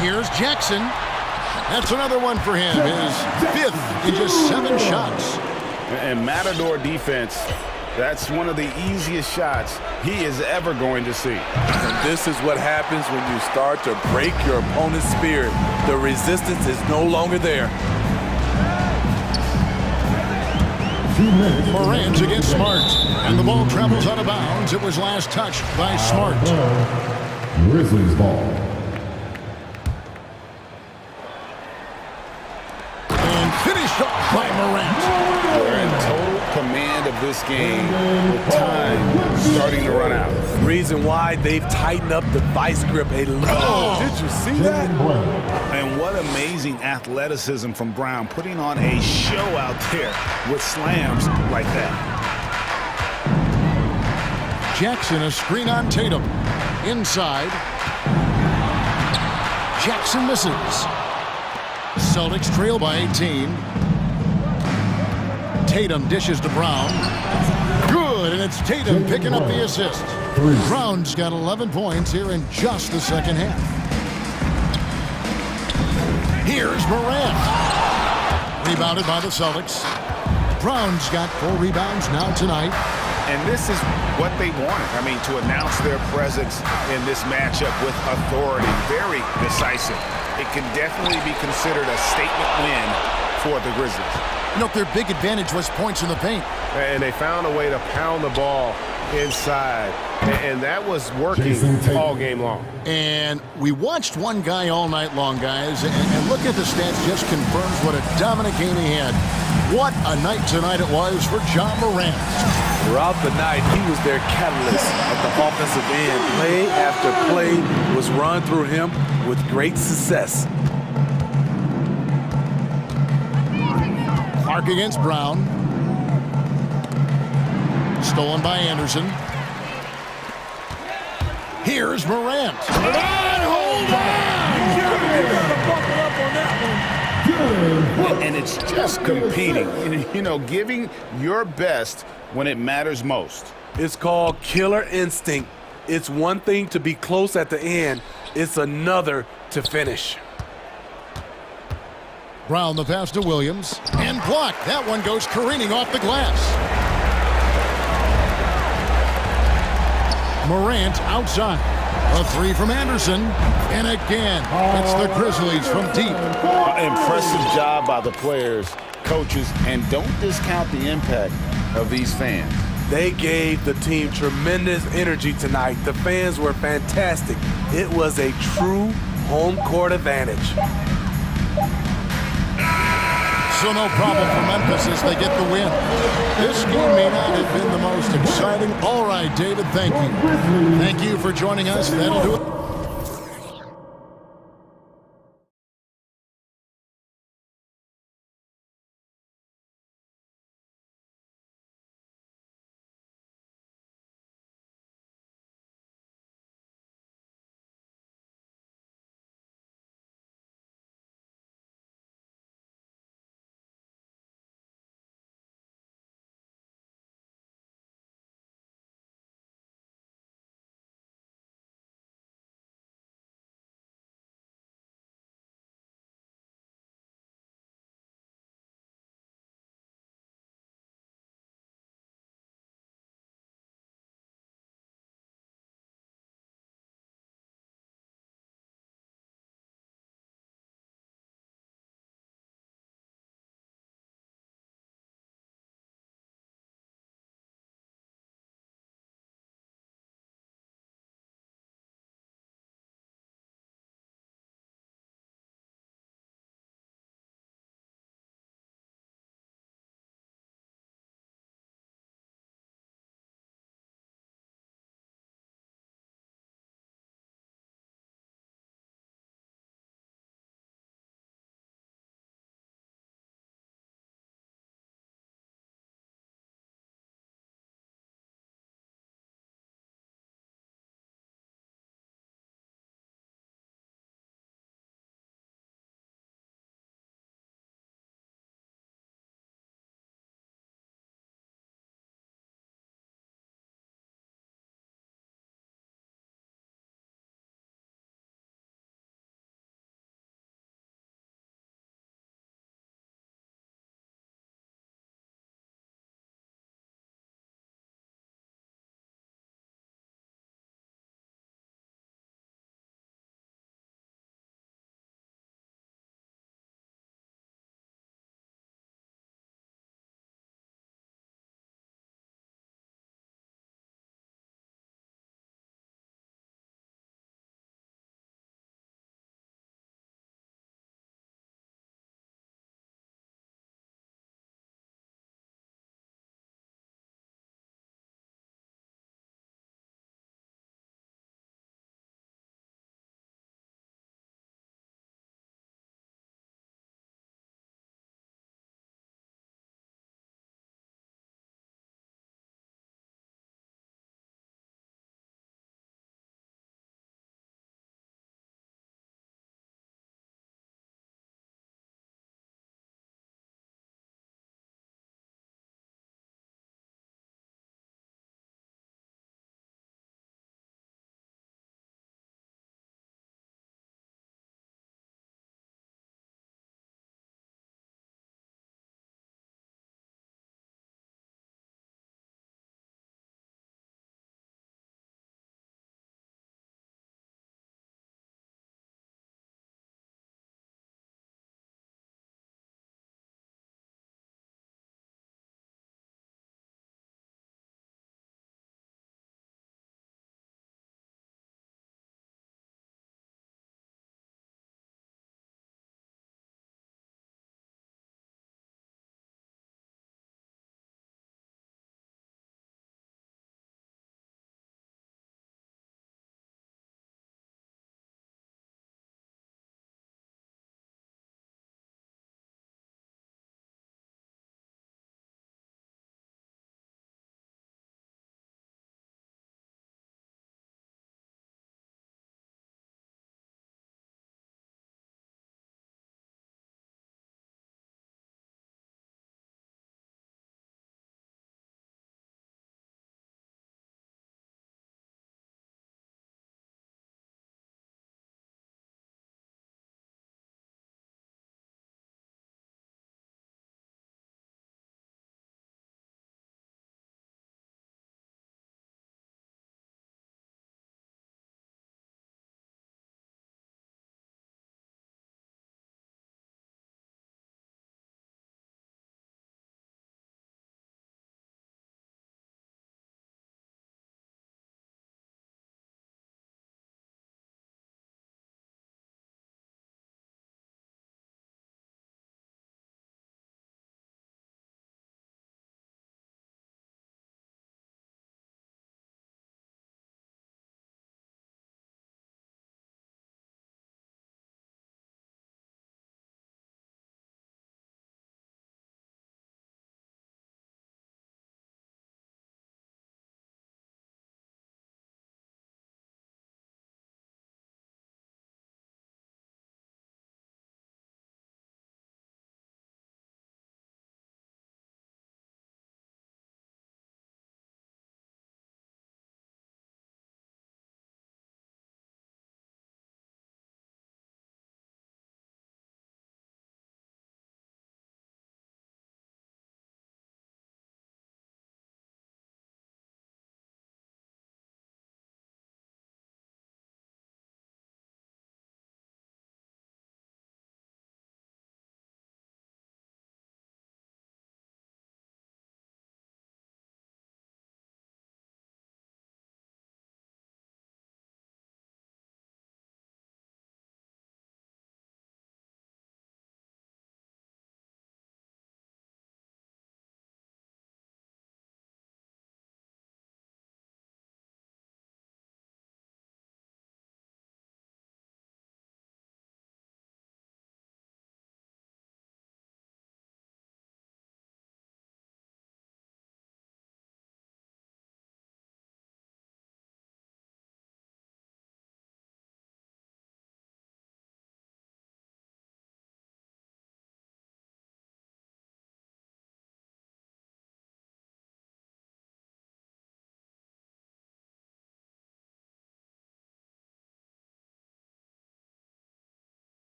Here's Jackson. That's another one for him. His 5th in just 7 shots. And Matador defense, that's one of the easiest shots he is ever going to see. And this is what happens when you start to break your opponent's spirit. The resistance is no longer there. Morant against Smart. And the ball travels out of bounds. It was last touched by Smart. Grizzlies ball. And finished off by Morant. They're in total command of this game with time starting to run out. Reason why they've tightened up the vice grip a little. Did you see that? And what amazing athleticism from Brown, putting on a show out there with slams like that. Jackson, a screen on Tatum. Inside. Jackson misses. Celtics trail by 18. Tatum dishes to Brown. Good, and it's Tatum picking up the assist. Brown's got 11 points here in just the second half. Here's Morant. Rebounded by the Celtics. Brown's got 4 rebounds now tonight. And this is what they wanted. I mean, to announce their presence in this matchup with authority, very decisive. It can definitely be considered a statement win for the Grizzlies. You know, their big advantage was points in the paint. And they found a way to pound the ball inside. And that was working all game long. And we watched one guy all night long, guys. And look at the stats, just confirms what a dominant game he had. What a night tonight it was for Ja Morant. Throughout the night, he was their catalyst at the offensive end. Play after play was run through him with great success. Clark against Brown. Stolen by Anderson. Here's Morant. Hold on! And it's just competing. You know, giving your best when it matters most. It's called killer instinct. It's one thing to be close at the end. It's another to finish. Brown the pass to Williams. And blocked. That one goes careening off the glass. Morant outside. A 3 from Anderson. And again, it's the Grizzlies from deep. Impressive job by the players, coaches, and don't discount the impact of these fans. They gave the team tremendous energy tonight. The fans were fantastic. It was a true home court advantage. So no problem for Memphis as they get the win. This game may not have been the most exciting. All right, David, thank you. Thank you for joining us. That'll do it.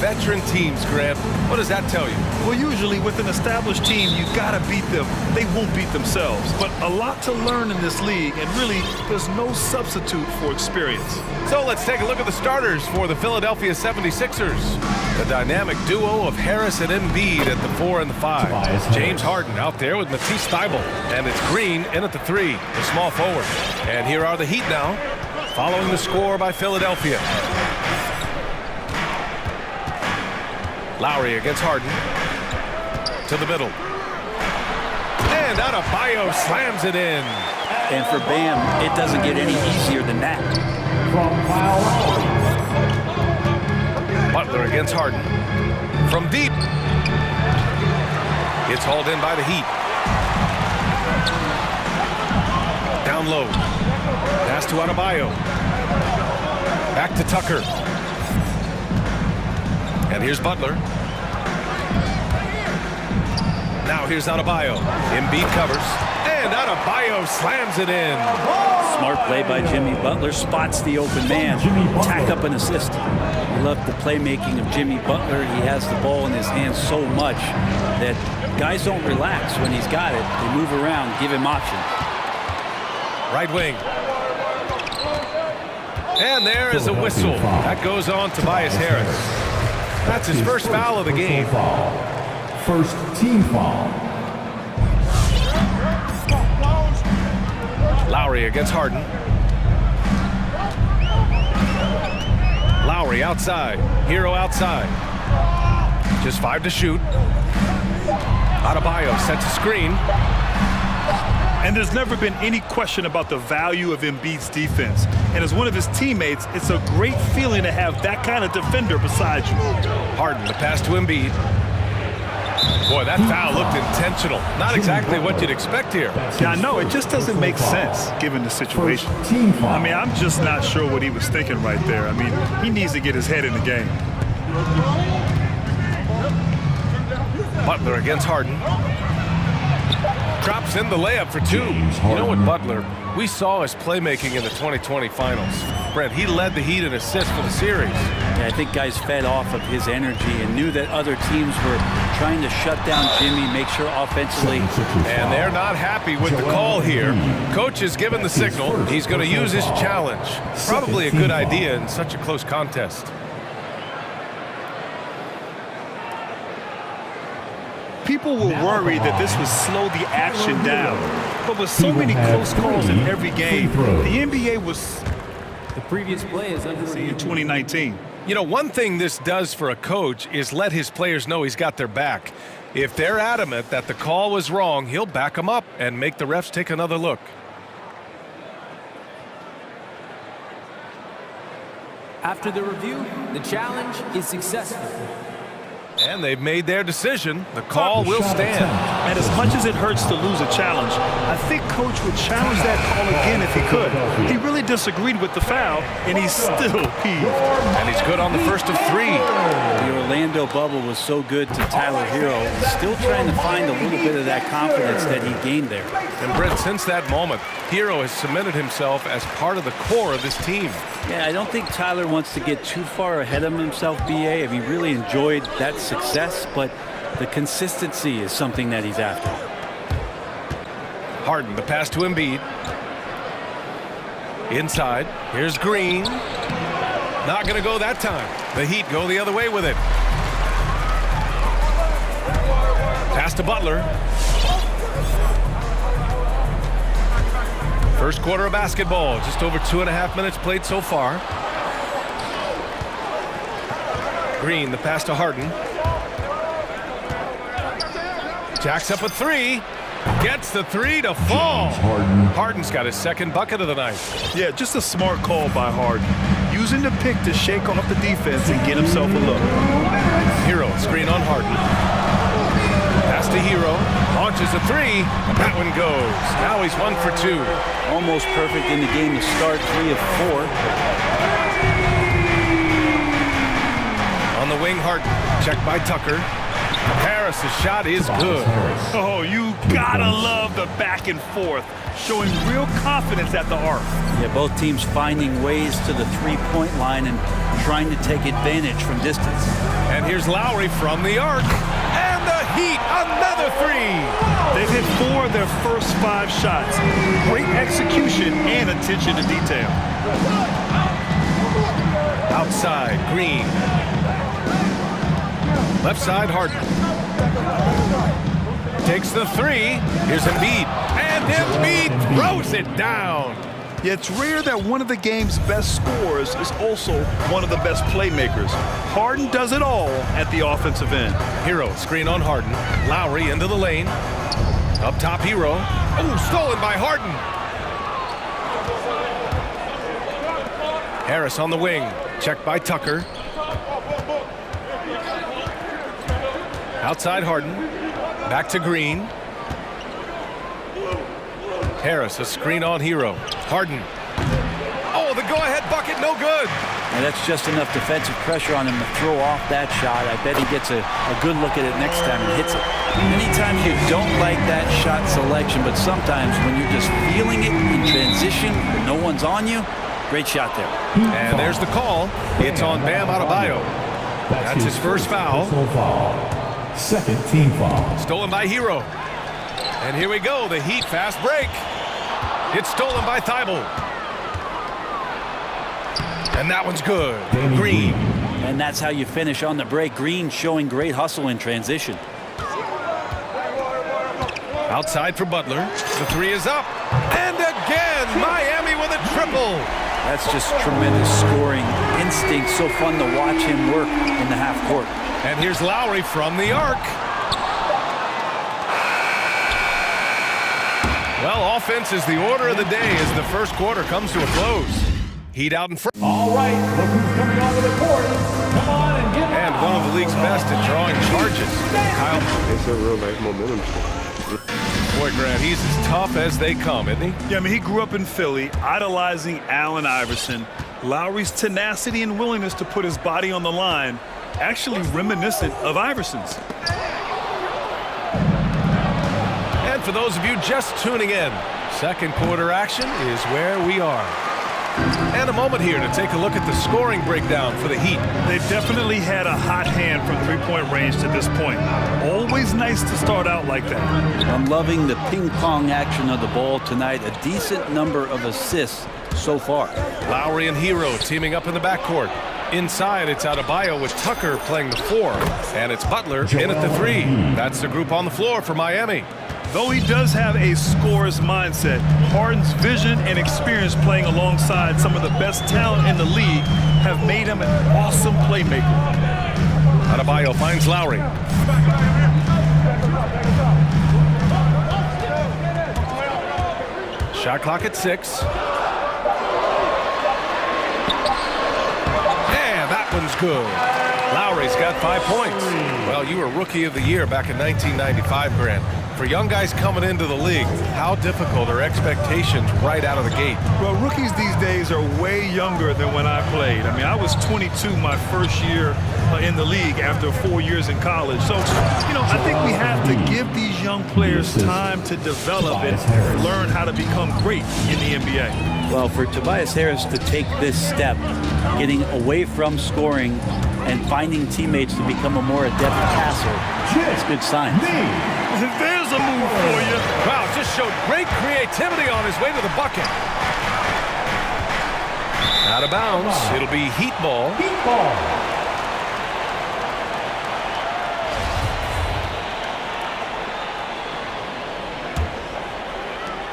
Veteran teams, Grant. What does that tell you? Well, usually with an established team, you gotta beat them. They won't beat themselves. But a lot to learn in this league, and really, there's no substitute for experience. So let's take a look at the starters for the Philadelphia 76ers. The dynamic duo of Harris and Embiid at the 4 and the 5. James Harden out there with Matisse Thybulle. And it's Green in at the 3, the small forward. And here are the Heat now, following the score by Philadelphia. Lowry against Harden. To the middle. And Adebayo slams it in. And for Bam, it doesn't get any easier than that. Butler against Harden. From deep. It's hauled in by the Heat. Down low. Pass to Adebayo. Back to Tucker. And here's Butler. Now here's Adebayo. Embiid covers. And Adebayo slams it in. Smart play by Jimmy Butler. Spots the open man. Tack up an assist. I love the playmaking of Jimmy Butler. He has the ball in his hands so much that guys don't relax when he's got it. They move around, give him options. Right wing. And there is a whistle. That goes on Tobias Harris. That's his first foul of the game. First team foul. Lowry against Harden. Lowry outside. Hero outside. Just 5 to shoot. Adebayo sets a screen. And there's never been any question about the value of Embiid's defense. And as one of his teammates, it's a great feeling to have that kind of defender beside you. Harden, the pass to Embiid. Boy, that foul looked intentional. Not exactly what you'd expect here. Yeah, I know. It just doesn't make sense given the situation. I mean, I'm just not sure what he was thinking right there. I mean, he needs to get his head in the game. Butler against Harden. Drops in the layup for 2. You know what, Butler, we saw his playmaking in the 2020 finals. Brent, he led the Heat in assists for the series. Yeah, I think guys fed off of his energy and knew that other teams were trying to shut down Jimmy, make sure offensively. And they're not happy with the call here. Coach has given the signal. He's going to use his challenge. Probably a good idea in such a close contest. People were worried that this would slow the action down. But with so many close calls in every game, the NBA was The previous play is under in 2019. You know, one thing this does for a coach is let his players know he's got their back. If they're adamant that the call was wrong, he'll back them up and make the refs take another look. After the review, the challenge is successful. And they've made their decision. The call will stand. And as much as it hurts to lose a challenge, I think Coach would challenge that call again if he could. He really disagreed with the foul, and he's still peeved. And he's good on the first of 3. The Orlando bubble was so good to Tyler Hero. He's still trying to find a little bit of that confidence that he gained there. And Brent, since that moment, Hero has cemented himself as part of the core of this team. Yeah, I don't think Tyler wants to get too far ahead of himself, BA. He really enjoyed that success, but the consistency is something that he's after. Harden, the pass to Embiid. Inside, here's Green. Not going to go that time. The Heat go the other way with it. Pass to Butler. First quarter of basketball, just over 2.5 minutes played so far. Green, the pass to Harden. Jacks up a 3. Gets the 3 to fall. Harden's got his second bucket of the night. Yeah, just a smart call by Harden. Using the pick to shake off the defense and get himself a look. Hero, screen on Harden. Pass to Hero. Launches a 3. That one goes. Now he's 1 for 2. Almost perfect in the game to start, 3 of 4. On the wing, Harden. Checked by Tucker. Harris's shot is good. Oh, you gotta love the back and forth, showing real confidence at the arc. Yeah, both teams finding ways to the three-point line and trying to take advantage from distance. And here's Lowry from the arc. And the Heat, another three. They've hit 4 of their first 5 shots. Great execution and attention to detail. Outside, Green. Left side, Harden. Takes the three. Here's Embiid. And Embiid throws it down. Yeah, it's rare that one of the game's best scorers is also one of the best playmakers. Harden does it all at the offensive end. Hero, screen on Harden. Lowry into the lane. Up top, Hero. Oh, stolen by Harden. Harris on the wing. Checked by Tucker. Outside Harden. Back to Green. Harris, a screen on Hero. Harden. Oh, the go-ahead bucket, no good. And that's just enough defensive pressure on him to throw off that shot. I bet he gets a good look at it next time and hits it. Anytime you don't like that shot selection, but sometimes when you're just feeling it in transition, no one's on you, great shot there. And there's the call. It's on Bam Adebayo. That's his first foul. Second team foul. Stolen by Hero. And here we go, the Heat fast break. It's stolen by Thibault. And that one's good. Green. And that's how you finish on the break. Green showing great hustle in transition. Outside for Butler. The three is up. And again, Miami with a triple. That's just tremendous scoring instinct. So fun to watch him work in the half court. And here's Lowry from the arc. Well, offense is the order of the day as the first quarter comes to a close. Heat out in front. All right, look who's coming onto the court. Come on and get And one of the league's best at drawing charges. Kyle. It's a real nice momentum. Boy, Grant, he's as tough as they come, isn't he? Yeah, I mean, he grew up in Philly, idolizing Allen Iverson. Lowry's tenacity and willingness to put his body on the line, actually reminiscent of Iverson's. And for those of you just tuning in, second quarter action is where we are. And a moment here to take a look at the scoring breakdown for the Heat. They've definitely had a hot hand from three-point range to this point. Always nice to start out like that. I'm loving the ping-pong action of the ball tonight. A decent number of assists so far. Lowry and Hero teaming up in the backcourt. Inside, it's Adebayo with Tucker playing the 4. And it's Butler in at the 3. That's the group on the floor for Miami. Though he does have a scorer's mindset, Harden's vision and experience playing alongside some of the best talent in the league have made him an awesome playmaker. Adebayo finds Lowry. Shot clock at 6. And that one's good. Lowry's got 5 points. Well, you were Rookie of the Year back in 1995, Grant. For young guys coming into the league, how difficult are expectations right out of the gate? Well, rookies these days are way younger than when I played. I mean, I was 22 my first year in the league after 4 years in college. So, you know, I think we have to give these young players time to develop and learn how to become great in the NBA. Well, for Tobias Harris to take this step, getting away from scoring and finding teammates to become a more adept passer, that's good signs. There's a move for you. Wow, just showed great creativity on his way to the bucket. Out of bounds. It'll be Heat ball. Heat ball.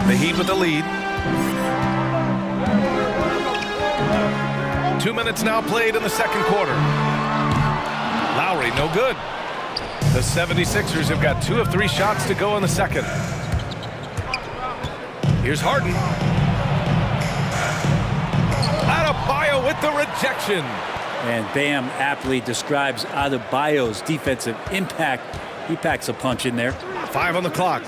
The Heat with the lead. 2 minutes now played in the second quarter. Lowry, no good. The 76ers have got 2 of 3 shots to go in the second. Here's Harden. Adebayo with the rejection. And Bam aptly describes Adebayo's defensive impact. He packs a punch in there. 5 on the clock.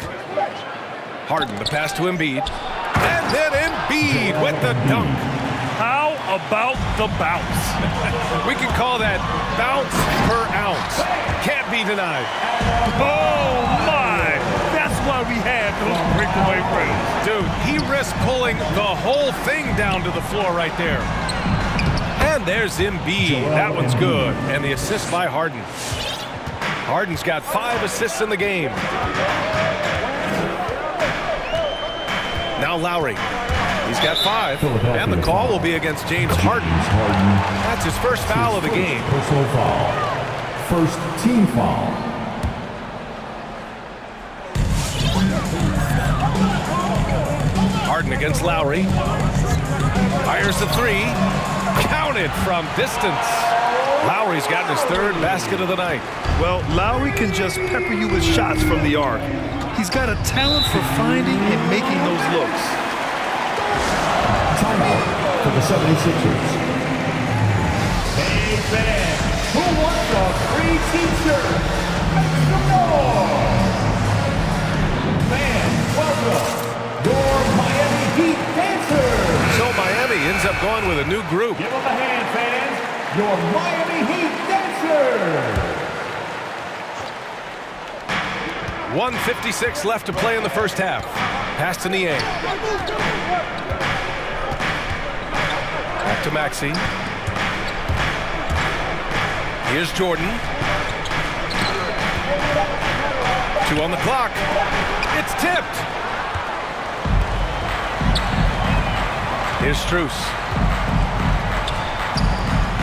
Harden, the pass to Embiid. And then Embiid with the dunk. How about the bounce. We can call that bounce per ounce. Can't be denied. Oh, my. That's why we had those breakaway runs. Dude, he risked pulling the whole thing down to the floor right there. And there's Embiid. That one's good. And the assist by Harden. Harden's got 5 assists in the game. Now Lowry. He's got 5. And the call will be against James Harden. That's his first foul of the game. Personal foul. First team foul. Harden against Lowry. Fires the 3. Counted from distance. Lowry's gotten his 3rd basket of the night. Well, Lowry can just pepper you with shots from the arc. He's got a talent for finding and making those looks. Timeout for the 76ers. Hey fans, who wants a free t-shirt? Make some noise! Fans, welcome your Miami Heat dancers. So Miami ends up going with a new group. Give them a hand, fans. Your Miami Heat dancers. 1:56 left to play in the first half. Pass to Niang. Back to Maxey. Here's Jordan. 2 on the clock. It's tipped. Here's Strus.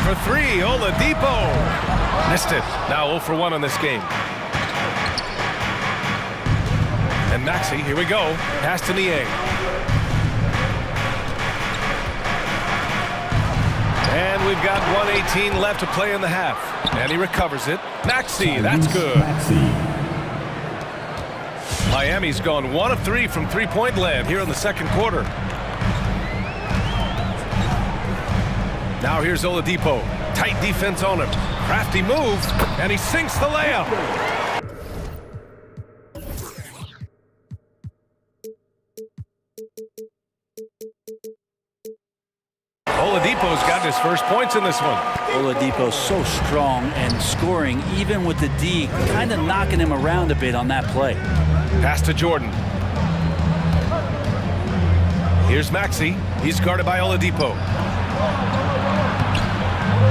For 3, Oladipo. Missed it. Now 0 for 1 on this game. And Maxey, here we go. Pass to Niang. And we've got 1:18 left to play in the half. And he recovers it. Maxey, that's good. Miami's gone 1 of 3 from three-point land here in the second quarter. Now here's Oladipo. Tight defense on him. Crafty move, and he sinks the layup. Oladipo's got his first points in this one. Oladipo's so strong and scoring, even with the D, kind of knocking him around a bit on that play. Pass to Jordan. Here's Maxey. He's guarded by Oladipo.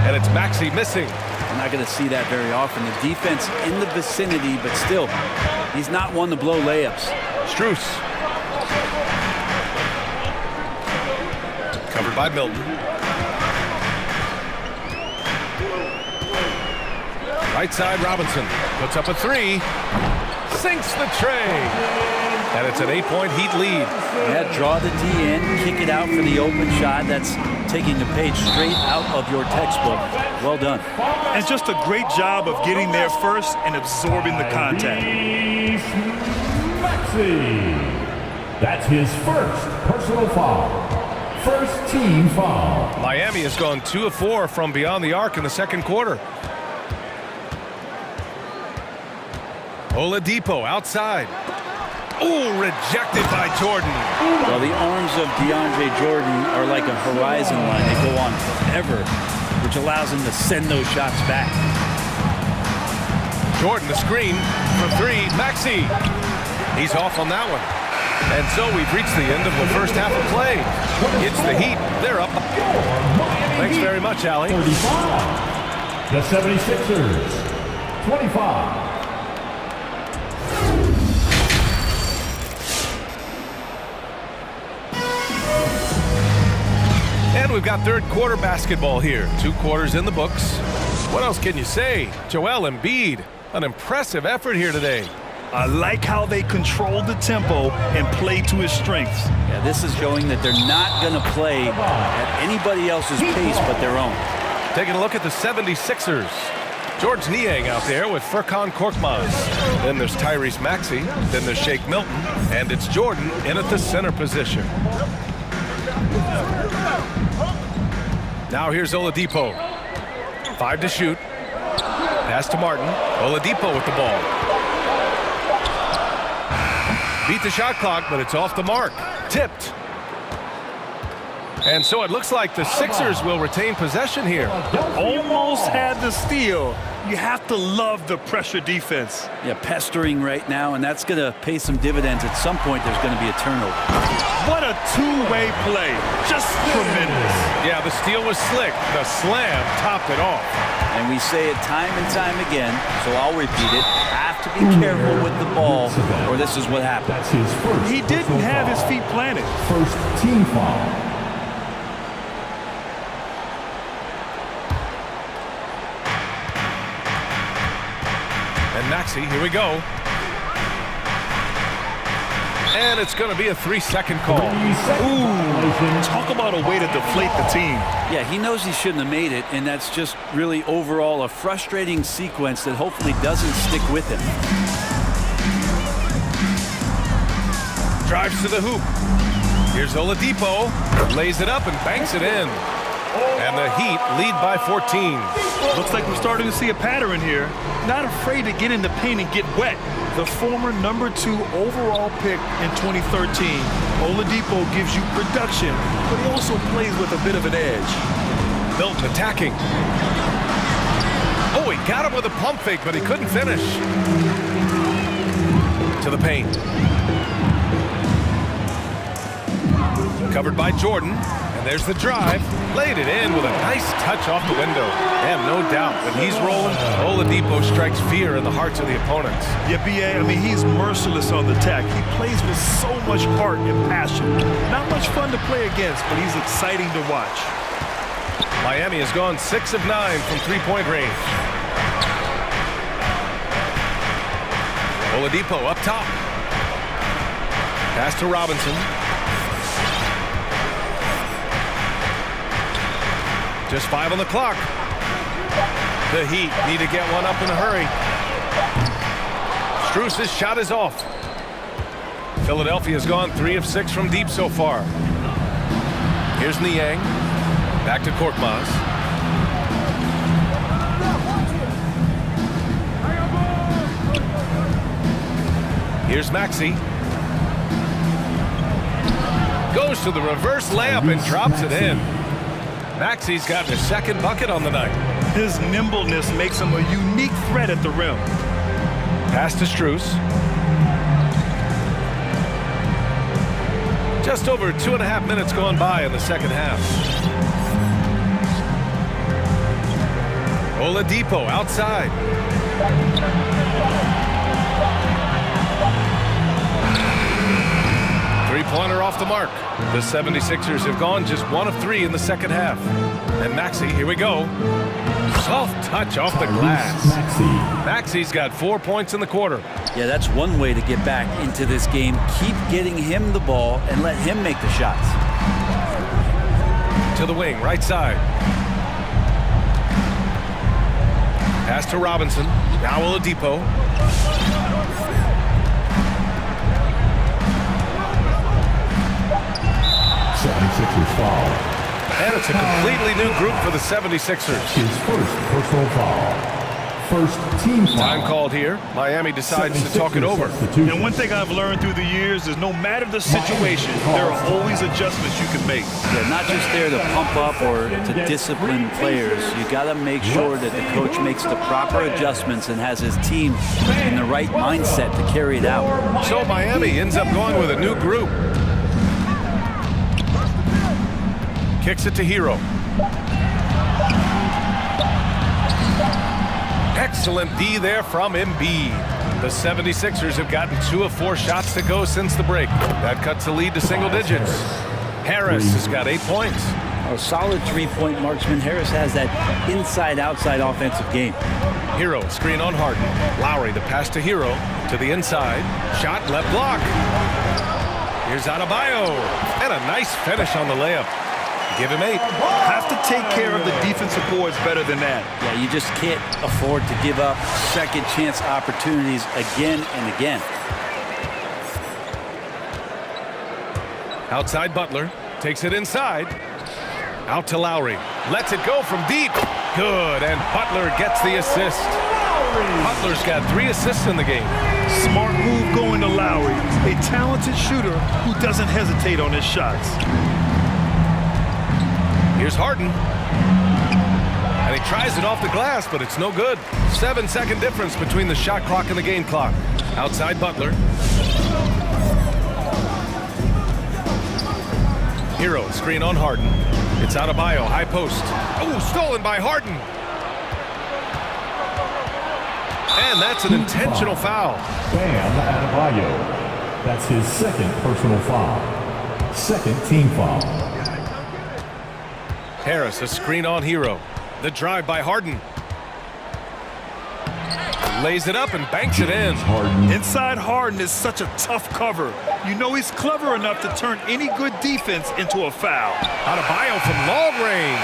And it's Maxey missing. I'm not going to see that very often. The defense in the vicinity, but still, he's not one to blow layups. Strus. Covered by Milton. Right side, Robinson puts up a 3. Sinks the tray. And it's an 8-point Heat lead. Yeah, draw the D in, kick it out for the open shot. That's taking the page straight out of your textbook. Well done. And just a great job of getting there first and absorbing the contact. Maxey. That's his first personal foul. First team foul. Miami has gone 2 of 4 from beyond the arc in the second quarter. Oladipo outside. Ooh, rejected by Jordan. Well, the arms of DeAndre Jordan are like a horizon line. They go on forever, which allows him to send those shots back. Jordan, the screen for 3. Maxey. He's off on that one. And so we've reached the end of the first half of play. It's the Heat. They're up. Thanks very much, Allie. 35. The 76ers. 25. And we've got third quarter basketball here. 2 quarters in the books. What else can you say? Joel Embiid, an impressive effort here today. I like how they control the tempo and play to his strengths. Yeah, this is showing that they're not going to play at anybody else's pace but their own. Taking a look at the 76ers. George Niang out there with Furkan Korkmaz. Then there's Tyrese Maxey. Then there's Shake Milton. And it's Jordan in at the center position. Now here's Oladipo. 5 to shoot. Pass to Martin. Oladipo with the ball. Beat the shot clock, but it's off the mark. Tipped. And so it looks like the Sixers will retain possession here. Almost had the steal. You have to love the pressure defense. Yeah, pestering right now, and that's going to pay some dividends. At some point, there's going to be a turnover. What a two-way play. Just tremendous. Yeah, the steal was slick. The slam topped it off. And we say it time and time again, so I'll repeat it. Have to be careful with the ball, or this is what happens. He didn't have his feet planted. First team foul. And Maxey, here we go. And it's going to be a 3-second call. Ooh, talk about a way to deflate the team. Yeah, he knows he shouldn't have made it, and that's just really overall a frustrating sequence that hopefully doesn't stick with him. Drives to the hoop. Here's Oladipo. Lays it up and banks it in. And the Heat lead by 14. Looks like we're starting to see a pattern here. Not afraid to get in the paint and get wet. The former #2 overall pick in 2013. Oladipo gives you production, but he also plays with a bit of an edge. Milton attacking. Oh, he got him with a pump fake, but he couldn't finish. To the paint. Covered by Jordan. And there's the drive. Laid it in with a nice touch off the window. And no doubt that he's rolling. Oladipo strikes fear in the hearts of the opponents. Yeah, B.A., I mean, he's merciless on the attack. He plays with so much heart and passion. Not much fun to play against, but he's exciting to watch. Miami has gone 6 of 9 from three-point range. Oladipo up top. Pass to Robinson. Just 5 on the clock. The Heat need to get one up in a hurry. Strus's shot is off. Philadelphia's gone 3 of 6 from deep so far. Here's Niang. Back to Korkmaz. Here's Maxey. Goes to the reverse layup and drops it in. Maxey's gotten his second bucket on the night. His nimbleness makes him a unique threat at the rim. Pass to Strus. Just over 2.5 minutes gone by in the second half. Oladipo outside. Three-pointer off the mark. The 76ers have gone just 1 of 3 in the second half. And Maxey, here we go. Soft touch off the glass. Maxey's got 4 points in the quarter. Yeah, that's one way to get back into this game. Keep getting him the ball and let him make the shots. To the wing, right side. Pass to Robinson. Now Oladipo. Foul. And it's a completely new group for the 76ers. His first personal foul. First team foul. Time called here. Miami decides to talk it over. And one thing I've learned through the years is no matter the situation, there are always adjustments you can make. Yeah, not just there to pump up or to discipline players. You got to make sure that the coach makes the proper adjustments and has his team in the right mindset to carry it out. So Miami ends up going with a new group. Kicks it to Hero. Excellent D there from Embiid. The 76ers have gotten 2 of 4 shots to go since the break. That cuts the lead to single digits. Harris has got 8 points. A solid three-point marksman. Harris has that inside-outside offensive game. Hero, screen on Harden. Lowry, the pass to Hero. To the inside. Shot, left block. Here's Adebayo. And a nice finish on the layup. Give him 8. Have to take care of the defensive boards better than that. Yeah, you just can't afford to give up second chance opportunities again and again. Outside Butler. Takes it inside. Out to Lowry. Lets it go from deep. Good, and Butler gets the assist. Butler's got 3 assists in the game. Smart move going to Lowry. A talented shooter who doesn't hesitate on his shots. Here's Harden. And he tries it off the glass, but it's no good. 7-second difference between the shot clock and the game clock. Outside Butler. Hero, screen on Harden. It's Adebayo, high post. Oh, stolen by Harden. And that's an intentional foul. Bam Adebayo. That's his second personal foul. Second team foul. Harris, a screen on Hero. The drive by Harden. Lays it up and banks it in. Inside Harden is such a tough cover. You know he's clever enough to turn any good defense into a foul. Adebayo from long range.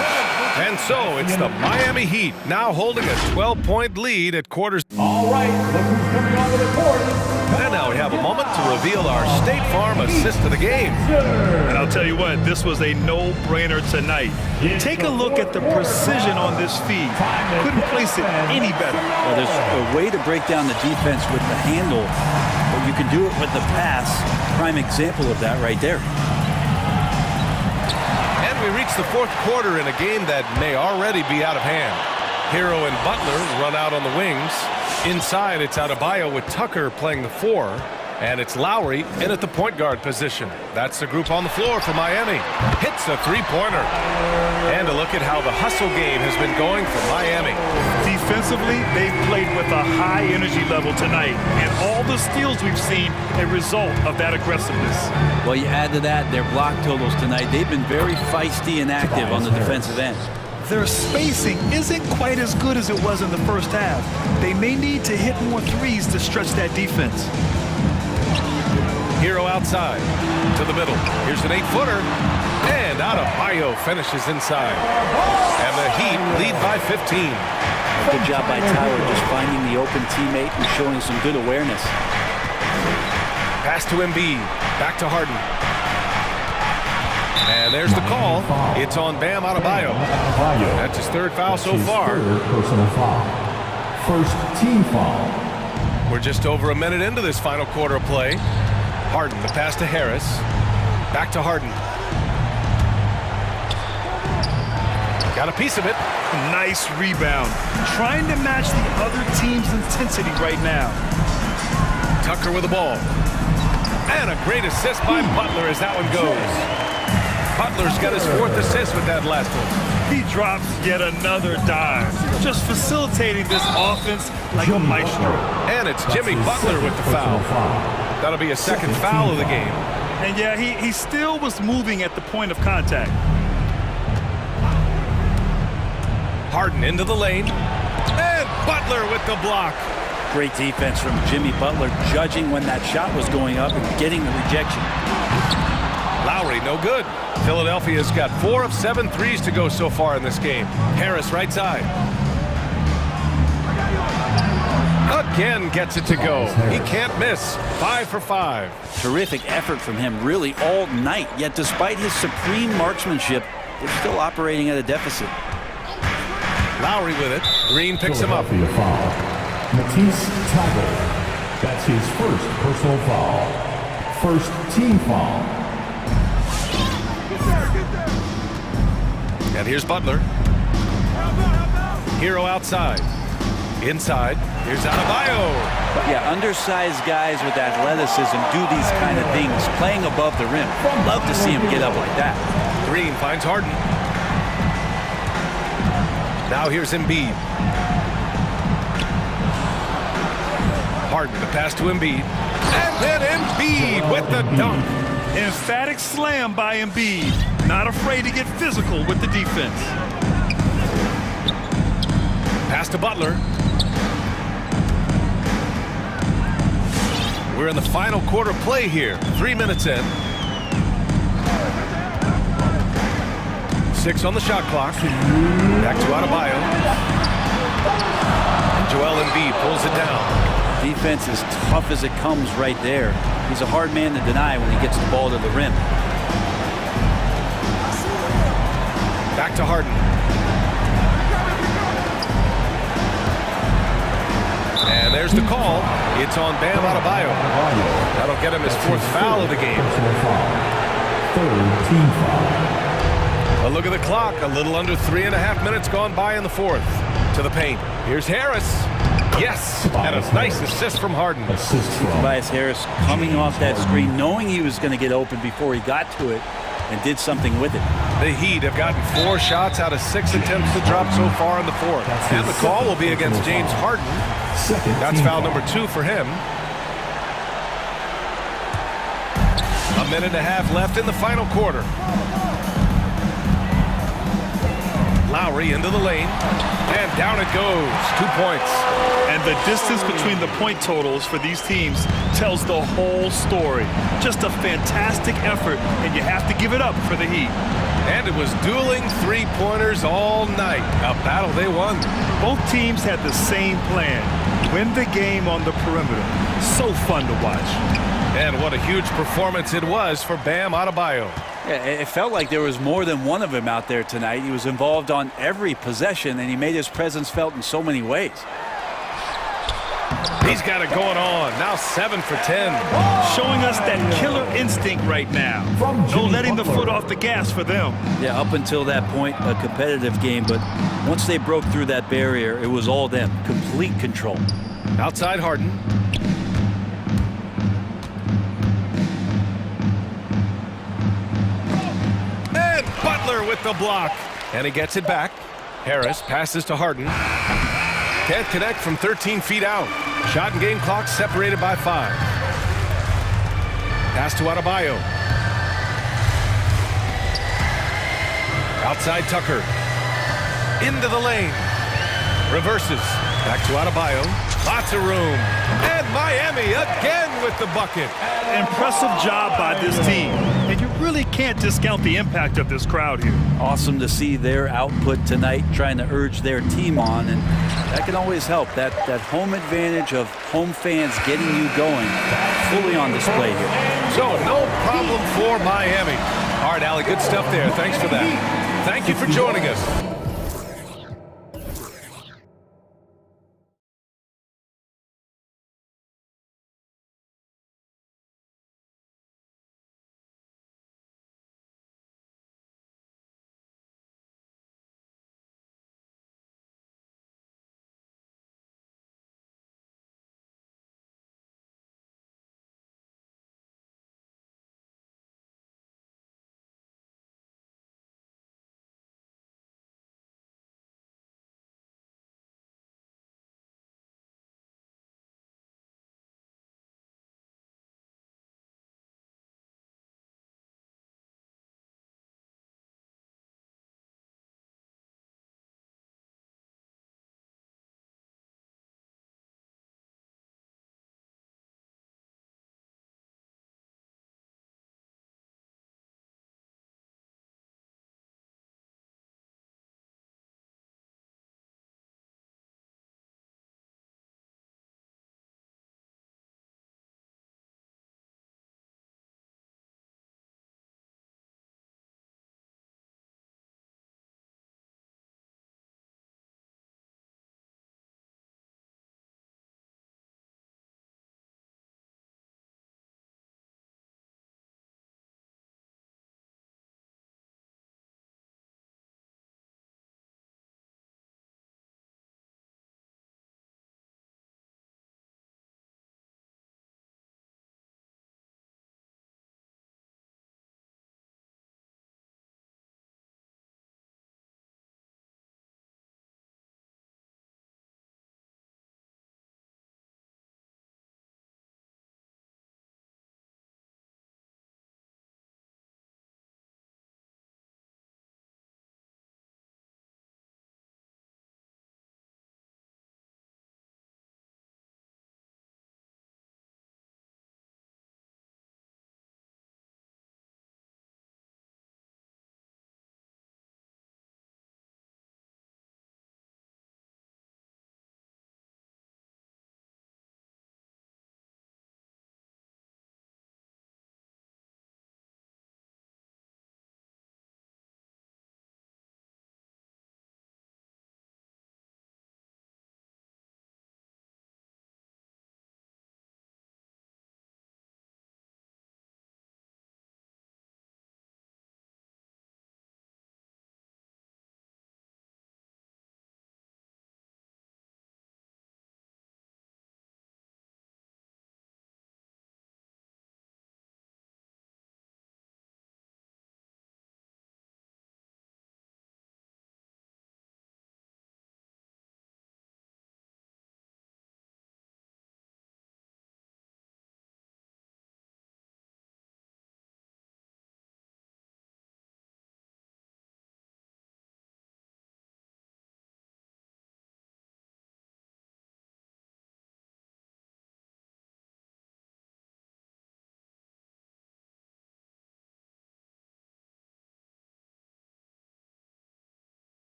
And so it's the Miami Heat now holding a 12-point lead at quarters. All right, look who's coming on the court. And now we have a moment to reveal our State Farm assist of the game. And I'll tell you what, this was a no-brainer tonight. Take a look at the precision on this feed. Couldn't place it any better. Well, there's a way to break down the defense with the handle, but you can do it with the pass. Prime example of that right there. And we reach the fourth quarter in a game that may already be out of hand. Hero and Butler run out on the wings. Inside, it's Adebayo with Tucker playing the 4. And it's Lowry in at the point guard position. That's the group on the floor for Miami. Hits a three-pointer. And a look at how the hustle game has been going for Miami. Defensively, they've played with a high energy level tonight. And all the steals we've seen, a result of that aggressiveness. Well, you add to that their block totals tonight. They've been very feisty and active on the defensive end. Their spacing isn't quite as good as it was in the first half. They may need to hit more threes to stretch that defense. Hero outside to the middle. Here's an 8-footer. And Adebayo finishes inside. And the Heat lead by 15. Good job by Tyler just finding the open teammate and showing some good awareness. Pass to Embiid. Back to Harden. And there's the call. It's on Bam Adebayo. That's his third foul so far. Personal foul. First team foul. We're just over a minute into this final quarter of play. Harden, the pass to Harris. Back to Harden. Got a piece of it. Nice rebound. Trying to match the other team's intensity right now. Tucker with the ball. And a great assist by Butler as that one goes. Butler's got his fourth assist with that last one. He drops yet another dime. Just facilitating this offense like a maestro. And it's Jimmy Butler with the foul. That'll be a second foul of the game. And yeah, he still was moving at the point of contact. Harden into the lane. And Butler with the block. Great defense from Jimmy Butler, judging when that shot was going up and getting the rejection. Lowry, no good. Philadelphia's got 4 of 7 threes to go so far in this game. Harris, right side. Again gets it to go. He can't miss. 5 for 5. Terrific effort from him really all night, yet despite his supreme marksmanship, they're still operating at a deficit. Lowry with it. Green picks him up. Matisse Thybulle. That's his first personal foul. First team foul. And here's Butler. Hero outside. Inside. Here's Adebayo. Yeah, undersized guys with athleticism do these kind of things, playing above the rim. Love to see him get up like that. Green finds Harden. Now here's Embiid. Harden, the pass to Embiid. And then Embiid with the dunk. Emphatic slam by Embiid. Not afraid to get physical with the defense. Pass to Butler. We're in the final quarter play here. 3 minutes in. 6 on the shot clock. Back to Adebayo. And Joel Embiid pulls it down. Defense is tough as it comes right there. He's a hard man to deny when he gets the ball to the rim. Back to Harden. And there's the call. It's on Bam Adebayo. That'll get him his 4th foul of the game. Third team foul. A look at the clock. A little under 3.5 minutes gone by in the fourth. To the paint. Here's Harris. Yes, and a nice assist from Harden. Tobias Harris coming off that screen, knowing he was going to get open before he got to it, and did something with it. The Heat have gotten 4 shots out of 6 attempts to drop so far in the fourth. And the call will be against James Harden. That's foul number 2 for him. A minute and a half left in the final quarter. Lowry into the lane, and down it goes. 2 points. And the distance between the point totals for these teams tells the whole story. Just a fantastic effort, and you have to give it up for the Heat. And it was dueling 3-pointers all night. A battle they won. Both teams had the same plan. Win the game on the perimeter. So fun to watch. And what a huge performance it was for Bam Adebayo. Yeah, it felt like there was more than one of him out there tonight. He was involved on every possession, and he made his presence felt in so many ways. He's got it going on. Now 7 for 10. Showing us that killer instinct right now. No letting the foot off the gas for them. Yeah, up until that point, a competitive game, but once they broke through that barrier, it was all them. Complete control. Outside Harden. And Butler with the block. And he gets it back. Harris passes to Harden. Can't connect from 13 feet out. Shot and game clock separated by 5. Pass to Adebayo. Outside Tucker. Into the lane. Reverses. Back to Adebayo. Lots of room. And Miami again with the bucket. Impressive job by this team. And you really can't discount the impact of this crowd here. Awesome to see their output tonight, trying to urge their team on, and that can always help. That home advantage of home fans getting you going, fully on display here. So no problem for Miami. All right, Allie, good stuff there. Thanks for that. Thank you for joining us.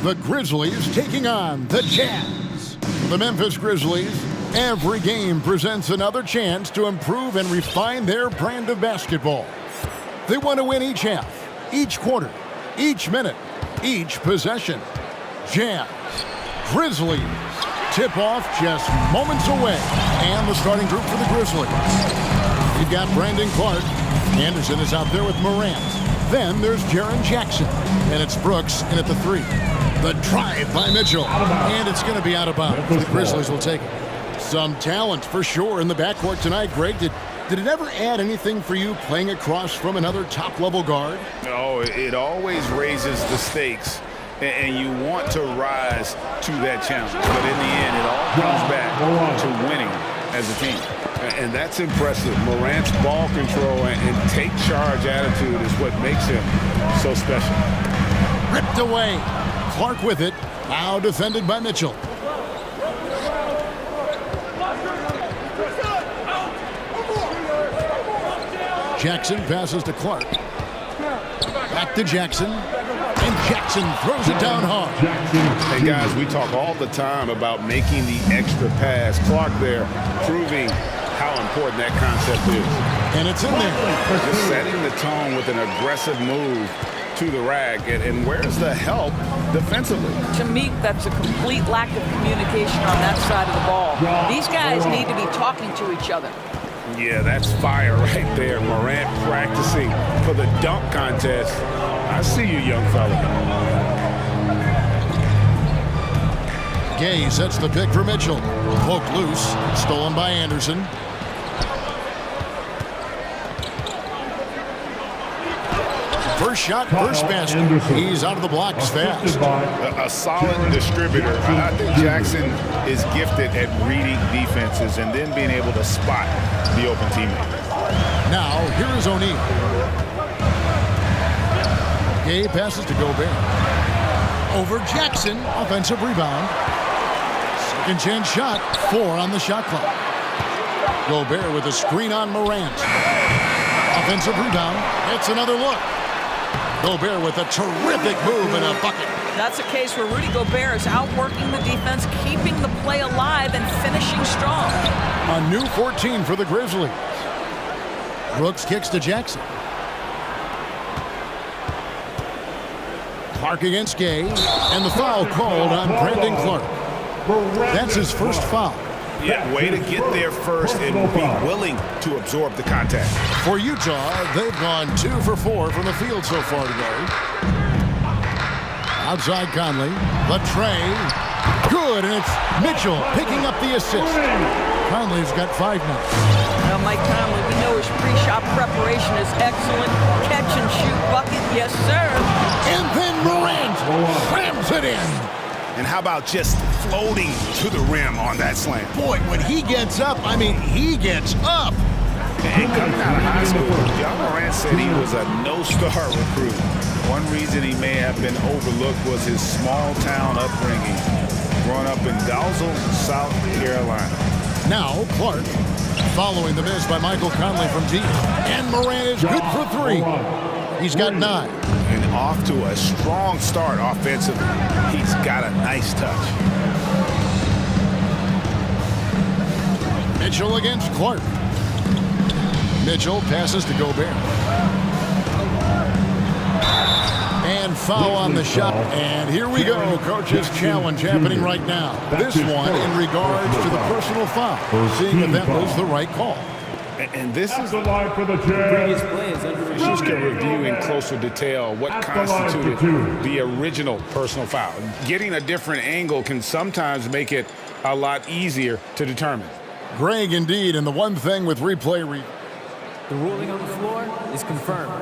The Grizzlies taking on the Jazz. The Memphis Grizzlies, every game presents another chance to improve and refine their brand of basketball. They want to win each half, each quarter, each minute, each possession. Jazz, Grizzlies, tip-off just moments away. And the starting group for the Grizzlies. You've got Brandon Clark. Anderson is out there with Morant. Then there's Jaren Jackson. And it's Brooks in at the 3. The drive by Mitchell. And it's going to be out of bounds. The Grizzlies will take it. Some talent for sure in the backcourt tonight. Greg, did it ever add anything for you playing across from another top-level guard? Oh, it always raises the stakes, and you want to rise to that challenge. But in the end, it all comes back to winning as a team. And that's impressive. Morant's ball control and take charge attitude is what makes him so special. Ripped away. Clark with it. Now defended by Mitchell. Jackson passes to Clark. Back to Jackson. And Jackson throws it down hard. Hey, guys, we talk all the time about making the extra pass. Clark there proving how important that concept is. And it's in there. Just setting the tone with an aggressive move to the rack. And where's the help defensively? To me, that's a complete lack of communication on that side of the ball. These guys need to be talking to each other. Yeah, that's fire right there. Morant practicing for the dunk contest. I see you, young fella. Gay sets the pick for Mitchell. Poked loose. Stolen by Anderson. First shot, first basket. He's out of the blocks fast. A solid distributor. I think Jackson is gifted at reading defenses and then being able to spot the open teammate. Now, here is O'Neal. Gay passes to Gobert. Over Jackson. Offensive rebound. Second chance shot. 4 on the shot clock. Gobert with a screen on Morant. Offensive rebound. It's another look. Gobert with a terrific move and a bucket. That's a case where Rudy Gobert is outworking the defense, keeping the play alive, and finishing strong. A new 14 for the Grizzlies. Brooks kicks to Jackson. Clark against Gay, and the foul called on Brandon Clark. That's his first foul. Yeah, way to get there first and be willing to absorb the contact. For Utah, they've gone 2 for 4 from the field so far today. Outside Conley, the tray, good, and it's Mitchell picking up the assist. Conley's got 5 now. Well, Mike Conley, we know his pre-shot preparation is excellent. Catch and shoot bucket, yes sir. And then Morant slams it in. And how about just floating to the rim on that slam? Boy, when he gets up, I mean, he gets up. And coming out of high school, John Morant said he was a no-star recruit. One reason he may have been overlooked was his small-town upbringing, growing up in Dalzell, South Carolina. Now, Clark, following the miss by Michael Conley from deep. And Morant is good for 3. He's got 9. And off to a strong start offensively. He's got a nice touch. Mitchell against Clark. Mitchell passes to Gobert. And foul on the shot. And here we go. Coach's challenge happening right now. This one in regards to the personal foul. Seeing if that was the right call. And this is the line for the Jazz. Just to review in closer detail what constituted the original personal foul. Getting a different angle can sometimes make it a lot easier to determine. Greg, indeed, and the one thing with replay. The ruling on the floor is confirmed.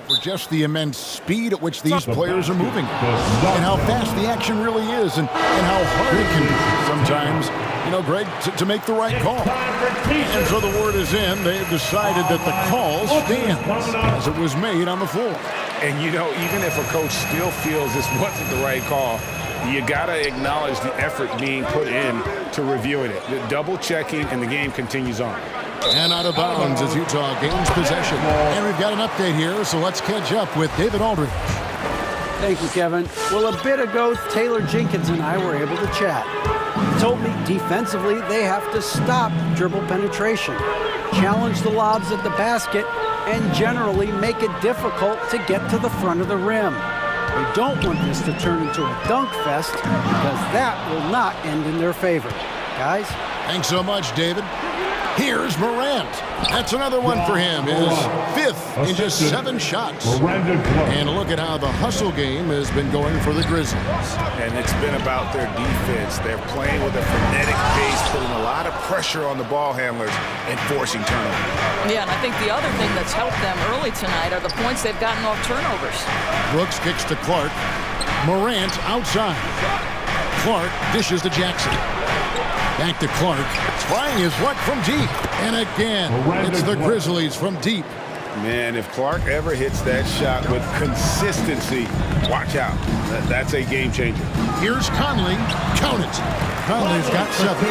For just the immense speed at which these players are moving, and how fast the action really is, and how hard it can be sometimes, you know, Greg, to make the right call. And so the word is in. They've decided that the call stands as it was made on the floor. And, you know, even if a coach still feels this wasn't the right call, you got to acknowledge the effort being put in to reviewing it. The double checking, and the game continues on. And out of bounds as Utah gains possession. And we've got an update here, so let's catch up with David Aldridge. Thank you, Kevin. Well, a bit ago, Taylor Jenkins and I were able to chat. He told me defensively they have to stop dribble penetration, challenge the lobs at the basket, and generally make it difficult to get to the front of the rim. We don't want this to turn into a dunk fest because that will not end in their favor. Guys? Thanks so much, David. Here's Morant. That's another one for him. His 5th in just 7 shots. And look at how the hustle game has been going for the Grizzlies. And it's been about their defense. They're playing with a frenetic pace, putting a lot of pressure on the ball handlers and forcing turnovers. Yeah, and I think the other thing that's helped them early tonight are the points they've gotten off turnovers. Brooks kicks to Clark. Morant outside. Clark dishes to Jackson. Back to Clark, trying his luck from deep. And again, it's the Grizzlies from deep. Man, if Clark ever hits that shot with consistency, watch out. That's a game changer. Here's Conley. Count it. Conley's got 7.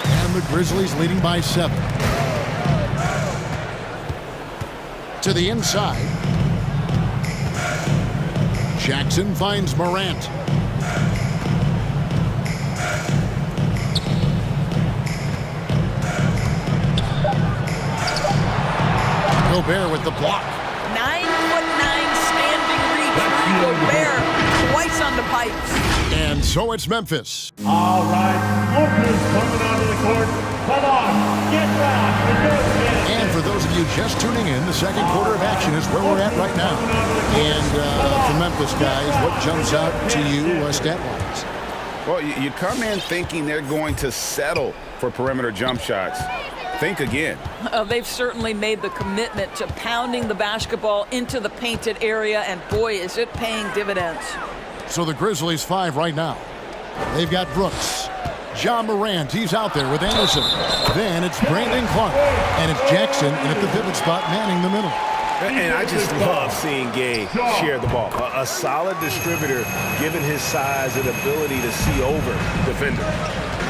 And the Grizzlies leading by 7. To the inside. Jackson finds Morant. Gobert with the block. 9'9" standing reach. Rudy Gobert twice on the pipes. And so it's Memphis. All right, Orcas coming onto the court. Come on, get back. And for those of you just tuning in, the second quarter of action is where we're at right now. And for Memphis guys, what jumps out to you stat-wise? Well, you come in thinking they're going to settle for perimeter jump shots. Think again. They've certainly made the commitment to pounding the basketball into the painted area, and boy, is it paying dividends. So the Grizzlies 5 right now. They've got Brooks. John Morant, he's out there with Anderson. Then it's Brandon Clark. And it's Jackson, and at the pivot spot, manning the middle. And I just love seeing Gay share the ball. A solid distributor, given his size and ability to see over defenders.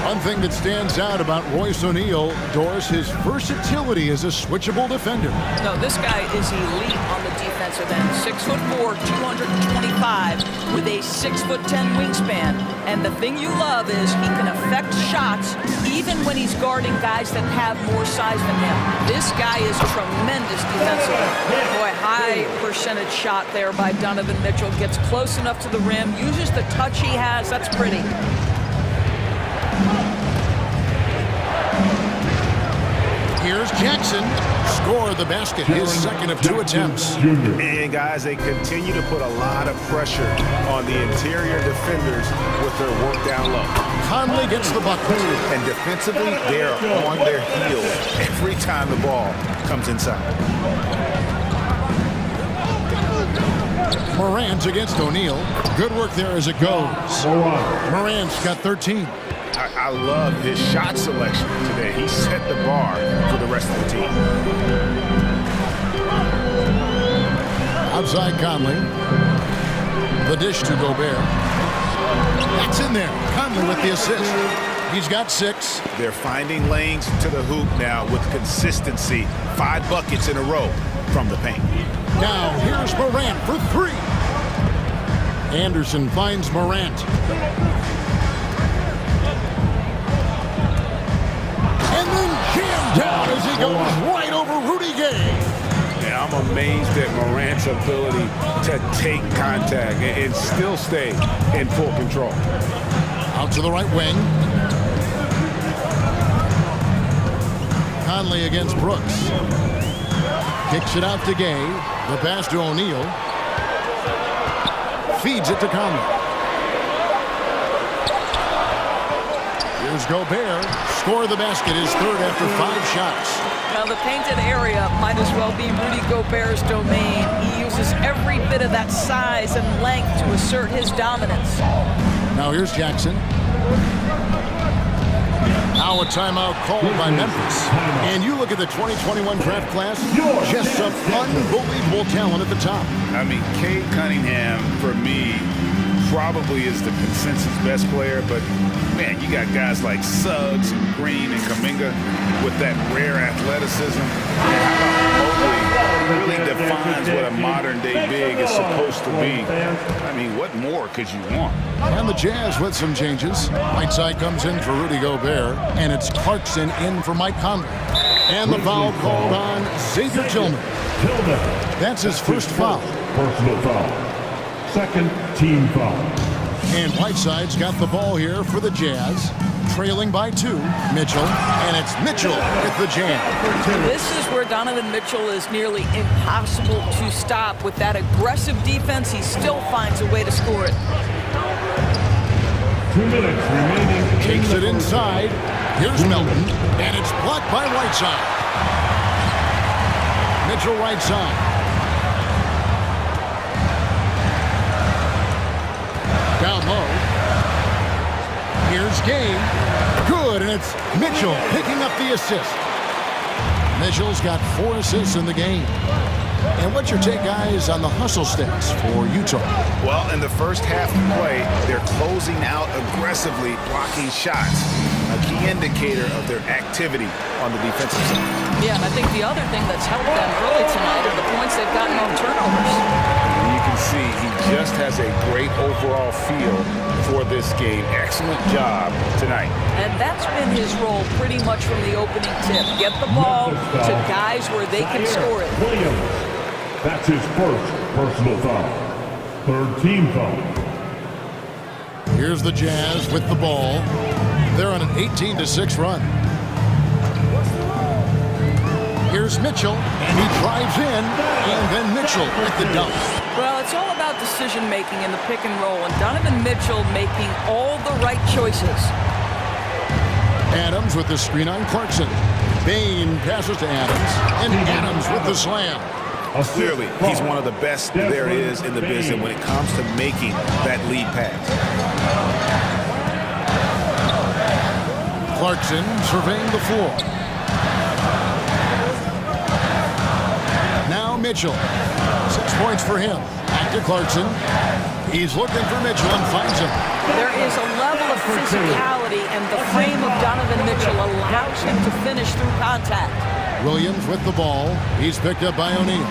One thing that stands out about Royce O'Neal, Doris, his versatility as a switchable defender. No, this guy is elite on the defensive end. 6'4", 225, with a 6'10" wingspan. And the thing you love is he can affect shots even when he's guarding guys that have more size than him. This guy is tremendous defensively. Boy, high percentage shot there by Donovan Mitchell. Gets close enough to the rim, uses the touch he has. That's pretty. Here's Jackson. Score the basket, his second of 2 attempts. And guys, they continue to put a lot of pressure on the interior defenders with their work down low. Conley gets the bucket. And defensively, they're on their heels every time the ball comes inside. Morant against O'Neal. Good work there as it goes. Morant's got 13. I love his shot selection today. He set the bar for the rest of the team. Outside Conley. The dish to Gobert. That's in there. Conley with the assist. He's got 6. They're finding lanes to the hoop now with consistency. 5 buckets in a row from the paint. Now here's Morant for 3. Anderson finds Morant. And then jammed down as he goes right over Rudy Gay. Yeah, I'm amazed at Morant's ability to take contact and still stay in full control. Out to the right wing. Conley against Brooks. Kicks it out to Gay. The pass to O'Neal. Feeds it to Conley. Here's Gobert. Score the basket, his third after 5 shots. Now the painted area might as well be Rudy Gobert's domain. He uses every bit of that size and length to assert his dominance. Now here's Jackson. Now a timeout called by Memphis. And you look at the 2021 draft class, just some unbelievable talent at the top. I mean, Cade Cunningham, for me, probably is the consensus best player, but man, you got guys like Suggs and Green and Kuminga with that rare athleticism. And how about Mobley really defines what a modern-day big is supposed to be. I mean, what more could you want? And the Jazz with some changes. Whiteside comes in for Rudy Gobert, and it's Clarkson in for Mike Conley. And the foul called on Xavier Tillman. That's his first foul. Personal foul. Second team foul. And Whiteside's got the ball here for the Jazz. Trailing by 2, Mitchell, and it's Mitchell with the jam. This is where Donovan Mitchell is nearly impossible to stop. With that aggressive defense, he still finds a way to score it. 2 minutes remaining. Takes it inside. Here's Melton, and it's blocked by Whiteside. Mitchell right side. Down low. Here's Game. Good, and it's Mitchell picking up the assist. Mitchell's got 4 assists in the game. And what's your take, guys, on the hustle stats for Utah? Well, in the first half of play, they're closing out aggressively, blocking shots. A key indicator of their activity on the defensive side. Yeah, and I think the other thing that's helped them early tonight are the points they've gotten on turnovers. And you can see he just has a great overall feel for this game. Excellent job tonight. And that's been his role pretty much from the opening tip. Get the ball to guys where they can score it. Williams. That's his first personal foul. Third team foul. Here's the Jazz with the ball. They're on an 18-6 run. Here's Mitchell, and he drives in, and then Mitchell with the dunk. Well, it's all about decision-making in the pick and roll, and Donovan Mitchell making all the right choices. Adams with the screen on Clarkson. Bain passes to Adams, and Adams with the slam. Clearly, he's one of the best there is in the business when it comes to making that lead pass. Clarkson surveying the floor. Now Mitchell. 6 points for him. Back to Clarkson. He's looking for Mitchell and finds him. There is a level of physicality, and the frame of Donovan Mitchell allows him to finish through contact. Williams with the ball. He's picked up by O'Neal.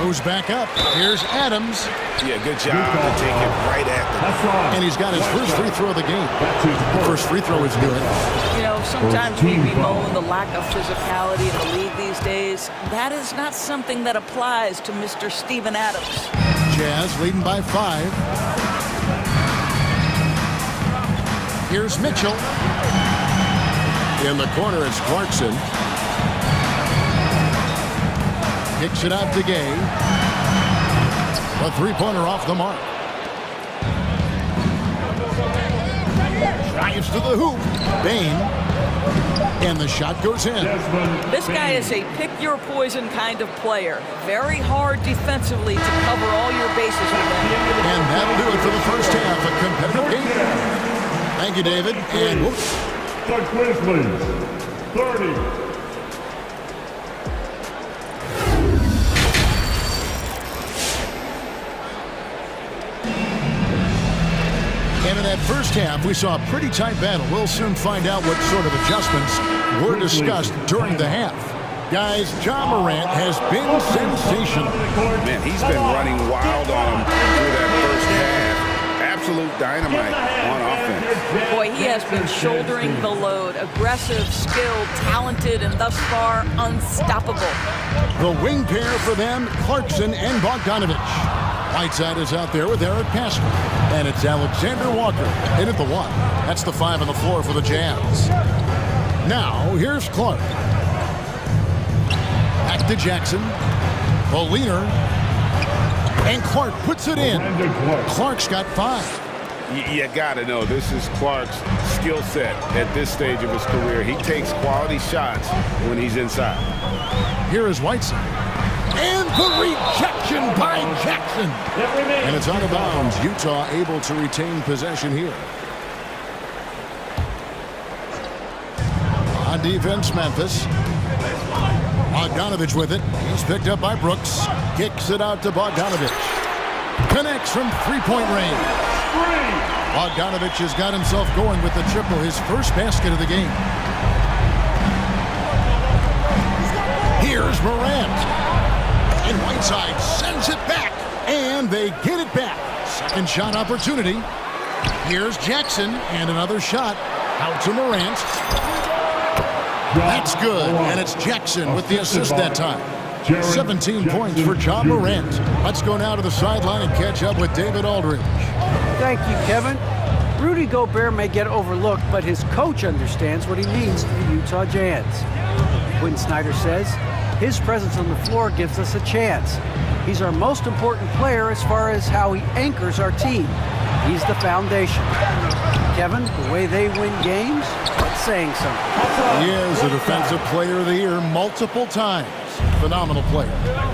Moves back up. Here's Adams. Yeah, good job to take it right at them. And he's got his first free throw of the game. The first free throw is good. You know, sometimes we bemoan the lack of physicality in the league these days. That is not something that applies to Mr. Steven Adams. Jazz leading by 5. Here's Mitchell. In the corner, it's Clarkson. Kicks it out to Gay. A three-pointer off the mark. Drives to the hoop. Bain. And the shot goes in. This guy is a pick-your-poison kind of player. Very hard defensively to cover all your bases with him. And that'll do it for the first half. A competitive game. Thank you, David. And whoops. The Grizzlies, 30. And in that first half, we saw a pretty tight battle. We'll soon find out what sort of adjustments were discussed during the half. Guys, Ja Morant has been sensational. Man, he's been running wild on him through that first half. Absolute dynamite on offense. Boy, he has been shouldering the load. Aggressive, skilled, talented, and thus far unstoppable. The wing pair for them, Clarkson and Bogdanovich. Whiteside is out there with Eric Pastor. And it's Alexander Walker in at the 1. That's the 5 on the floor for the Jazz. Now, here's Clark. Back to Jackson. The leaner. And Clark puts it in. Clark's got 5. You got to know, this is Clark's skill set at this stage of his career. He takes quality shots when he's inside. Here is Whiteside. And the rejection by Jackson. And it's out of bounds. Utah able to retain possession here. On defense, Memphis. Bogdanovich with it. He's picked up by Brooks. Kicks it out to Bogdanovich. Connects from three-point range. Bogdanovich has got himself going with the triple, his first basket of the game. Morant. And Whiteside sends it back. And they get it back. Second shot opportunity. Here's Jackson, and another shot out to Morant. That's good, and it's Jackson with the assist that time. 17 points for Ja Morant. Let's go now to the sideline and catch up with David Aldridge. Thank you, Kevin. Rudy Gobert may get overlooked, but his coach understands what he means to the Utah Jazz. Quinn Snyder says, his presence on the floor gives us a chance. He's our most important player as far as how he anchors our team. He's the foundation. Kevin, the way they win games, that's saying something. He is a Defensive Player of the Year multiple times. Phenomenal player.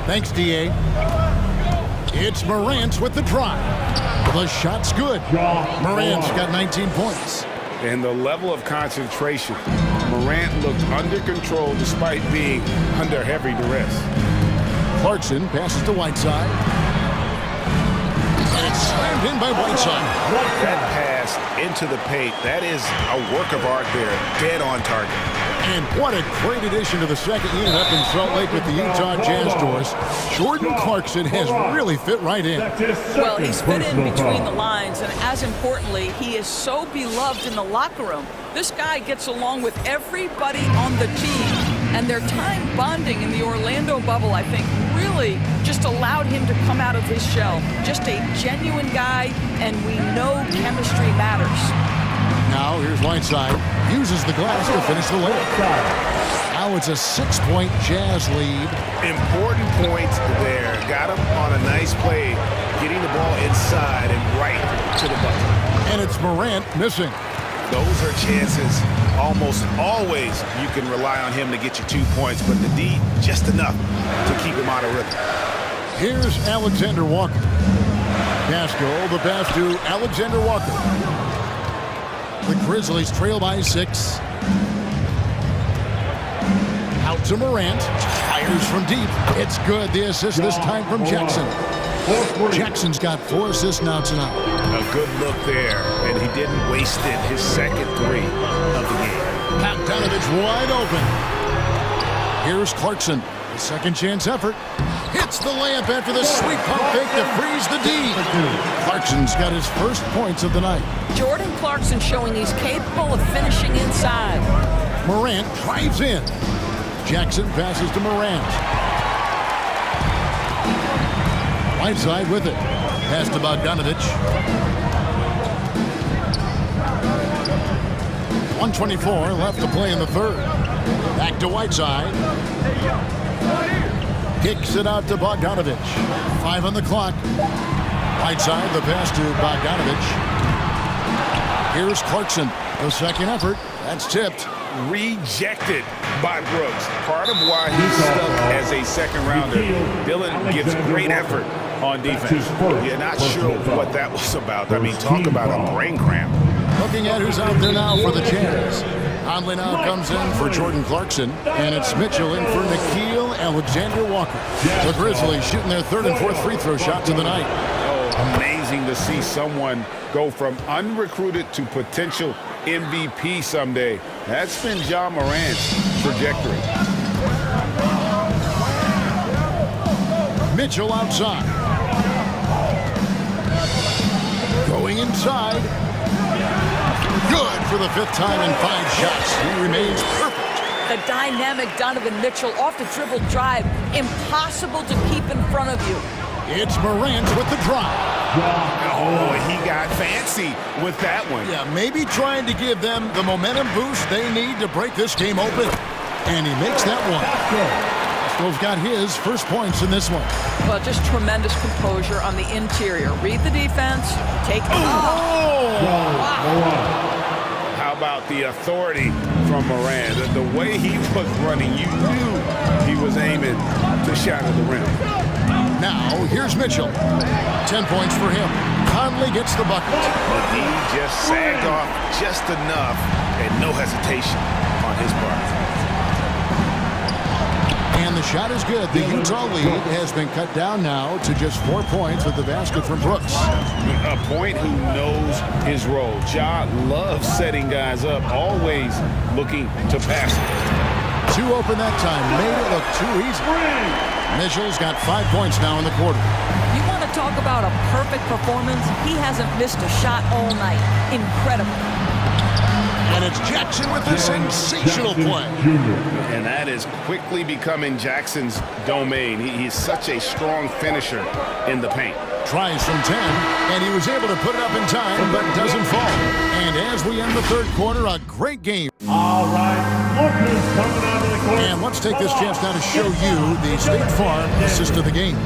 Thanks, D.A. It's Morant with the drive. The shot's good. Morant's got 19 points. And the level of concentration. Morant looked under control despite being under heavy duress. Clarkson passes to Whiteside. And it's slammed in by Whiteside. That pass into the paint, that is a work of art there, dead on target. And what a great addition to the second unit up in Salt Lake with the Utah Jazz doors. Jordan Clarkson has really fit right in. Well, he's fit in between the lines, and as importantly, he is so beloved in the locker room. This guy gets along with everybody on the team, and their time bonding in the Orlando bubble, I think, really just allowed him to come out of his shell. Just a genuine guy, and we know chemistry matters. Now here's Whiteside. Uses the glass to finish the layup. Now it's a 6-point Jazz lead. Important points there. Got him on a nice play, getting the ball inside and right to the bucket. And it's Morant missing. Those are chances. Almost always you can rely on him to get you 2 points, but the D, just enough to keep him out of rhythm. Here's Alexander Walker. Gaskell, the pass to Alexander Walker. The Grizzlies trail by 6. Out to Morant. Fires from deep. It's good. The assist this time from Jackson. Jackson's got 4 assists now tonight. A good look there, and he didn't waste it. His second 3 of the game. Bogdanovich wide open. Here's Clarkson. The second chance effort. Hits the layup after the sweet pump fake to freeze the D. Clarkson's got his first points of the night. Jordan Clarkson showing he's capable of finishing inside. Morant drives in. Jackson passes to Morant. Whiteside with it. Pass to Bogdanovich. 1:24 left to play in the third. Back to Whiteside. Kicks it out to Bogdanovich. 5 on the clock. Whiteside, the pass to Bogdanovich. Here's Clarkson. The second effort. That's tipped. Rejected by Brooks. Part of why he's stuck as a second rounder. Dillon gives great effort on defense. You're not sure what that was about. I mean, talk about a brain cramp. Looking at who's out there now for the Jazz. Conley now comes in for Jordan Clarkson, and it's Mitchell in for Nickeil Alexander-Walker. The Grizzlies shooting their third and fourth free throw shots of the night. Oh, amazing to see someone go from unrecruited to potential MVP someday. That's been Ja Morant's trajectory. Mitchell outside. Going inside. Good for the 5th time in 5 shots. He remains perfect. The dynamic Donovan Mitchell off the dribble drive. Impossible to keep in front of you. It's Morant with the drive. Oh, he got fancy with that one. Yeah, maybe trying to give them the momentum boost they need to break this game open. And he makes that one. Stove's got his first points in this one. Well, just tremendous composure on the interior. Read the defense. Take it. Wow. How about the authority from Morant? The way he was running, you knew he was aiming to shatter the rim. Now, here's Mitchell. 10 points for him. Conley gets the bucket. The D just sagged off just enough and no hesitation on his part. And the shot is good. The Utah lead has been cut down now to just 4 points with the basket from Brooks. A point who knows his role. Ja loves setting guys up, always looking to pass it. Too open that time. Made it look too easy. Mitchell's got 5 points now in the quarter. You want to talk about a perfect performance? He hasn't missed a shot all night. Incredible. And it's Jackson with a sensational play. And that is quickly becoming Jackson's domain. He's such a strong finisher in the paint. Tries from 10, and he was able to put it up in time, but doesn't fall. And as we end the third quarter, a great game. All right, look who's coming out of the court. And let's take this chance now to show you the State Farm assist of the game.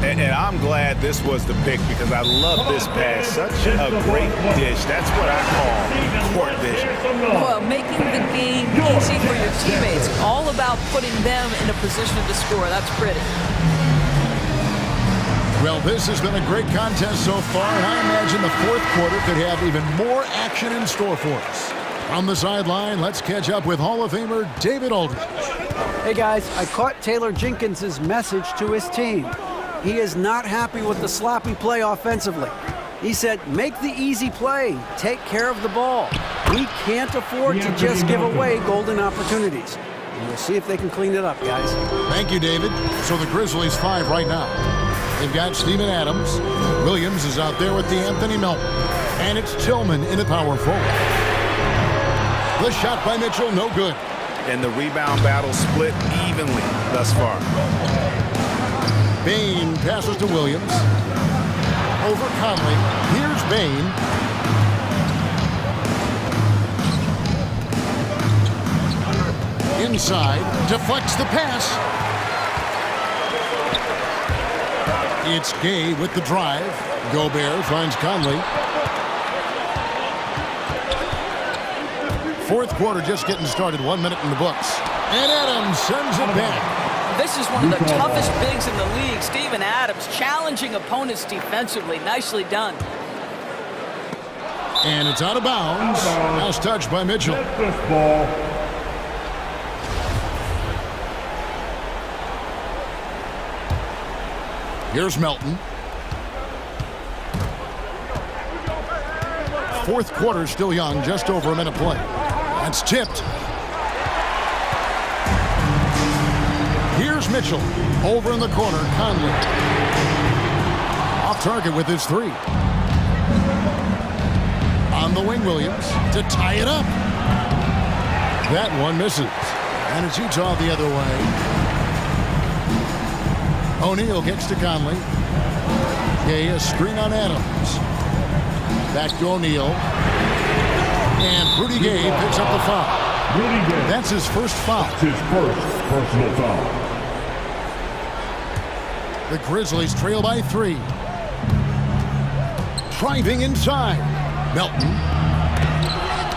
And I'm glad this was the pick because I love this pass. Such a great dish. That's what I call court vision. Well, making the game easy for your teammates. All about putting them in a position to score. That's pretty. Well, this has been a great contest so far, and I imagine the fourth quarter could have even more action in store for us. On the sideline, let's catch up with Hall of Famer David Aldridge. Hey guys, I caught Taylor Jenkins' message to his team. He is not happy with the sloppy play offensively. He said, make the easy play, take care of the ball. We can't afford to just give away golden opportunities. And we'll see if they can clean it up, guys. Thank you, David. So the Grizzlies 5 right now. They've got Steven Adams. Williams is out there with the Anthony Melton. And it's Tillman in the power forward. The shot by Mitchell, no good. And the rebound battle split evenly thus far. Bain passes to Williams. Over Conley. Here's Bain. Inside. Deflects the pass. It's Gay with the drive. Gobert finds Conley. Fourth quarter just getting started. 1 minute in the books. And Adams sends it back. This is one of the toughest bigs in the league. Steven Adams challenging opponents defensively. Nicely done. And it's out of bounds. Last touch by Mitchell. Ball. Here's Melton. Fourth quarter still young, just over a minute play. That's tipped. Here's Mitchell. Over in the corner, Conley. Off target with his three. On the wing, Williams to tie it up. That one misses. And it's Utah the other way. O'Neal gets to Conley. Gay, a screen on Adams. Back to O'Neal. And Rudy Gay picks up the foul. That's his first foul. His first personal foul. The Grizzlies trail by 3. Driving inside. Melton.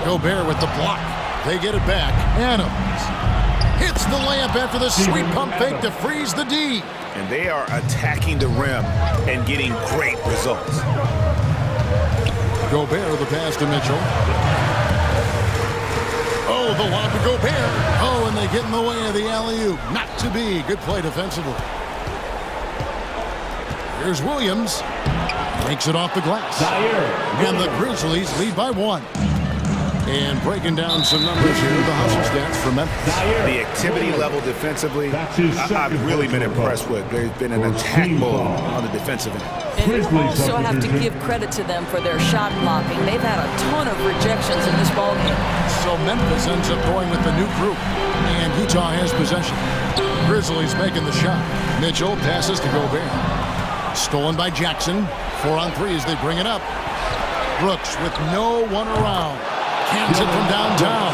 Gobert with the block. They get it back. Adams hits the layup after the sweet pump fake to freeze the D. And they are attacking the rim and getting great results. Gobert the pass to Mitchell. Oh, the lob to Gobert. Oh, and they get in the way of the alley-oop. Not to be. Good play defensively. Here's Williams. Makes it off the glass. And the Grizzlies lead by 1. And breaking down some numbers here, the hustle stats for Memphis. The activity level defensively, I've really been impressed with. There's been an attack mode on the defensive end. And you also have to give credit to them for their shot blocking. They've had a ton of rejections in this ballgame. So Memphis ends up going with the new group. And Utah has possession. Grizzlies making the shot. Mitchell passes to Gobert. Stolen by Jackson. 4 on 3 as they bring it up. Brooks with no one around. Cans it from downtown.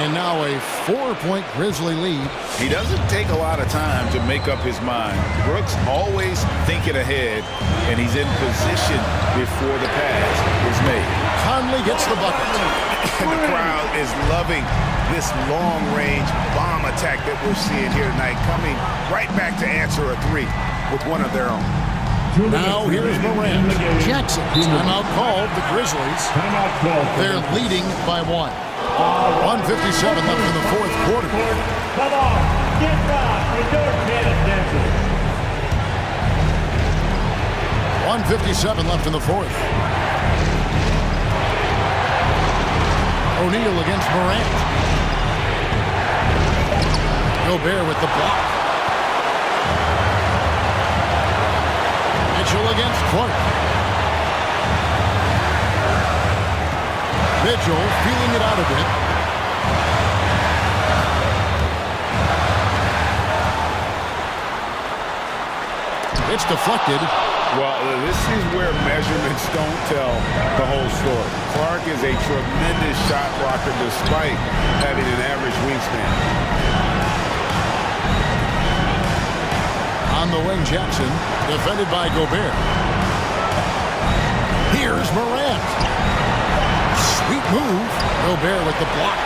And now a 4-point Grizzly lead. He doesn't take a lot of time to make up his mind. Brooks always thinking ahead, and he's in position before the pass is made. Conley gets the bucket. And the crowd is loving this long-range bomb attack that we're seeing here tonight, coming right back to answer a 3 with one of their own. Now here's Morant. Jackson. Timeout called. The Grizzlies. They're leading by 1. 1:57 left in the fourth quarter. Come on, get down with your tennis dancers. 1:57 left in the fourth. O'Neal against Morant. Gobert with the block. Mitchell against Clark. Mitchell feeling it out a bit. It's deflected. Well, this is where measurements don't tell the whole story. Clark is a tremendous shot blocker despite having an average wingspan. On the wing, Jackson, defended by Gobert. Here's Morant. Sweet move. Gobert with the block.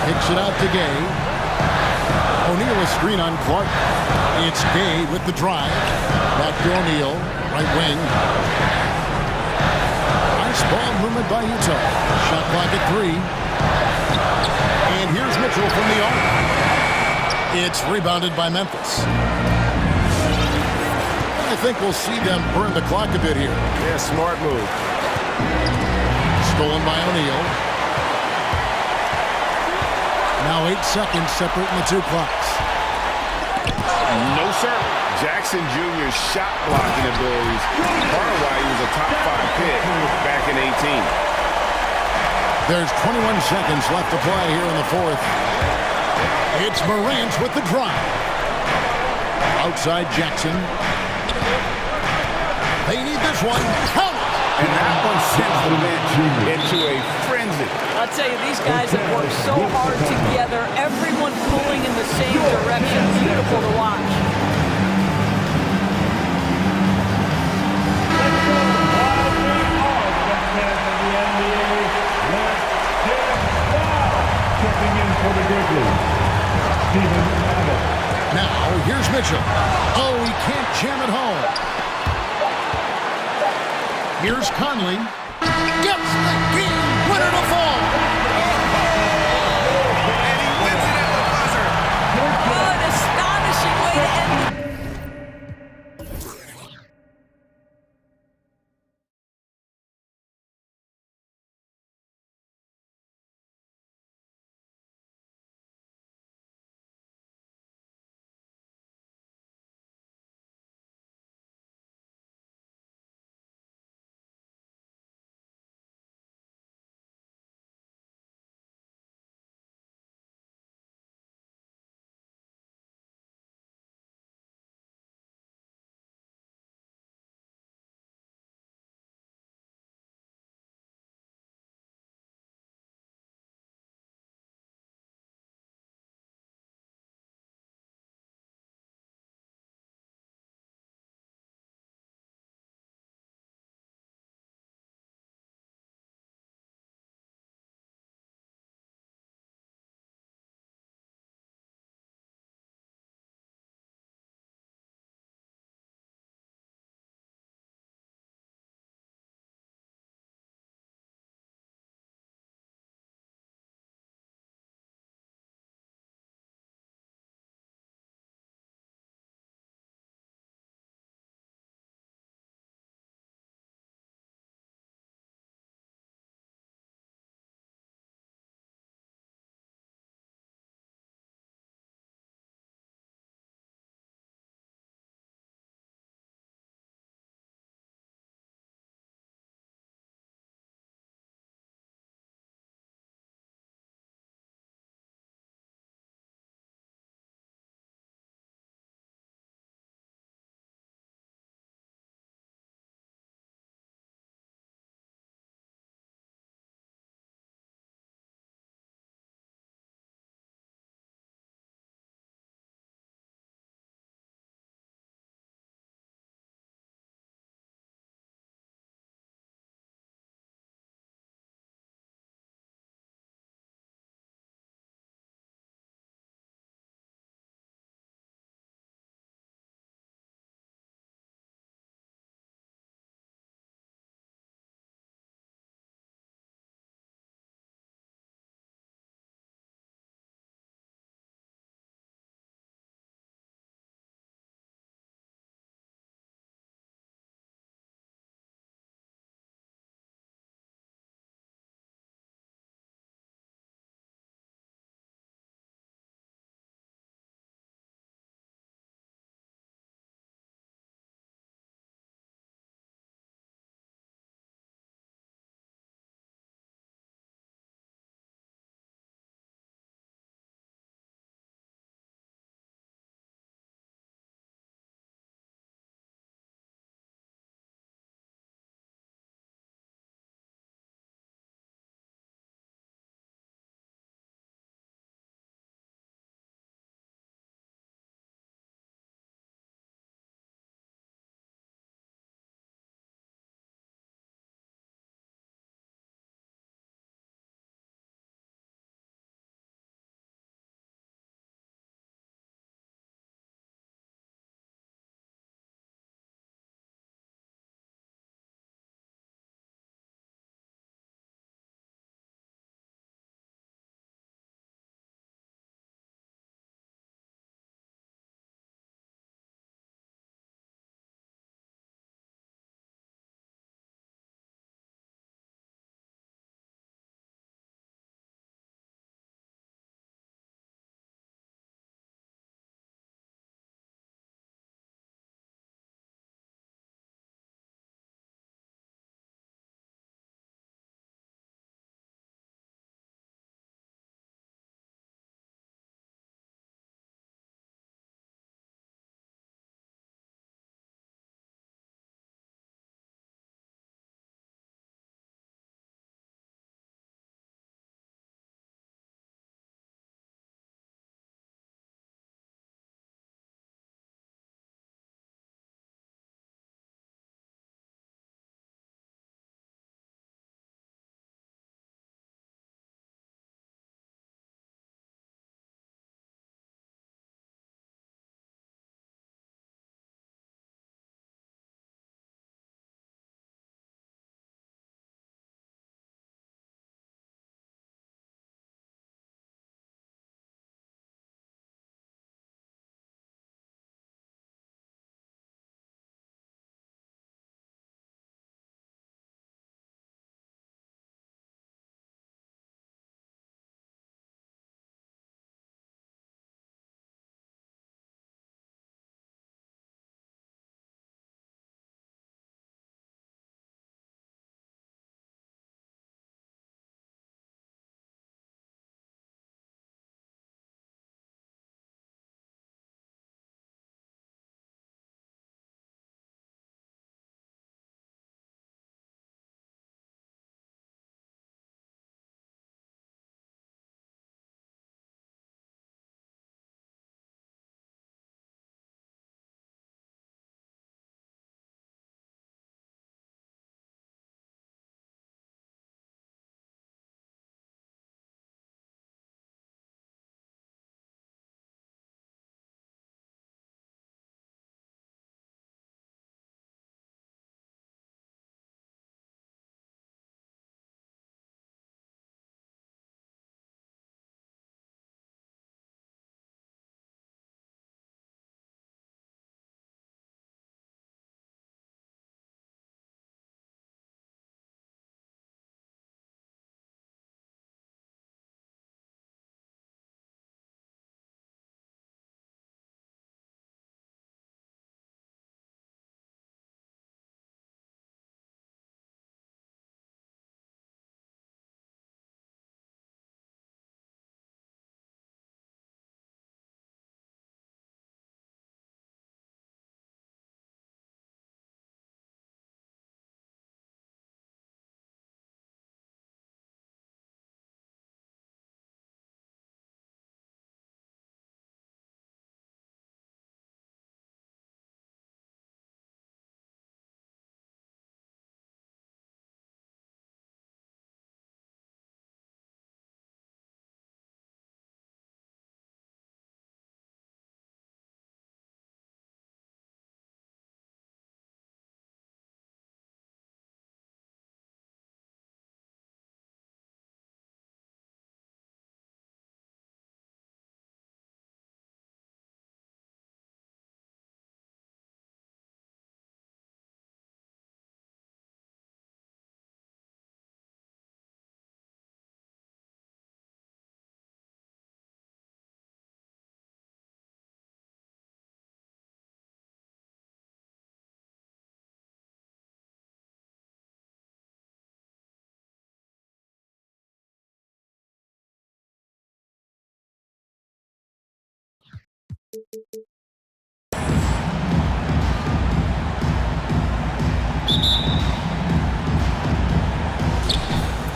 Kicks it out to Gay. O'Neal a screen on Clark. It's Gay with the drive. Back to O'Neal, right wing. Nice ball movement by Utah. Shot clock at 3. And here's Mitchell from the arc. It's rebounded by Memphis. I think we'll see them burn the clock a bit here. Yeah, smart move. Stolen by O'Neal. Now 8 seconds separating the two clocks. No, sir. Jackson Jr.'s shot blocking abilities. Part of why he was a top 5 pick back in 18. There's 21 seconds left to play here in the fourth. It's Morant with the drive. Outside Jackson. They need this one. Count it! And that one sends the bench into a frenzy. I'll tell you, these guys have worked so hard together, everyone pulling in the same direction. Beautiful to watch. Now, here's Mitchell. Oh, he can't jam it home. Here's Conley. Gets the game winner to fall.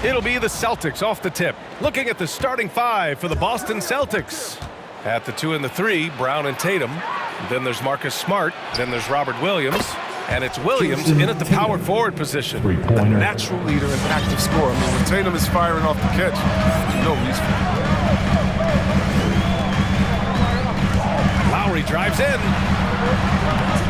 It'll be the Celtics off the tip. Looking at the starting five for the Boston Celtics. At the 2 and the 3, Brown and Tatum. Then there's Marcus Smart. Then there's Robert Williams. And it's Williams in at the power forward position. A natural leader and active scorer. I mean, when Tatum is firing off the catch, no reason. Lowry drives in.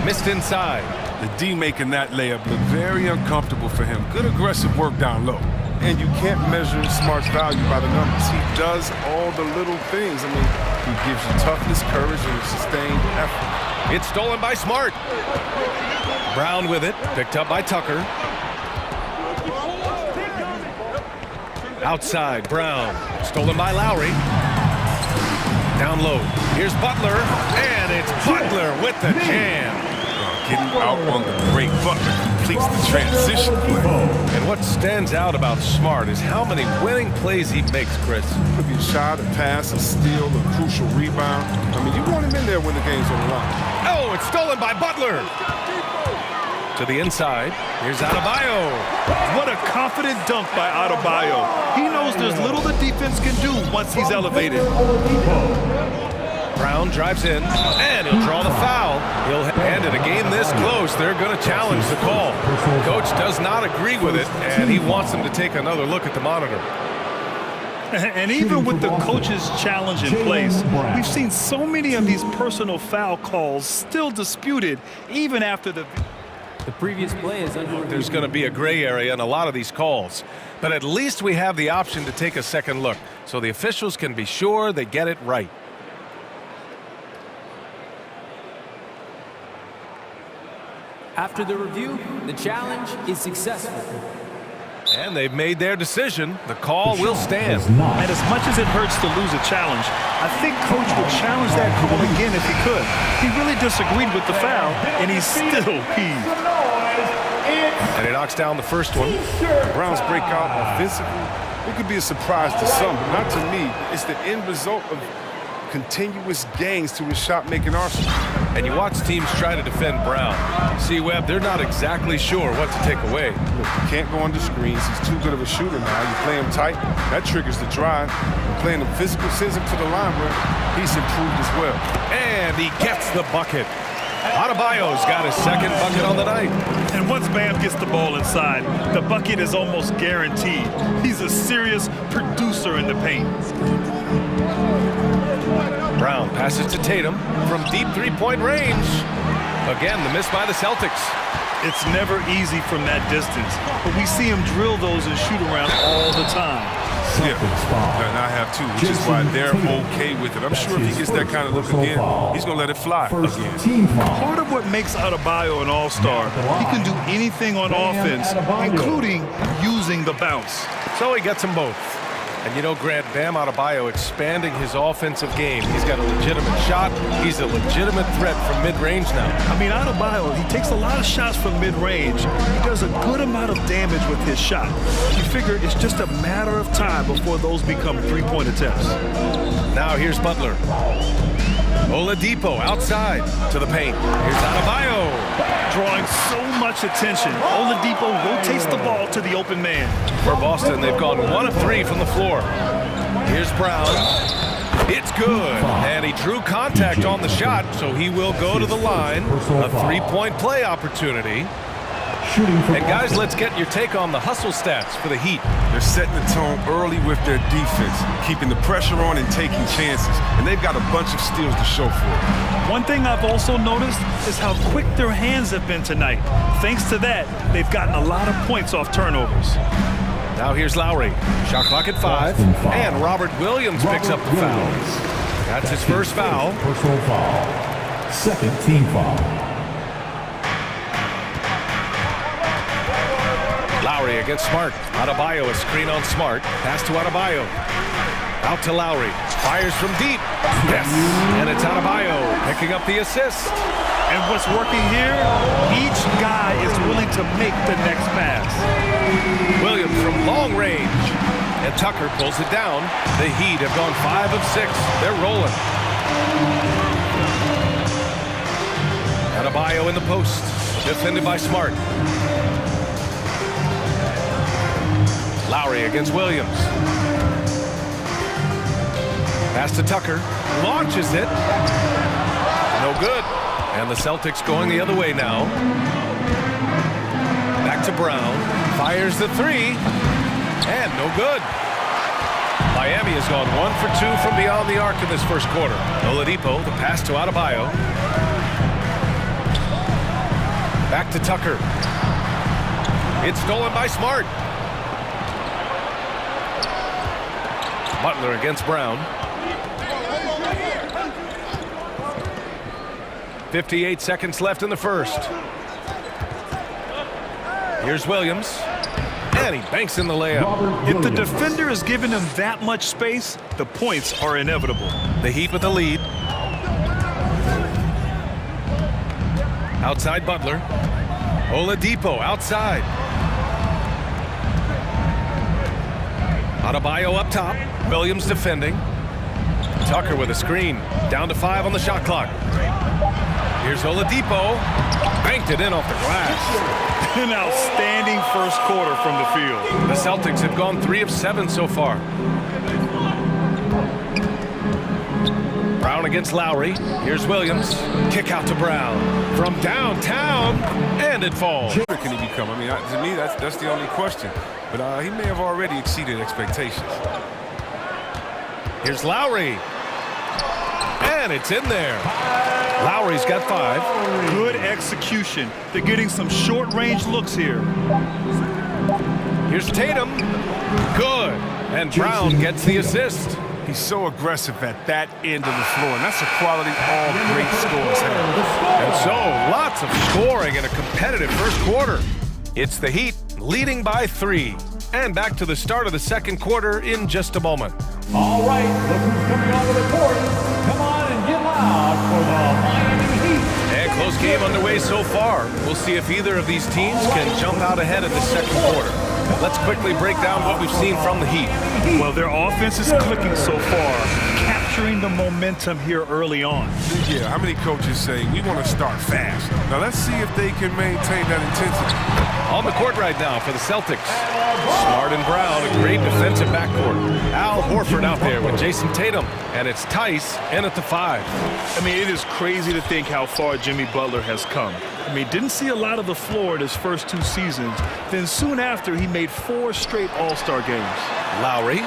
Missed inside. The D making that layup look very uncomfortable for him. Good aggressive work down low. And you can't measure Smart's value by the numbers. He does all the little things. I mean, he gives you toughness, courage, and sustained effort. It's stolen by Smart. Brown with it, picked up by Tucker. Outside, Brown, stolen by Lowry. Down low, here's Butler, and it's Butler with the jam. Getting out on the break, Butler completes the transition play. And what stands out about Smart is how many winning plays he makes, Chris. Could be a shot, a pass, a steal, a crucial rebound. I mean, you want him in there when the game's on the line. Oh, it's stolen by Butler. To the inside, here's Adebayo. What a confident dunk by Adebayo. He knows there's little the defense can do once he's elevated. Brown drives in, and he'll draw the foul. And in a game this close, they're going to challenge the call. Coach does not agree with it, and he wants them to take another look at the monitor. And even with the coach's challenge in place, we've seen so many of these personal foul calls still disputed, even after the previous play is under. There's going to be a gray area in a lot of these calls, but at least we have the option to take a second look, so the officials can be sure they get it right. After the review, the challenge is successful. And they've made their decision. The call will stand. And as much as it hurts to lose a challenge, I think Coach would challenge that call again if he could. He really disagreed with the foul, and he's still peeved. And he knocks down the first one. Brown's breakout offensively, it could be a surprise to some, but not to me. It's the end result of continuous gains to his shot-making arsenal. And you watch teams try to defend Brown. See, Webb, they're not exactly sure what to take away. Look, you can't go under screens. He's too good of a shooter now. You play him tight, that triggers the drive. You're playing him physical, sends him to the line where he's improved as well. And he gets the bucket. Adebayo's got his second bucket on the night. And once Bam gets the ball inside, the bucket is almost guaranteed. He's a serious producer in the paint. Brown passes to Tatum from deep three-point range. Again, the miss by the Celtics. It's never easy from that distance, but we see him drill those and shoot around all the time. Yeah, and I have too, which is why they're okay with it. I'm sure if he gets that kind of look again, he's going to let it fly again. Part of what makes Adebayo an all-star, he can do anything on offense, including using the bounce. So he gets them both. And you know, Grant, Bam Adebayo expanding his offensive game. He's got a legitimate shot. He's a legitimate threat from mid-range now. I mean, Adebayo, he takes a lot of shots from mid-range. He does a good amount of damage with his shot. You figure it's just a matter of time before those become three-point attempts. Now here's Butler. Oladipo outside to the paint. Here's Adebayo. Drawing so much attention. Oladipo rotates the ball to the open man. For Boston, they've gone 1 of 3 from the floor. Here's Brown. It's good. And he drew contact on the shot, so he will go to the line. A three-point play opportunity. And guys, let's get your take on the hustle stats for the Heat. They're setting the tone early with their defense, keeping the pressure on and taking chances. And they've got a bunch of steals to show for it. One thing I've also noticed is how quick their hands have been tonight. Thanks to that, they've gotten a lot of points off turnovers. Now here's Lowry. Shot clock at 5. And Robert Williams picks up the foul. That's his first foul. Personal foul. Second team foul. Lowry against Smart. Adebayo, a screen on Smart. Pass to Adebayo. Out to Lowry. Fires from deep. Yes. And it's Adebayo picking up the assist. And what's working here, each guy is willing to make the next pass. Williams from long range. And Tucker pulls it down. The Heat have gone 5 of 6. They're rolling. Adebayo in the post. Defended by Smart. Lowry Lowry against Williams. Pass to Tucker. Launches it. No good. And the Celtics going the other way now. Back to Brown. Fires the three. And no good. Miami has gone 1 for 2 from beyond the arc in this first quarter. Oladipo, the pass to Adebayo. Back to Tucker. It's stolen by Smart. Butler against Brown. 58 seconds left in the first. Here's Williams. And he banks in the layup. If the defender is giving him that much space, the points are inevitable. The Heat with the lead. Outside Butler. Oladipo outside. Adebayo up top. Williams defending. Tucker with a screen. Down to 5 on the shot clock. Here's Oladipo. Banked it in off the glass. An outstanding first quarter from the field. The Celtics have gone 3 of 7 so far. Brown against Lowry. Here's Williams. Kick out to Brown. From downtown. And it falls. What can he become? I mean, to me, that's the only question. But he may have already exceeded expectations. Here's Lowry. And it's in there. Lowry's got 5. Good execution. They're getting some short-range looks here. Here's Tatum. Good. And Brown gets the assist. He's so aggressive at that end of the floor, and that's a quality all great scores have. And so, lots of scoring in a competitive first quarter. It's the Heat leading by 3. And back to the start of the second quarter in just a moment. All right, look who's coming onto the court. Come on and get loud for the Miami Heat. And close game underway so far. We'll see if either of these teams can jump out ahead in the second quarter. Let's quickly break down what we've seen from the Heat. Well, their offense is clicking so far, capturing the momentum here early on. Yeah, how many coaches say, we want to start fast? Now, let's see if they can maintain that intensity. On the court right now for the Celtics. Smart and Brown, a great defensive backcourt. Al Horford out there with Jason Tatum. And it's Tice in at the 5. I mean, it is crazy to think how far Jimmy Butler has come. I mean, didn't see a lot of the floor in his first 2 seasons. Then soon after, he made 4 straight All-Star games. Lowry.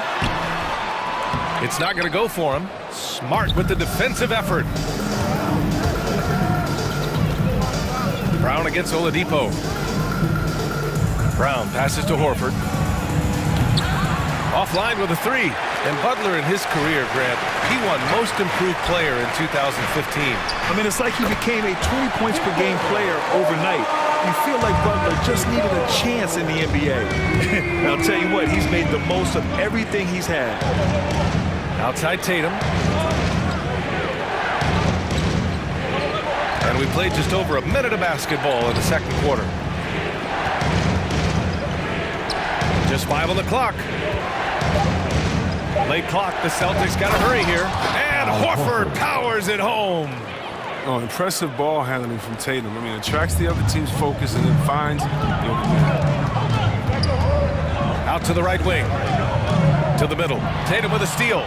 It's not going to go for him. Smart with the defensive effort. Brown against Oladipo. Brown passes to Horford. Offline with a 3. And Butler in his career, Grant, he won Most Improved Player in 2015. I mean, it's like he became a 20 points per game player overnight. You feel like Butler just needed a chance in the NBA. And I'll tell you what, he's made the most of everything he's had. Outside Tatum. And we played just over a minute of basketball in the second quarter. Just 5 on the clock. Late clock, the Celtics got to hurry here. And Horford powers it home. Oh, impressive ball handling from Tatum. I mean, attracts the other team's focus and then finds the open man. Out to the right wing. To the middle. Tatum with a steal.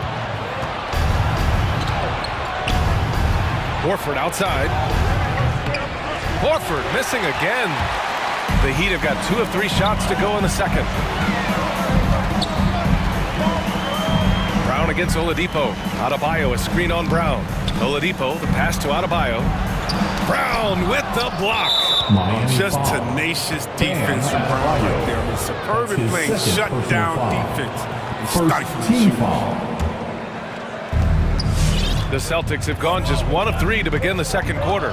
Horford outside. Horford missing again. The Heat have got 2 of 3 shots to go in the second. Brown against Oladipo. Adebayo, a screen on Brown. Oladipo, the pass to Adebayo. Brown with the block. Just tenacious defense from Brown right there. I mean, superb at playing shutdown defense and stifling shooters. The Celtics have gone just 1 of 3 to begin the second quarter.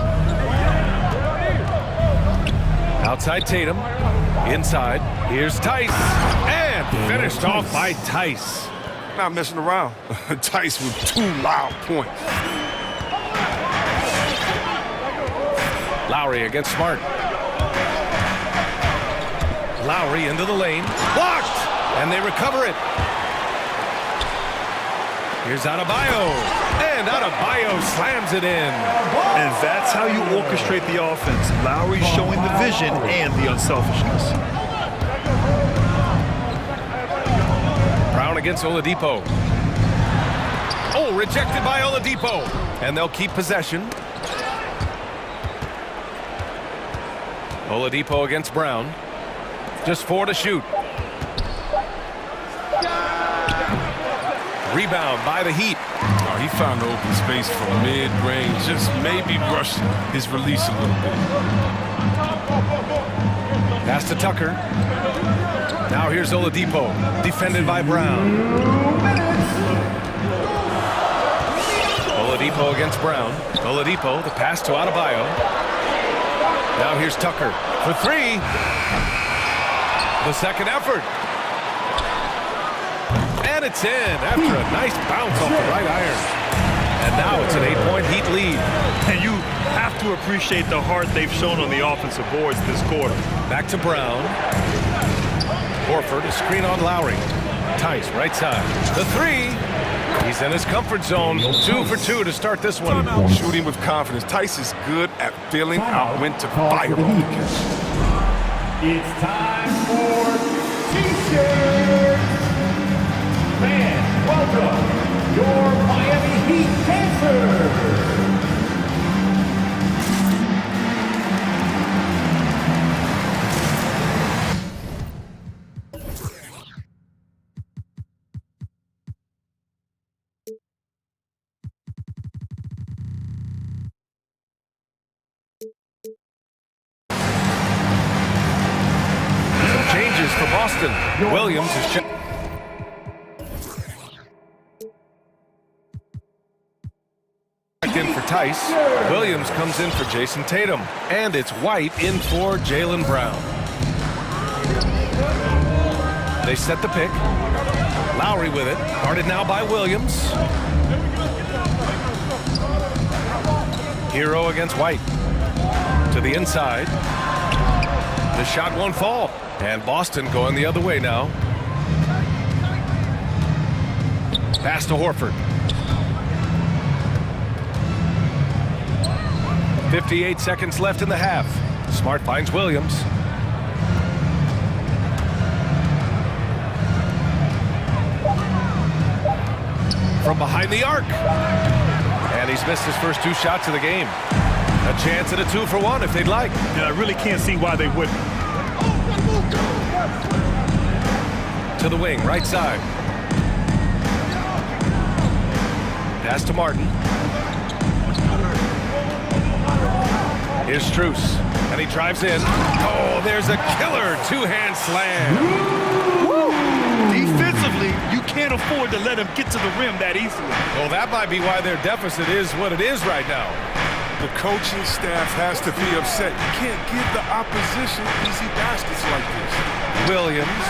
Outside Tatum. Inside. Here's Tice. And finished off by Tice. Not messing around. Tice with 2 loud points. Lowry against Smart. Lowry into the lane. Blocked! And they recover it. Here's Adebayo. And Adebayo slams it in. And that's how you orchestrate the offense. Lowry showing the vision and the unselfishness. Brown against Oladipo. Oh, rejected by Oladipo. And they'll keep possession. Oladipo against Brown. Just 4 to shoot. Rebound by the Heat. Oh, he found the open space from mid-range. Just maybe rushed his release a little bit. Pass to Tucker. Now here's Oladipo, defended by Brown. Oladipo against Brown. Oladipo, the pass to Adebayo. Now here's Tucker for 3. The second effort. And it's in after a nice bounce off the right iron. And now it's an 8-point Heat lead. And you have to appreciate the heart they've shown on the offensive boards this quarter. Back to Brown. Horford, a screen on Lowry. Tice, right side. The 3. He's in his comfort zone. 2 for 2 to start this one. Shooting with confidence. Tice is good at feeling out when to fire on the catch. It's time for T-shirts. Fans, welcome your Miami Heat dancers. Changes for Boston. Williams is checked. In for Tice. Williams comes in for Jason Tatum. And it's White in for Jaylen Brown. They set the pick. Lowry with it. Guarded now by Williams. Hero against White. To the inside. The shot won't fall. And Boston going the other way now. Pass to Horford. 58 seconds left in the half. Smart finds Williams. From behind the arc. And he's missed his first 2 shots of the game. A chance at a 2-for-1 if they'd like. And I really can't see why they wouldn't. To the wing, right side. Pass to Martin. Here's Strus, and he drives in. Oh, there's a killer 2-hand slam. Woo! Defensively, you can't afford to let him get to the rim that easily. Well, that might be why their deficit is what it is right now. The coaching staff has to be upset. You can't give the opposition easy baskets like this. Williams.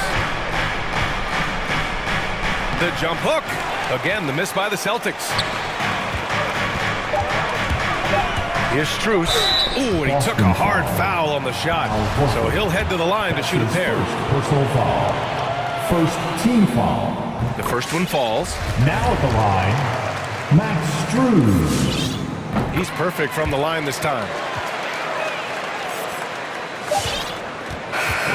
The jump hook. Again, the miss by the Celtics. Here's Strus. Ooh, and he took a hard foul on the shot. So he'll head to the line to shoot a pair. Personal foul. First team foul. The first one falls. Now at the line, Max Strus. He's perfect from the line this time.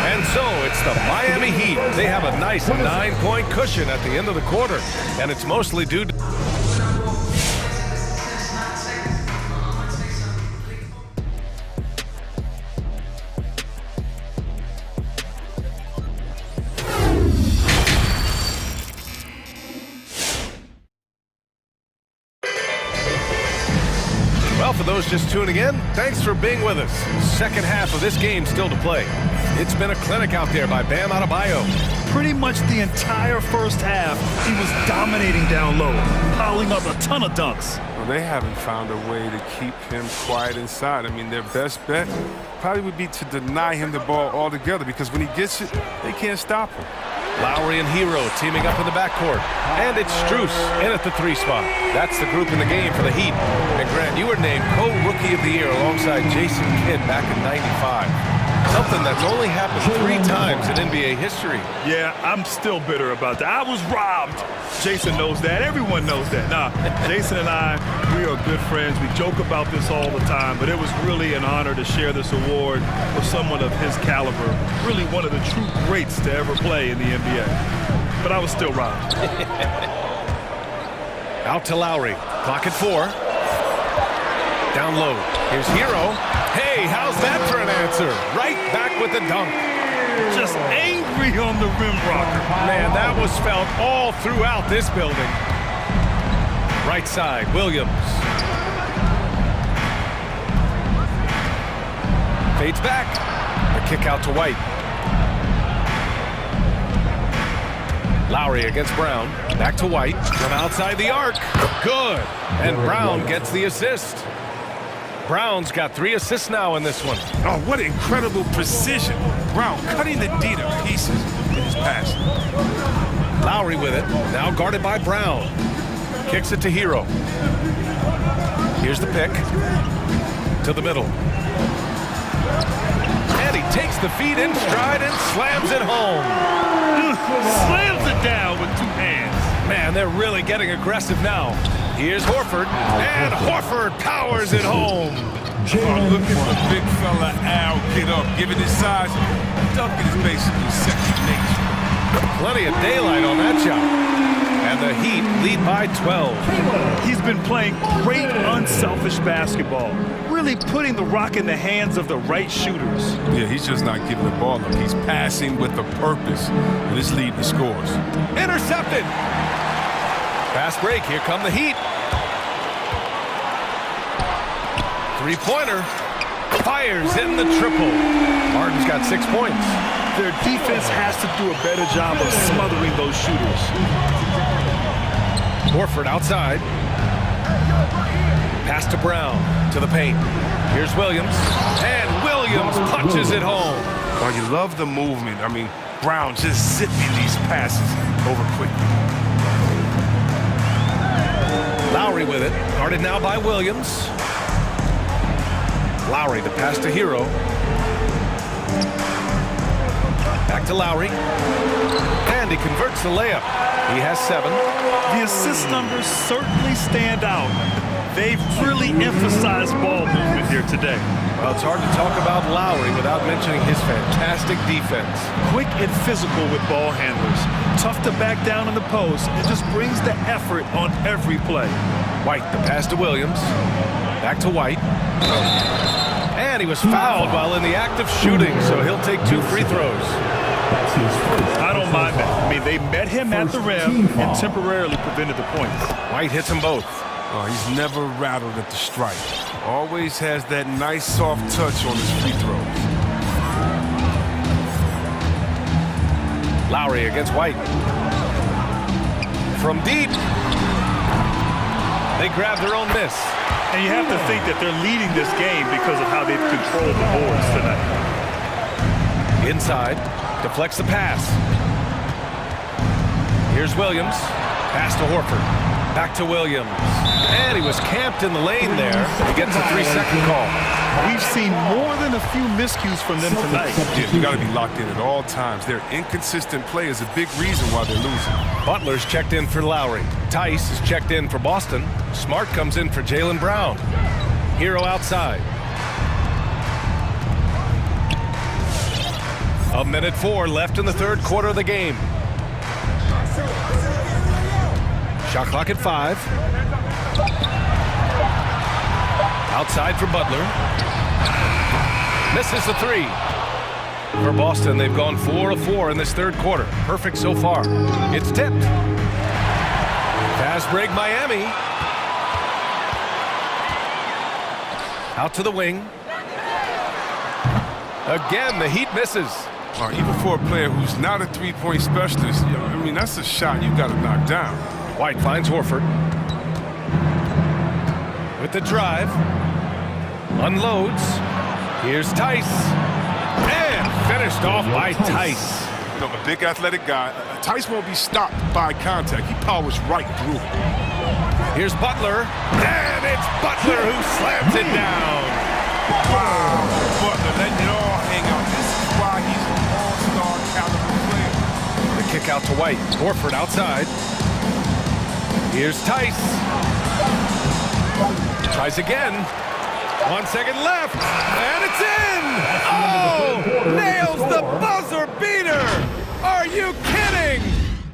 And so it's the Miami Heat. They have a nice 9-point cushion at the end of the quarter. And it's mostly due to... Well, for those just tuning in, thanks for being with us. Second half of this game still to play. It's been a clinic out there by Bam Adebayo. Pretty much the entire first half, he was dominating down low, piling up a ton of dunks. Well, they haven't found a way to keep him quiet inside. I mean, their best bet probably would be to deny him the ball altogether, because when he gets it, they can't stop him. Lowry and Hero teaming up in the backcourt. And it's Strus in at the 3 spot. That's the group in the game for the Heat. And Grant, you were named co-rookie of the year alongside Jason Kidd back in '95. Something that's only happened 3 times in NBA history. Yeah, I'm still bitter about that. I was robbed. Jason knows that. Everyone knows that. Nah, Jason and I, we are good friends. We joke about this all the time, but it was really an honor to share this award with someone of his caliber. Really one of the true greats to ever play in the NBA. but I was still robbed. Out to Lowry. Clock at 4. Down low. Here's Hero. Hey, how's that for an answer? Right back with the dunk. Just angry on the rim rocker. Man, that was felt all throughout this building. Right side, Williams. Fades back. A kick out to White. Lowry against Brown. Back to White. From outside the arc. Good. And Brown gets the assist. Brown's got 3 assists now in this one. Oh, what incredible precision. Brown cutting the D to pieces in his pass. Lowry with it. Now guarded by Brown. Kicks it to Hero. Here's the pick. To the middle. And he takes the feed in stride and slams it home. Slams it down with 2 hands. Man, they're really getting aggressive now. Here's Horford, and Horford powers it home. Oh, look at the big fella Al get up. Given his size, dunking is basically second nature. Plenty of daylight on that shot. And the Heat lead by 12. He's been playing great, unselfish basketball. Really putting the rock in the hands of the right shooters. Yeah, he's just not giving the ball up. He's passing with a purpose. And it's leading to scores. Intercepted. Fast break. Here come the Heat. Three-pointer. Fires in the triple. Martin's got 6 points. Their defense has to do a better job of smothering those shooters. Horford outside. Pass to Brown. To the paint. Here's Williams. And Williams punches it home. Oh, you love the movement. I mean, Brown just zipping these passes over quickly. Lowry with it. Guarded now by Williams. Lowry, the pass to Hero. Back to Lowry. And he converts the layup. He has 7. The assist numbers certainly stand out. They've really emphasized ball movement here today. Well, it's hard to talk about Lowry without mentioning his fantastic defense. Quick and physical with ball handlers. Tough to back down in the post and just brings the effort on every play. White, the pass to Williams. Back to White. And he was fouled while in the act of shooting, so he'll take 2 free throws. I don't mind that. I mean, they met him at the rim and temporarily prevented the points. White hits them both. Oh, he's never rattled at the strike. Always has that nice soft touch on his free throws. Lowry against White. From deep. They grab their own miss. And you have to think that they're leading this game because of how they've controlled the boards tonight. Inside. Deflects the pass. Here's Williams. Pass to Horford. Back to Williams. And he was camped in the lane there. He gets a 3-second call. We've seen more than a few miscues from them tonight. Yeah, you got to be locked in at all times. Their inconsistent play is a big reason why they're losing. Butler's checked in for Lowry. Tice is checked in for Boston. Smart comes in for Jaylen Brown. Hero outside. 1:04 left in the 3rd quarter of the game. Shot clock at 5. Outside for Butler. Misses the 3. For Boston, they've gone 4 of 4 in this 3rd quarter. Perfect so far. It's tipped. Fast break Miami. Out to the wing. Again, the Heat misses. Even for a player who's not a three-point specialist, I mean, that's a shot you've got to knock down. White finds Horford. With the drive. Unloads. Here's Tice. And finished off by Tice. A big athletic guy. Tice won't be stopped by contact. He powers right through. Here's Butler. And it's Butler who slams it down. Wow. Butler letting it all hang out. This is why he's an all-star caliber player. The kick out to White. Horford outside. Here's Tice. Tries again. 1 second left. And it's in! Oh! Nails the buzzer beater! Are you kidding?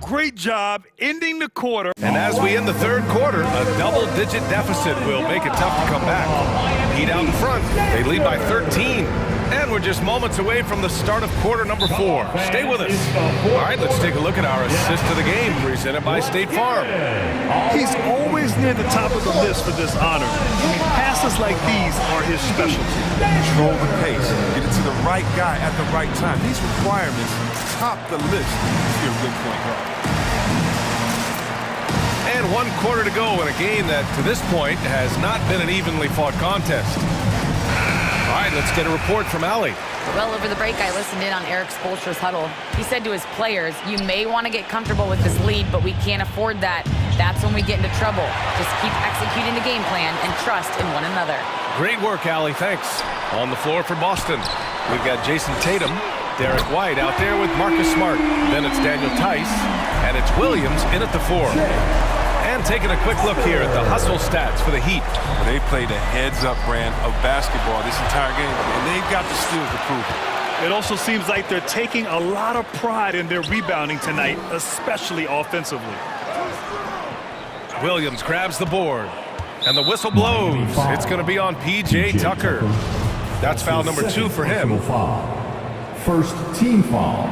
great job ending the quarter. And as we end the third quarter, a double-digit deficit will make it tough to come back. Heat out in front. They lead by 13. And we're just moments away from the start of quarter number 4. Stay with us. All right, let's take a look at our assist of the game, presented by State Farm. He's always near the top of the list for this honor. Passes like these are his specialty. Control the pace, get it to the right guy at the right time. These requirements top the list if you're a good point guard. And 1 quarter to go in a game that, to this point, has not been an evenly fought contest. All right, let's get a report from Allie. Well, over the break, I listened in on Eric Spoelstra's huddle. He said to his players, you may want to get comfortable with this lead, but we can't afford that. That's when we get into trouble. Just keep executing the game plan and trust in one another. Great work, Allie. Thanks. On the floor for Boston, we've got Jason Tatum, Derek White out there with Marcus Smart. Then it's Daniel Tice, and it's Williams in at the 4. And taking a quick look here at the hustle stats for the Heat. They played a heads-up brand of basketball this entire game, and they've got the steals to prove it. It also seems like they're taking a lot of pride in their rebounding tonight, especially offensively. Williams grabs the board, and the whistle blows. It's going to be on P.J. Tucker. That's foul number 2 for him. First team foul.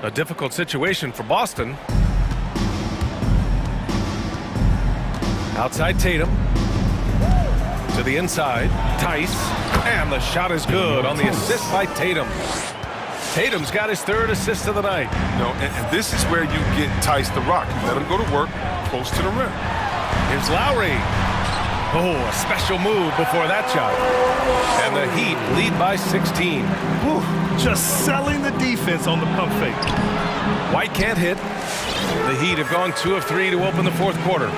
A difficult situation for Boston. Outside Tatum. To the inside, Tice. And the shot is good on the assist by Tatum. Tatum's got his 3rd assist of the night. And this is where you get Tice the rock. You let him go to work close to the rim. Here's Lowry. Oh, a special move before that shot. And the Heat lead by 16. Whew, just selling the defense on the pump fake. White can't hit. The Heat have gone 2 of 3 to open the 4th quarter.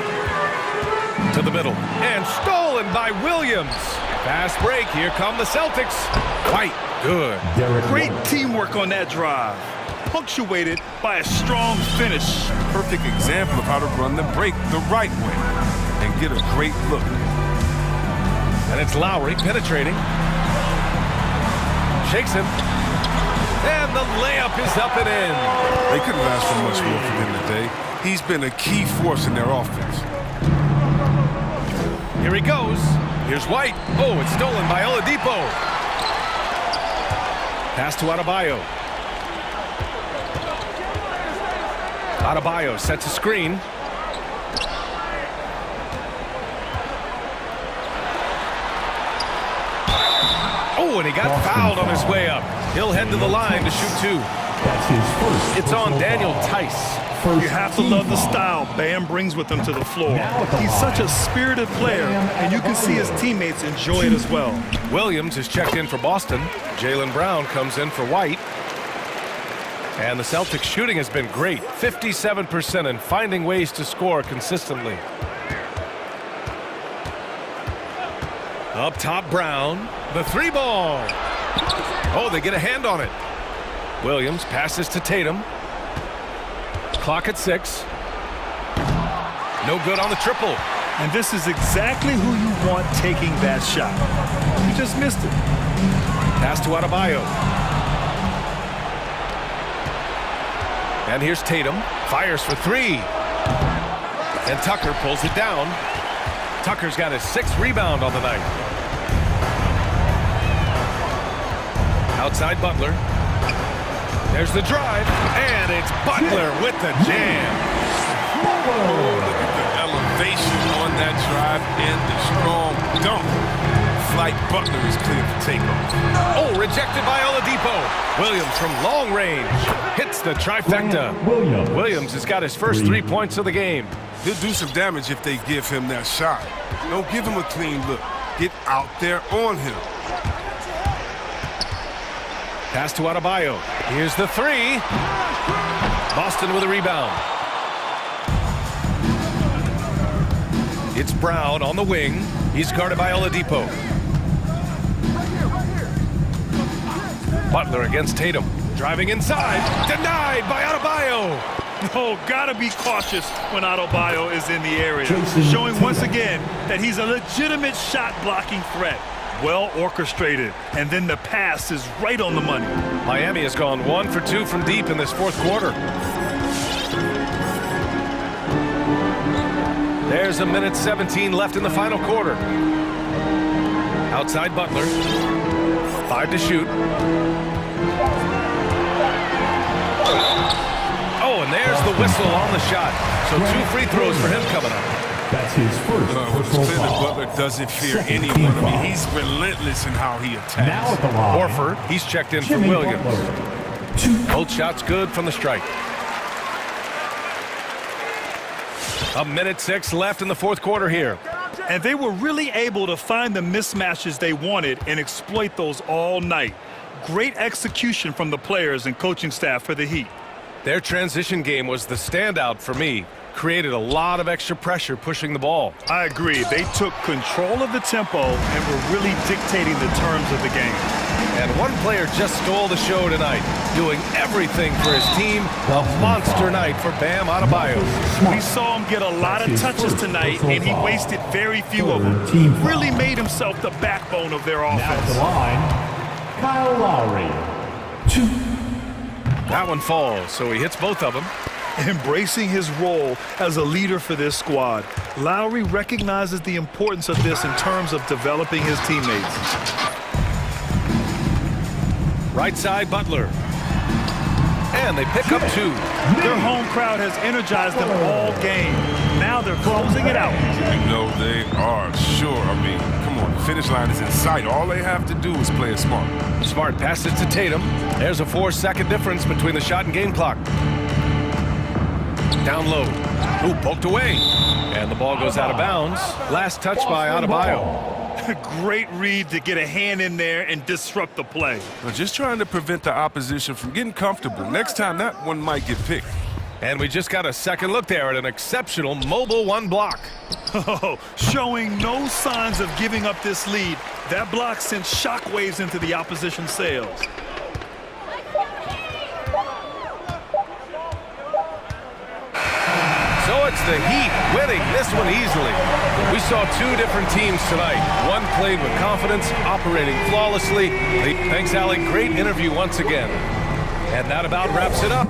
To the middle. And stolen by Williams. Fast break. Here come the Celtics. White. Good. Great teamwork on that drive. Punctuated by a strong finish. Perfect example of how to run the break the right way and get a great look. And it's Lowry penetrating. Shakes him. And the layup is up and in. They couldn't ask for much more from him today. He's been a key force in their offense. Here he goes. Here's White. Oh, it's stolen by Oladipo. Pass to Adebayo. Adebayo sets a screen. Oh, and he got fouled on his way up. He'll head to the line to shoot 2. That's his first. It's on Daniel Tice. You have to love the style Bam brings with him to the floor. He's such a spirited player, and you can see his teammates enjoy it as well. Williams is checked in for Boston. Jaylen Brown comes in for White. And the Celtics shooting has been great. 57% and finding ways to score consistently. Up top, Brown. The 3-ball. Oh, they get a hand on it. Williams passes to Tatum. Clock at 6. No good on the triple. And this is exactly who you want taking that shot. You just missed it. Pass to Adebayo. And here's Tatum. Fires for 3. And Tucker pulls it down. Tucker's got his 6th rebound on the night. Outside Butler. There's the drive, and it's Butler with the jam. Oh, look at the elevation on that drive and the strong dunk. Flight Butler is clear for takeoff. Oh, rejected by Oladipo. Williams from long range hits the trifecta. Williams has got his first 3 points of the game. He'll do some damage if they give him that shot. Don't give him a clean look. Get out there on him. Pass to Adebayo. Here's the 3. Boston with a rebound. It's Brown on the wing. He's guarded by Oladipo. Butler against Tatum. Driving inside. Denied by Adebayo. Oh, gotta be cautious when Adebayo is in the area. Showing once again that he's a legitimate shot-blocking threat. Well orchestrated, and then the pass is right on the money. Miami has gone 1 for 2 from deep in this 4th quarter. There's a minute 17 left in the final quarter. Outside Butler. 5 to shoot. Oh, and there's the whistle on the shot. So 2 free throws for him coming up. That's his first It's clear that Butler doesn't fear anyone. I mean, he's relentless in how he attacks. Now at the line. Horford, he's checked in for Williams. Both shots good from the strike. A minute 6 left in the fourth quarter here. And they were really able to find the mismatches they wanted and exploit those all night. Great execution from the players and coaching staff for the Heat. Their transition game was the standout for me. Created a lot of extra pressure pushing the ball. I agree. They took control of the tempo and were really dictating the terms of the game. And one player just stole the show tonight, doing everything for his team. A monster night for Bam Adebayo. We saw him get a lot of touches tonight, and he wasted very few of them. Really made himself the backbone of their Now at offense. the line, Kyle Lowry. That one falls, so he hits both of them. Embracing his role as a leader for this squad, Lowry recognizes the importance of this in terms of developing his teammates. Right side, Butler. And they pick up 2. Their home crowd has energized them all game. Now they're closing it out. You know they are, sure. I mean, come on, the finish line is in sight. All they have to do is play it smart. Smart passes to Tatum. There's a 4-second difference between the shot and game clock. Down low. Ooh, poked away. And the ball goes out of bounds. Last touch by Adebayo. Great read to get a hand in there and disrupt the play. We're just trying to prevent the opposition from getting comfortable. Next time, that one might get picked. And we just got a second look there at an exceptional mobile 1 block. Oh, showing no signs of giving up this lead. That block sent shockwaves into the opposition sails. So it's the Heat winning this one easily. We saw 2 different teams tonight. One played with confidence, operating flawlessly. Thanks, Alec. Great interview once again. And that about wraps it up.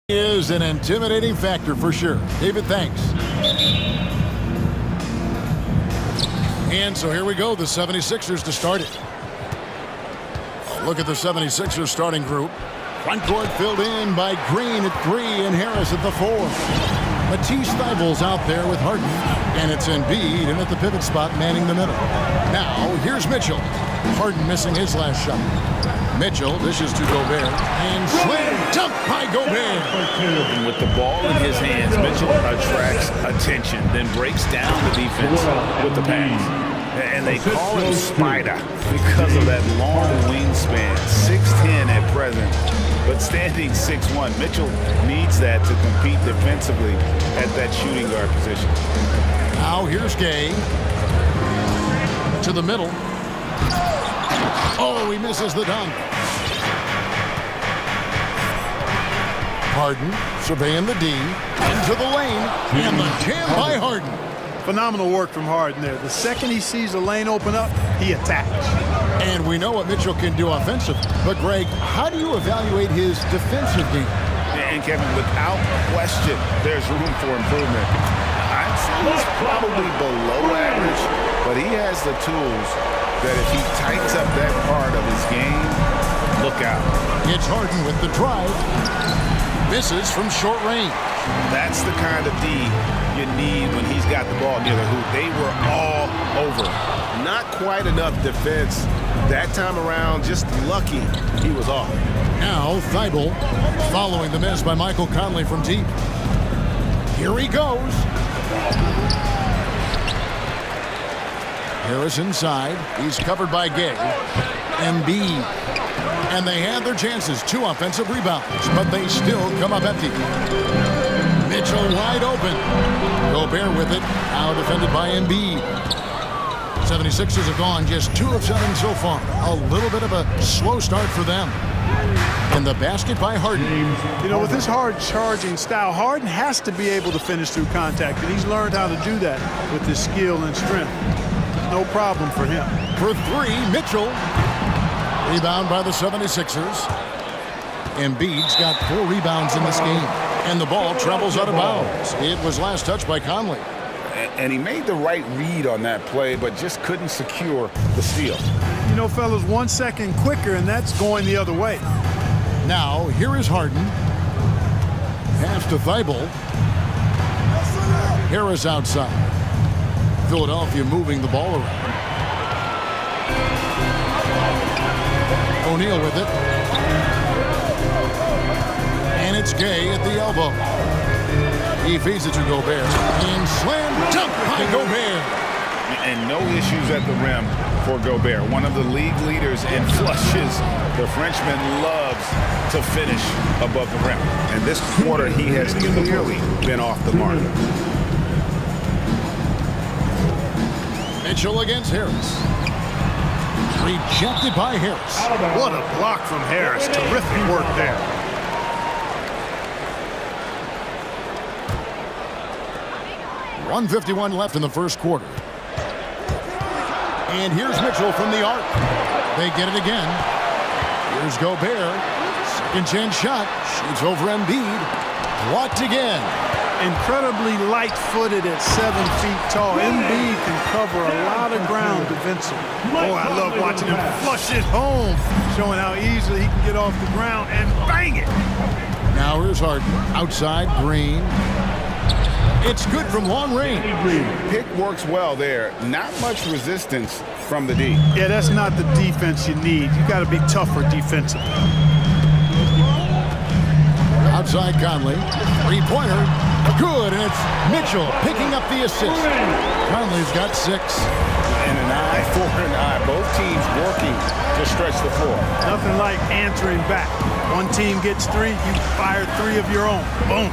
Is an intimidating factor for sure. David, thanks. And so here we go, the 76ers to start it. Look at the 76ers starting group. Front court filled in by Green at 3 and Harris at the 4. Matisse Thybulle out there with Harden, and it's Embiid in at the pivot spot manning the middle. Now, here's Mitchell. Harden missing his last shot. Mitchell dishes to Gobert, and slam dunk by Gobert. And with the ball in his hands, Mitchell attracts attention, then breaks down the defense with the pass. And they call him Spider because of that long wingspan, 6'10" at present, but standing 6'1". Mitchell needs that to compete defensively at that shooting guard position. Now here's Gay to the middle. Oh, he misses the dunk. Harden surveying the D, into the lane, and the jam by Harden. Phenomenal work from Harden there. The second he sees the lane open up, he attacks. And we know what Mitchell can do offensively. But, Greg, how do you evaluate his defensive game? And, Kevin, without question, there's room for improvement. I'd say he's probably below average, but he has the tools that if he tightens up that part of his game, look out. It's Harden with the drive. Misses from short range. That's the kind of D you need when he's got the ball near the hoop. They were all over. Not quite enough defense that time around. Just lucky he was off. Now Thybulle following the miss by Michael Conley from deep. Here he goes. Harris inside. He's covered by Gay. Embiid. And they had their chances. 2 offensive rebounds, but they still come up empty. Mitchell wide open. Gobert with it. Now defended by Embiid. 76ers have gone just 2 of 7 so far. A little bit of a slow start for them. And the basket by Harden. You know, with his hard charging style, Harden has to be able to finish through contact, and he's learned how to do that with his skill and strength. No problem for him. For 3, Mitchell. Rebound by the 76ers. Embiid's got 4 rebounds in this game. And the ball travels out of bounds. It was last touched by Conley. And he made the right read on that play, but just couldn't secure the steal. You know, fellas, 1 second quicker, and that's going the other way. Now, here is Harden. Pass to Thybulle. Harris outside. Philadelphia moving the ball around. O'Neal with it. And it's Gay at the elbow. He feeds it to Gobert. And slam dunk by Gobert. And no issues at the rim for Gobert. One of the league leaders in flushes. The Frenchman loves to finish above the rim. And this quarter, he has clearly been off the mark. Mitchell against Harris. Rejected by Harris. What a block from Harris. Terrific work there. .151 left in the first quarter. And here's Mitchell from the arc. They get it again. Here's Gobert. Second chance shot. Shoots over Embiid. Blocked again. Incredibly light-footed at 7 feet tall. Embiid can cover a lot of ground defensively. Oh, I love watching him flush it home, showing how easily he can get off the ground and bang it. Now here's Harden. Outside, Green. It's good from long range. Pick works well there. Not much resistance from the D. Yeah, that's not the defense you need. You got to be tougher defensively. Outside Conley. Three-pointer. Good, and it's Mitchell picking up the assist. Conley's got 6. And an eye for an eye. Both teams working to stretch the floor. Nothing like answering back. One team gets 3, you fire 3 of your own. Boom.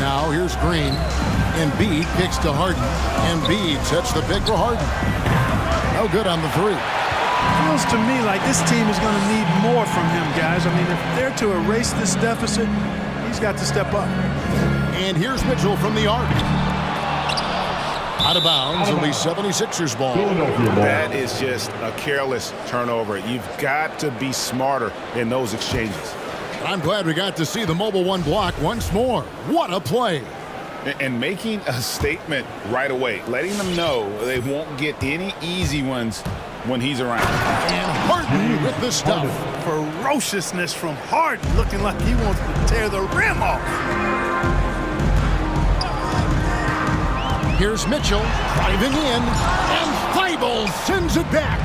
Now here's Green. Embiid kicks to Harden. Embiid sets the pick for Harden. No good on the 3. Feels to me like this team is going to need more from him, guys. I mean, if they're to erase this deficit, he's got to step up. And here's Mitchell from the arc. Out of bounds, only 76ers ball. That is just a careless turnover. You've got to be smarter in those exchanges. I'm glad we got to see the mobile 1 block once more. What a play. And making a statement right away, letting them know they won't get any easy ones when he's around. And Harden with the stuff. Ferociousness from Harden, looking like he wants to tear the rim off. Here's Mitchell driving in, and Thibault sends it back.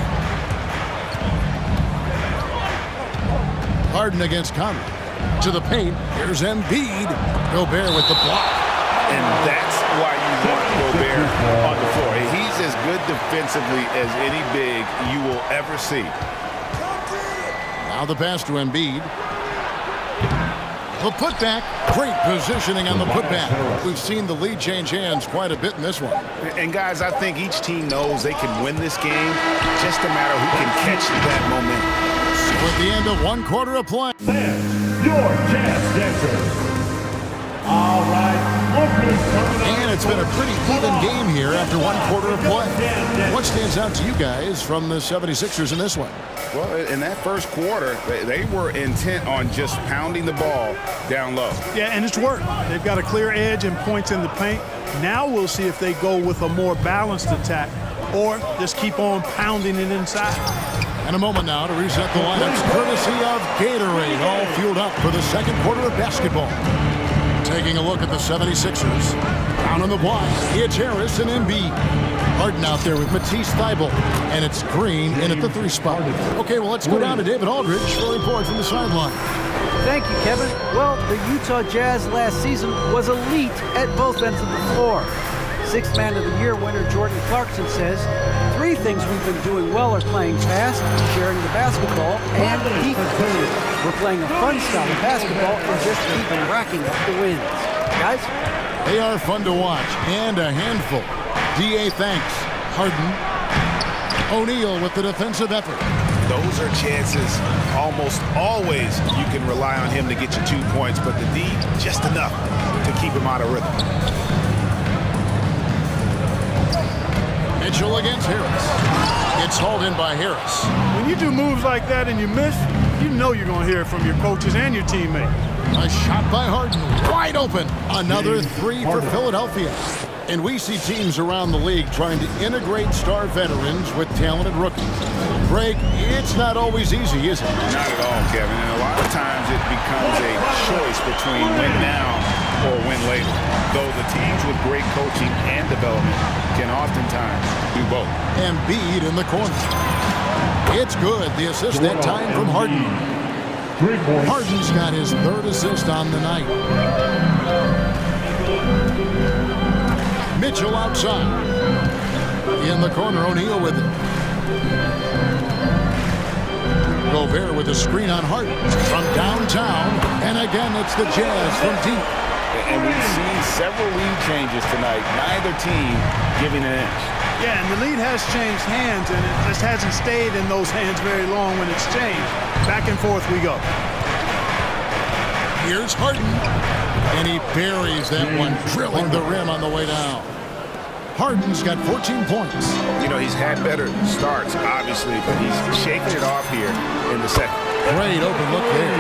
Harden against Conley. To the paint, here's Embiid. Gobert with the block. And that's why you want Gobert on the floor. He's as good defensively as any big you will ever see. Now the pass to Embiid. The putback. Great positioning on the putback. We've seen the lead change hands quite a bit in this one. And guys, I think each team knows they can win this game, just a matter who can catch that momentum. So at the end of 1 quarter of play. Your Jazz Dancers. All right. And it's been a pretty even game here after 1 quarter of play. What stands out to you guys from the 76ers in this one? Well, in that first quarter, they were intent on just pounding the ball down low. Yeah, and it's worked. They've got a clear edge and points in the paint. Now we'll see if they go with a more balanced attack or just keep on pounding it inside. And a moment now to reset the lineups, courtesy of Gatorade, all fueled up for the second quarter of basketball. Taking a look at the 76ers. Down on the block, it's Harris and Embiid. Harden out there with Matisse Thybulle. And it's Green in at the 3 spot. Okay, well, let's go down to David Aldridge for a report from the sideline. Thank you, Kevin. Well, the Utah Jazz last season was elite at both ends of the floor. 6th Man of the Year winner Jordan Clarkson says, 3 things we've been doing well are playing fast, sharing the basketball, and defense. We're playing a fun style of basketball and just keeping racking up the wins. Guys? They are fun to watch and a handful. D.A. thanks. Harden. O'Neal with the defensive effort. Those are chances almost always you can rely on him to get you 2 points, but the D, just enough to keep him out of rhythm. Mitchell against Harris. It's hauled in by Harris. When you do moves like that and you miss, you know you're going to hear it from your coaches and your teammates. A shot by Harden, wide open. Another 3 for Philadelphia. And we see teams around the league trying to integrate star veterans with talented rookies. Greg, it's not always easy, is it? Not at all, Kevin. And a lot of times it becomes a choice between win now or win later. Though the teams with great coaching and development can oftentimes do both. Embiid in the corner. It's good. The assist that time from Harden. Harden's got his 3rd assist on the night. Mitchell outside. In the corner, O'Neal with it. Gobert with a screen on Harden from downtown. And again, it's the Jazz from deep. And we've seen several lead changes tonight. Neither team giving an inch. Yeah, and the lead has changed hands, and it just hasn't stayed in those hands very long when it's changed. Back and forth we go. Here's Harden. And he buries that one, drilling the rim on the way down. Harden's got 14 points. You know, he's had better starts, obviously, but he's shaking it off here in the second. Great open look there.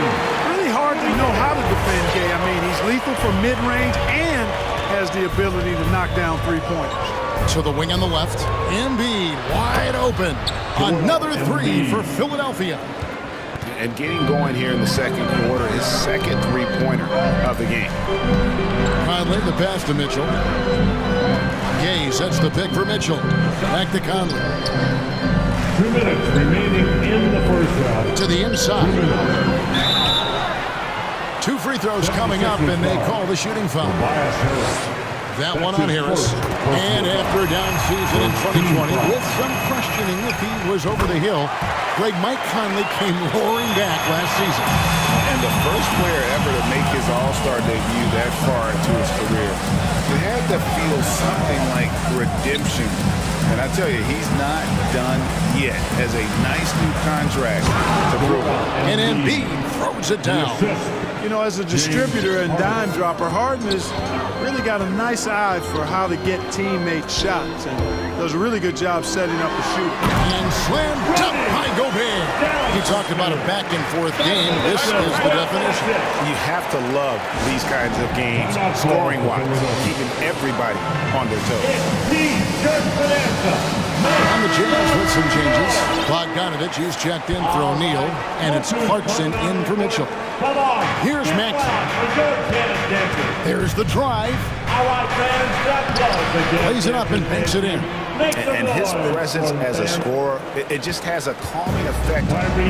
Really hard to know how to defend Gay. I mean, he's lethal from mid-range and has the ability to knock down three-pointers. To the wing on the left. Embiid wide open. Another three for Philadelphia. And getting going here in the second quarter, his second three-pointer of the game. Conley, the pass to Mitchell. Gay sets the pick for Mitchell. Back to Conley. 2 minutes remaining in the first round. To the inside. 2 free throws coming up, and they call the shooting foul. That one on Harris. And after a down season in 2020, with some questioning if he was over the hill, Mike Conley came roaring back last season. And the first player ever to make his All-Star debut that far into his career. It had to feel something like redemption. And I tell you, he's not done yet. Has a nice new contract to prove it. And Embiid throws it down. You know, as a distributor and dime dropper, Harden has really got a nice eye for how to get teammate shots and does a really good job setting up the shooter. And slammed up by Gobert. He talked about a back-and-forth game. This is the definition. You have to love these kinds of games, scoring-wise, keeping everybody on their toes. On the Jazz with some changes. Bogdanovich is checked in for O'Neal, and it's Clarkson in for Mitchell. Here's Max. There's the drive. Plays it up and banks it in. And his presence as a scorer, it just has a calming effect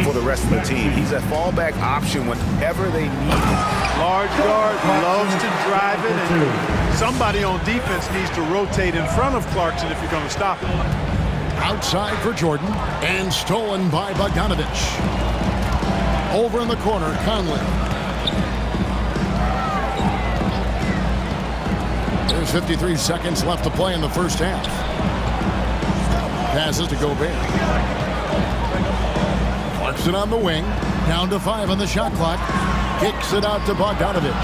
for the rest of the team. He's a fallback option whenever they need him. Large guard, loves to drive it, and somebody on defense needs to rotate in front of Clarkson if you're going to stop him. Outside for Jordan, and stolen by Bogdanovich. Over in the corner, Conley. There's 53 seconds left to play in the first half. Passes to Gobert. Clarkson on the wing. Down to 5 on the shot clock. Kicks it out to Bogdanovich.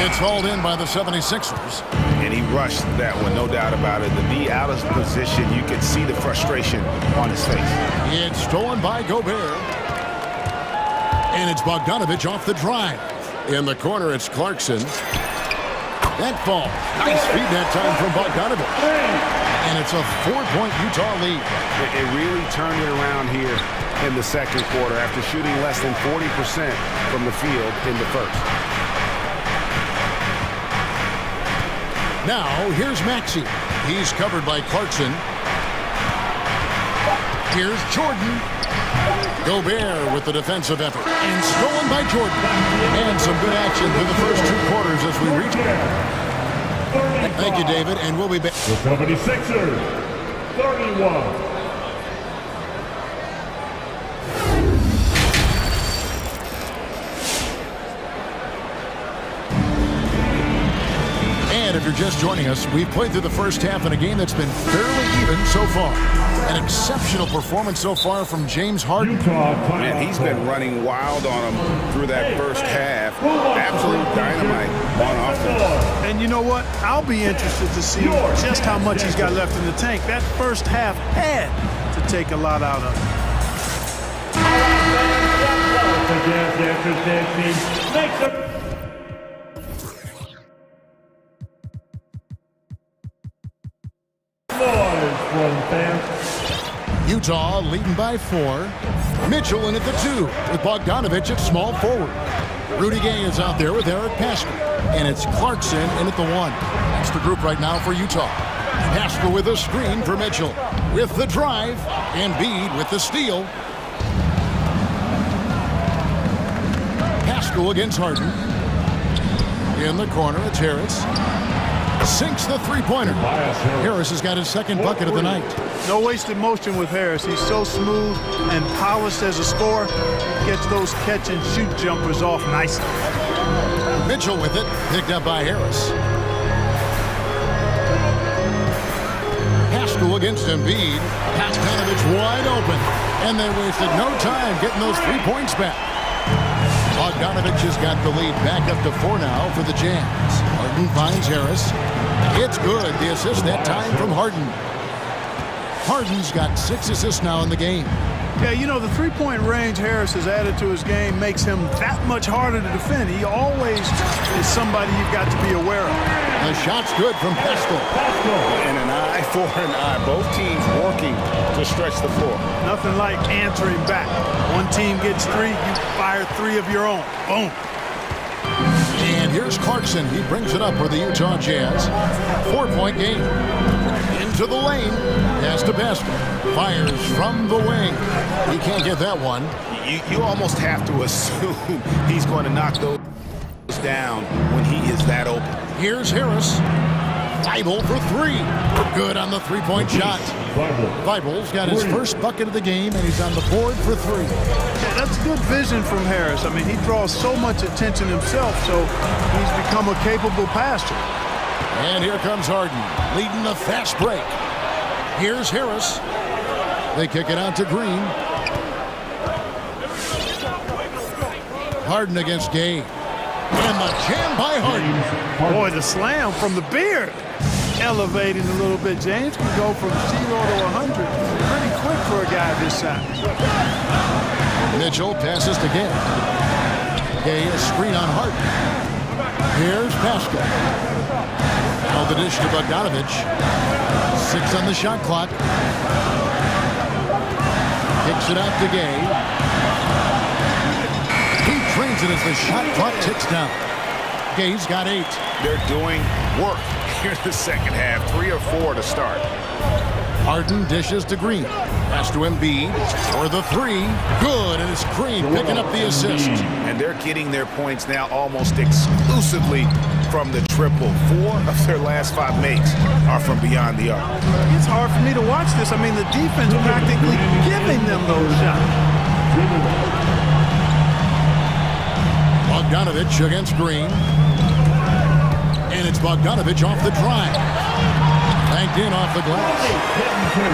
It's hauled in by the 76ers. And he rushed that one, no doubt about it. The knee out of position, you could see the frustration on his face. It's stolen by Gobert. And it's Bogdanovich off the drive. In the corner, it's Clarkson. That falls. Nice feed that time from Bogdanovich. And it's a 4-point Utah lead. It really turned it around here in the second quarter after shooting less than 40% from the field in the first. Now, here's Maxey. He's covered by Clarkson. Here's Jordan. Gobert with the defensive effort. And stolen by Jordan. And some good action through the first 2 quarters as we reach back. Thank you, David, and we'll be back. The 76ers, 31. And if you're just joining us, we've played through the first half in a game that's been fairly even so far. An exceptional performance so far from James Harden. Man, he's been running wild on him through that first half. Absolute dynamite on offense. And you know what? I'll be interested to see just how much he's got left in the tank. That first half had to take a lot out of him. Utah leading by 4. Mitchell in at the 2 with Bogdanovich at small forward. Rudy Gay is out there with Eric Pascal. And it's Clarkson in at the 1. That's the group right now for Utah. Pascal with a screen for Mitchell. With the drive. Embiid with the steal. Pascal against Harden. In the corner, it's Harris. Sinks the three-pointer. Harris has got his second bucket of the night. No wasted motion with Harris. He's so smooth and polished as a scorer. He gets those catch-and-shoot jumpers off nicely. Mitchell with it, picked up by Harris. Pascal against Embiid. Bogdanovich wide open. And they wasted no time getting those 3 points back. Bogdanovich has got the lead back up to 4 now for the Jazz. Harden finds Harris. It's good. The assist that time from Harden. Harden's got 6 assists now in the game. Yeah, you know, the three-point range Harris has added to his game makes him that much harder to defend. He always is somebody you've got to be aware of. The shot's good from Pascal. And an eye for an eye. Both teams working to stretch the floor. Nothing like answering back. One team gets three, you fire three of your own. Boom. And here's Clarkson. He brings it up for the Utah Jazz. 4-point game. Into the lane. Pass to Pascal. Fires from the wing. He can't get that one. You almost have to assume he's going to knock those down when he is that open. Here's Harris. Thibault for three. Good on the three-point shot. Thibault's got his first bucket of the game, and he's on the board for three. Yeah, that's good vision from Harris. I mean, he draws so much attention himself, so he's become a capable passer. And here comes Harden, leading the fast break. Here's Harris. They kick it out to Green. Harden against Gay. And the jam by Harden. Boy, the slam from the beard. Elevating a little bit. James can go from 0 to 100 pretty quick for a guy this size. Mitchell passes to Gay. Gay, a screen on Harden. Here's Pascal. Now the dish to Bogdanovich. 6 on the shot clock. Kicks it out to Gay. He trains it as the shot clock ticks down. Gay's got 8. They're doing work here in the second half. 3 or 4 to start. Harden dishes to Green. Pass to Embiid for the 3. Good, and it's Green picking up the assist. And they're getting their points now almost exclusively from the triple. 4 of their last 5 makes are from beyond the arc. It's hard for me to watch this. I mean, the defense practically giving them those shots. Bogdanovich against Green. And it's Bogdanovich off the drive. Banked in off the glass.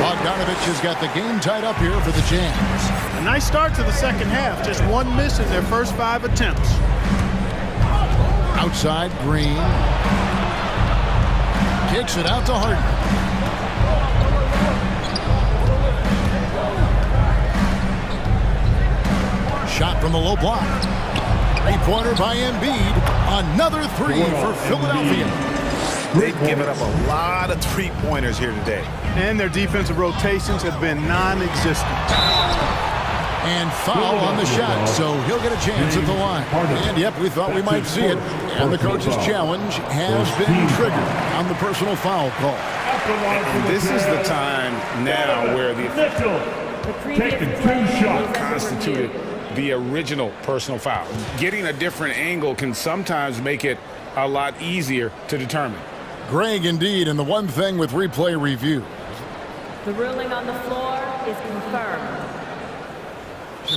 Bogdanovich has got the game tied up here for the Jazz. A nice start to the second half. Just 1 miss in their first 5 attempts. Outside, Green. Kicks it out to Harden. Shot from the low block. Three-pointer by Embiid. Another 3 for Philadelphia. They've given up a lot of three-pointers here today. And their defensive rotations have been non-existent. And foul on the shot, so he'll get a chance at the line. And yep, we thought we might see it. And the coach's challenge has been triggered on the personal foul call. And this is the time now where the taking 2 shots constituted the original personal foul. Getting a different angle can sometimes make it a lot easier to determine. Greg, indeed, and the one thing with replay review. The ruling on the floor is confirmed.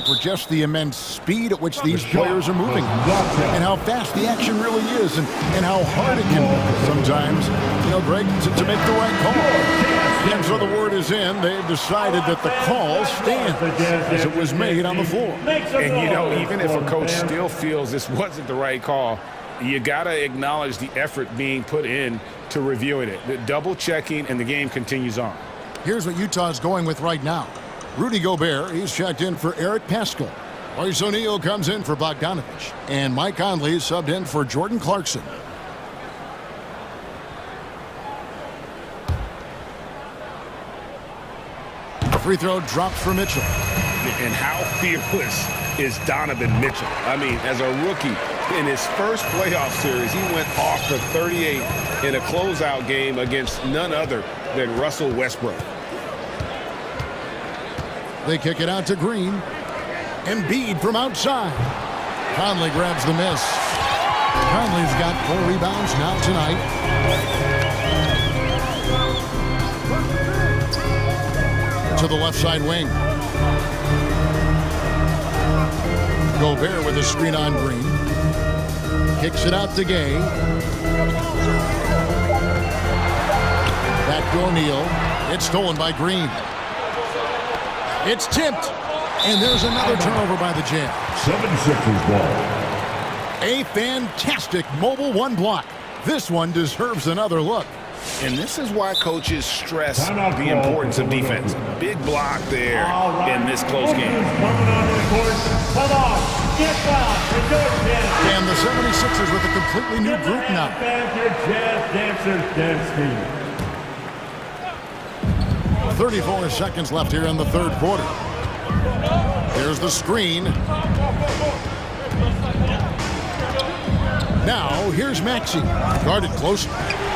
For just the immense speed at which these players are moving and how fast the action really is and how hard it can be sometimes, you know, Greg, to make the right call. And so the word is in. They've decided that the call stands as it was made on the floor. And, you know, even if a coach still feels this wasn't the right call, you got to acknowledge the effort being put in to reviewing it. The double checking, and the game continues on. Here's what Utah's going with right now. Rudy Gobert, he's checked in for Eric Pascal. Royce O'Neal comes in for Bogdanovich. And Mike Conley subbed in for Jordan Clarkson. The free throw drops for Mitchell. And how fearless is Donovan Mitchell? I mean, as a rookie, in his first playoff series, he went off for 38 in a closeout game against none other than Russell Westbrook. They kick it out to Green. Embiid from outside. Conley grabs the miss. Conley's got 4 rebounds now tonight. To the left side wing. Gobert with a screen on Green. Kicks it out to Gay. Back to O'Neal. It's stolen by Green. It's tipped, and there's another turnover by the Jazz. 76ers ball. A fantastic mobile 1 block. This one deserves another look. And this is why coaches stress the importance of defense. Big block there in this close game. And the 76ers with a completely new group now. 34 seconds left here in the third quarter. Here's the screen. Now, here's Maxey. Guarded close.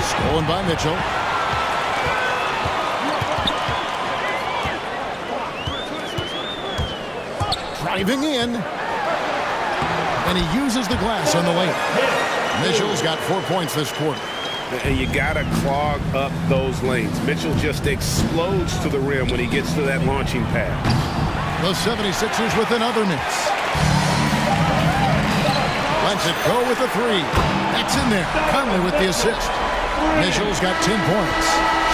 Stolen by Mitchell. Driving in. And he uses the glass on the lane. Mitchell's got 4 points this quarter. And you got to clog up those lanes. Mitchell just explodes to the rim when he gets to that launching pad. The 76ers with another miss. Lets it go with the three. That's in there. Conley with the assist. Mitchell's got 10 points.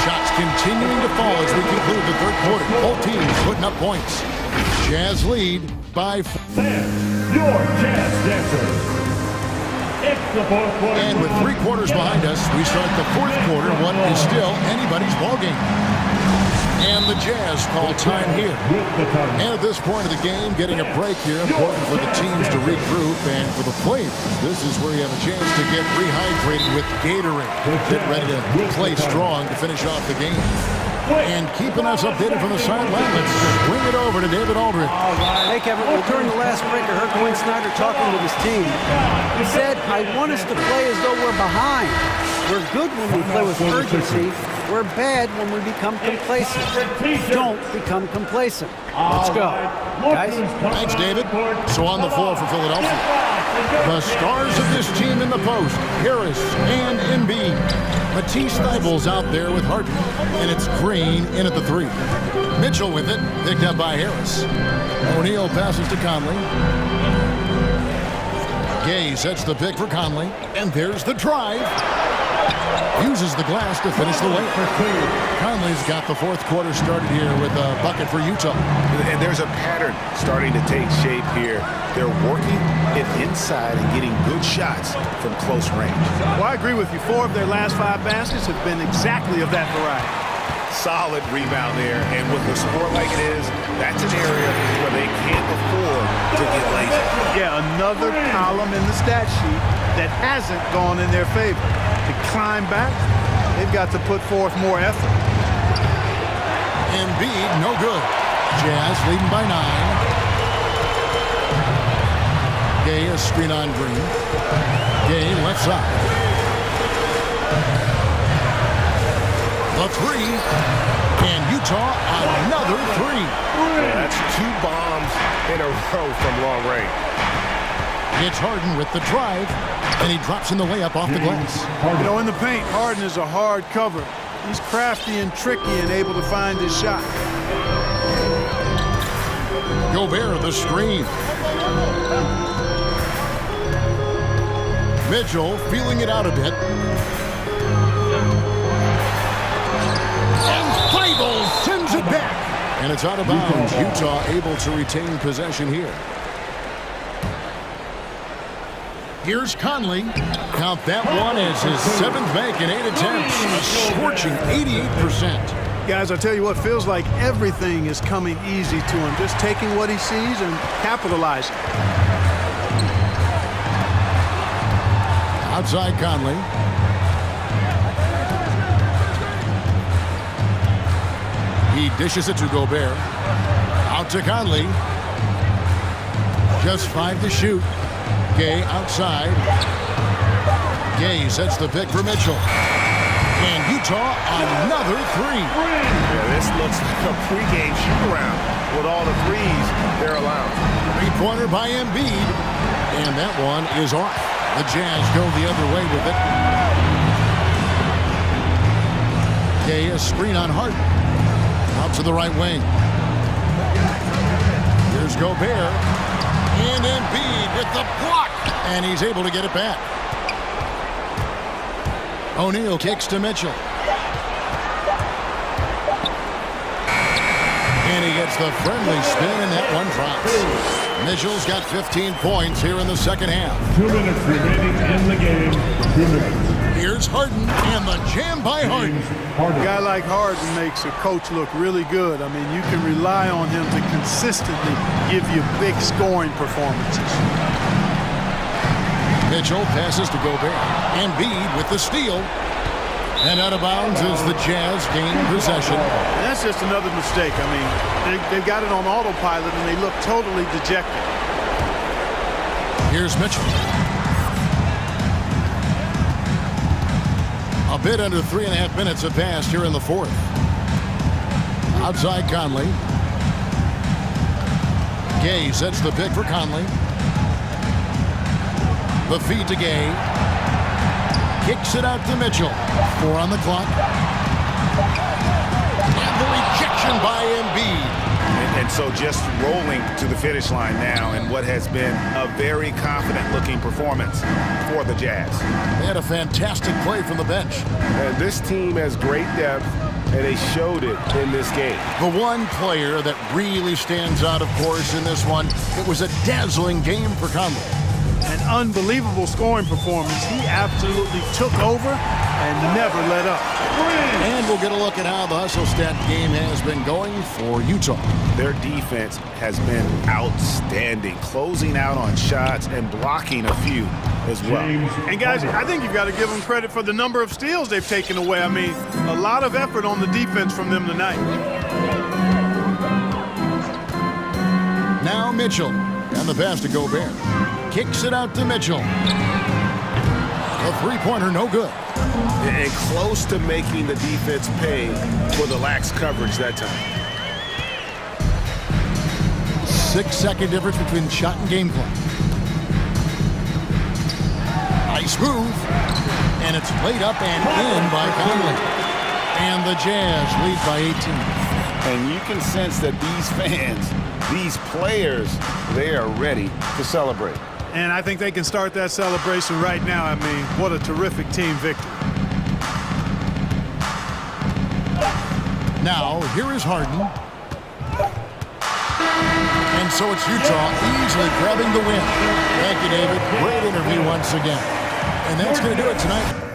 Shots continuing to fall as we conclude the third quarter. Both teams putting up points. Jazz lead by 4. Your Jazz Dancers. And with 3 quarters behind us, we start the fourth quarter, what is still anybody's ballgame. And the Jazz call time here. And at this point of the game, getting a break here, important for the teams to regroup, and for the players, this is where you have a chance to get rehydrated with Gatorade. Get ready to play strong to finish off the game. And keeping us updated from the sideline, let's bring it over to David Aldridge. Hey, Kevin, well, during the last break, I heard Quinn Snyder talking with his team. He said, I want us to play as though we're behind. We're good when we play with urgency. We're bad when we become complacent. Don't become complacent. Let's go. Guys? Thanks, David. So on the floor for Philadelphia, the stars of this team in the post, Harris and Embiid. Matisse Thybulle out there with Harden, and it's Green in at the three. Mitchell with it, picked up by Harris. O'Neal passes to Conley. Gay sets the pick for Conley, and there's the drive. Uses the glass to finish the lane. Conley's got the fourth quarter started here with a bucket for Utah. And there's a pattern starting to take shape here. They're working it inside and getting good shots from close range. Well, I agree with you. 4 of their last 5 baskets have been exactly of that variety. Solid rebound there. And with a score like it is, that's an area where they can't afford to get lazy. Yeah, another column in the stat sheet that hasn't gone in their favor. To climb back, they've got to put forth more effort. Embiid, no good. Jazz leading by 9. Gay, a screen on Green. Gay, left side. The three. And Utah, another three. Yeah, that's 2 bombs in a row from long range. It's Harden with the drive, and he drops in the layup off the glass. You know, in the paint, Harden is a hard cover. He's crafty and tricky and able to find his shot. Gobert, the screen. Mitchell feeling it out a bit. And Thybulle sends it back. And it's out of bounds. Utah able to retain possession here. Here's Conley. Count that one as his 7th make in 8 attempts. A scorching 88%. Guys, I tell you what, feels like everything is coming easy to him. Just taking what he sees and capitalizing. Outside Conley. He dishes it to Gobert. Out to Conley. Just 5 to shoot. Gay outside. Gay sets the pick for Mitchell. And Utah, another three. Yeah, this looks like a pregame shoot-around with all the threes they're allowed. Three-pointer by Embiid. And that one is off. The Jazz go the other way with it. Gay, a screen on Harden. Out to the right wing. Here's Gobert. And Embiid with the block. And he's able to get it back. O'Neal kicks to Mitchell. And he gets the friendly spin, and that one drops. Mitchell's got 15 points here in the second half. 2 minutes remaining in the game. 2 minutes. Here's Harden, and the jam by Harden. A guy like Harden makes a coach look really good. I mean, you can rely on him to consistently give you big scoring performances. Mitchell passes to Gobert. Embiid with the steal. And out of bounds as the Jazz gain possession. And that's just another mistake. I mean, they've got it on autopilot, and they look totally dejected. Here's Mitchell. A bit under 3.5 minutes have passed here in the fourth. Outside Conley. Gay sets the pick for Conley. The feed to Gay. Kicks it out to Mitchell. 4 on the clock. And the rejection by Embiid. And so just rolling to the finish line now in what has been a very confident-looking performance for the Jazz. They had a fantastic play from the bench. And this team has great depth, and they showed it in this game. The one player that really stands out, of course, in this one, it was a dazzling game for Conley. An unbelievable scoring performance. He absolutely took over and never let up. And we'll get a look at how the hustle stat game has been going for Utah. Their defense has been outstanding, closing out on shots and blocking a few as well. And guys, I think you've got to give them credit for the number of steals they've taken away. I mean, a lot of effort on the defense from them tonight. Now Mitchell, and the pass to Gobert. Kicks it out to Mitchell. A three-pointer, no good. And close to making the defense pay for the lax coverage that time. 6-second difference between shot and game clock. Nice move. And it's laid up and in by Conley. And the Jazz lead by 18. And you can sense that these fans, these players, they are ready to celebrate. And I think they can start that celebration right now. I mean, what a terrific team victory. Now, here is Harden. And so it's Utah easily grabbing the win. Thank you, David. Great interview once again. And that's going to do it tonight.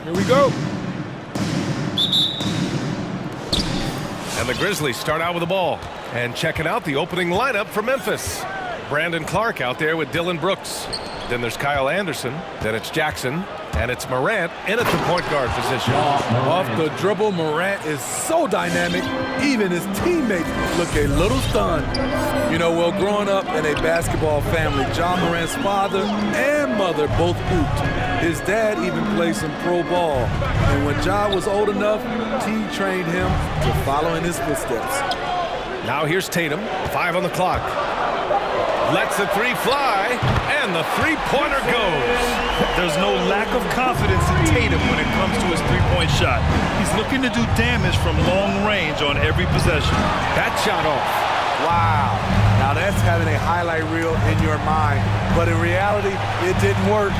Here we go. And the Grizzlies start out with the ball. And checking out the opening lineup for Memphis. Brandon Clark out there with Dylan Brooks. Then there's Kyle Anderson. Then it's Jackson. And it's Morant in at the point guard position. Off the dribble, Morant is so dynamic. Even his teammates look a little stunned. You know, well, growing up in a basketball family, John Morant's father and mother both hooped. His dad even played some pro ball. And when John was old enough, T trained him to follow in his footsteps. Now here's Tatum, 5 on the clock. Lets the three fly, and the three-pointer goes. There's no lack of confidence in Tatum when it comes to his three-point shot. He's looking to do damage from long range on every possession. That shot off. Wow. Now that's having a highlight reel in your mind. But in reality, it didn't work.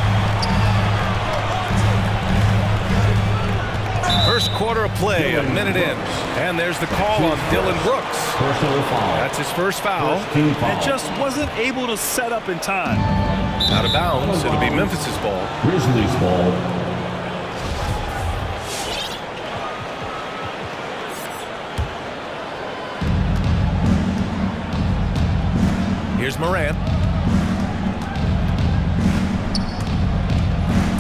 First quarter of play, a minute in. And there's the call on Dylan Brooks. That's his first foul. And just wasn't able to set up in time. Out of bounds, it'll be Memphis's ball. Grizzlies ball. Here's Morant.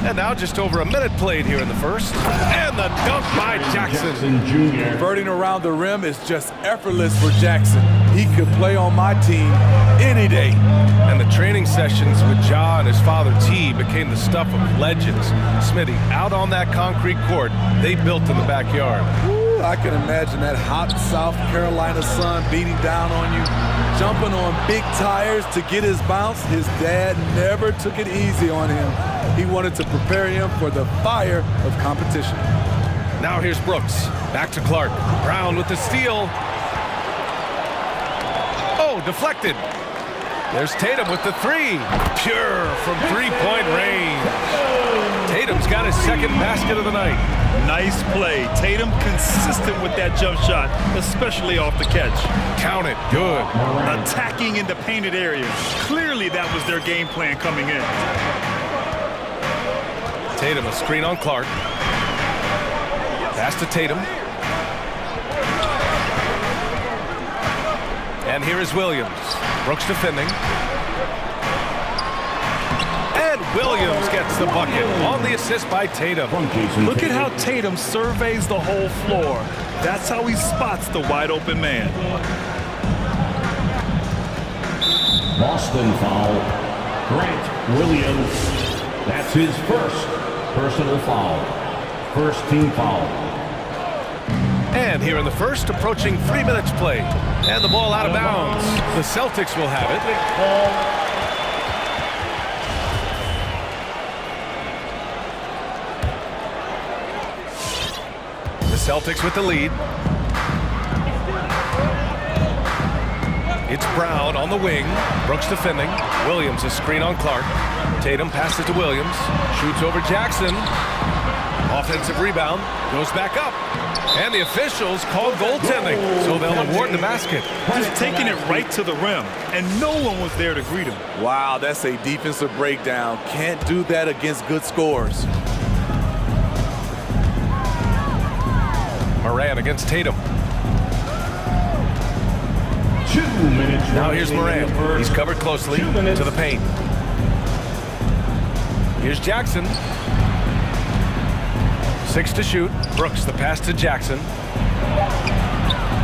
And now just over a minute played here in the first. And the dunk by Jackson. Converting around the rim is just effortless for Jackson. He could play on my team any day. And the training sessions with Ja and his father T became the stuff of legends. Smitty, out on that concrete court they built in the backyard. Ooh, I can imagine that hot South Carolina sun beating down on you. Jumping on big tires to get his bounce. His dad never took it easy on him. He wanted to prepare him for the fire of competition. Now here's Brooks. Back to Clark. Brown with the steal. Oh, deflected. There's Tatum with the three. Pure from three-point range. Tatum's got his second basket of the night. Nice play. Tatum consistent with that jump shot, especially off the catch. Count it. Good. Attacking in the painted area. Clearly that was their game plan coming in. Tatum, a screen on Clark. Pass to Tatum. And here is Williams. Brooks defending. And Williams gets the bucket on the assist by Tatum. Look at how Tatum surveys the whole floor. That's how he spots the wide open man. Boston foul. Grant Williams. That's his first personal foul. First team foul. And here in the first, approaching 3 minutes played. And the ball out of bounds. The Celtics will have it. The Celtics with the lead. It's Brown on the wing. Brooks defending. Williams a screen on Clark. Tatum passes to Williams. Shoots over Jackson. Offensive rebound. Goes back up. And the officials call goaltending, so they'll award the basket. Just taking it right to the rim, and no one was there to greet him. Wow, that's a defensive breakdown. Can't do that against good scores. Morant against Tatum. 2 minutes. Now here's Morant. He's covered closely to the paint. Here's Jackson. 6 to shoot. Brooks the pass to Jackson.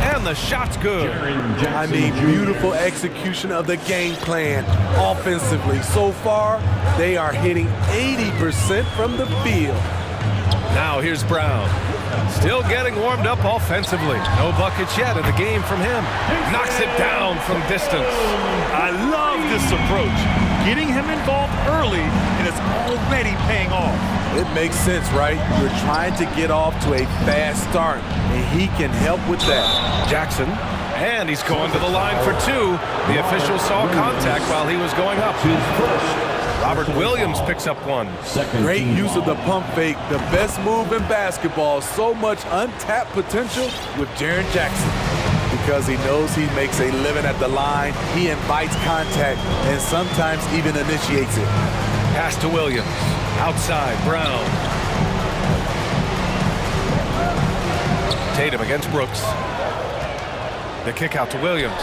And the shot's good. I mean, beautiful execution of the game plan offensively. So far, they are hitting 80% from the field. Now here's Brown. Still getting warmed up offensively. No buckets yet in the game from him. Knocks it down from distance. I love this approach. Getting him involved early, and it's already paying off. It makes sense, right? You're trying to get off to a fast start, and he can help with that. Jackson, and he's going to the line for 2. The official saw contact while he was going up. Robert Williams picks up one. Great use of the pump fake, the best move in basketball. So much untapped potential with Jaren Jackson. Because he knows he makes a living at the line, he invites contact and sometimes even initiates it. Pass to Williams. Outside, Brown. Tatum against Brooks. The kick out to Williams.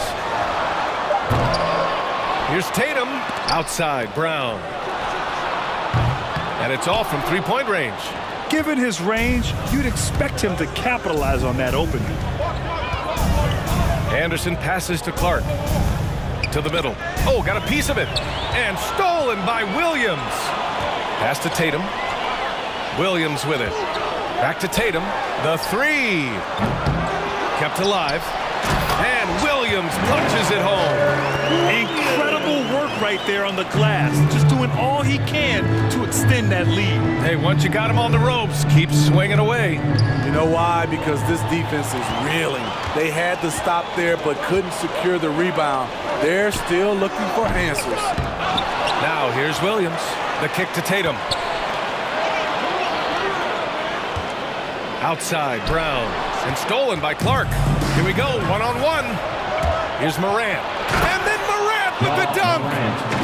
Here's Tatum. Outside, Brown. And it's all from three-point range. Given his range, you'd expect him to capitalize on that opening. Anderson passes to Clark. To the middle. Oh, got a piece of it. And stolen by Williams. Pass to Tatum. Williams with it. Back to Tatum. The three. Kept alive. And Williams punches it home. Incredible work right there on the glass. Just doing all he can to extend that lead. Hey, once you got him on the ropes, keep swinging away. You know why? Because this defense is reeling. They had to stop there but couldn't secure the rebound. They're still looking for answers. Now here's Williams. The kick to Tatum. Outside, Brown. And stolen by Clark. Here we go, one-on-one. Here's Morant. And then Morant with the dunk.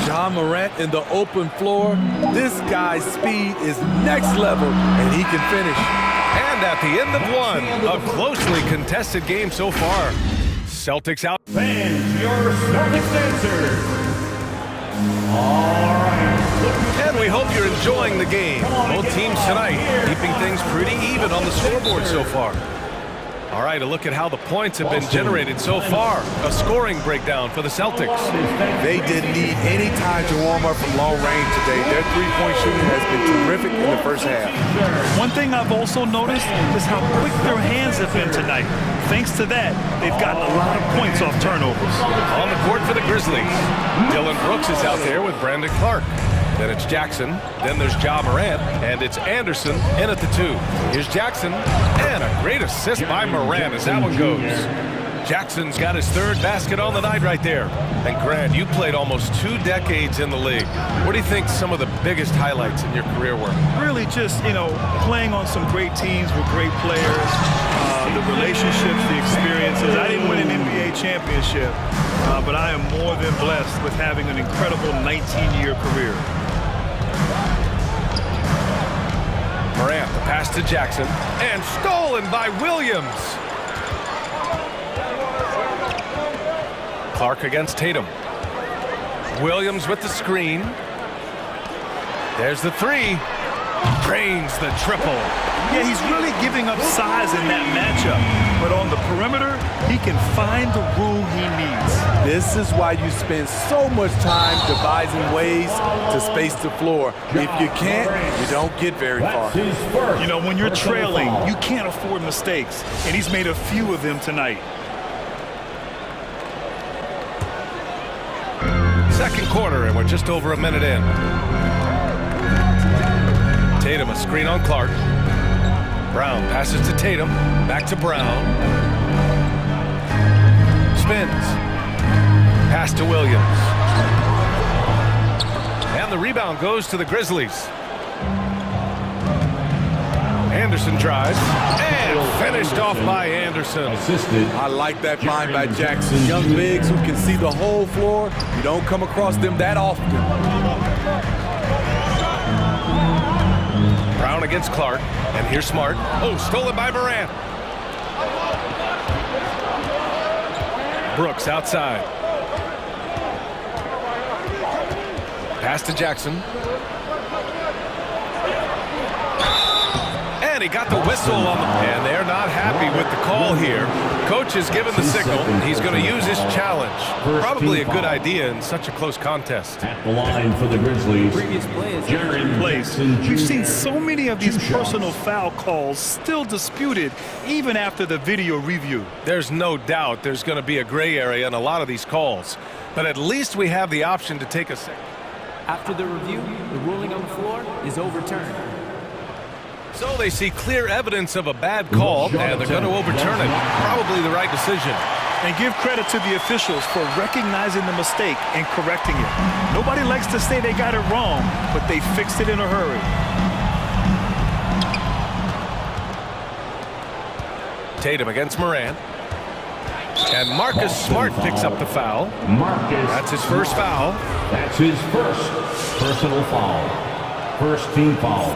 John Morant in the open floor. This guy's speed is next level, and he can finish. And at the end of one, a closely contested game so far. Celtics out. Fans, your Celtics answer. All right. And we hope you're enjoying the game. Both teams tonight keeping things pretty even on the scoreboard so far. All right, a look at how the points have been generated so far. A scoring breakdown for the Celtics. They didn't need any time to warm up from long range today. Their three-point shooting has been terrific in the first half. One thing I've also noticed is how quick their hands have been tonight. Thanks to that, they've gotten a lot of points off turnovers. On the court for the Grizzlies, Dylan Brooks is out there with Brandon Clark. Then it's Jackson, then there's Ja Morant, and it's Anderson in at the two. Here's Jackson, and a great assist by Morant as that one goes. Jackson's got his third basket on the night right there. And Grant, you played almost 2 decades in the league. What do you think some of the biggest highlights in your career were? Really just, playing on some great teams with great players, the relationships, the experiences. I didn't win an NBA championship, but I am more than blessed with having an incredible 19-year career. Morant, the pass to Jackson, and stolen by Williams. Clark against Tatum. Williams with the screen. There's the three. Drains the triple. Yeah, he's really giving up size in that matchup. But on the perimeter, he can find the room he needs. This is why you spend so much time devising ways to space the floor. If you can't, you don't get very far. When you're trailing, you can't afford mistakes. And he's made a few of them tonight. Second quarter, and we're just over a minute in. Tatum, a screen on Clark. Brown passes to Tatum. Back to Brown. Spins. Pass to Williams. And the rebound goes to the Grizzlies. Anderson drives. And finished off by Anderson. I like that find by Jackson. Young bigs who can see the whole floor. You don't come across them that often. Brown against Clark. And here's Smart. Oh, stolen by Morant. Brooks outside. Pass to Jackson. And he got the whistle on the... And they're not happy with the call here. Coach has given the signal. He's going to use his challenge. Probably a good idea in such a close contest. At the line for the Grizzlies, Previous play is In place. We've seen so many of these personal foul calls still disputed even after the video review. There's no doubt there's going to be a gray area in a lot of these calls. But at least we have the option to take a second. After the review, the ruling on the floor is overturned. So they see clear evidence of a bad call, and they're going to overturn it. Probably the right decision. And give credit to the officials for recognizing the mistake and correcting it. Nobody likes to say they got it wrong, but they fixed it in a hurry. Tatum against Morant. And Marcus Smart picks up the foul. That's his first foul. That's his first personal foul. First team foul.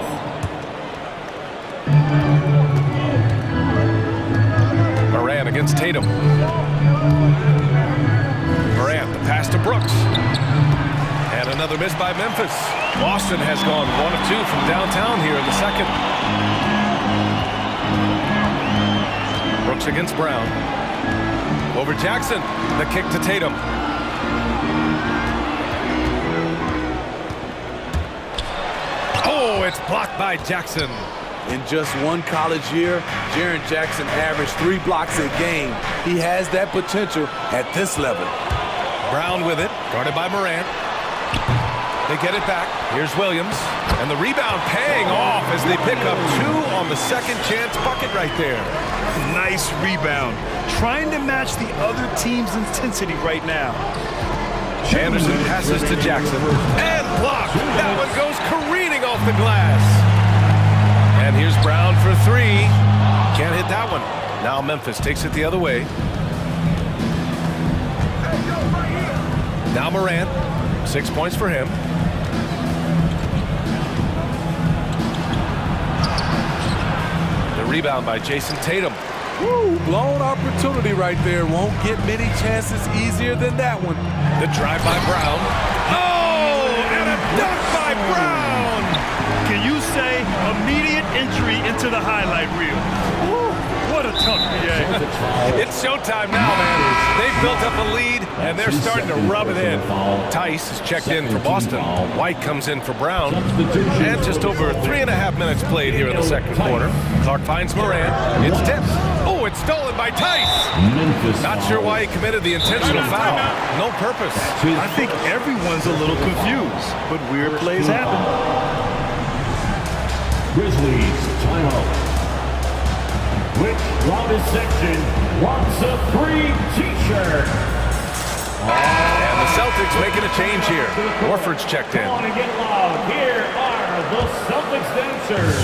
against Tatum. Morant, the pass to Brooks. And another miss by Memphis. Boston has gone 1 of 2 from downtown here in the second. Brooks against Brown. Over Jackson. The kick to Tatum. Oh, it's blocked by Jackson. In just one college year, Jaren Jackson averaged 3 blocks a game. He has that potential at this level. Brown with it, guarded by Morant. They get it back. Here's Williams. And the rebound paying off as they pick up 2 on the second chance bucket right there. Nice rebound. Trying to match the other team's intensity right now. Anderson passes to Jackson. And blocked. That one goes careening off the glass. And here's Brown for 3. Can't hit that one. Now Memphis takes it the other way. Now Morant. 6 points for him. The rebound by Jason Tatum. Woo, blown opportunity right there. Won't get many chances easier than that one. The drive by Brown. Oh, and a dunk by Brown. Can you say immediate entry into the highlight reel? Woo, what a dunk, BA. It's showtime now, man. They've built up a lead, and they're starting to rub it in. Tice is checked in for Boston. White comes in for Brown. And just over 3.5 minutes played here in the second quarter. Clark finds Morant. It's tipped. Oh, it's stolen by Tice. Not sure why he committed the intentional foul. No purpose. I think everyone's a little confused, but weird plays happen. Grizzlies, timeout. Which loudest section wants a free t-shirt? And the Celtics making a change here. Horford's checked in. Come on and get loud. Here are the Celtics dancers.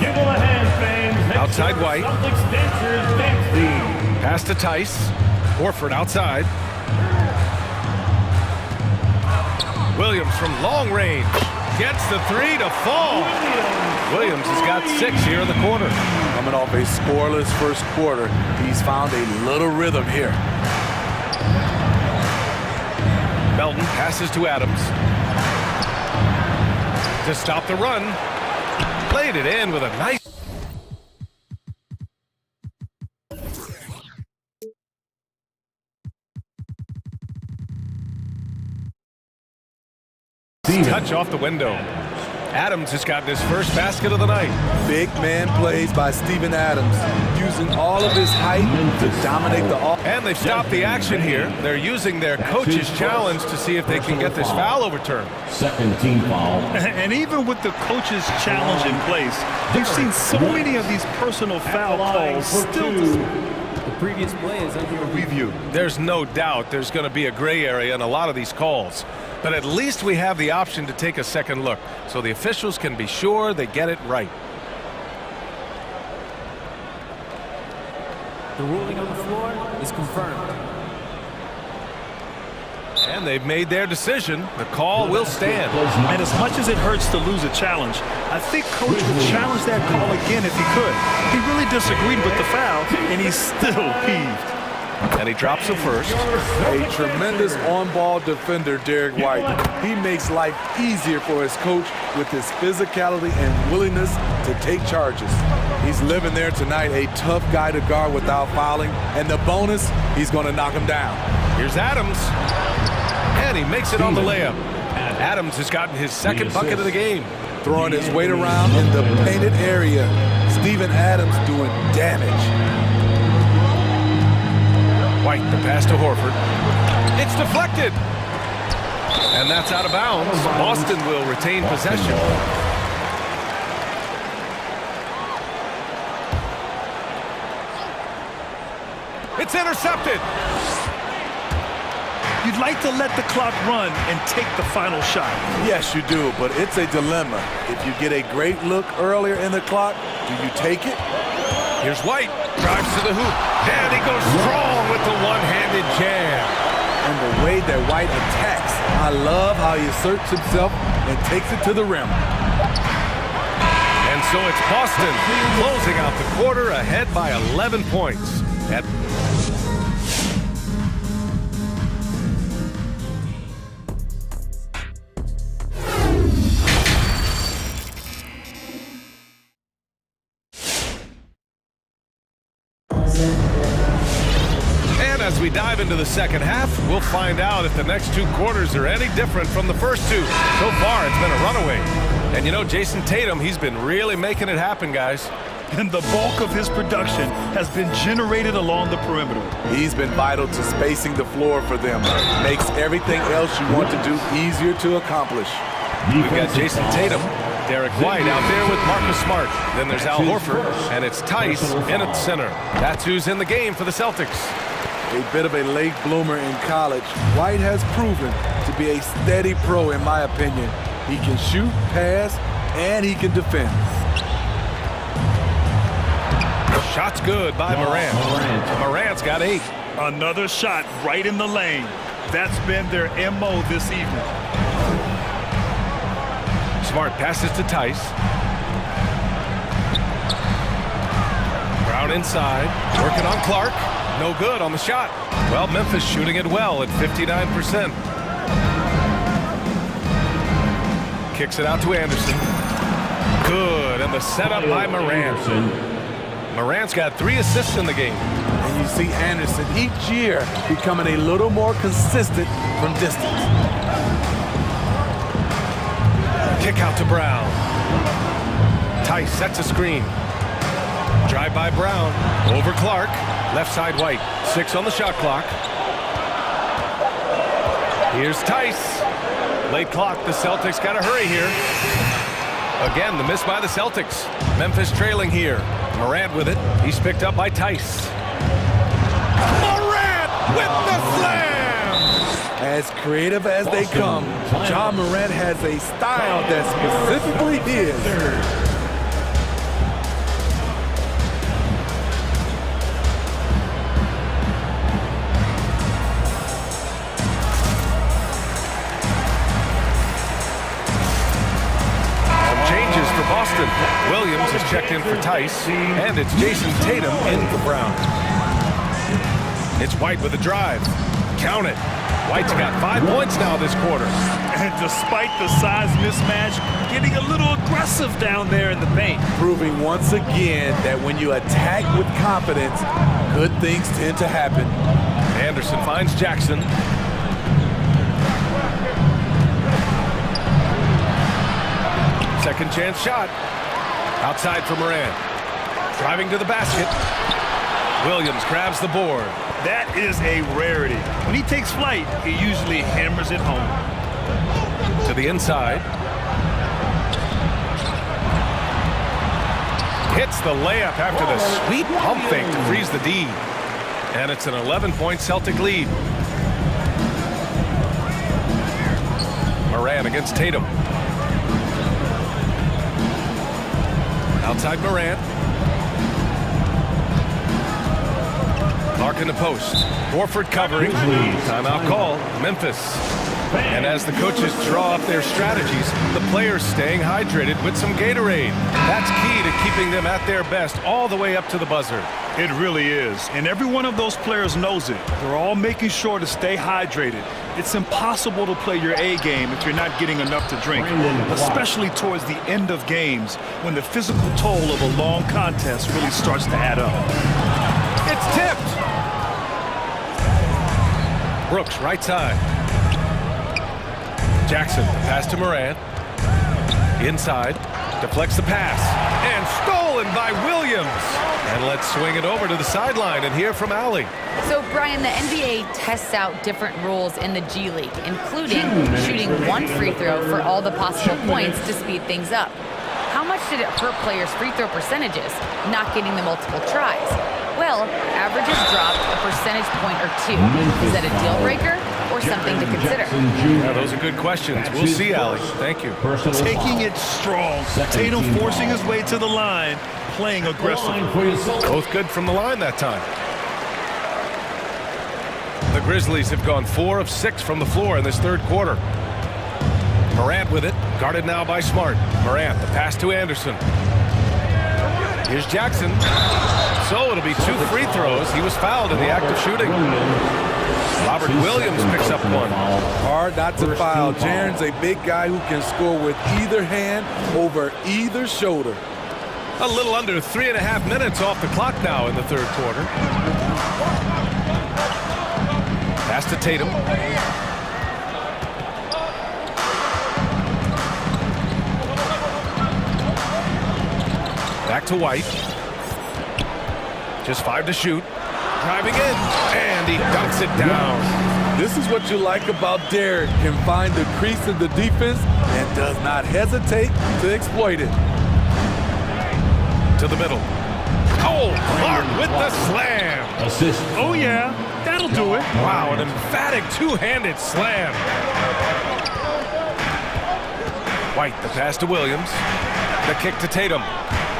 Give them a hand, fans. Outside White. Celtics dancers dancing. Pass to Tice. Horford outside. Williams from long range. Gets the 3 to fall. Williams has got 6 here in the quarter. Coming off a scoreless first quarter, he's found a little rhythm here. Melton passes to Adams. To stop the run. Played it in with a nice... touch off the window. Adams has gotten his first basket of the night. Big man plays by Steven Adams, using all of his height to dominate the offense. And they've stopped the action here. They're using their coach's challenge to see if they can get this foul overturned. Second team foul. And even with the coach's challenge in place, we've seen so many of these personal foul calls still. The previous play is under review. There's no doubt there's going to be a gray area in a lot of these calls. But at least we have the option to take a second look, so the officials can be sure they get it right. The ruling on the floor is confirmed. And they've made their decision. The call will stand. And as much as it hurts to lose a challenge, I think Coach would challenge that call again if he could. He really disagreed with the foul, and he's still peeved. And he drops the first. A tremendous on-ball defender, Derek White. He makes life easier for his coach with his physicality and willingness to take charges. He's living there tonight, a tough guy to guard without fouling. And the bonus, he's going to knock him down. Here's Adams. And he makes it on the layup. Adams has gotten his second bucket of the game. Throwing his weight around in the painted area. Steven Adams doing damage. White, the pass to Horford. It's deflected. And that's out of bounds. Boston will retain possession. It's intercepted. You'd like to let the clock run and take the final shot. Yes, you do, but it's a dilemma. If you get a great look earlier in the clock, do you take it? Here's White. Drives to the hoop. And he goes strong with the one-handed jam. And the way that White attacks, I love how he asserts himself and takes it to the rim. And So it's Boston closing out the quarter ahead by 11 points. And as we dive into the second half, we'll find out if the next two quarters are any different from the first two. So far, it's been a runaway. And you know, Jason Tatum, he's been really making it happen, guys. And the bulk of his production has been generated along the perimeter. He's been vital to spacing the floor for them. Makes everything else you want to do easier to accomplish. We've got Jason Tatum, Derek White out there with Marcus Smart. Then there's Al Horford, and it's Tice in at center. That's who's in the game for the Celtics. A bit of a late bloomer in college, White has proven to be a steady pro in my opinion. He can shoot, pass, and he can defend. Shot's good by Morant. Morant's got 8. Another shot right in the lane. That's been their MO this evening. Smart passes to Tice. Brown inside, working on Clark. No good on the shot. Well, Memphis shooting it well at 59%. Kicks it out to Anderson. Good, and the setup by Morant. Morant's got 3 assists in the game. And you see Anderson each year becoming a little more consistent from distance. Kick out to Brown. Tice sets a screen. Drive by Brown. Over Clark. Left side White. 6 on the shot clock. Here's Tice. Late clock. The Celtics got to hurry here. Again, the miss by the Celtics. Memphis trailing here. Morant with it. He's picked up by Tice. Morant with the slam! As creative as they come, Ja Morant has a style that's specifically his. Boston. Williams is checked in for Tice, and it's Jason Tatum in for Brown. It's White with a drive. Count it. White's got 5 points now this quarter. And despite the size mismatch, getting a little aggressive down there in the paint. Proving once again that when you attack with confidence, good things tend to happen. Anderson finds Jackson. Second chance shot. Outside for Morant. Driving to the basket. Williams grabs the board. That is a rarity. When he takes flight, he usually hammers it home. To the inside. Hits the layup after the sweet pump fake to freeze the D. And it's an 11-point Celtic lead. Morant against Tatum. Outside Morant. Clark in the post. Horford covering. Timeout call. Memphis. And as the coaches draw up their strategies, the players staying hydrated with some Gatorade. That's key to keeping them at their best all the way up to the buzzer. It really is. And every one of those players knows it. They're all making sure to stay hydrated. It's impossible to play your A game if you're not getting enough to drink, especially towards the end of games when the physical toll of a long contest really starts to add up. It's tipped. Brooks, right side. Jackson, pass to Morant. Inside, deflects the pass. And stolen by Williams. And let's swing it over to the sideline and hear from Allie. So, Brian, the NBA tests out different rules in the G League, including shooting 1 free throw for all the possible points to speed things up. How much did it hurt players' free throw percentages, not getting the multiple tries? Well, averages dropped a percentage point or 2. Is that a deal breaker or something to consider? Yeah, those are good questions. We'll see, Allie. Thank you. Taking it strong. Tatum forcing his way to the line, playing aggressive. Both good from the line that time. The Grizzlies have gone 4 of 6 from the floor in this third quarter. Morant with it, guarded now by Smart. Morant, the pass to Anderson. Here's Jackson. So it'll be 2 free throws. He was fouled in the act of shooting. Robert Williams picks up one. Hard not to foul. Jaren's a big guy who can score with either hand over either shoulder. A little under 3.5 minutes off the clock now in the third quarter. Pass to Tatum. Back to White. Just 5 to shoot. Driving in, and he dunks it down. This is what you like about Derek. Can find the crease in the defense and does not hesitate to exploit it. To the middle. Oh, Clark with the slam. Assist. Oh, yeah, that'll do it. Wow, an emphatic two-handed slam. White, the pass to Williams. The kick to Tatum.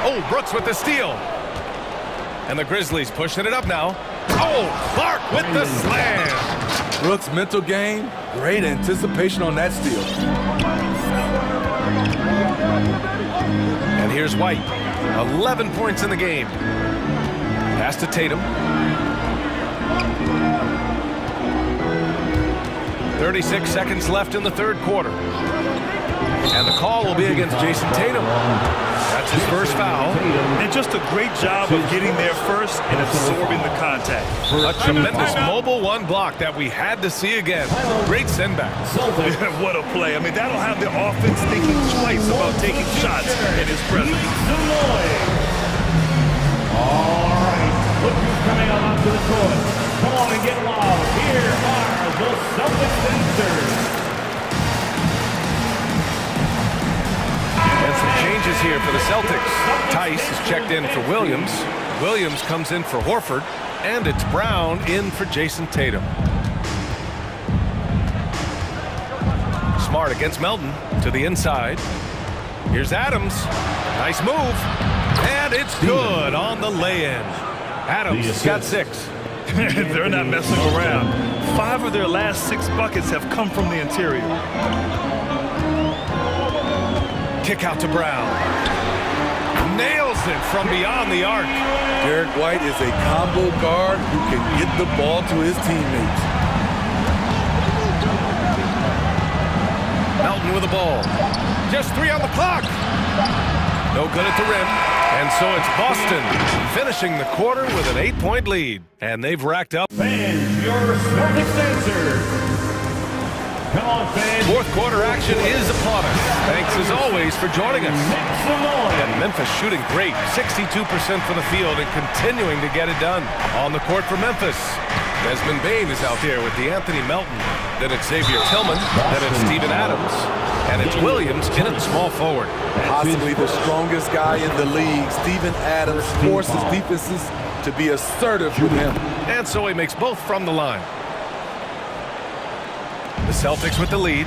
Oh, Brooks with the steal. And the Grizzlies pushing it up now. Oh, Clark with the slam. Brooks' mental game, great anticipation on that steal. And here's White. 11 points in the game. Pass to Tatum. 36 seconds left in the third quarter. And the call will be against Jason Tatum. That's his first foul. And just a great job of getting there first and absorbing the contact. A tremendous mobile one block that we had to see again. Great send back. What a play. I mean, that'll have the offense thinking twice about taking shots in his presence. All right, look who's coming on to the court. Come on and get loud. Here are the Celtics dancers. And some changes here for the Celtics. Tice is checked in for Williams. Williams comes in for Horford. And it's Brown in for Jason Tatum. Smart against Melton to the inside. Here's Adams. Nice move. And it's good on the lay-in. Adams has got 6. They're not messing around. 5 of their last 6 buckets have come from the interior. Kick out to Brown. Nails it from beyond the arc. Derek White is a combo guard who can get the ball to his teammates. Melton with the ball. Just 3 on the clock. No good at the rim. And so it's Boston finishing the quarter with an 8-point lead. And they've racked up. Fans, your Celtics answer. Come on, fans. Fourth quarter action is upon us. Thanks as always for joining us. And Memphis shooting great. 62% from the field and continuing to get it done. On the court for Memphis. Desmond Bane is out there with DeAnthony Melton. Then it's Xavier Tillman. Then it's Steven Adams. And it's Williams in at small forward. Possibly the strongest guy in the league. Steven Adams forces defenses to be assertive with him. And so he makes both from the line. The Celtics with the lead.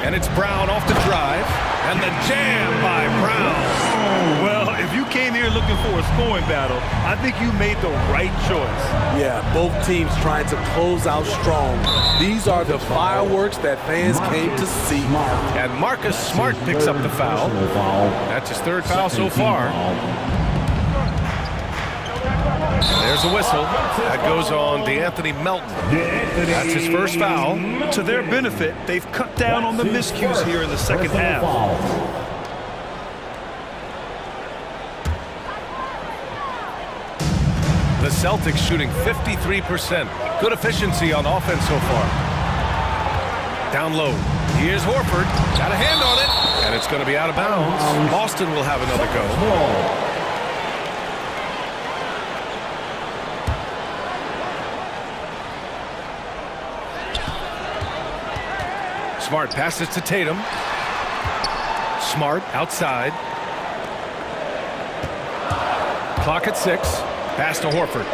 And it's Brown off the drive. And the jam by Brown. Well, if you came here looking for a scoring battle, I think you made the right choice. Yeah, both teams trying to close out strong. These are the fireworks that fans came to see. And Marcus Smart picks up the foul. That's his 3rd foul so far. There's a whistle. That goes on DeAnthony Melton. That's his first foul. To their benefit, they've cut down on the miscues here in the second half. The Celtics shooting 53%. Good efficiency on offense so far. Down low. Here's Horford. Got a hand on it. And it's going to be out of bounds. Boston will have another go. Smart passes to Tatum. Smart outside. Clock at 6. Pass to Horford.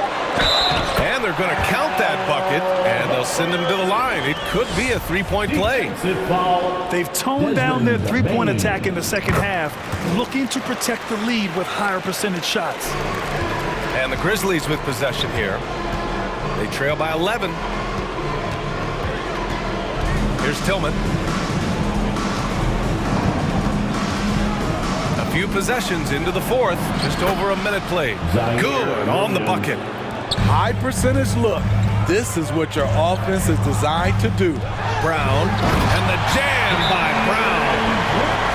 And they're going to count that bucket, and they'll send him to the line. It could be a 3-point play. They've toned down their 3-point attack in the second half, looking to protect the lead with higher percentage shots. And the Grizzlies with possession here. They trail by 11. Here's Tillman. A few possessions into the fourth. Just over a minute played. Good on the bucket. High percentage look. This is what your offense is designed to do. Brown, and the jam by Brown.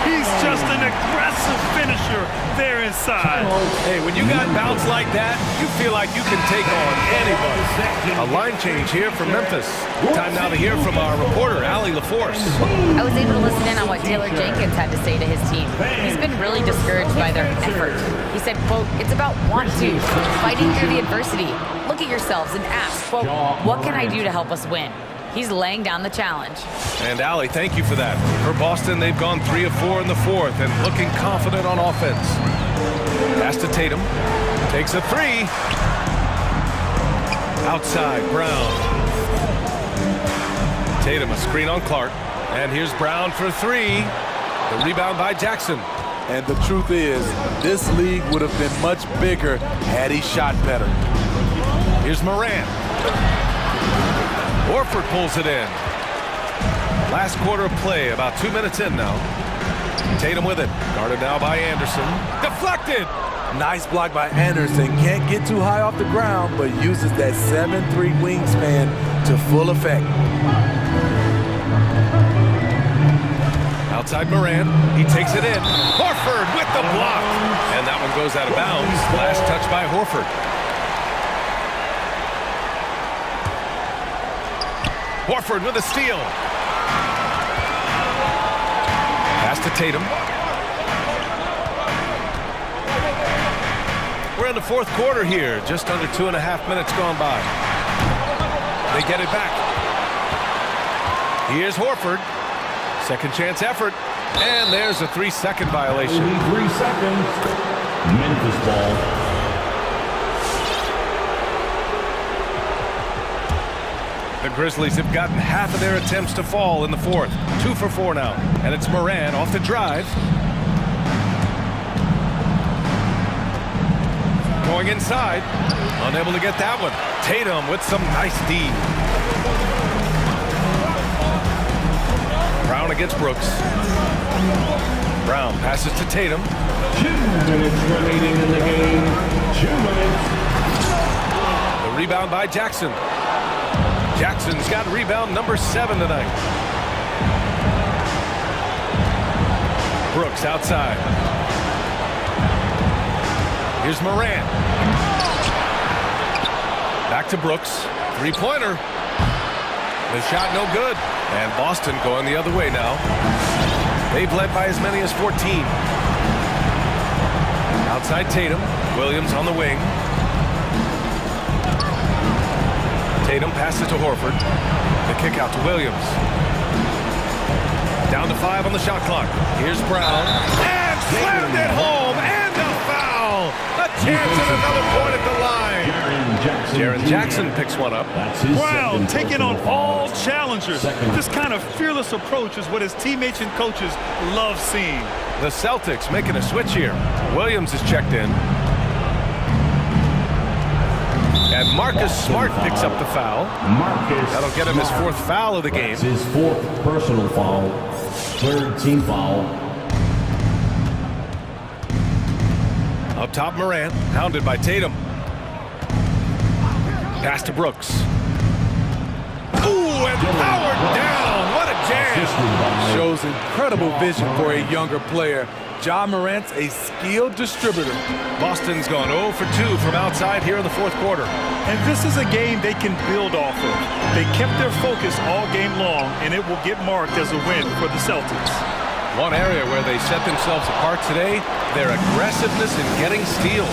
He's just an aggressive finisher there inside. Hey, when you got bounce like that, you feel like you can take on anybody. A line change here from Memphis. Time now to hear from our reporter, Allie LaForce. I was able to listen in on what Taylor Jenkins had to say to his team. He's been really discouraged by their effort. He said, quote, "It's about want to, fighting through the adversity. Look at yourselves and ask, quote, what can I do to help us win?" He's laying down the challenge. And Allie, thank you for that. For Boston, they've gone 3 of 4 in the fourth and looking confident on offense. Pass to Tatum. Takes a three. Outside, Brown. Tatum, a screen on Clark. And here's Brown for three. The rebound by Jackson. And the truth is, this league would have been much bigger had he shot better. Here's Morant. Horford pulls it in. Last quarter of play, about 2 minutes in now. Tatum with it. Guarded now by Anderson. Deflected! Nice block by Anderson. Can't get too high off the ground, but uses that 7'3" wingspan to full effect. Outside Morant. He takes it in. Horford with the block. And that one goes out of bounds. Last touch by Horford. Horford with a steal. Pass to Tatum. We're in the fourth quarter here. Just under 2.5 minutes gone by. They get it back. Here's Horford. Second chance effort. And there's a 3-second violation. 3 seconds. Memphis ball. The Grizzlies have gotten half of their attempts to fall in the fourth. 2 for 4 now. And it's Morant off the drive. Going inside. Unable to get that one. Tatum with some nice D. Brown against Brooks. Brown passes to Tatum. 2 minutes remaining in the game. 2 minutes. The rebound by Jackson. Jackson's got rebound number 7 tonight. Brooks outside. Here's Morant. Back to Brooks. Three-pointer. The shot no good. And Boston going the other way now. They've led by as many as 14. Outside Tatum. Williams on the wing. Tatum passes to Horford. The kick out to Williams. Down to 5 on the shot clock. Here's Brown. And slammed it home. And a foul. A chance at another point at the line. Jaren Jackson picks one up. Brown taking on all challengers. This kind of fearless approach is what his teammates and coaches love seeing. The Celtics making a switch here. Williams is checked in. And Marcus Smart picks up the foul. That'll get him his 4th foul of the game. That's his 4th personal foul. 3rd team foul. Up top, Morant, hounded by Tatum. Pass to Brooks. Ooh, and powered down. What a jam. Shows incredible vision for a younger player. Ja Morant's a skilled distributor. Boston's gone 0 for 2 from outside here in the fourth quarter. And this is a game they can build off of. They kept their focus all game long, and it will get marked as a win for the Celtics. One area where they set themselves apart today, their aggressiveness in getting steals.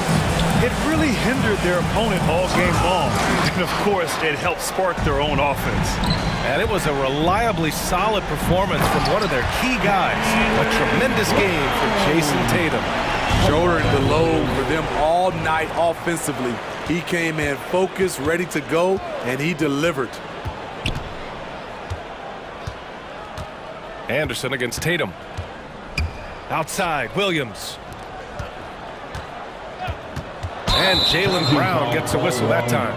It really hindered their opponent all game long. And, of course, it helped spark their own offense. And it was a reliably solid performance from one of their key guys. A tremendous game for Jason Tatum. Shouldering the load for them all night offensively. He came in focused, ready to go, and he delivered. Anderson against Tatum. Outside, Williams. And Jaylen Brown gets a whistle that time.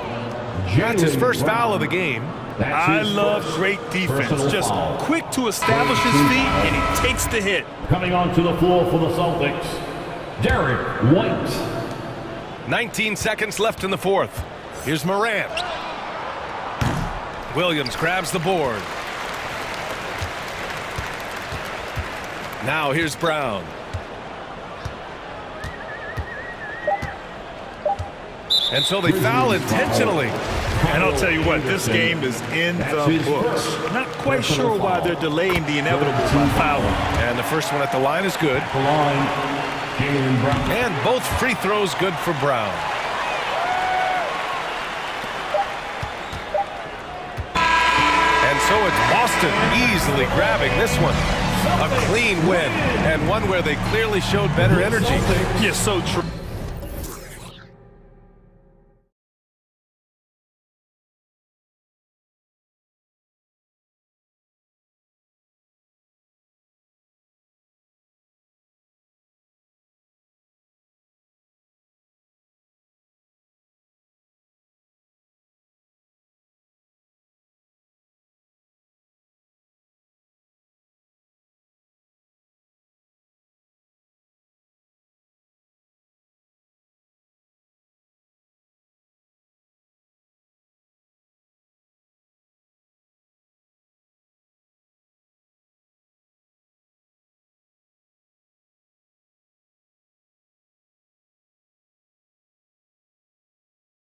That's his first foul of the game. I love great defense. Just quick to establish his feet, and he takes the hit. Coming onto the floor for the Celtics, Derek White. 19 seconds left in the fourth. Here's Morant. Williams grabs the board. Now here's Brown. And so they foul intentionally. And I'll tell you what, this game is in the books. Not quite sure why they're delaying the inevitable by fouling. And the first one at the line is good. And both free throws good for Brown. And so it's Boston easily grabbing this one. A clean win, and one where they clearly showed better energy. Yeah, so true.